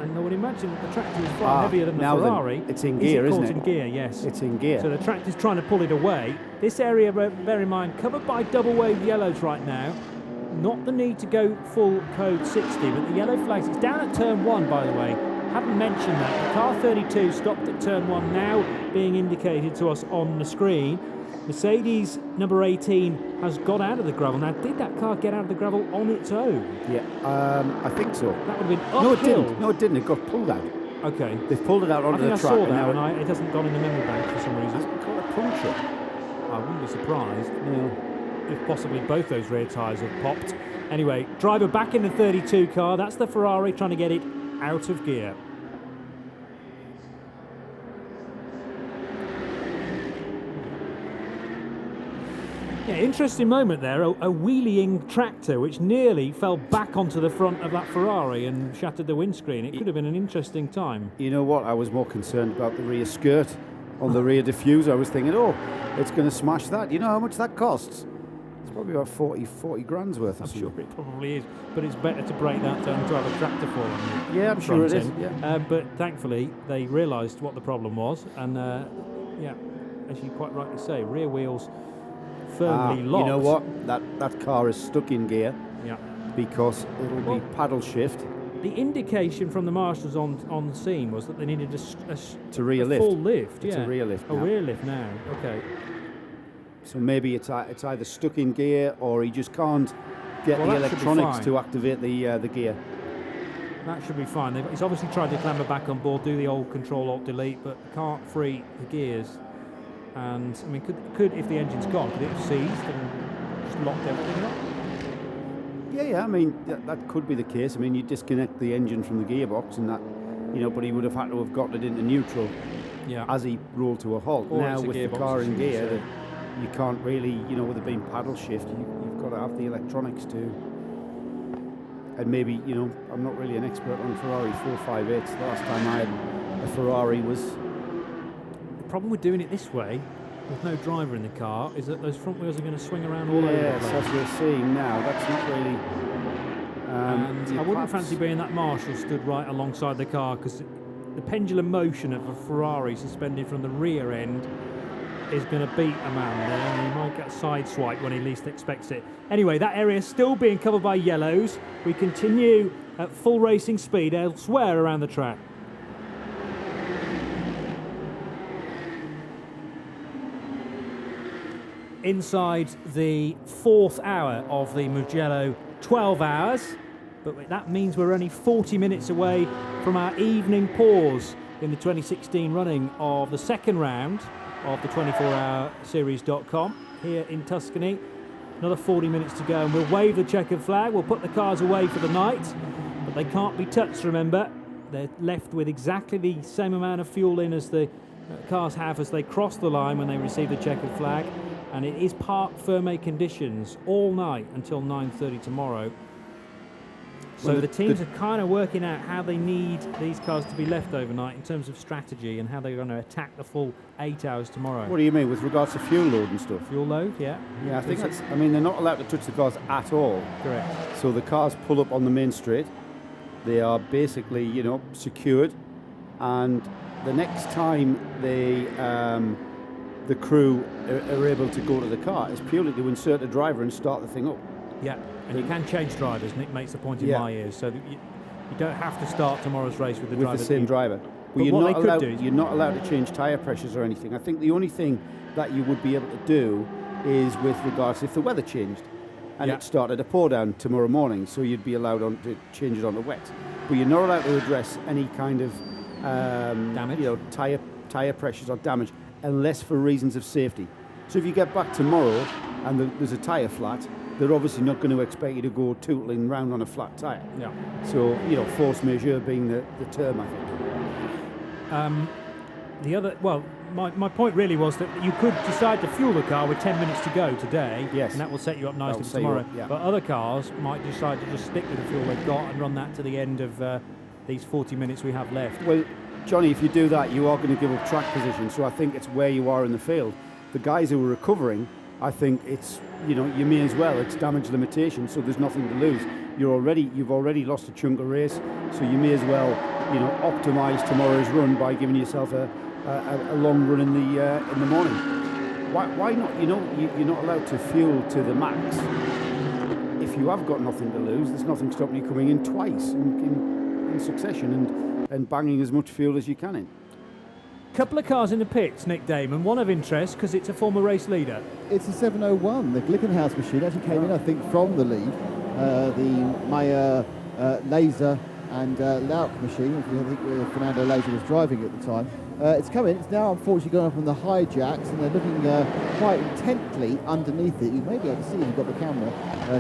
And I would imagine that the tractor is far heavier than the Ferrari. Then, it's in gear, isn't it? It's in gear, yes. It's in gear. So the tractor's trying to pull it away. This area, bear in mind, covered by double wave yellows right now. Not the need to go full code 60, but the yellow flags. It's down at turn 1, by the way. Haven't mentioned that. The car 32 stopped at turn 1, now being indicated to us on the screen. Mercedes number 18 has got out of the gravel. Now, did that car get out of the gravel on its own? Yeah, I think so. That would have been uphill. No, it didn't. It got pulled out. Okay. They've pulled it out onto the track. I saw that, and it hasn't gone in the memory bank for some reason. Hasn't got a puncture. I wouldn't be surprised if possibly both those rear tyres have popped. Anyway, driver back in the 32 car. That's the Ferrari trying to get it out of gear. Yeah, interesting moment there. A wheeling tractor which nearly fell back onto the front of that Ferrari and shattered the windscreen. It could have been an interesting time. You know what? I was more concerned about the rear skirt on the rear diffuser. I was thinking, oh, it's going to smash that. You know how much that costs? It's probably about 40 grand's worth. I'm sure it probably is, but it's better to break that down to have a tractor fall on you. Yeah, I'm sure it is. Yeah. But thankfully, they realised what the problem was, and yeah, as you quite rightly say, rear wheels firmly locked. You know what? That car is stuck in gear. Yeah. Because it'll be paddle shift. The indication from the marshals on the scene was that they needed a rear lift. Full lift. It's a rear lift. A rear lift now. Okay. So maybe it's either stuck in gear or he just can't get the electronics to activate the gear. That should be fine. He's obviously tried to clamber back on board, do the old Control-Alt-Delete, but can't free the gears. And I mean, could if the engine's gone, could it have seized and just locked everything up? Yeah. I mean, that could be the case. I mean, you disconnect the engine from the gearbox, and that, but he would have had to have gotten it into neutral as he rolled to a halt. Or now with the car in gear, you can't really, with it being paddle shift, you've got to have the electronics too. And maybe, I'm not really an expert on Ferrari 458s. The last time I had a Ferrari was... The problem with doing it this way, with no driver in the car, is that those front wheels are going to swing around all over the place. Yes, as we're seeing now, that's not really... and I wouldn't fancy being that marshal stood right alongside the car, because the pendulum motion of a Ferrari suspended from the rear end is going to beat a man there, and he might get side swiped when he least expects it. Anyway, that area is still being covered by yellows. We continue at full racing speed elsewhere around the track. Inside the 4th hour of the Mugello 12 hours, but that means we're only 40 minutes away from our evening pause in the 2016 running of the second round of the 24-hour series.com here in Tuscany. Another 40 minutes to go, and we'll wave the checkered flag. We'll put the cars away for the night, but they can't be touched, remember. They're left with exactly the same amount of fuel in as the cars have as they cross the line when they receive the checkered flag, and it is parc fermé conditions all night until 9:30 tomorrow. So the teams are kind of working out how they need these cars to be left overnight in terms of strategy and how they're going to attack the full 8 hours tomorrow. What do you mean with regards to fuel load and stuff? Fuel load, yeah. Yeah, I think that's... I mean, they're not allowed to touch the cars at all. Correct. So the cars pull up on the main straight. They are basically, secured. And the next time the crew are able to go to the car is purely to insert a driver and start the thing up. Yeah, and you can change drivers. Nick makes the point in my ears, so that you don't have to start tomorrow's race with the same driver. Well, you're not allowed to change tyre pressures or anything. I think the only thing that you would be able to do is with regards if the weather changed and it started to pour down tomorrow morning, so you'd be allowed to change it on the wet. But you're not allowed to address any kind of damage, tyre pressures or damage, unless for reasons of safety. So if you get back tomorrow and there's a tyre flat, they're obviously not going to expect you to go tootling round on a flat tyre. Yeah. So, force majeure being the term, I think. The other, my point really was that you could decide to fuel the car with 10 minutes to go today, and that will set you up nicely for tomorrow. But other cars might decide to just stick with the fuel they've got and run that to the end of these 40 minutes we have left. Well, Johnny, if you do that, you are going to give up track position, so I think it's where you are in the field. The guys who are recovering, I think it's, you may as well. It's damage limitation, so there's nothing to lose. You've already lost a chunk of race, so you may as well, optimise tomorrow's run by giving yourself a long run in the morning. Why not? You're not allowed to fuel to the max. If you have got nothing to lose, there's nothing stopping you coming in twice in succession and banging as much fuel as you can in. Couple of cars in the pits, Nick Damon. One of interest because it's a former race leader. It's a 701. The Glickenhaus machine actually came in, I think, from the lead. The Meyer Laser and Lauk machine, which I think Fernando Laser was driving at the time. It's come in. It's now unfortunately gone up on the hijacks, and they're looking quite intently underneath it. You may be able to see if you've got the camera,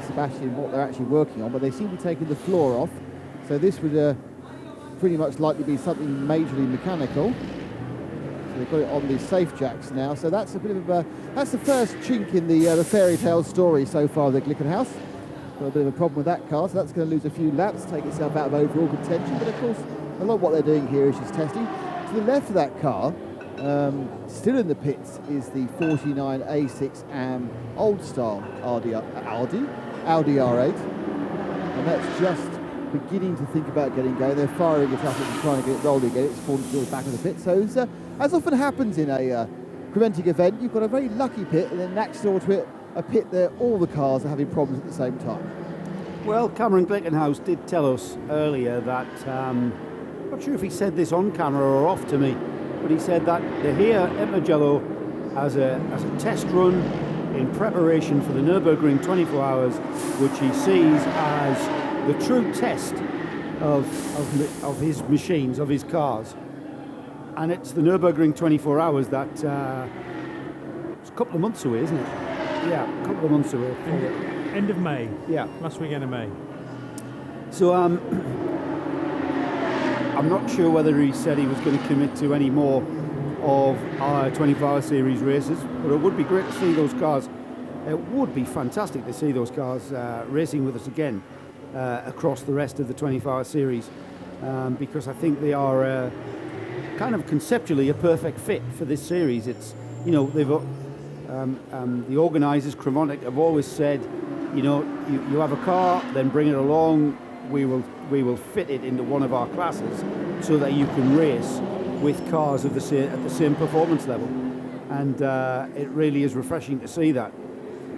Sebastian, what they're actually working on, but they seem to be taking the floor off. So this would pretty much likely be something majorly mechanical. So they've got it on the safe jacks now. So that's a bit of that's the first chink in the fairy tale story so far of the Glickenhaus. Got a bit of a problem with that car, so that's going to lose a few laps, take itself out of overall contention. But of course, a lot of what they're doing here is just testing. To the left of that car, still in the pits, is the 49 A6 AM old style Audi R8, and that's just beginning to think about getting going. They're firing it up and trying to get it rolling again. It's fallen towards the back of the pit. So as often happens in a preventing event, you've got a very lucky pit, and then next door to it, a pit there all the cars are having problems at the same time. Well, Cameron Glickenhaus did tell us earlier that, I'm not sure if he said this on camera or off to me, but he said that they're here at Mugello as a test run in preparation for the Nürburgring 24 hours, which he sees as the true test of his machines, of his cars. And it's the Nürburgring 24 hours that it's a couple of months away, isn't it? Yeah, a couple of months away. End of May. Yeah. Last weekend of May. So I'm not sure whether he said he was going to commit to any more of our 24-hour series races, but it would be great to see those cars. It would be fantastic to see those cars racing with us again across the rest of the 24-hour series, because I think they are kind of conceptually a perfect fit for this series. It's, you know, they've the organisers, Cremontic, have always said, you know, you have a car, then bring it along. We will fit it into one of our classes so that you can race with cars of at the same performance level. And it really is refreshing to see that.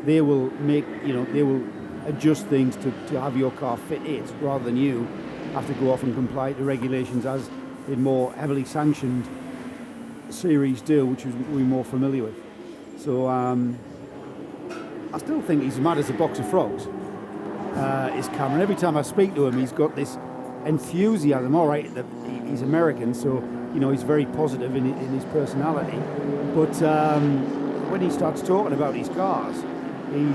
They will make, they will adjust things to have your car fit it, rather than you have to go off and comply to regulations as in more heavily sanctioned series do, which we're more familiar with. So I still think he's mad as a box of frogs, is Cameron. Every time I speak to him, he's got this enthusiasm. All right, he's American, so he's very positive in his personality. But when he starts talking about his cars, he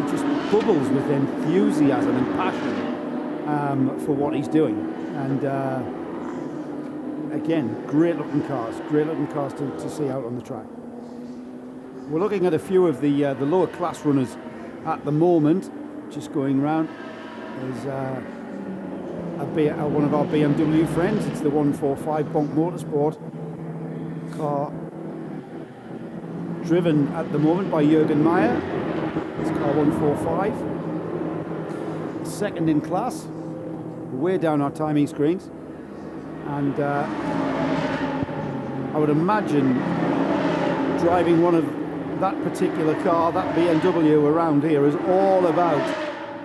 just bubbles with enthusiasm and passion for what he's doing. And again, great looking cars to see out on the track. We're looking at a few of the lower class runners at the moment. Just going round. There's one of our BMW friends. It's the 145 Bonk Motorsport car, driven at the moment by Jürgen Meyer. It's car 145. Second in class, way down our timing screens. And I would imagine driving one of that particular car, that BMW around here, is all about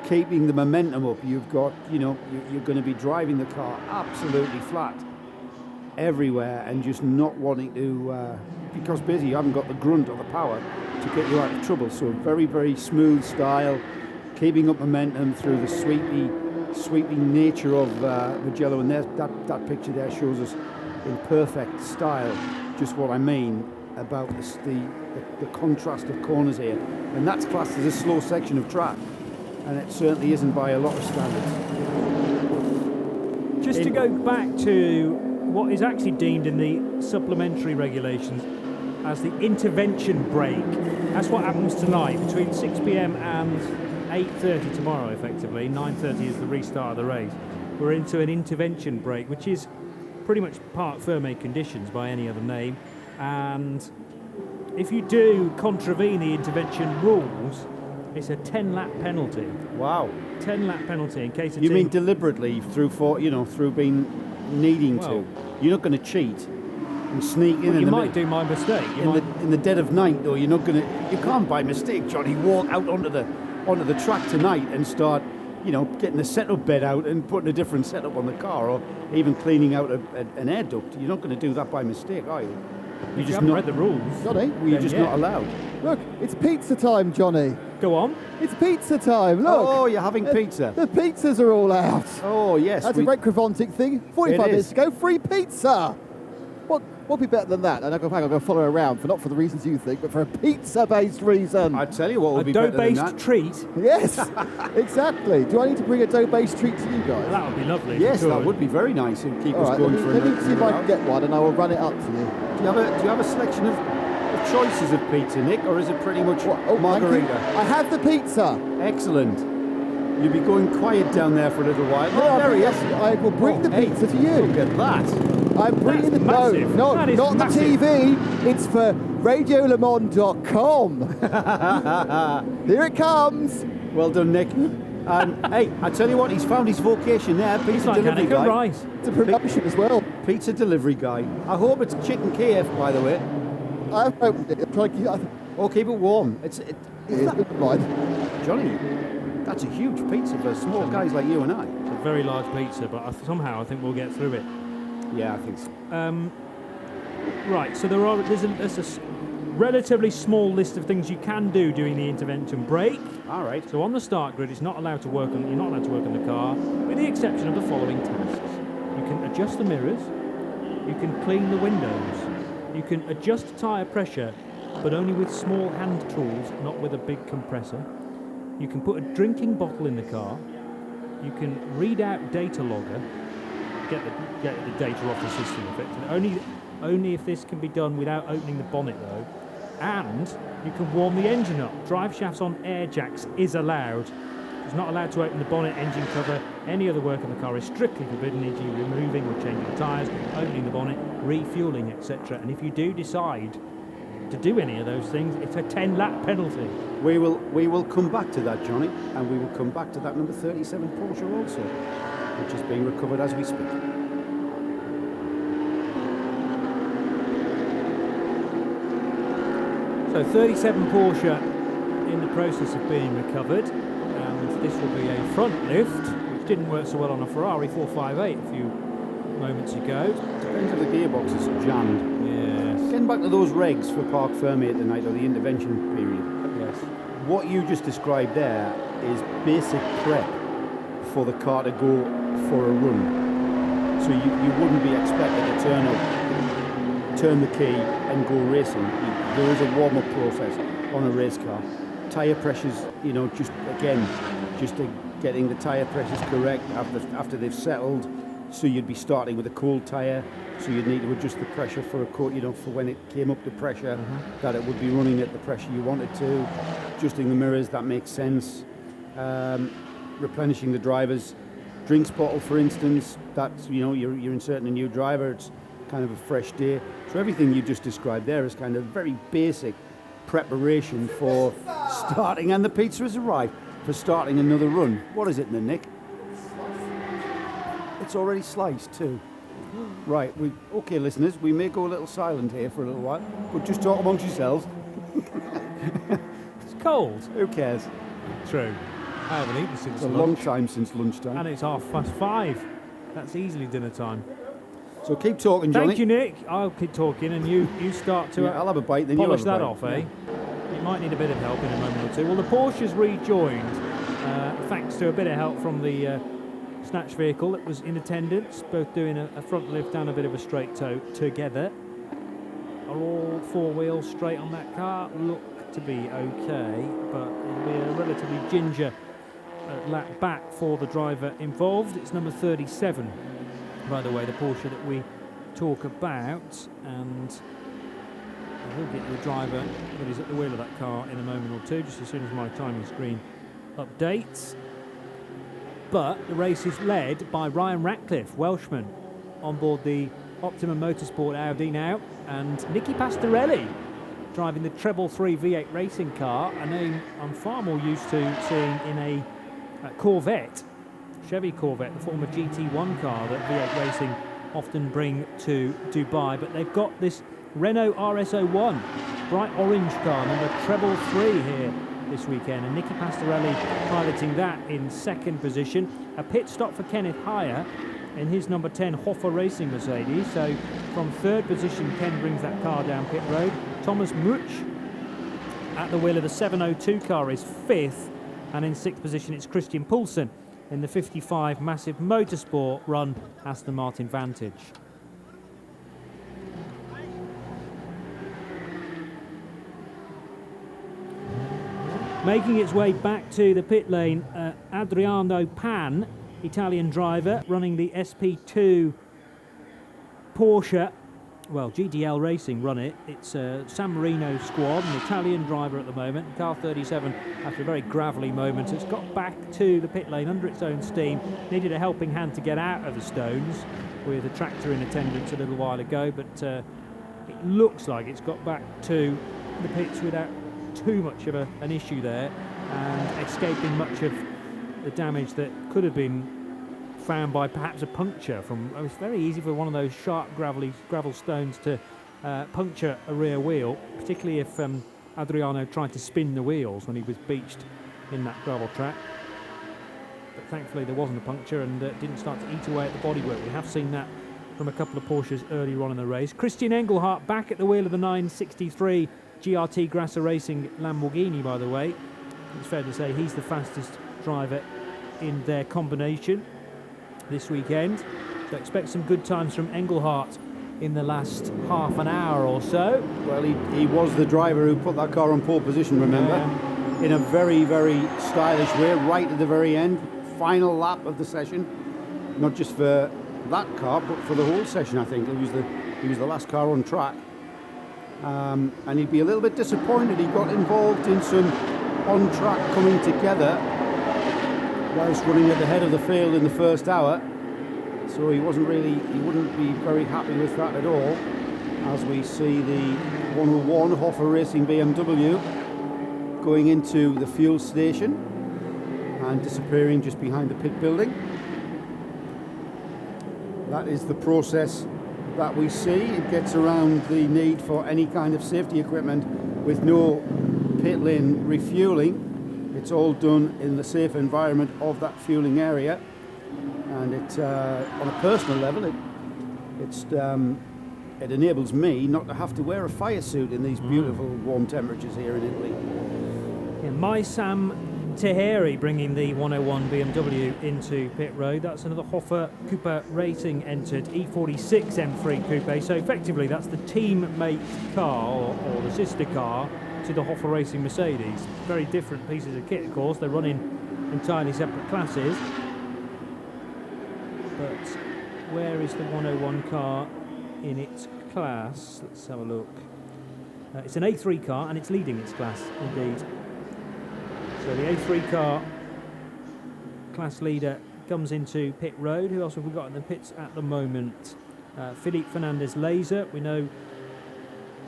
keeping the momentum up. You've got, you're going to be driving the car absolutely flat everywhere and just not wanting to, because basically you haven't got the grunt or the power to get you out of trouble. So very, very smooth style, keeping up momentum through the sweeping nature of Mugello. And that picture there shows us in perfect style just what I mean about the contrast of corners here. And that's classed as a slow section of track, and it certainly isn't by a lot of standards. Just to go back to what is actually deemed in the supplementary regulations as the intervention break, that's what happens tonight between 6 p.m. and 8:30 tomorrow, effectively. 9:30 is the restart of the race. We're into an intervention break, which is pretty much parc fermé conditions by any other name. And if you do contravene the intervention rules, it's a 10-lap penalty. Wow. 10-lap penalty in case of You mean deliberately through being needing to? You're not going to cheat and sneak in. Well, you might do my mistake. In the dead of night, though, you're not going to. You can't by mistake, Johnny, walk out onto the track tonight and start, getting the setup bed out and putting a different setup on the car, or even cleaning out an air duct. You're not going to do that by mistake, are you? You just haven't read the rules, Johnny. You're just not allowed. Look, it's pizza time, Johnny. Go on. It's pizza time. Look. Oh, you're having pizza. The pizzas are all out. Oh, yes. That's a great Cremontic thing. 45 minutes to go, free pizza. What What would be better than that? And I'm going to follow around, not for the reasons you think, but for a pizza-based reason. I tell you what would be better than that. A dough-based treat? Yes, exactly. Do I need to bring a dough-based treat to you guys? Well, that would be lovely. Yes, that would be very nice and keep us going for a Let me see if I can get one, and I will run it up to you. Do you have a selection of choices of pizza, Nick, or is it pretty much margarita? I have the pizza. Excellent. You'll be going quiet down there for a little while. No, there he is. I will bring the pizza to you. Look at that. I'm bringing the massive. No, That is not massive. the TV. It's for radiolemon.com. Here it comes. Well done, Nick. And hey, I tell you what, he's found his vocation there. Pizza like delivery Hankook guy. rice. It's a production as well. Pizza delivery guy. I hope it's chicken KF, by the way. I hope it. Oh, keep it warm. It's right. Johnny, that's a huge pizza for small guys like you and I. It's a very large pizza, but somehow I think we'll get through it. Yeah, I think so. Right, so there's a relatively small list of things you can do during the intervention break. All right. So on the start grid, you're not allowed to work on the car, with the exception of the following tasks. You can adjust the mirrors, you can clean the windows, you can adjust tyre pressure, but only with small hand tools, not with a big compressor. You can put a drinking bottle in the car. You can read out data logger, get the data off the system effectively. Only if this can be done without opening the bonnet though. And you can warm the engine up. Drive shafts on air jacks is allowed. It's not allowed to open the bonnet, engine cover. Any other work on the car is strictly forbidden, e.g. removing or changing tyres, opening the bonnet, refuelling, etc. And if you do decide to do any of those things, it's a 10-lap penalty. We will come back to that, Johnny, and we will come back to that number 37 Porsche also, which is being recovered as we speak. So 37 Porsche in the process of being recovered, and this will be a front lift, which didn't work so well on a Ferrari 458 a few moments ago. Depends if the gearbox is jammed. Yes. Getting back to those regs for Parc Fermé tonight, or the intervention period. Yes. What you just described there is basic prep for the car to go for a run. So you wouldn't be expected to turn the key and go racing. There is a warm-up process on a race car. Tyre pressures, just getting the tyre pressures correct after they've settled. So you'd be starting with a cold tyre, so you'd need to adjust the pressure for for when it came up to pressure, that it would be running at the pressure you wanted to. Adjusting the mirrors, that makes sense. Replenishing the driver's drinks bottle, for instance, that's, you're inserting a new driver, it's kind of a fresh day. So everything you just described there is kind of very basic preparation for starting, and the pizza has arrived, for starting another run. What is it then, Nick? It's already sliced too. Right, okay listeners, we may go a little silent here for a little while, but just talk amongst yourselves. It's cold. Who cares? True. I haven't eaten since It's a long time since lunchtime. And it's 5:30. That's easily dinner time. So keep talking, Johnny. Thank you, Nick. I'll keep talking, and you start to I'll have a bite, then you'll polish have a that bite. off, eh? You might need a bit of help in a moment or two. Well, the Porsche's rejoined, thanks to a bit of help from the snatch vehicle that was in attendance, both doing a front lift and a bit of a straight toe together. Are all four wheels straight on that car? Look to be okay, but it'll be a relatively ginger lap back for the driver involved. It's number 37, by the way, the Porsche that we talk about, and I will get the driver that is at the wheel of that car in a moment or two, just as soon as my timing screen updates. But the race is led by Ryan Ratcliffe, Welshman, on board the Optimum Motorsport Audi now, and Nicky Pastorelli driving the Treble 3 V8 racing car, a name I'm far more used to seeing in a Corvette, Chevy Corvette, the former GT1 car that V8 Racing often bring to Dubai. But they've got this Renault RS01, bright orange car, number Treble 3 here this weekend, and Nicky Pastorelli piloting that in second position. A pit stop for Kenneth Heyer in his number 10 Hoffa Racing Mercedes. So from third position, Ken brings that car down pit road. Thomas Much at the wheel of the 702 car is fifth, and in sixth position it's Christian Poulsen in the 55 Massive Motorsport run Aston Martin Vantage. Making its way back to the pit lane, Adriano Pan, Italian driver, running the SP2 Porsche. Well, GDL Racing run it. It's San Marino squad, an Italian driver at the moment. Car 37, after a very gravelly moment, it's got back to the pit lane under its own steam. Needed a helping hand to get out of the stones with a tractor in attendance a little while ago, but it looks like it's got back to the pits without too much of an issue there, and escaping much of the damage that could have been found by perhaps a puncture from. It's very easy for one of those sharp gravel stones to puncture a rear wheel, particularly if Adriano tried to spin the wheels when he was beached in that gravel track. But thankfully there wasn't a puncture, and didn't start to eat away at the bodywork. We have seen that from a couple of Porsches earlier on in the race. Christian Engelhardt back at the wheel of the 963 GRT Grasser Racing Lamborghini, by the way. It's fair to say he's the fastest driver in their combination this weekend. So expect some good times from Engelhardt in the last half an hour or so. Well, he was the driver who put that car on pole position, remember? In a very, very stylish way, right at the very end. Final lap of the session. Not just for that car, but for the whole session, I think. He was the last car on track. And he'd be a little bit disappointed. He got involved in some on-track coming together whilst running at the head of the field in the first hour. So he wouldn't be very happy with that at all, as we see the 101 Hoffa Racing BMW going into the fuel station and disappearing just behind the pit building. That is the process that we see. It gets around the need for any kind of safety equipment with no pit lane refueling. It's all done in the safe environment of that fueling area, and it, on a personal level, it enables me not to have to wear a fire suit in these beautiful warm temperatures here in Italy. Yeah, my Sam Teheri bringing the 101 BMW into pit road. That's another Hoffa Cooper Racing entered E46 M3 Coupe. So effectively that's the teammate car or the sister car to the Hoffa Racing Mercedes. Very different pieces of kit, of course. They run in entirely separate classes. But where is the 101 car in its class? Let's have a look. It's an A3 car and it's leading its class indeed. So the A3 car class leader comes into pit road. Who else have we got in the pits at the moment? Philippe Fernandez Laser. We know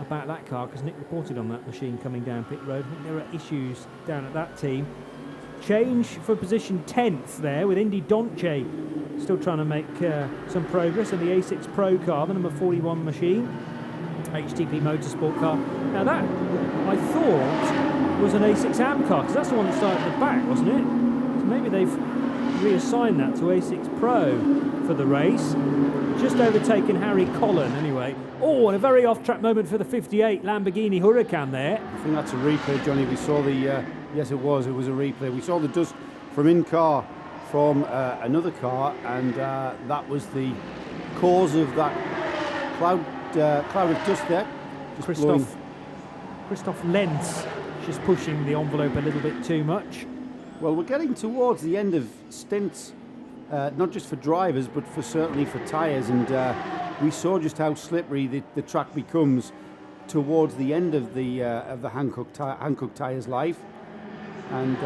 about that car because Nick reported on that machine coming down pit road. I think there are issues down at that team. Change for position 10th there with Indy Donche still trying to make some progress in the A6 Pro car, the number 41 machine, HTP Motorsport car. Now that, I thought, was an A6 AM car, because that's the one that started at the back, wasn't it? So maybe they've reassigned that to A6 Pro for the race. Just overtaken Harry Collin anyway. Oh, and a very off-track moment for the 58 Lamborghini Huracan there. I think that's a replay, Johnny. We saw the, yes it was a replay. We saw the dust from in-car from another car, and that was the cause of that cloud of dust there. Christoph Lenz just pushing the envelope a little bit too much. Well, we're getting towards the end of stints, not just for drivers, but certainly for tyres, and we saw just how slippery the track becomes towards the end of the Hankook tyres' life, and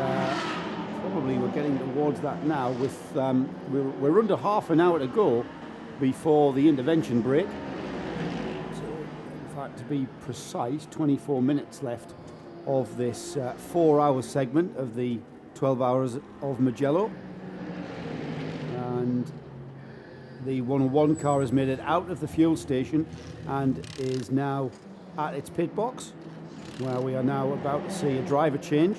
probably we're getting towards that now. With we're under half an hour to go before the intervention break. So, in fact, to be precise, 24 minutes left of this 4-hour segment of the 12 hours of Mugello. And the 101 car has made it out of the fuel station and is now at its pit box, where we are now about to see a driver change.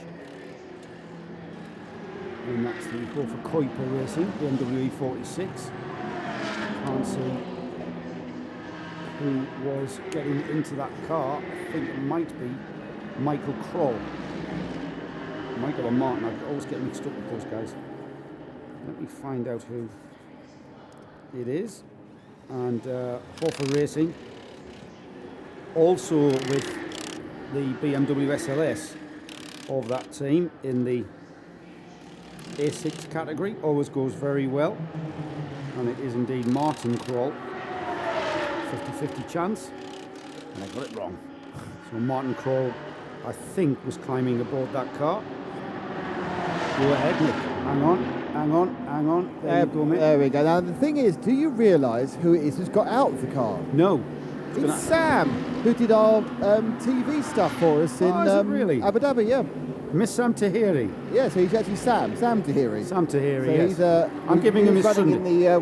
And that's the Hoffa Kuiper Racing BMW E46. Can't see who was getting into that car. I think it might be Michael Kroll. Michael or Martin, I always get mixed up with those guys. Let me find out who it is. And Hoffa Racing, also with the BMW SLS, of that team in the A6 category. Always goes very well. And it is indeed Martin Kroll. 50-50 chance. And I got it wrong. So Martin Kroll, I think, was climbing aboard that car. Go ahead, Nick. Hang on. There you go, mate. There we go. Now, the thing is, do you realise who it is who's got out of the car? No. It's Sam, who did our TV stuff for us in is it really? Abu Dhabi, yeah. Miss Sam Tahiri. Yeah, so he's actually Sam Tahiri. Sam Tahiri, so yes. I'm giving him his running Sunday. in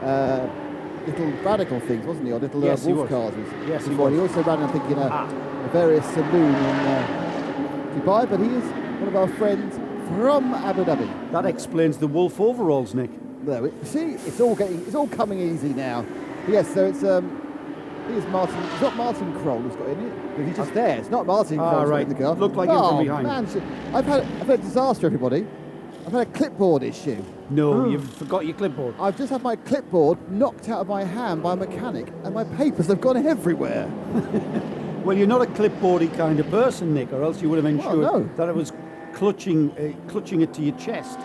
the little radical things, wasn't he? Or little Yes, he wolf was. cars. Yes, he before. was. He also ran, I think, in a various saloon in Dubai, but he is one of our friends from Abu Dhabi. That explains the wolf overalls, Nick. There, see, it's all coming easy now. Yes, so it's here's Martin. It's not Martin Kroll who's got in it. He's just there. It's not Martin Kroll who's got in the car. Looked like him from behind. Man, I've had a disaster, everybody. I've had a clipboard issue. No, you've forgot your clipboard. I've just had my clipboard knocked out of my hand by a mechanic, and my papers have gone everywhere. Well, you're not a clipboardy kind of person, Nick, or else you would have ensured that it was clutching it to your chest.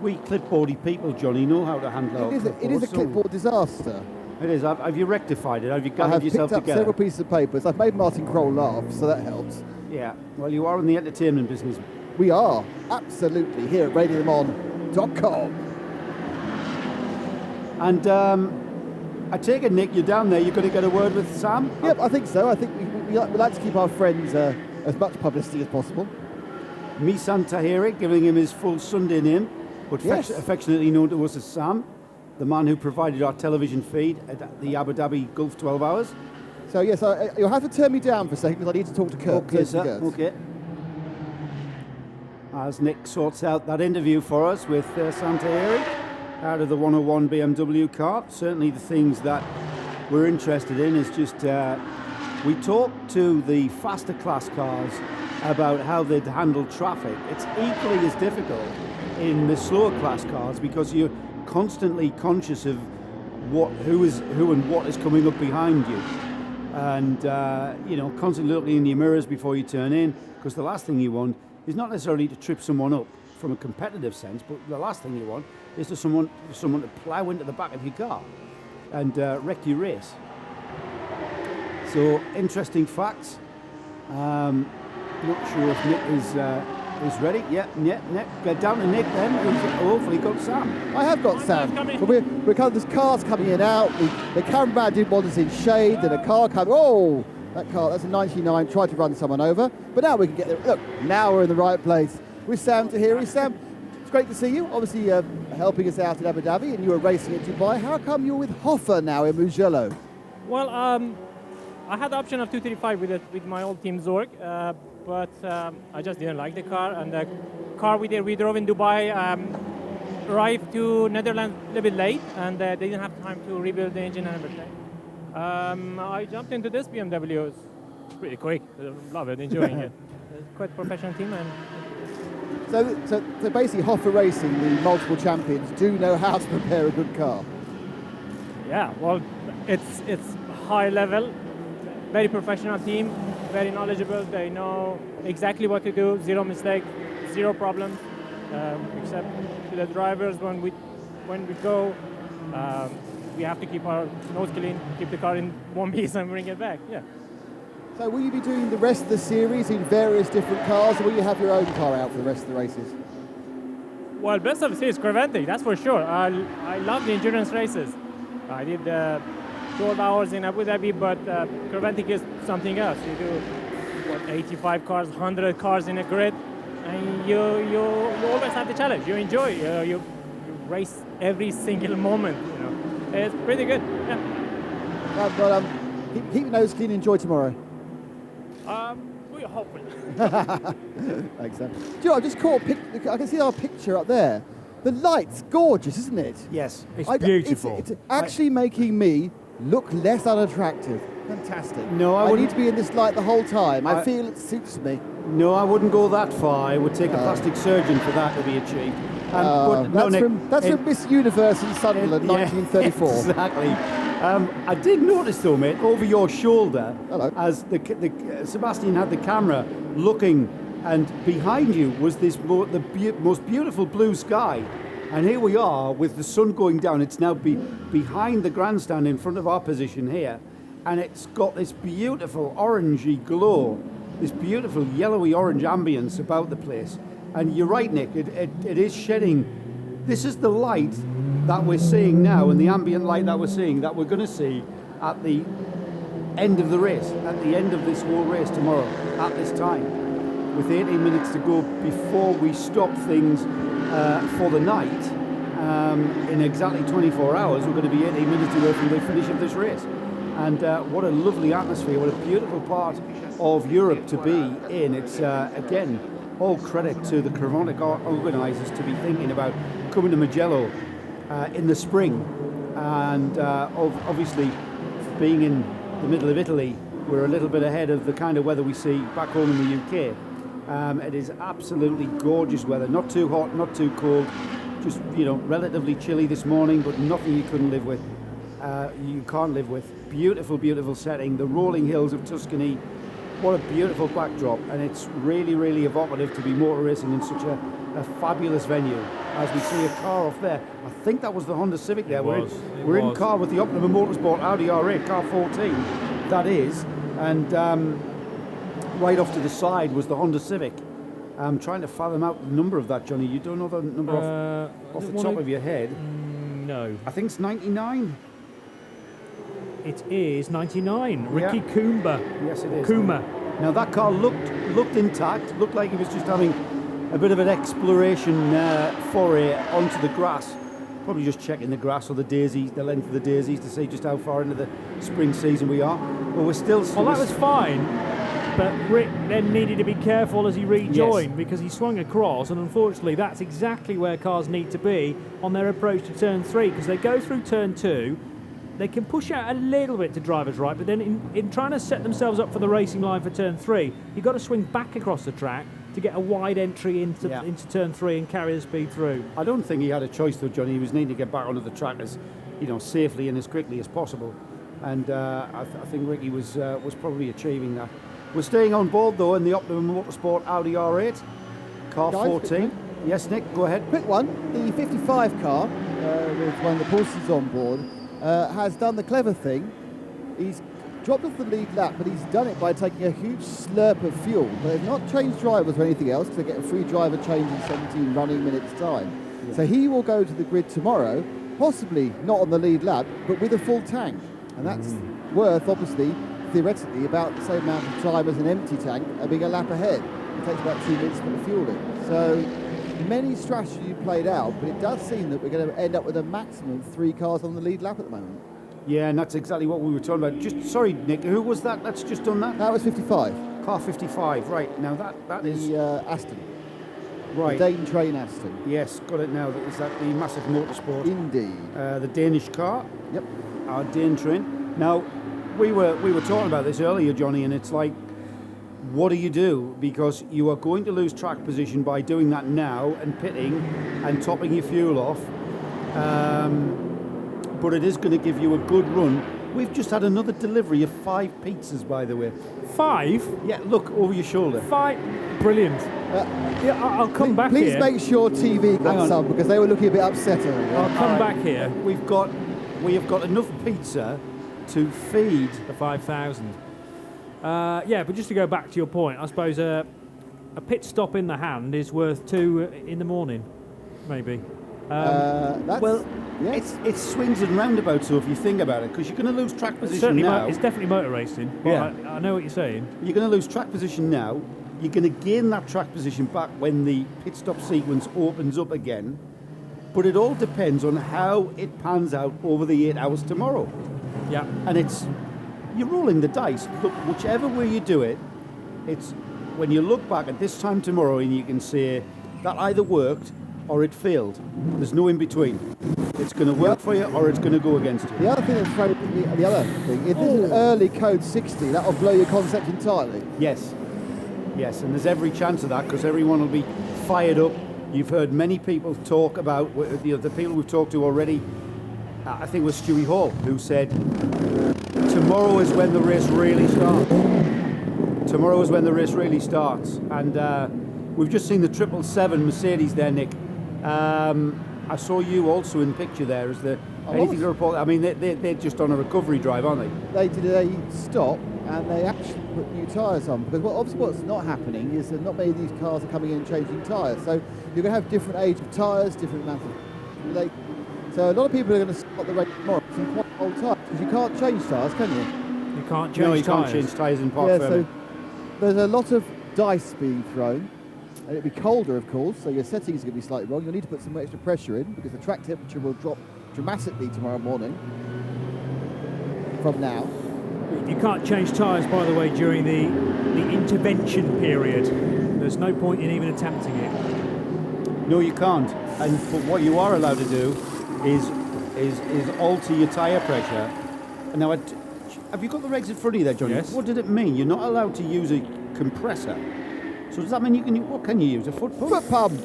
We clipboardy people, Johnny, know how to handle our clipboards. It is a clipboard disaster. It is. Have you rectified it? Have you I gathered have yourself picked up together? several pieces of papers. I've made Martin Kroll laugh, so that helps. Yeah. Well, you are in the entertainment business. We are, absolutely, here at RadioLeMans.com. And I take it, Nick, you're down there. You're going to get a word with Sam? Yep, I think so. I think we like to keep our friends as much publicity as possible. Misan Tahiri, giving him his full Sunday name, but affectionately known to us as Sam, the man who provided our television feed at the Abu Dhabi Gulf 12 Hours. So, yes, you'll have to turn me down for a second because I need to talk to Kurt. Okay, sir. Okay. As Nick sorts out that interview for us with Sam Tahiri out of the 101 BMW car. Certainly the things that we're interested in is just we talked to the faster class cars about how they'd handle traffic. It's equally as difficult in the slower class cars because you're constantly conscious of who and what is coming up behind you, and constantly looking in your mirrors before you turn in, because the last thing you want is not necessarily to trip someone up from a competitive sense, but the last thing you want is for someone to plough into the back of your car and wreck your race. So interesting facts. Not sure if Nick is ready. Yeah, Nick. Get down to Nick then. Hopefully got Sam. I have got Sam. But we're kind of, there's cars coming in and out. The cameraman didn't want us in shade. Then a car came. Oh, that car, that's a 99. Tried to run someone over. But now we can get there. Look, now we're in the right place. With Sam Tahiri. Sam, it's great to see you. Obviously helping us out in Abu Dhabi, and you were racing at Dubai. How come you're with Hoffa now in Mugello? Well, I had the option of 235 with my old team Zorg, but I just didn't like the car. And the car we drove in Dubai arrived to Netherlands a little bit late, and they didn't have time to rebuild the engine and everything. I jumped into this BMW. It's pretty quick. I love it, enjoying it. It's quite a professional team. And So basically, Hoffa Racing, the multiple champions, do know how to prepare a good car. yeah, well, it's high level, very professional team, very knowledgeable. They know exactly what to do, zero mistakes, zero problems, except to the drivers when we go. We have to keep our nose clean, keep the car in one piece and bring it back. Yeah. So will you be doing the rest of the series in various different cars, or will you have your own car out for the rest of the races? Well, best of the series, Creventic, that's for sure. I love the endurance races. I did 12 hours in Abu Dhabi, but Creventic is something else. You do 85 cars, 100 cars in a grid, and you always have the challenge. You enjoy. You race every single moment. You know, it's pretty good. Yeah. Well, keep your nose clean. Enjoy tomorrow. We're hopeful. Thanks, Sam. Do you know, I just caught. I can see our picture up there. The light's gorgeous, isn't it? Yes, it's beautiful. It's actually making me look less unattractive. Fantastic. No, I need to be in this light the whole time. I feel it suits me. No, I wouldn't go that far. It would take a plastic surgeon for that to be achieved. That's from Miss Universe in Sunderland, 1934. Exactly. I did notice though, mate, over your shoulder, as Sebastian had the camera looking And behind you was this most beautiful blue sky. And here we are with the sun going down. It's now behind the grandstand in front of our position here. And it's got this beautiful orangey glow, this beautiful yellowy orange ambience about the place. And you're right, Nick, it is shedding. This is the light that we're seeing now, and the ambient light that we're seeing, that we're going to see at the end of the race, at the end of this whole race tomorrow, at this time. With 18 minutes to go before we stop things for the night, in exactly 24 hours, we're going to be 18 minutes away from the finish of this race. And what a lovely atmosphere, what a beautiful part of Europe to be in. It's, again, all credit to the Crevonic organisers to be thinking about coming to Mugello in the spring. And obviously, being in the middle of Italy, we're a little bit ahead of the kind of weather we see back home in the UK. It is absolutely gorgeous weather, not too hot, not too cold, just, you know, relatively chilly this morning, but nothing you couldn't live with. You can't live with. Beautiful, beautiful setting, the rolling hills of Tuscany. What a beautiful backdrop, and it's really, really evocative to be motor racing in such a fabulous venue. As we see a car off there, I think that was the Honda Civic there. We're in car with the Optimum Motorsport Audi R8, car 14, that is, and right off to the side was the Honda Civic. I'm trying to fathom out the number of that, Johnny. You don't know the number off the top of your head? No. I think it's 99. It is 99. Ricky Coomber. Yes, it is. Coomer. Now that car looked intact. Looked like he was just having a bit of an exploration foray onto the grass. Probably just checking the grass or the daisies, the length of the daisies, to see just how far into the spring season we are. But we're still. Well, that was fine. But Rick then needed to be careful as he rejoined, because he swung across, and unfortunately that's exactly where cars need to be on their approach to turn 3, because they go through turn 2. They can push out a little bit to driver's right, but then in trying to set themselves up for the racing line for turn 3, you've got to swing back across the track to get a wide entry into turn 3 and carry the speed through. I don't think he had a choice though, Johnny. He was needing to get back onto the track as, you know, safely and as quickly as possible. And I think Ricky was probably achieving that. We're staying on board though in the Optimum Motorsport Audi R8, car 14. Yes, Nick, go ahead. Quick one. The 55 car with one of the Porsches on board has done the clever thing. He's dropped off the lead lap, but he's done it by taking a huge slurp of fuel. But they've not changed drivers or anything else, because they get a free driver change in 17 running minutes time. Yeah. So he will go to the grid tomorrow, possibly not on the lead lap, but with a full tank. And that's worth, obviously, theoretically, about the same amount of time as an empty tank, being a lap ahead. It takes about 2 minutes to put the fuel in. So many strategies played out, but it does seem that we're going to end up with a maximum of 3 cars on the lead lap at the moment. Yeah, and that's exactly what we were talking about. Just sorry, Nick, who was that that's just done that? That was 55. Car 55, right. Now that is... Aston. Right. The Dane Train Aston. Yes, got it now. Is that the Massive Motorsport? Indeed. The Danish car. Yep. Our Dane Train. Now, we were talking about this earlier, Johnny, and it's like, what do you do? Because you are going to lose track position by doing that now and pitting and topping your fuel off. But it is going to give you a good run. We've just had another delivery of 5 pizzas, by the way. 5? Yeah, look over your shoulder. 5? Brilliant. Yeah, I'll come back please here. Please make sure TV got some, because they were looking a bit upset earlier. I'll come back here. We have got enough pizza to feed the 5,000. Yeah, but just to go back to your point, I suppose a pit stop in the hand is worth 2 in the morning, maybe. It's swings and roundabouts, so if you think about it, because you're going to lose track position now. It's definitely motor racing, but yeah. I know what you're saying. You're going to lose track position now. You're going to gain that track position back when the pit stop sequence opens up again. But it all depends on how it pans out over the 8 hours tomorrow. Yeah. And you're rolling the dice. Look, whichever way you do it, it's when you look back at this time tomorrow and you can say that either worked or it failed. There's no in between. It's going to work for you or it's going to go against you. The other thing if this is an early code 60, that'll blow your concept entirely. Yes, and there's every chance of that, because everyone will be fired up. You've heard many people talk about, the people we've talked to already, I think it was Stewie Hall, who said, tomorrow is when the race really starts. Tomorrow is when the race really starts, and we've just seen the 777 Mercedes there, Nick. I saw you also in the picture there. Is there anything to report? I mean, they're just on a recovery drive, aren't they? They did a stop and they actually put new tyres on, because obviously what's not happening is that not many of these cars are coming in and changing tyres. So you're going to have different age of tyres, different amounts of... So a lot of people are going to start the race tomorrow with some quite old tyres, because you can't change tyres, can you? You can't change tyres. No, you can't change tyres in park so there's a lot of dice being thrown, and it'll be colder, of course, so your settings are going to be slightly wrong. You'll need to put some extra pressure in, because the track temperature will drop dramatically tomorrow morning from now. You can't change tyres, by the way, during the intervention period. There's no point in even attempting it. No, you can't. But what you are allowed to do is alter your tyre pressure. Now, have you got the regs in front of you there, Johnny? Yes. What did it mean? You're not allowed to use a compressor. So does that mean what can you use? A foot pump? Foot pump.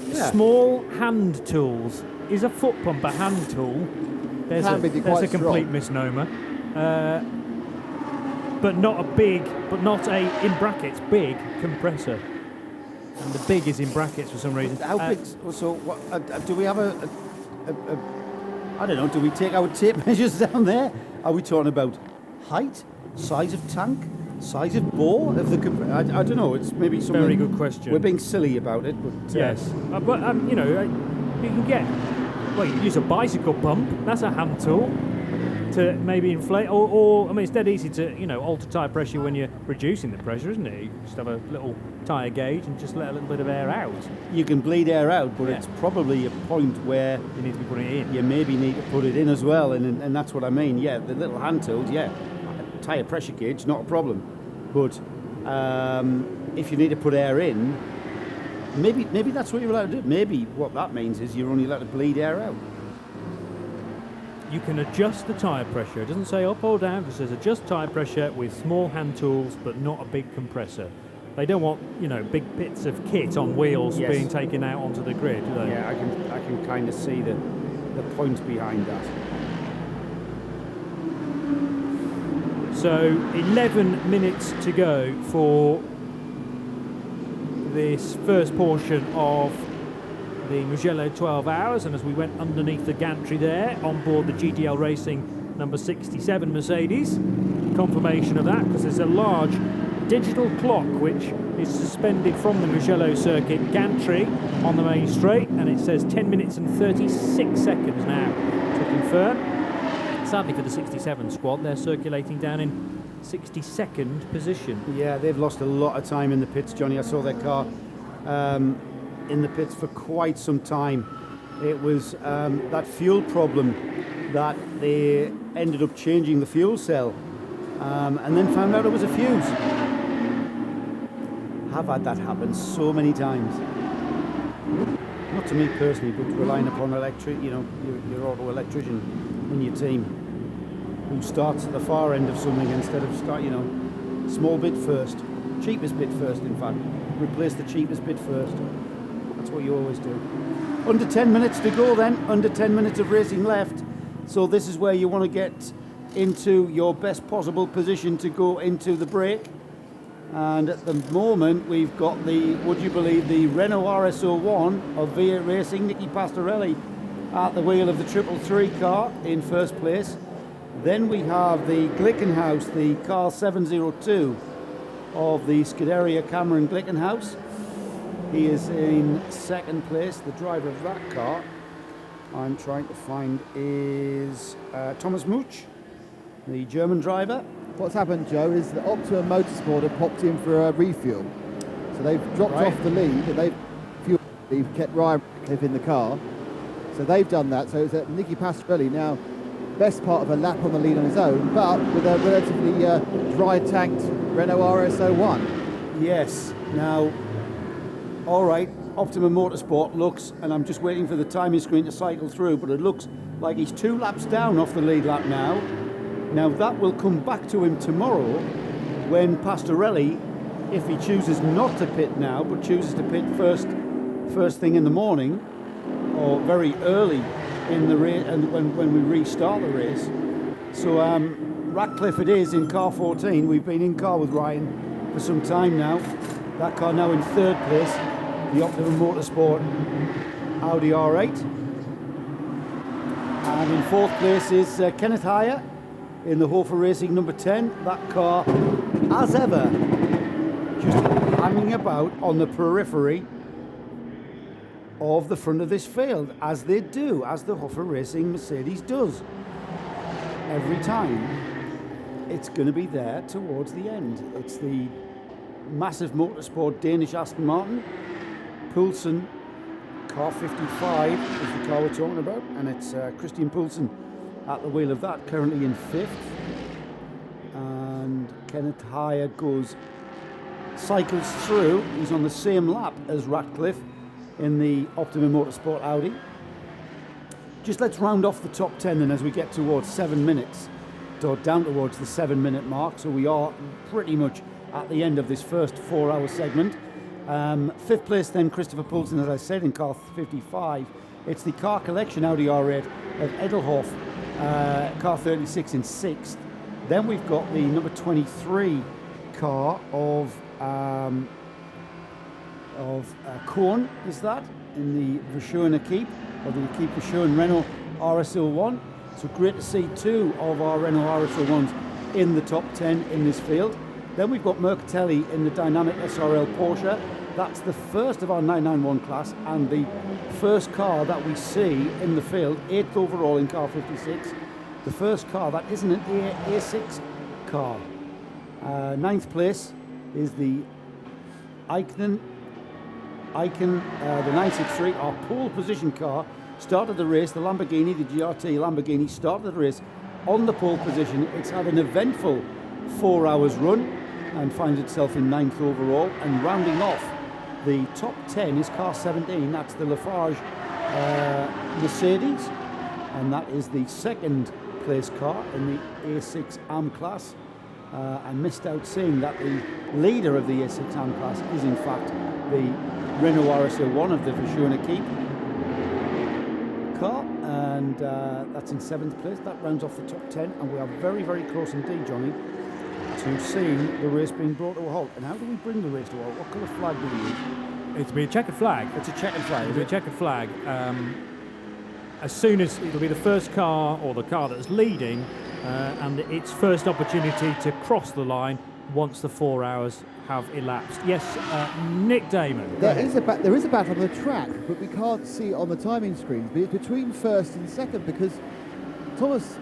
Yeah. Small hand tools. Is a foot pump a hand tool? There's a complete strong misnomer. But not a, in brackets, big compressor. And the big is in brackets for some reason. How big? So do we have I don't know, do we take our tape measures down there? Are we talking about height, size of tank, size of bore of the compressor? I don't know, it's maybe something... Very good question. We're being silly about it, but... Yes, but you know, you can get... Well, you can use a bicycle pump, that's a hand tool, to maybe inflate, or I mean, it's dead easy to, you know, alter tyre pressure when you're reducing the pressure, isn't it? You just have a little tyre gauge and just let a little bit of air out. You can bleed air out, but it's probably a point where... You need to be putting it in. You maybe need to put it in as well, and that's what I mean. Yeah, the little hand tools, yeah. Tyre pressure gauge, not a problem. But if you need to put air in, maybe that's what you're allowed to do. Maybe what that means is you're only allowed to bleed air out. You can adjust the tyre pressure. It doesn't say up or down, it says adjust tyre pressure with small hand tools, but not a big compressor. They don't want, you know, big bits of kit on wheels being taken out onto the grid, do they? Yeah, I can kind of see the point behind that. So 11 minutes to go for this first portion of the Mugello 12 hours, and as we went underneath the gantry there on board the GTL Racing number 67 Mercedes, confirmation of that, because there's a large digital clock which is suspended from the Mugello circuit gantry on the main straight, and it says 10 minutes and 36 seconds now to confirm. Sadly for the 67 squad, they're circulating down in 62nd position. Yeah, they've lost a lot of time in the pits, Johnny. I saw their car in the pits for quite some time. It was that fuel problem that they ended up changing the fuel cell and then found out it was a fuse. I've had that happen so many times. Not to me personally, but relying upon your auto electrician in your team who starts at the far end of something instead of small bit first, cheapest bit first, in fact. Replace the cheapest bit first. That's what you always do. Under 10 minutes to go then, under 10 minutes of racing left. So this is where you want to get into your best possible position to go into the break. And at the moment we've got the, would you believe, the Renault RS01 of V8 Racing, Nicky Pastorelli at the wheel of the 333 car in first place. Then we have the Glickenhaus, the car 702 of the Scuderia Cameron Glickenhaus. He is in second place. The driver of that car I'm trying to find is Thomas Much, the German driver. What's happened, Joe, is that Optima Motorsport have popped in for a refuel. So they've dropped off the lead and they've kept Ryan Radcliffe in the car. So they've done that. So it's Nicky Pastorelli now best part of a lap on the lead on his own, but with a relatively dry-tanked Renault RS01. Yes. Now, all right, Optima Motorsport looks, and I'm just waiting for the timing screen to cycle through, but it looks like he's 2 laps down off the lead lap now. Now that will come back to him tomorrow when Pastorelli, if he chooses not to pit now, but chooses to pit first thing in the morning, or very early in the race, and when we restart the race. So Radcliffe it is in car 14. We've been in car with Ryan for some time now. That car now in third place, the Optimum Motorsport Audi R8. And in fourth place is Kenneth Heyer in the Hofer Racing number 10. That car, as ever, just hanging about on the periphery of the front of this field, as they do, as the Hofer Racing Mercedes does. Every time, it's going to be there towards the end. It's the massive motorsport Danish Aston Martin. Poulsen, car 55 is the car we're talking about, and it's Christian Poulsen at the wheel of that, currently in 5th. And Kenneth Heyer cycles through. He's on the same lap as Ratcliffe in the Optimum Motorsport Audi. Just let's round off the top 10 then as we get towards 7 minutes, or down towards the 7-minute mark. So we are pretty much at the end of this first 4-hour segment. 5th place then Christopher Poulsen, as I said, in car 55. It's the car collection Audi R8 of Edelhoff, car 36 in 6th. Then we've got the number 23 car of Korn, is that, in the Verschoen Equipe, or the Equipe Verschoen Renault RS01. So great to see 2 of our Renault RS01s in the top 10 in this field. Then we've got Mercatelli in the Dynamic SRL Porsche. That's the first of our 991 class and the first car that we see in the field, 8th overall in car 56. The first car that isn't an A6 car. 9th place is the Icon, the 963, our pole position car. Started the race, the Lamborghini, the GRT Lamborghini started the race on the pole position. It's had an eventful 4 hours run and finds itself in 9th overall. And rounding off the top 10 is car 17, that's the Lafarge Mercedes, and that is the 2nd place car in the A6 AM class. I missed out saying that the leader of the A6 AM class is in fact the Renault RS01 of the Verschoen Equipe car, and that's in 7th place. That rounds off the top 10, and we are very, very close indeed, Johnny, to seeing the race being brought to a halt. And how do we bring the race to a halt? What colour flag do we use? It'll be a checkered flag. It's a checkered flag. It'll be a checkered flag. As soon as it'll be the first car or the car that's leading, and its first opportunity to cross the line once the 4 hours have elapsed. Yes, Nick Damon. There is a battle on the track, but we can't see it on the timing screens. But it's between first and second, because Thomas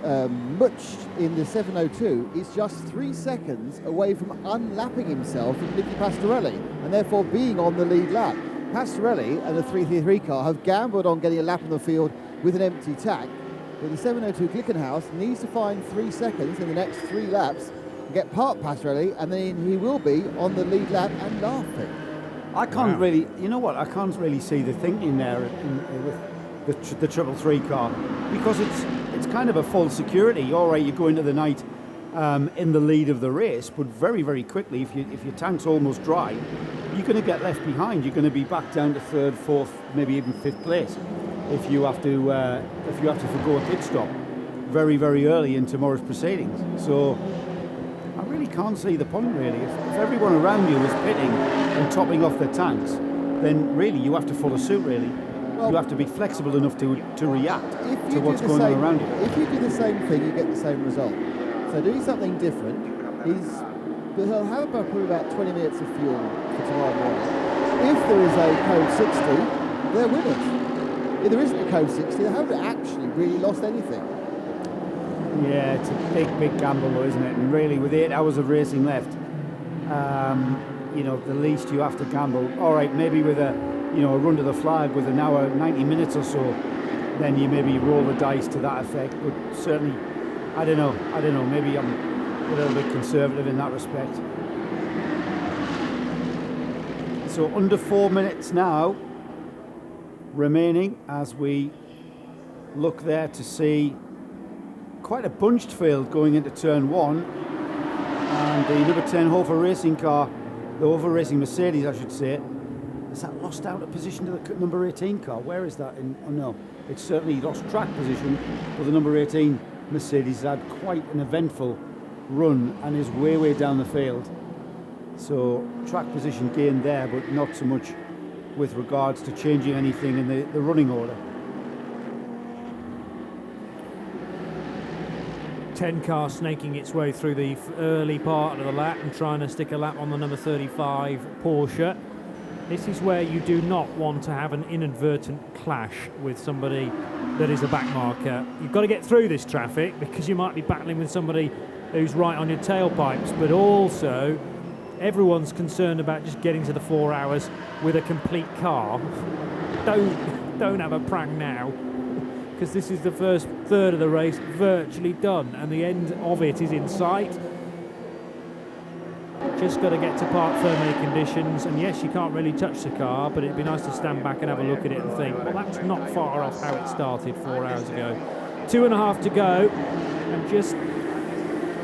Much in the 702 is just 3 seconds away from unlapping himself in Nicky Pastorelli, and therefore being on the lead lap. Pastorelli and the 333 car have gambled on getting a lap on the field with an empty tack, but the 702 Glickenhaus needs to find 3 seconds in the next 3 laps and get past Pastorelli, and then he will be on the lead lap and laughing. I can't really, you know what, I can't really see the thinking there with the 333 car, because it's kind of a full security. All right, you go into the night in the lead of the race, but very, very quickly, if your tank's almost dry, you're going to get left behind. You're going to be back down to 3rd, 4th, maybe even 5th place if you have to forgo a pit stop very, very early in tomorrow's proceedings. So I really can't see the point, really. If everyone around you is pitting and topping off their tanks, then really you have to follow suit, really. You have to be flexible enough to react to what's going on around you. If you do the same thing, you get the same result. So doing something different he'll have probably about 20 minutes of fuel for tomorrow morning. If there is a code 60, they're winners. If there isn't a code 60, they haven't actually really lost anything. Yeah, it's a big, big gamble though, isn't it? And really, with 8 hours of racing left, the least you have to gamble. All right, maybe with a run to the flag with an hour, 90 minutes or so, then you maybe roll the dice to that effect. But certainly, I don't know. Maybe I'm a little bit conservative in that respect. So under 4 minutes now remaining as we look there to see quite a bunched field going into turn 1, and the number 10 Hofer Racing car, the Hofer Racing Mercedes I should say, has that lost out a position to the number 18 car? Where is that? No, it's certainly lost track position, but the number 18 Mercedes had quite an eventful run and is way, way down the field. So track position gained there, but not so much with regards to changing anything in the running order. 10 car snaking its way through the early part of the lap and trying to stick a lap on the number 35 Porsche. This is where you do not want to have an inadvertent clash with somebody that is a back marker. You've got to get through this traffic because you might be battling with somebody who's right on your tailpipes, but also everyone's concerned about just getting to the 4 hours with a complete car. Don't have a prank now, because this is the first third of the race virtually done and the end of it is in sight. Just got to get to parc fermé conditions, and yes, you can't really touch the car, but it'd be nice to stand back and have a look at it and think, well, that's not far off how it started 4 hours ago. 2.5 to go, and just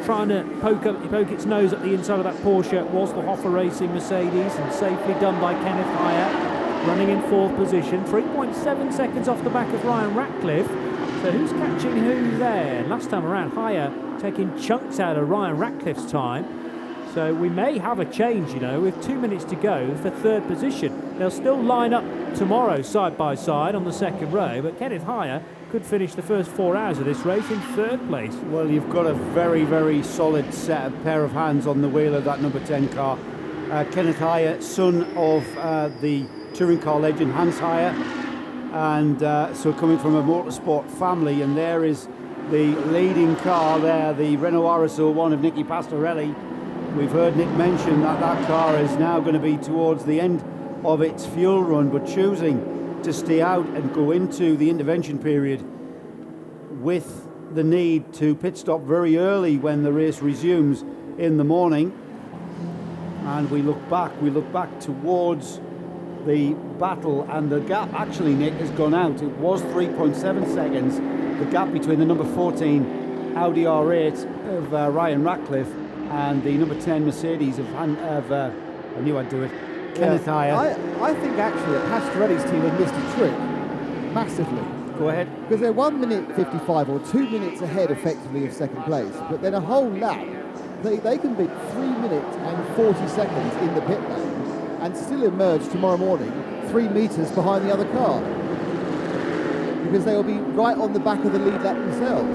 trying to poke its nose at the inside of that Porsche was the Hoffa Racing Mercedes, and safely done by Kenneth Hyatt, running in 4th position, 3.7 seconds off the back of Ryan Ratcliffe. So who's catching who there? Last time around, Hyatt taking chunks out of Ryan Ratcliffe's time. So we may have a change, you know, with 2 minutes to go for 3rd position. They'll still line up tomorrow side by side on the 2nd row, but Kenneth Hyatt could finish the first 4 hours of this race in 3rd place. Well, you've got a very, very solid pair of hands on the wheel of that number 10 car. Kenneth Hyatt, son of the touring car legend Hans Hyatt, and so coming from a motorsport family, and there is the leading car there, the Renault RS01 of Nicky Pastorelli. We've heard Nick mention that that car is now going to be towards the end of its fuel run, but choosing to stay out and go into the intervention period with the need to pit stop very early when the race resumes in the morning. And we look back towards the battle, and the gap actually, Nick, has gone out. It was 3.7 seconds, the gap between the number 14 Audi R8 of Ryan Ratcliffe and the number 10 Mercedes of I knew I'd do it, Kenneth Hyatt. I think actually that Pastorelli's team have missed a trick massively. Go ahead. Because they're 1 minute 55 or 2 minutes ahead effectively of 2nd place, but then a whole lap, they can be 3 minutes and 40 seconds in the pit lane and still emerge tomorrow morning 3 meters behind the other car, because they will be right on the back of the lead lap themselves.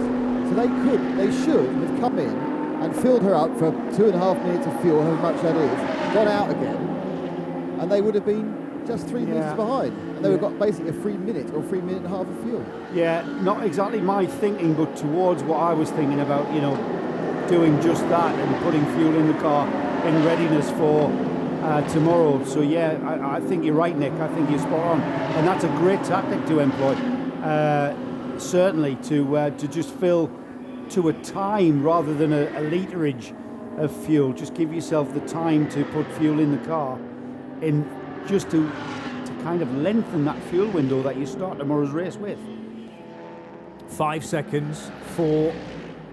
So they should have come in and filled her up for 2.5 minutes of fuel, however much that is, gone out again, and they would have been just 3 meters behind, and they would have got basically a 3 minute or 3 minute and a half of fuel. Yeah, not exactly my thinking, but towards what I was thinking about, you know, doing just that and putting fuel in the car in readiness for tomorrow. So yeah, I think you're right, Nick. I think you're spot on, and that's a great tactic to employ. Certainly to just fill to a time rather than a literage of fuel. Just give yourself the time to put fuel in the car, in just to kind of lengthen that fuel window that you start tomorrow's race with. 5 seconds, 4,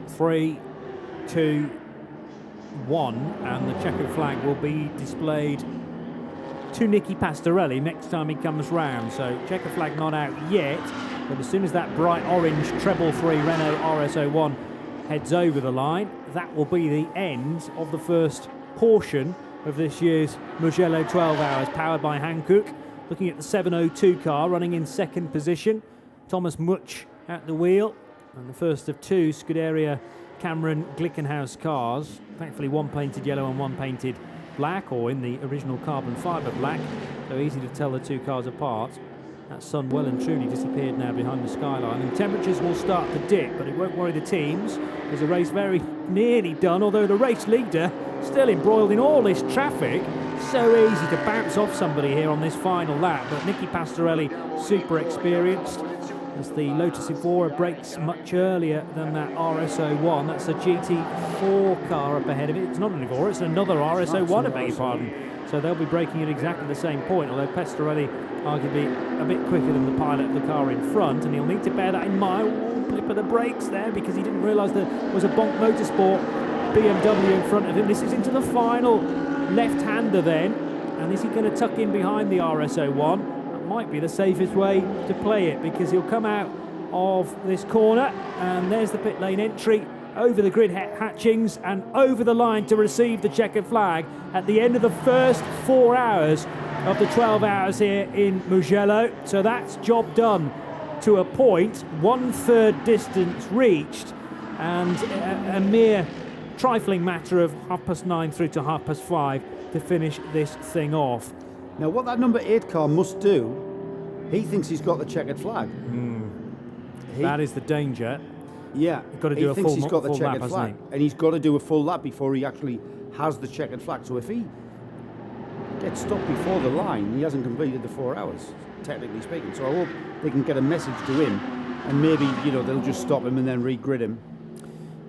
3, 2, 1, and the checkered flag will be displayed to Nicky Pastorelli next time he comes round. So checker flag not out yet, but as soon as that bright orange treble 3 Renault RS01 heads over the line, that will be the end of the first portion of this year's Mugello 12 Hours, powered by Hankook. Looking at the 702 car running in 2nd position, Thomas Much at the wheel, and the first of 2 Scuderia Cameron Glickenhaus cars, thankfully one painted yellow and one painted black, or in the original carbon fibre black, so easy to tell the 2 cars apart. That sun well and truly disappeared now behind the skyline, and temperatures will start to dip, but it won't worry the teams. There's a race very nearly done, although the race leader still embroiled in all this traffic. So easy to bounce off somebody here on this final lap, but Nicky Pastorelli, super experienced, as the Lotus Evora brakes much earlier than that RS01. That's a GT4 car up ahead of it. It's not an Evora, it's another RS01, I beg your pardon. So they'll be braking at exactly the same point, although Pastorelli arguably a bit quicker than the pilot of the car in front, and he'll need to bear that in mind. Blip of the brakes there, because he didn't realise there was a Bonk Motorsport BMW in front of him. This is into the final left-hander then, and is he going to tuck in behind the RS01? That might be the safest way to play it, because he'll come out of this corner, and there's the pit lane entry over the grid hatchings and over the line to receive the checkered flag at the end of the first 4 hours of the 12 hours here in Mugello. So that's job done to a point. 1/3 distance reached, and a mere trifling matter of 9:30 through to 5:30 to finish this thing off. Now, what that number 8 car must do, he thinks he's got the checkered flag. That is the danger. Yeah, He's got to do a thinks full, he's got the full checkered lap, flag, hasn't he? and he's got to do a full lap before he actually has the checkered flag. So if he gets stopped before the line, he hasn't completed the 4 hours, technically speaking. So I hope they can get a message to him, and maybe they'll just stop him and then re-grid him.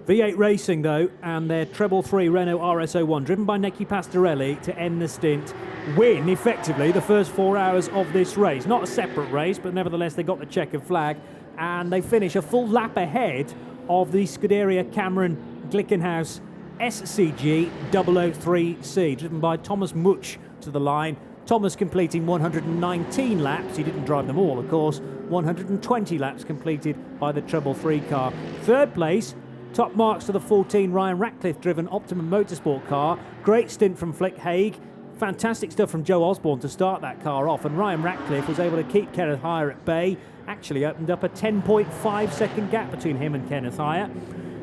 V8 Racing, though, and their treble 3 Renault RS01, driven by Nicky Pastorelli to end the stint, win effectively the first 4 hours of this race. Not a separate race, but nevertheless they got the checkered flag, and they finish a full lap ahead of the Scuderia Cameron Glickenhaus SCG 003C, driven by Thomas Much to the line. Thomas completing 119 laps. He didn't drive them all, of course. 120 laps completed by the treble 3 car. Third place, top marks to the 14 Ryan Ratcliffe-driven Optimum Motorsport car. Great stint from Flick Haig. Fantastic stuff from Joe Osborne to start that car off. And Ryan Ratcliffe was able to keep Kenneth Heyer at bay. Actually opened up a 10.5 second gap between him and Kenneth Heyer.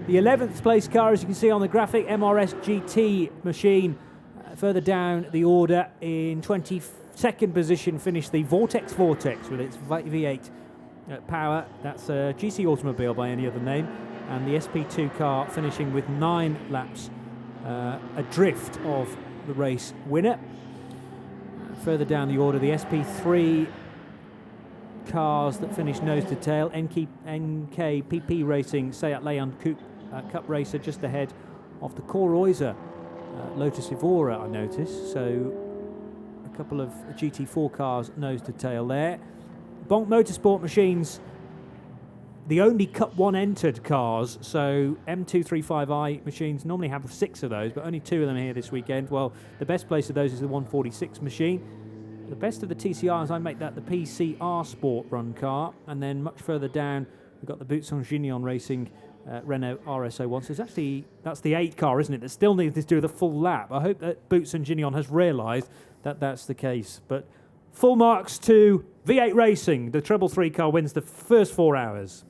The 11th place car, as you can see on the graphic, MRS GT machine. Further down the order in 22nd position finished the Vortex with its V8 power. That's a GC automobile by any other name. And the SP2 car finishing with 9 laps adrift of the race winner. Further down the order, the SP3 cars that finished nose to tail. NKPP Racing Seat Leon Cup racer just ahead of the Coroiser Lotus Evora, I noticed. So a couple of GT4 cars nose to tail there. Bonk Motorsport machines, the only Cup 1 entered cars, so M235i machines normally have 6 of those, but only 2 of them here this weekend. Well, the best place of those is the 146 machine. The best of the TCRs, I make that the PCR Sport run car, and then much further down we've got the Boutson-Gignon Racing Renault RS01. So that's the 8 car, isn't it, that still needs to do the full lap. I hope that Boutson-Gignon has realised that that's the case. But full marks to V8 Racing. The treble 3 car wins the first 4 hours.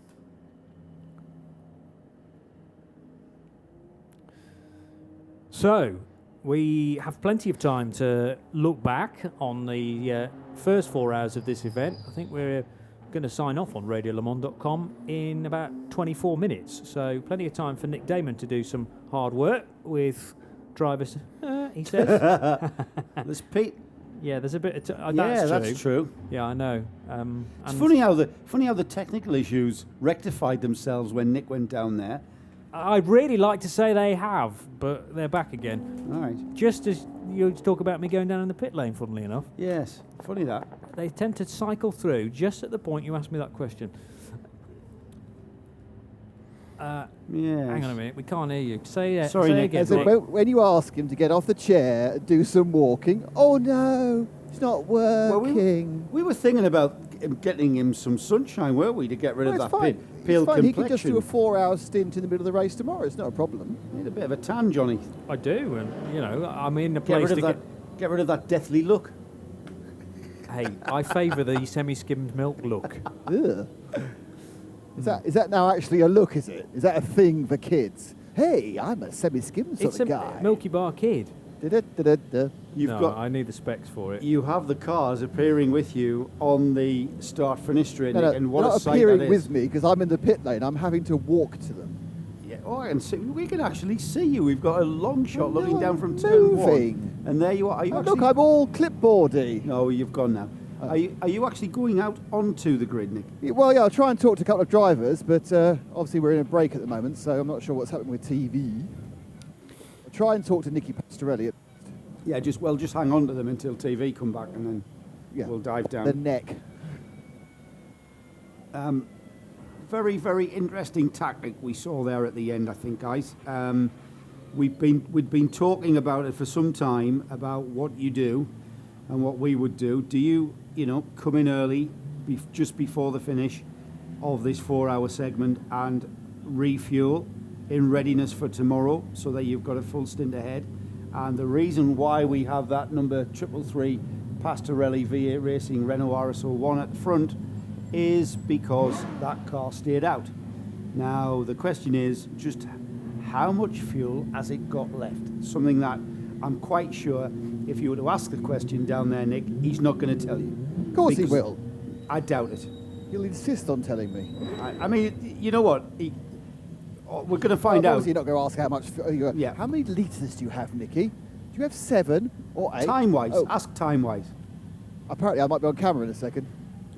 So, we have plenty of time to look back on the first 4 hours of this event. I think we're going to sign off on RadioLeMans.com in about 24 minutes. So, plenty of time for Nick Damon to do some hard work with drivers, he says. There's Pete. Yeah, there's a bit of that's true. Yeah, I know. It's funny how the technical issues rectified themselves when Nick went down there. I'd really like to say they have, but they're back again. All right. Just as you talk about me going down in the pit lane, funnily enough. Yes, funny that. They tend to cycle through just at the point you asked me that question. Yes. Hang on a minute, we can't hear you. Say Sorry, say Nick. again. When you ask him to get off the chair and do some walking, oh no, it's not working. We were thinking about getting him some sunshine, weren't we, to get rid of that pale complexion. He could just do a 4-hour stint in the middle of the race tomorrow. It's not a problem. Need a bit of a tan, Johnny. I do, and I'm in the place get rid of that deathly look. Hey, I favour the semi-skimmed milk look. Ugh. Is that now actually a look, is it? Is that a thing for kids? Hey, I'm a semi-skimmed sort of guy. It's a Milky Bar kid. I need the specs for it. You have the cars appearing with you on the start-finish straight, and what not a sight that appearing is. with me because I'm in the pit lane. I'm having to walk to them. Yeah, I can see. We can actually see you. We've got a long shot looking down from turn 1, and there you are. Are you look, I'm all clipboardy. No, you've gone now. Are you actually going out onto the grid, Nick? Well, yeah, I'll try and talk to a couple of drivers, but obviously we're in a break at the moment, so I'm not sure what's happening with TV. I'll try and talk to Nicky Pastorelli. Yeah, just hang on to them until TV come back, and then we'll dive down. The neck. Very, very interesting tactic we saw there at the end, I think, guys. We'd been talking about it for some time, about what you do and what we would do. Do you come in early, just before the finish of this 4-hour segment and refuel, in readiness for tomorrow, so that you've got a full stint ahead. And the reason why we have that number 333 Pastorelli V8 Racing Renault RS01 at the front is because that car stayed out. Now the question is just how much fuel has it got left? Something that I'm quite sure if you were to ask the question down there, Nick, he's not going to tell you. Of course he will. I doubt it. He'll insist on telling me. I mean, you know what? We're going to find out. Obviously, you're not going to ask how much. Yeah. How many litres do you have, Nicky? Do you have 7 or 8? Time-wise. Ask time-wise. Apparently, I might be on camera in a second.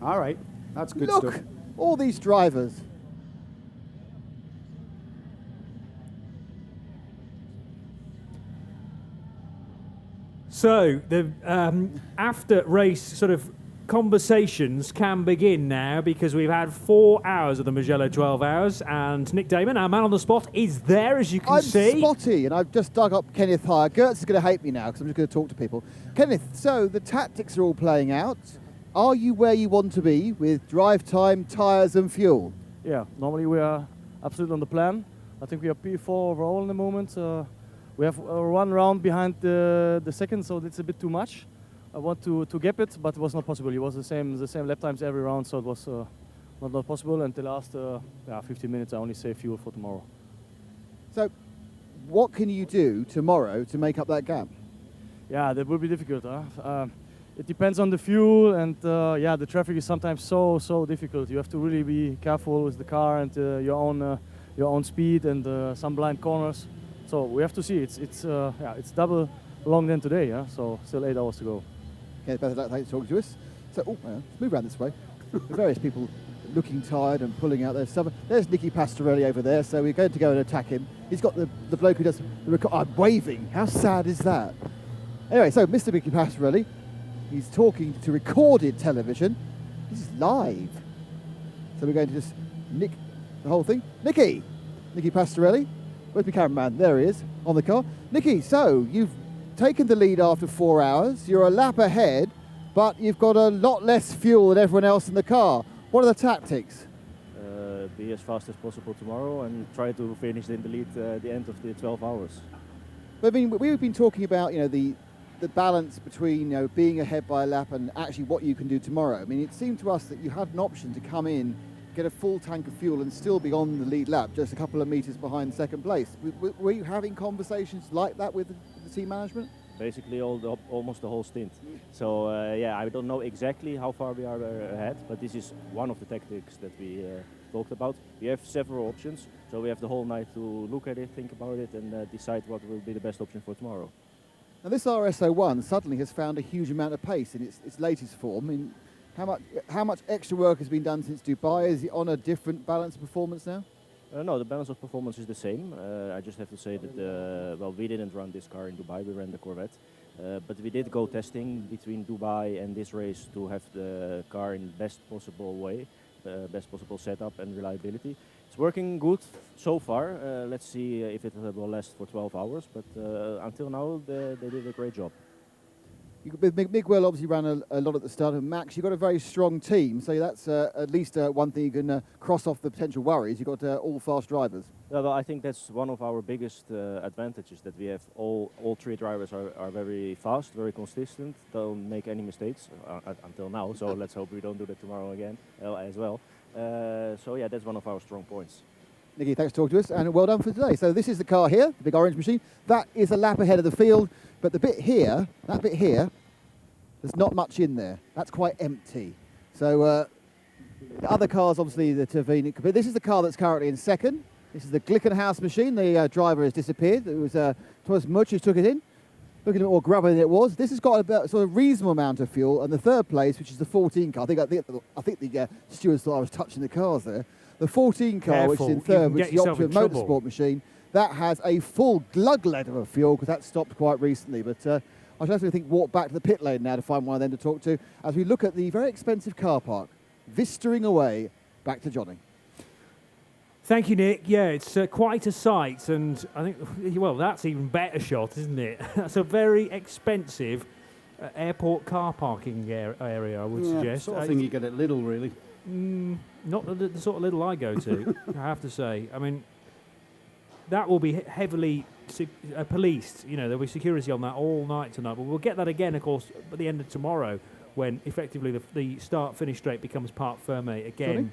All right. That's good Look, stuff. all these drivers. So the after race sort of conversations can begin now, because we've had 4 hours of the Mugello 12 hours, and Nick Damon, our man on the spot, is there, as you can see. I'm spotty, and I've just dug up Kenneth Hire. Gertz is going to hate me now because I'm just going to talk to people. Kenneth, so the tactics are all playing out. Are you where you want to be with drive time, tyres and fuel? Yeah, normally we are absolutely on the plan. I think we are P4 overall in the moment. We have 1 round behind the second, so it's a bit too much. I want to gap it, but it was not possible. It was the same lap times every round, so it was not possible. And the last 15 minutes, I only save fuel for tomorrow. So, what can you do tomorrow to make up that gap? Yeah, that will be difficult. It depends on the fuel, and the traffic is sometimes so difficult. You have to really be careful with the car and your own speed and some blind corners. So we have to see. It's double long than today. Yeah, so still 8 hours to go. Okay, better thanks for talking to us. So, let's move around this way. The various people looking tired and pulling out their stuff. There's Nicky Pastorelli over there, so we're going to go and attack him. He's got the bloke who does the record. I'm waving. How sad is that? Anyway, so Mr. Nicky Pastorelli, he's talking to recorded television. This is live. So we're going to just nick the whole thing. Nicky Pastorelli. Where's my cameraman? There he is, on the car. Nicky, so you've taken the lead after 4 hours. You're a lap ahead, but you've got a lot less fuel than everyone else in the car. What are the tactics? Be as fast as possible tomorrow and try to finish in the lead at the end of the 12 hours. But, I mean, we've been talking about, the balance between, being ahead by a lap and actually what you can do tomorrow. I mean, it seemed to us that you had an option to come in, get a full tank of fuel and still be on the lead lap, just a couple of metres behind second place. Were you having conversations like that with the team management? Basically almost the whole stint. So I don't know exactly how far we are ahead, but this is one of the tactics that we talked about. We have several options, so we have the whole night to look at it, think about it, and decide what will be the best option for tomorrow. Now this RS01 suddenly has found a huge amount of pace in its latest form. I mean, how much extra work has been done since Dubai? Is it on a different balance of performance now? No, the balance of performance is the same. I just have to say that, we didn't run this car in Dubai, we ran the Corvette. But we did go testing between Dubai and this race to have the car in best possible way, best possible setup and reliability. It's working good so far. Let's see if it will last for 12 hours, but until now they did a great job. Miguel obviously ran a lot at the start, and Max, you've got a very strong team, so that's at least one thing you can cross off the potential worries. You've got all fast drivers. Well, I think that's one of our biggest advantages, that we have all 3 drivers are very fast, very consistent, don't make any mistakes until now, so let's hope we don't do that tomorrow again as well. That's one of our strong points. Nicky, thanks for talking to us, and well done for today. So this is the car here, the big orange machine. That is a lap ahead of the field, but the bit here, that bit here, there's not much in there. That's quite empty. So the other cars, obviously, the Tervini, but this is the car that's currently in second. This is the Glickenhaus machine. The driver has disappeared. It was Thomas Mutch who took it in. Looking a bit more grubber than it was. This has got a sort of reasonable amount of fuel, and the third place, which is the 14 car. I think the stewards thought I was touching the cars there. The 14 car, Careful, which is in third, which is the yourself in Optima trouble. Motorsport machine, that has a full glug lead of fuel because that stopped quite recently. But I should actually walk back to the pit lane now to find one of them to talk to as we look at the very expensive car park, vistaing away back to Johnny. Thank you, Nick. Yeah, it's quite a sight, and I think, well, that's even better shot, isn't it? That's a very expensive airport car parking area, I would suggest. Sort of thing you get at Lidl, really. Not the sort of Lidl I go to, I have to say. I mean, that will be heavily policed. You know, there'll be security on that all night tonight. But we'll get that again, of course, at the end of tomorrow, when effectively the start-finish straight becomes Parc Fermé again. Johnny?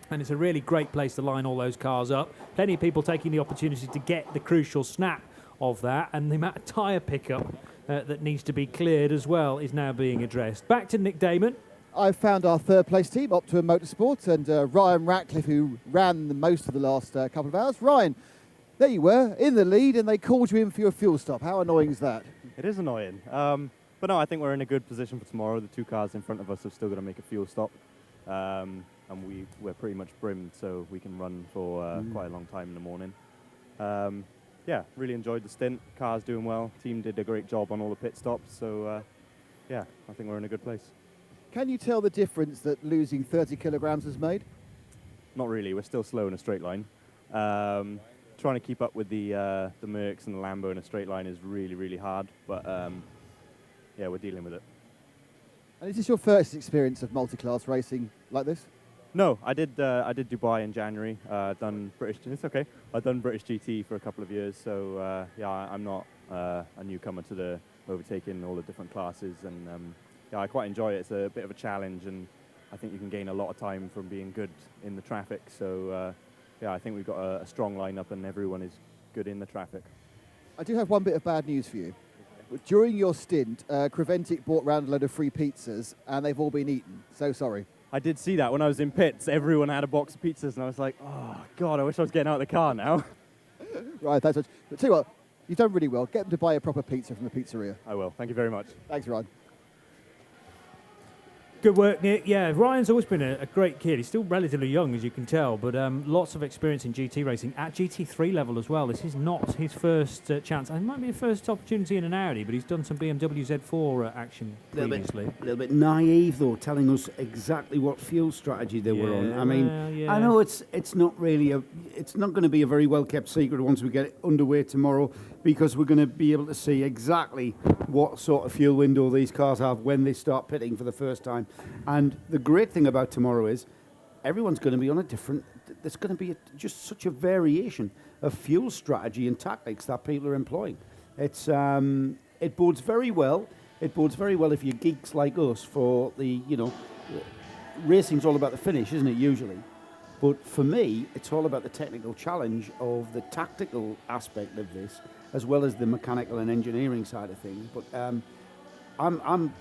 And it's a really great place to line all those cars up. Plenty of people taking the opportunity to get the crucial snap of that, and the amount of tyre pickup that needs to be cleared as well is now being addressed. Back to Nick Damon. I found our third place team, Optima Motorsport, and Ryan Ratcliffe, who ran the most of the last couple of hours. Ryan, there you were, in the lead, and they called you in for your fuel stop. How annoying is that? It is annoying. But no, I think we're in a good position for tomorrow. The 2 cars in front of us have still got to make a fuel stop. And we're pretty much brimmed, so we can run for quite a long time in the morning. Yeah, really enjoyed the stint. Car's doing well. Team did a great job on all the pit stops. So, yeah, I think we're in a good place. Can you tell the difference that losing 30 kilograms has made? Not really. We're still slow in a straight line. Trying to keep up with the Mercs and the Lambo in a straight line is really, really hard. But, yeah, we're dealing with it. And is this your first experience of multi-class racing like this? No, I did Dubai in January. Done British. It's okay. I've done British GT for a couple of years, so yeah, I'm not a newcomer to the overtaking all the different classes, and yeah, I quite enjoy it. It's a bit of a challenge, and I think you can gain a lot of time from being good in the traffic. So yeah, I think we've got a strong lineup, and everyone is good in the traffic. I do have one bit of bad news for you. During your stint, Creventic brought round a load of free pizzas, and they've all been eaten. So sorry. I did see that when I was in pits. Everyone had a box of pizzas, and I was like, oh, God, I wish I was getting out of the car now. Right, thanks much. But tell you what, you've done really well. Get them to buy a proper pizza from the pizzeria. I will. Thank you very much. Thanks, Ryan. Good work, Nick. Yeah, Ryan's always been a great kid. He's still relatively young, as you can tell, but lots of experience in GT racing at GT3 level as well. This is not his first chance. It might be his first opportunity in an Audi, but he's done some BMW Z4 action previously. A little bit naive, though, telling us exactly what fuel strategy they were on. I mean, yeah. I know it's not really it's not going to be a very well kept secret once we get underway tomorrow, because we're going to be able to see exactly what sort of fuel window these cars have when they start pitting for the first time. And the great thing about tomorrow is everyone's going to be on a different, there's going to be just such a variation of fuel strategy and tactics that people are employing. It's it bodes very well. It bodes very well if you're geeks like us for the, you know, racing's all about the finish, isn't it, usually? But for me, it's all about the technical challenge of the tactical aspect of this, as well as the mechanical and engineering side of things. But I'm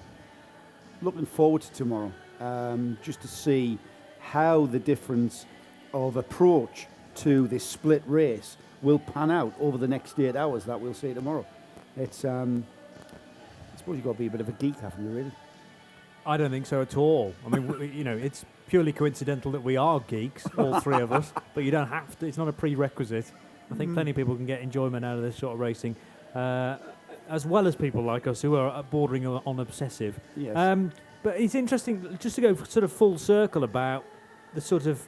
looking forward to tomorrow, just to see how the difference of approach to this split race will pan out over the next 8 hours that we'll see tomorrow. It's, I suppose you've got to be a bit of a geek, haven't you, really? I don't think so at all. I mean, you know, it's purely coincidental that we are geeks, all three of us, but you don't have to. It's not a prerequisite. I think plenty of people can get enjoyment out of this sort of racing, as well as people like us who are bordering on obsessive. Yes. But it's interesting, just to go sort of full circle about the sort of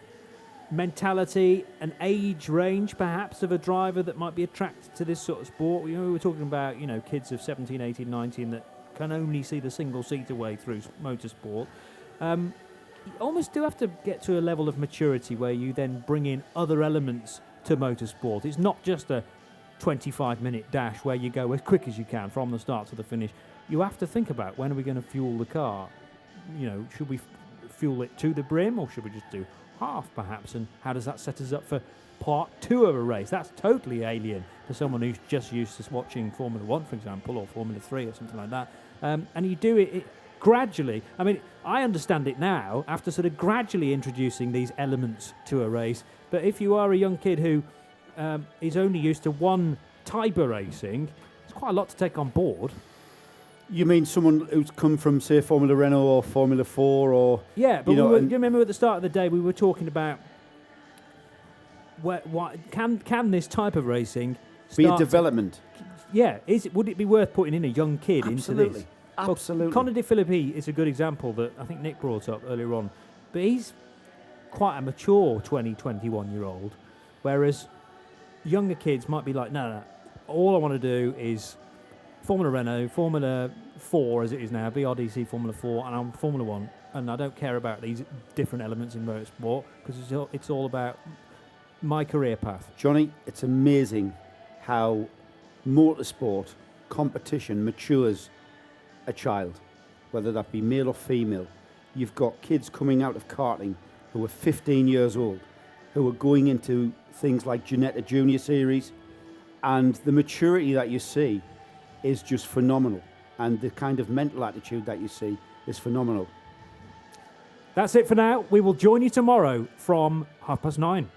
mentality and age range, perhaps, of a driver that might be attracted to this sort of sport. We were talking about, you know, kids of 17, 18, 19 that can only see the single-seater way through motorsport. You almost do have to get to a level of maturity where you then bring in other elements to motorsport. It's not just a 25-minute dash where you go as quick as you can from the start to the finish. You have to think about, when are we going to fuel the car? You know, should we fuel it to the brim, or should we just do half, perhaps? And how does that set us up for part 2 of a race? That's totally alien to someone who's just used to watching Formula 1, for example, or Formula 3 or something like that. And you do it gradually. I mean, I understand it now after sort of gradually introducing these elements to a race. But if you are a young kid who is only used to one type of racing, it's quite a lot to take on board. You mean someone who's come from, say, Formula Renault or Formula 4 or... Yeah, but you know, you remember at the start of the day we were talking about can this type of racing be a development? Would it be worth putting in a young kid into this? Absolutely. Well, Conor De Philippi is a good example that I think Nick brought up earlier on, but he's quite a mature 20, 21-year-old, whereas younger kids might be like, no, all I want to do is Formula Renault, Formula 4 as it is now, BRDC Formula 4, and I'm Formula 1, and I don't care about these different elements in motorsport because it's all about my career path. Johnny, it's amazing how motorsport competition matures a child, whether that be male or female. You've got kids coming out of karting who are 15 years old, who are going into things like Ginetta Junior Series, and the maturity that you see is just phenomenal, and the kind of mental attitude that you see is phenomenal. That's it for now. We will join you tomorrow from 9:30.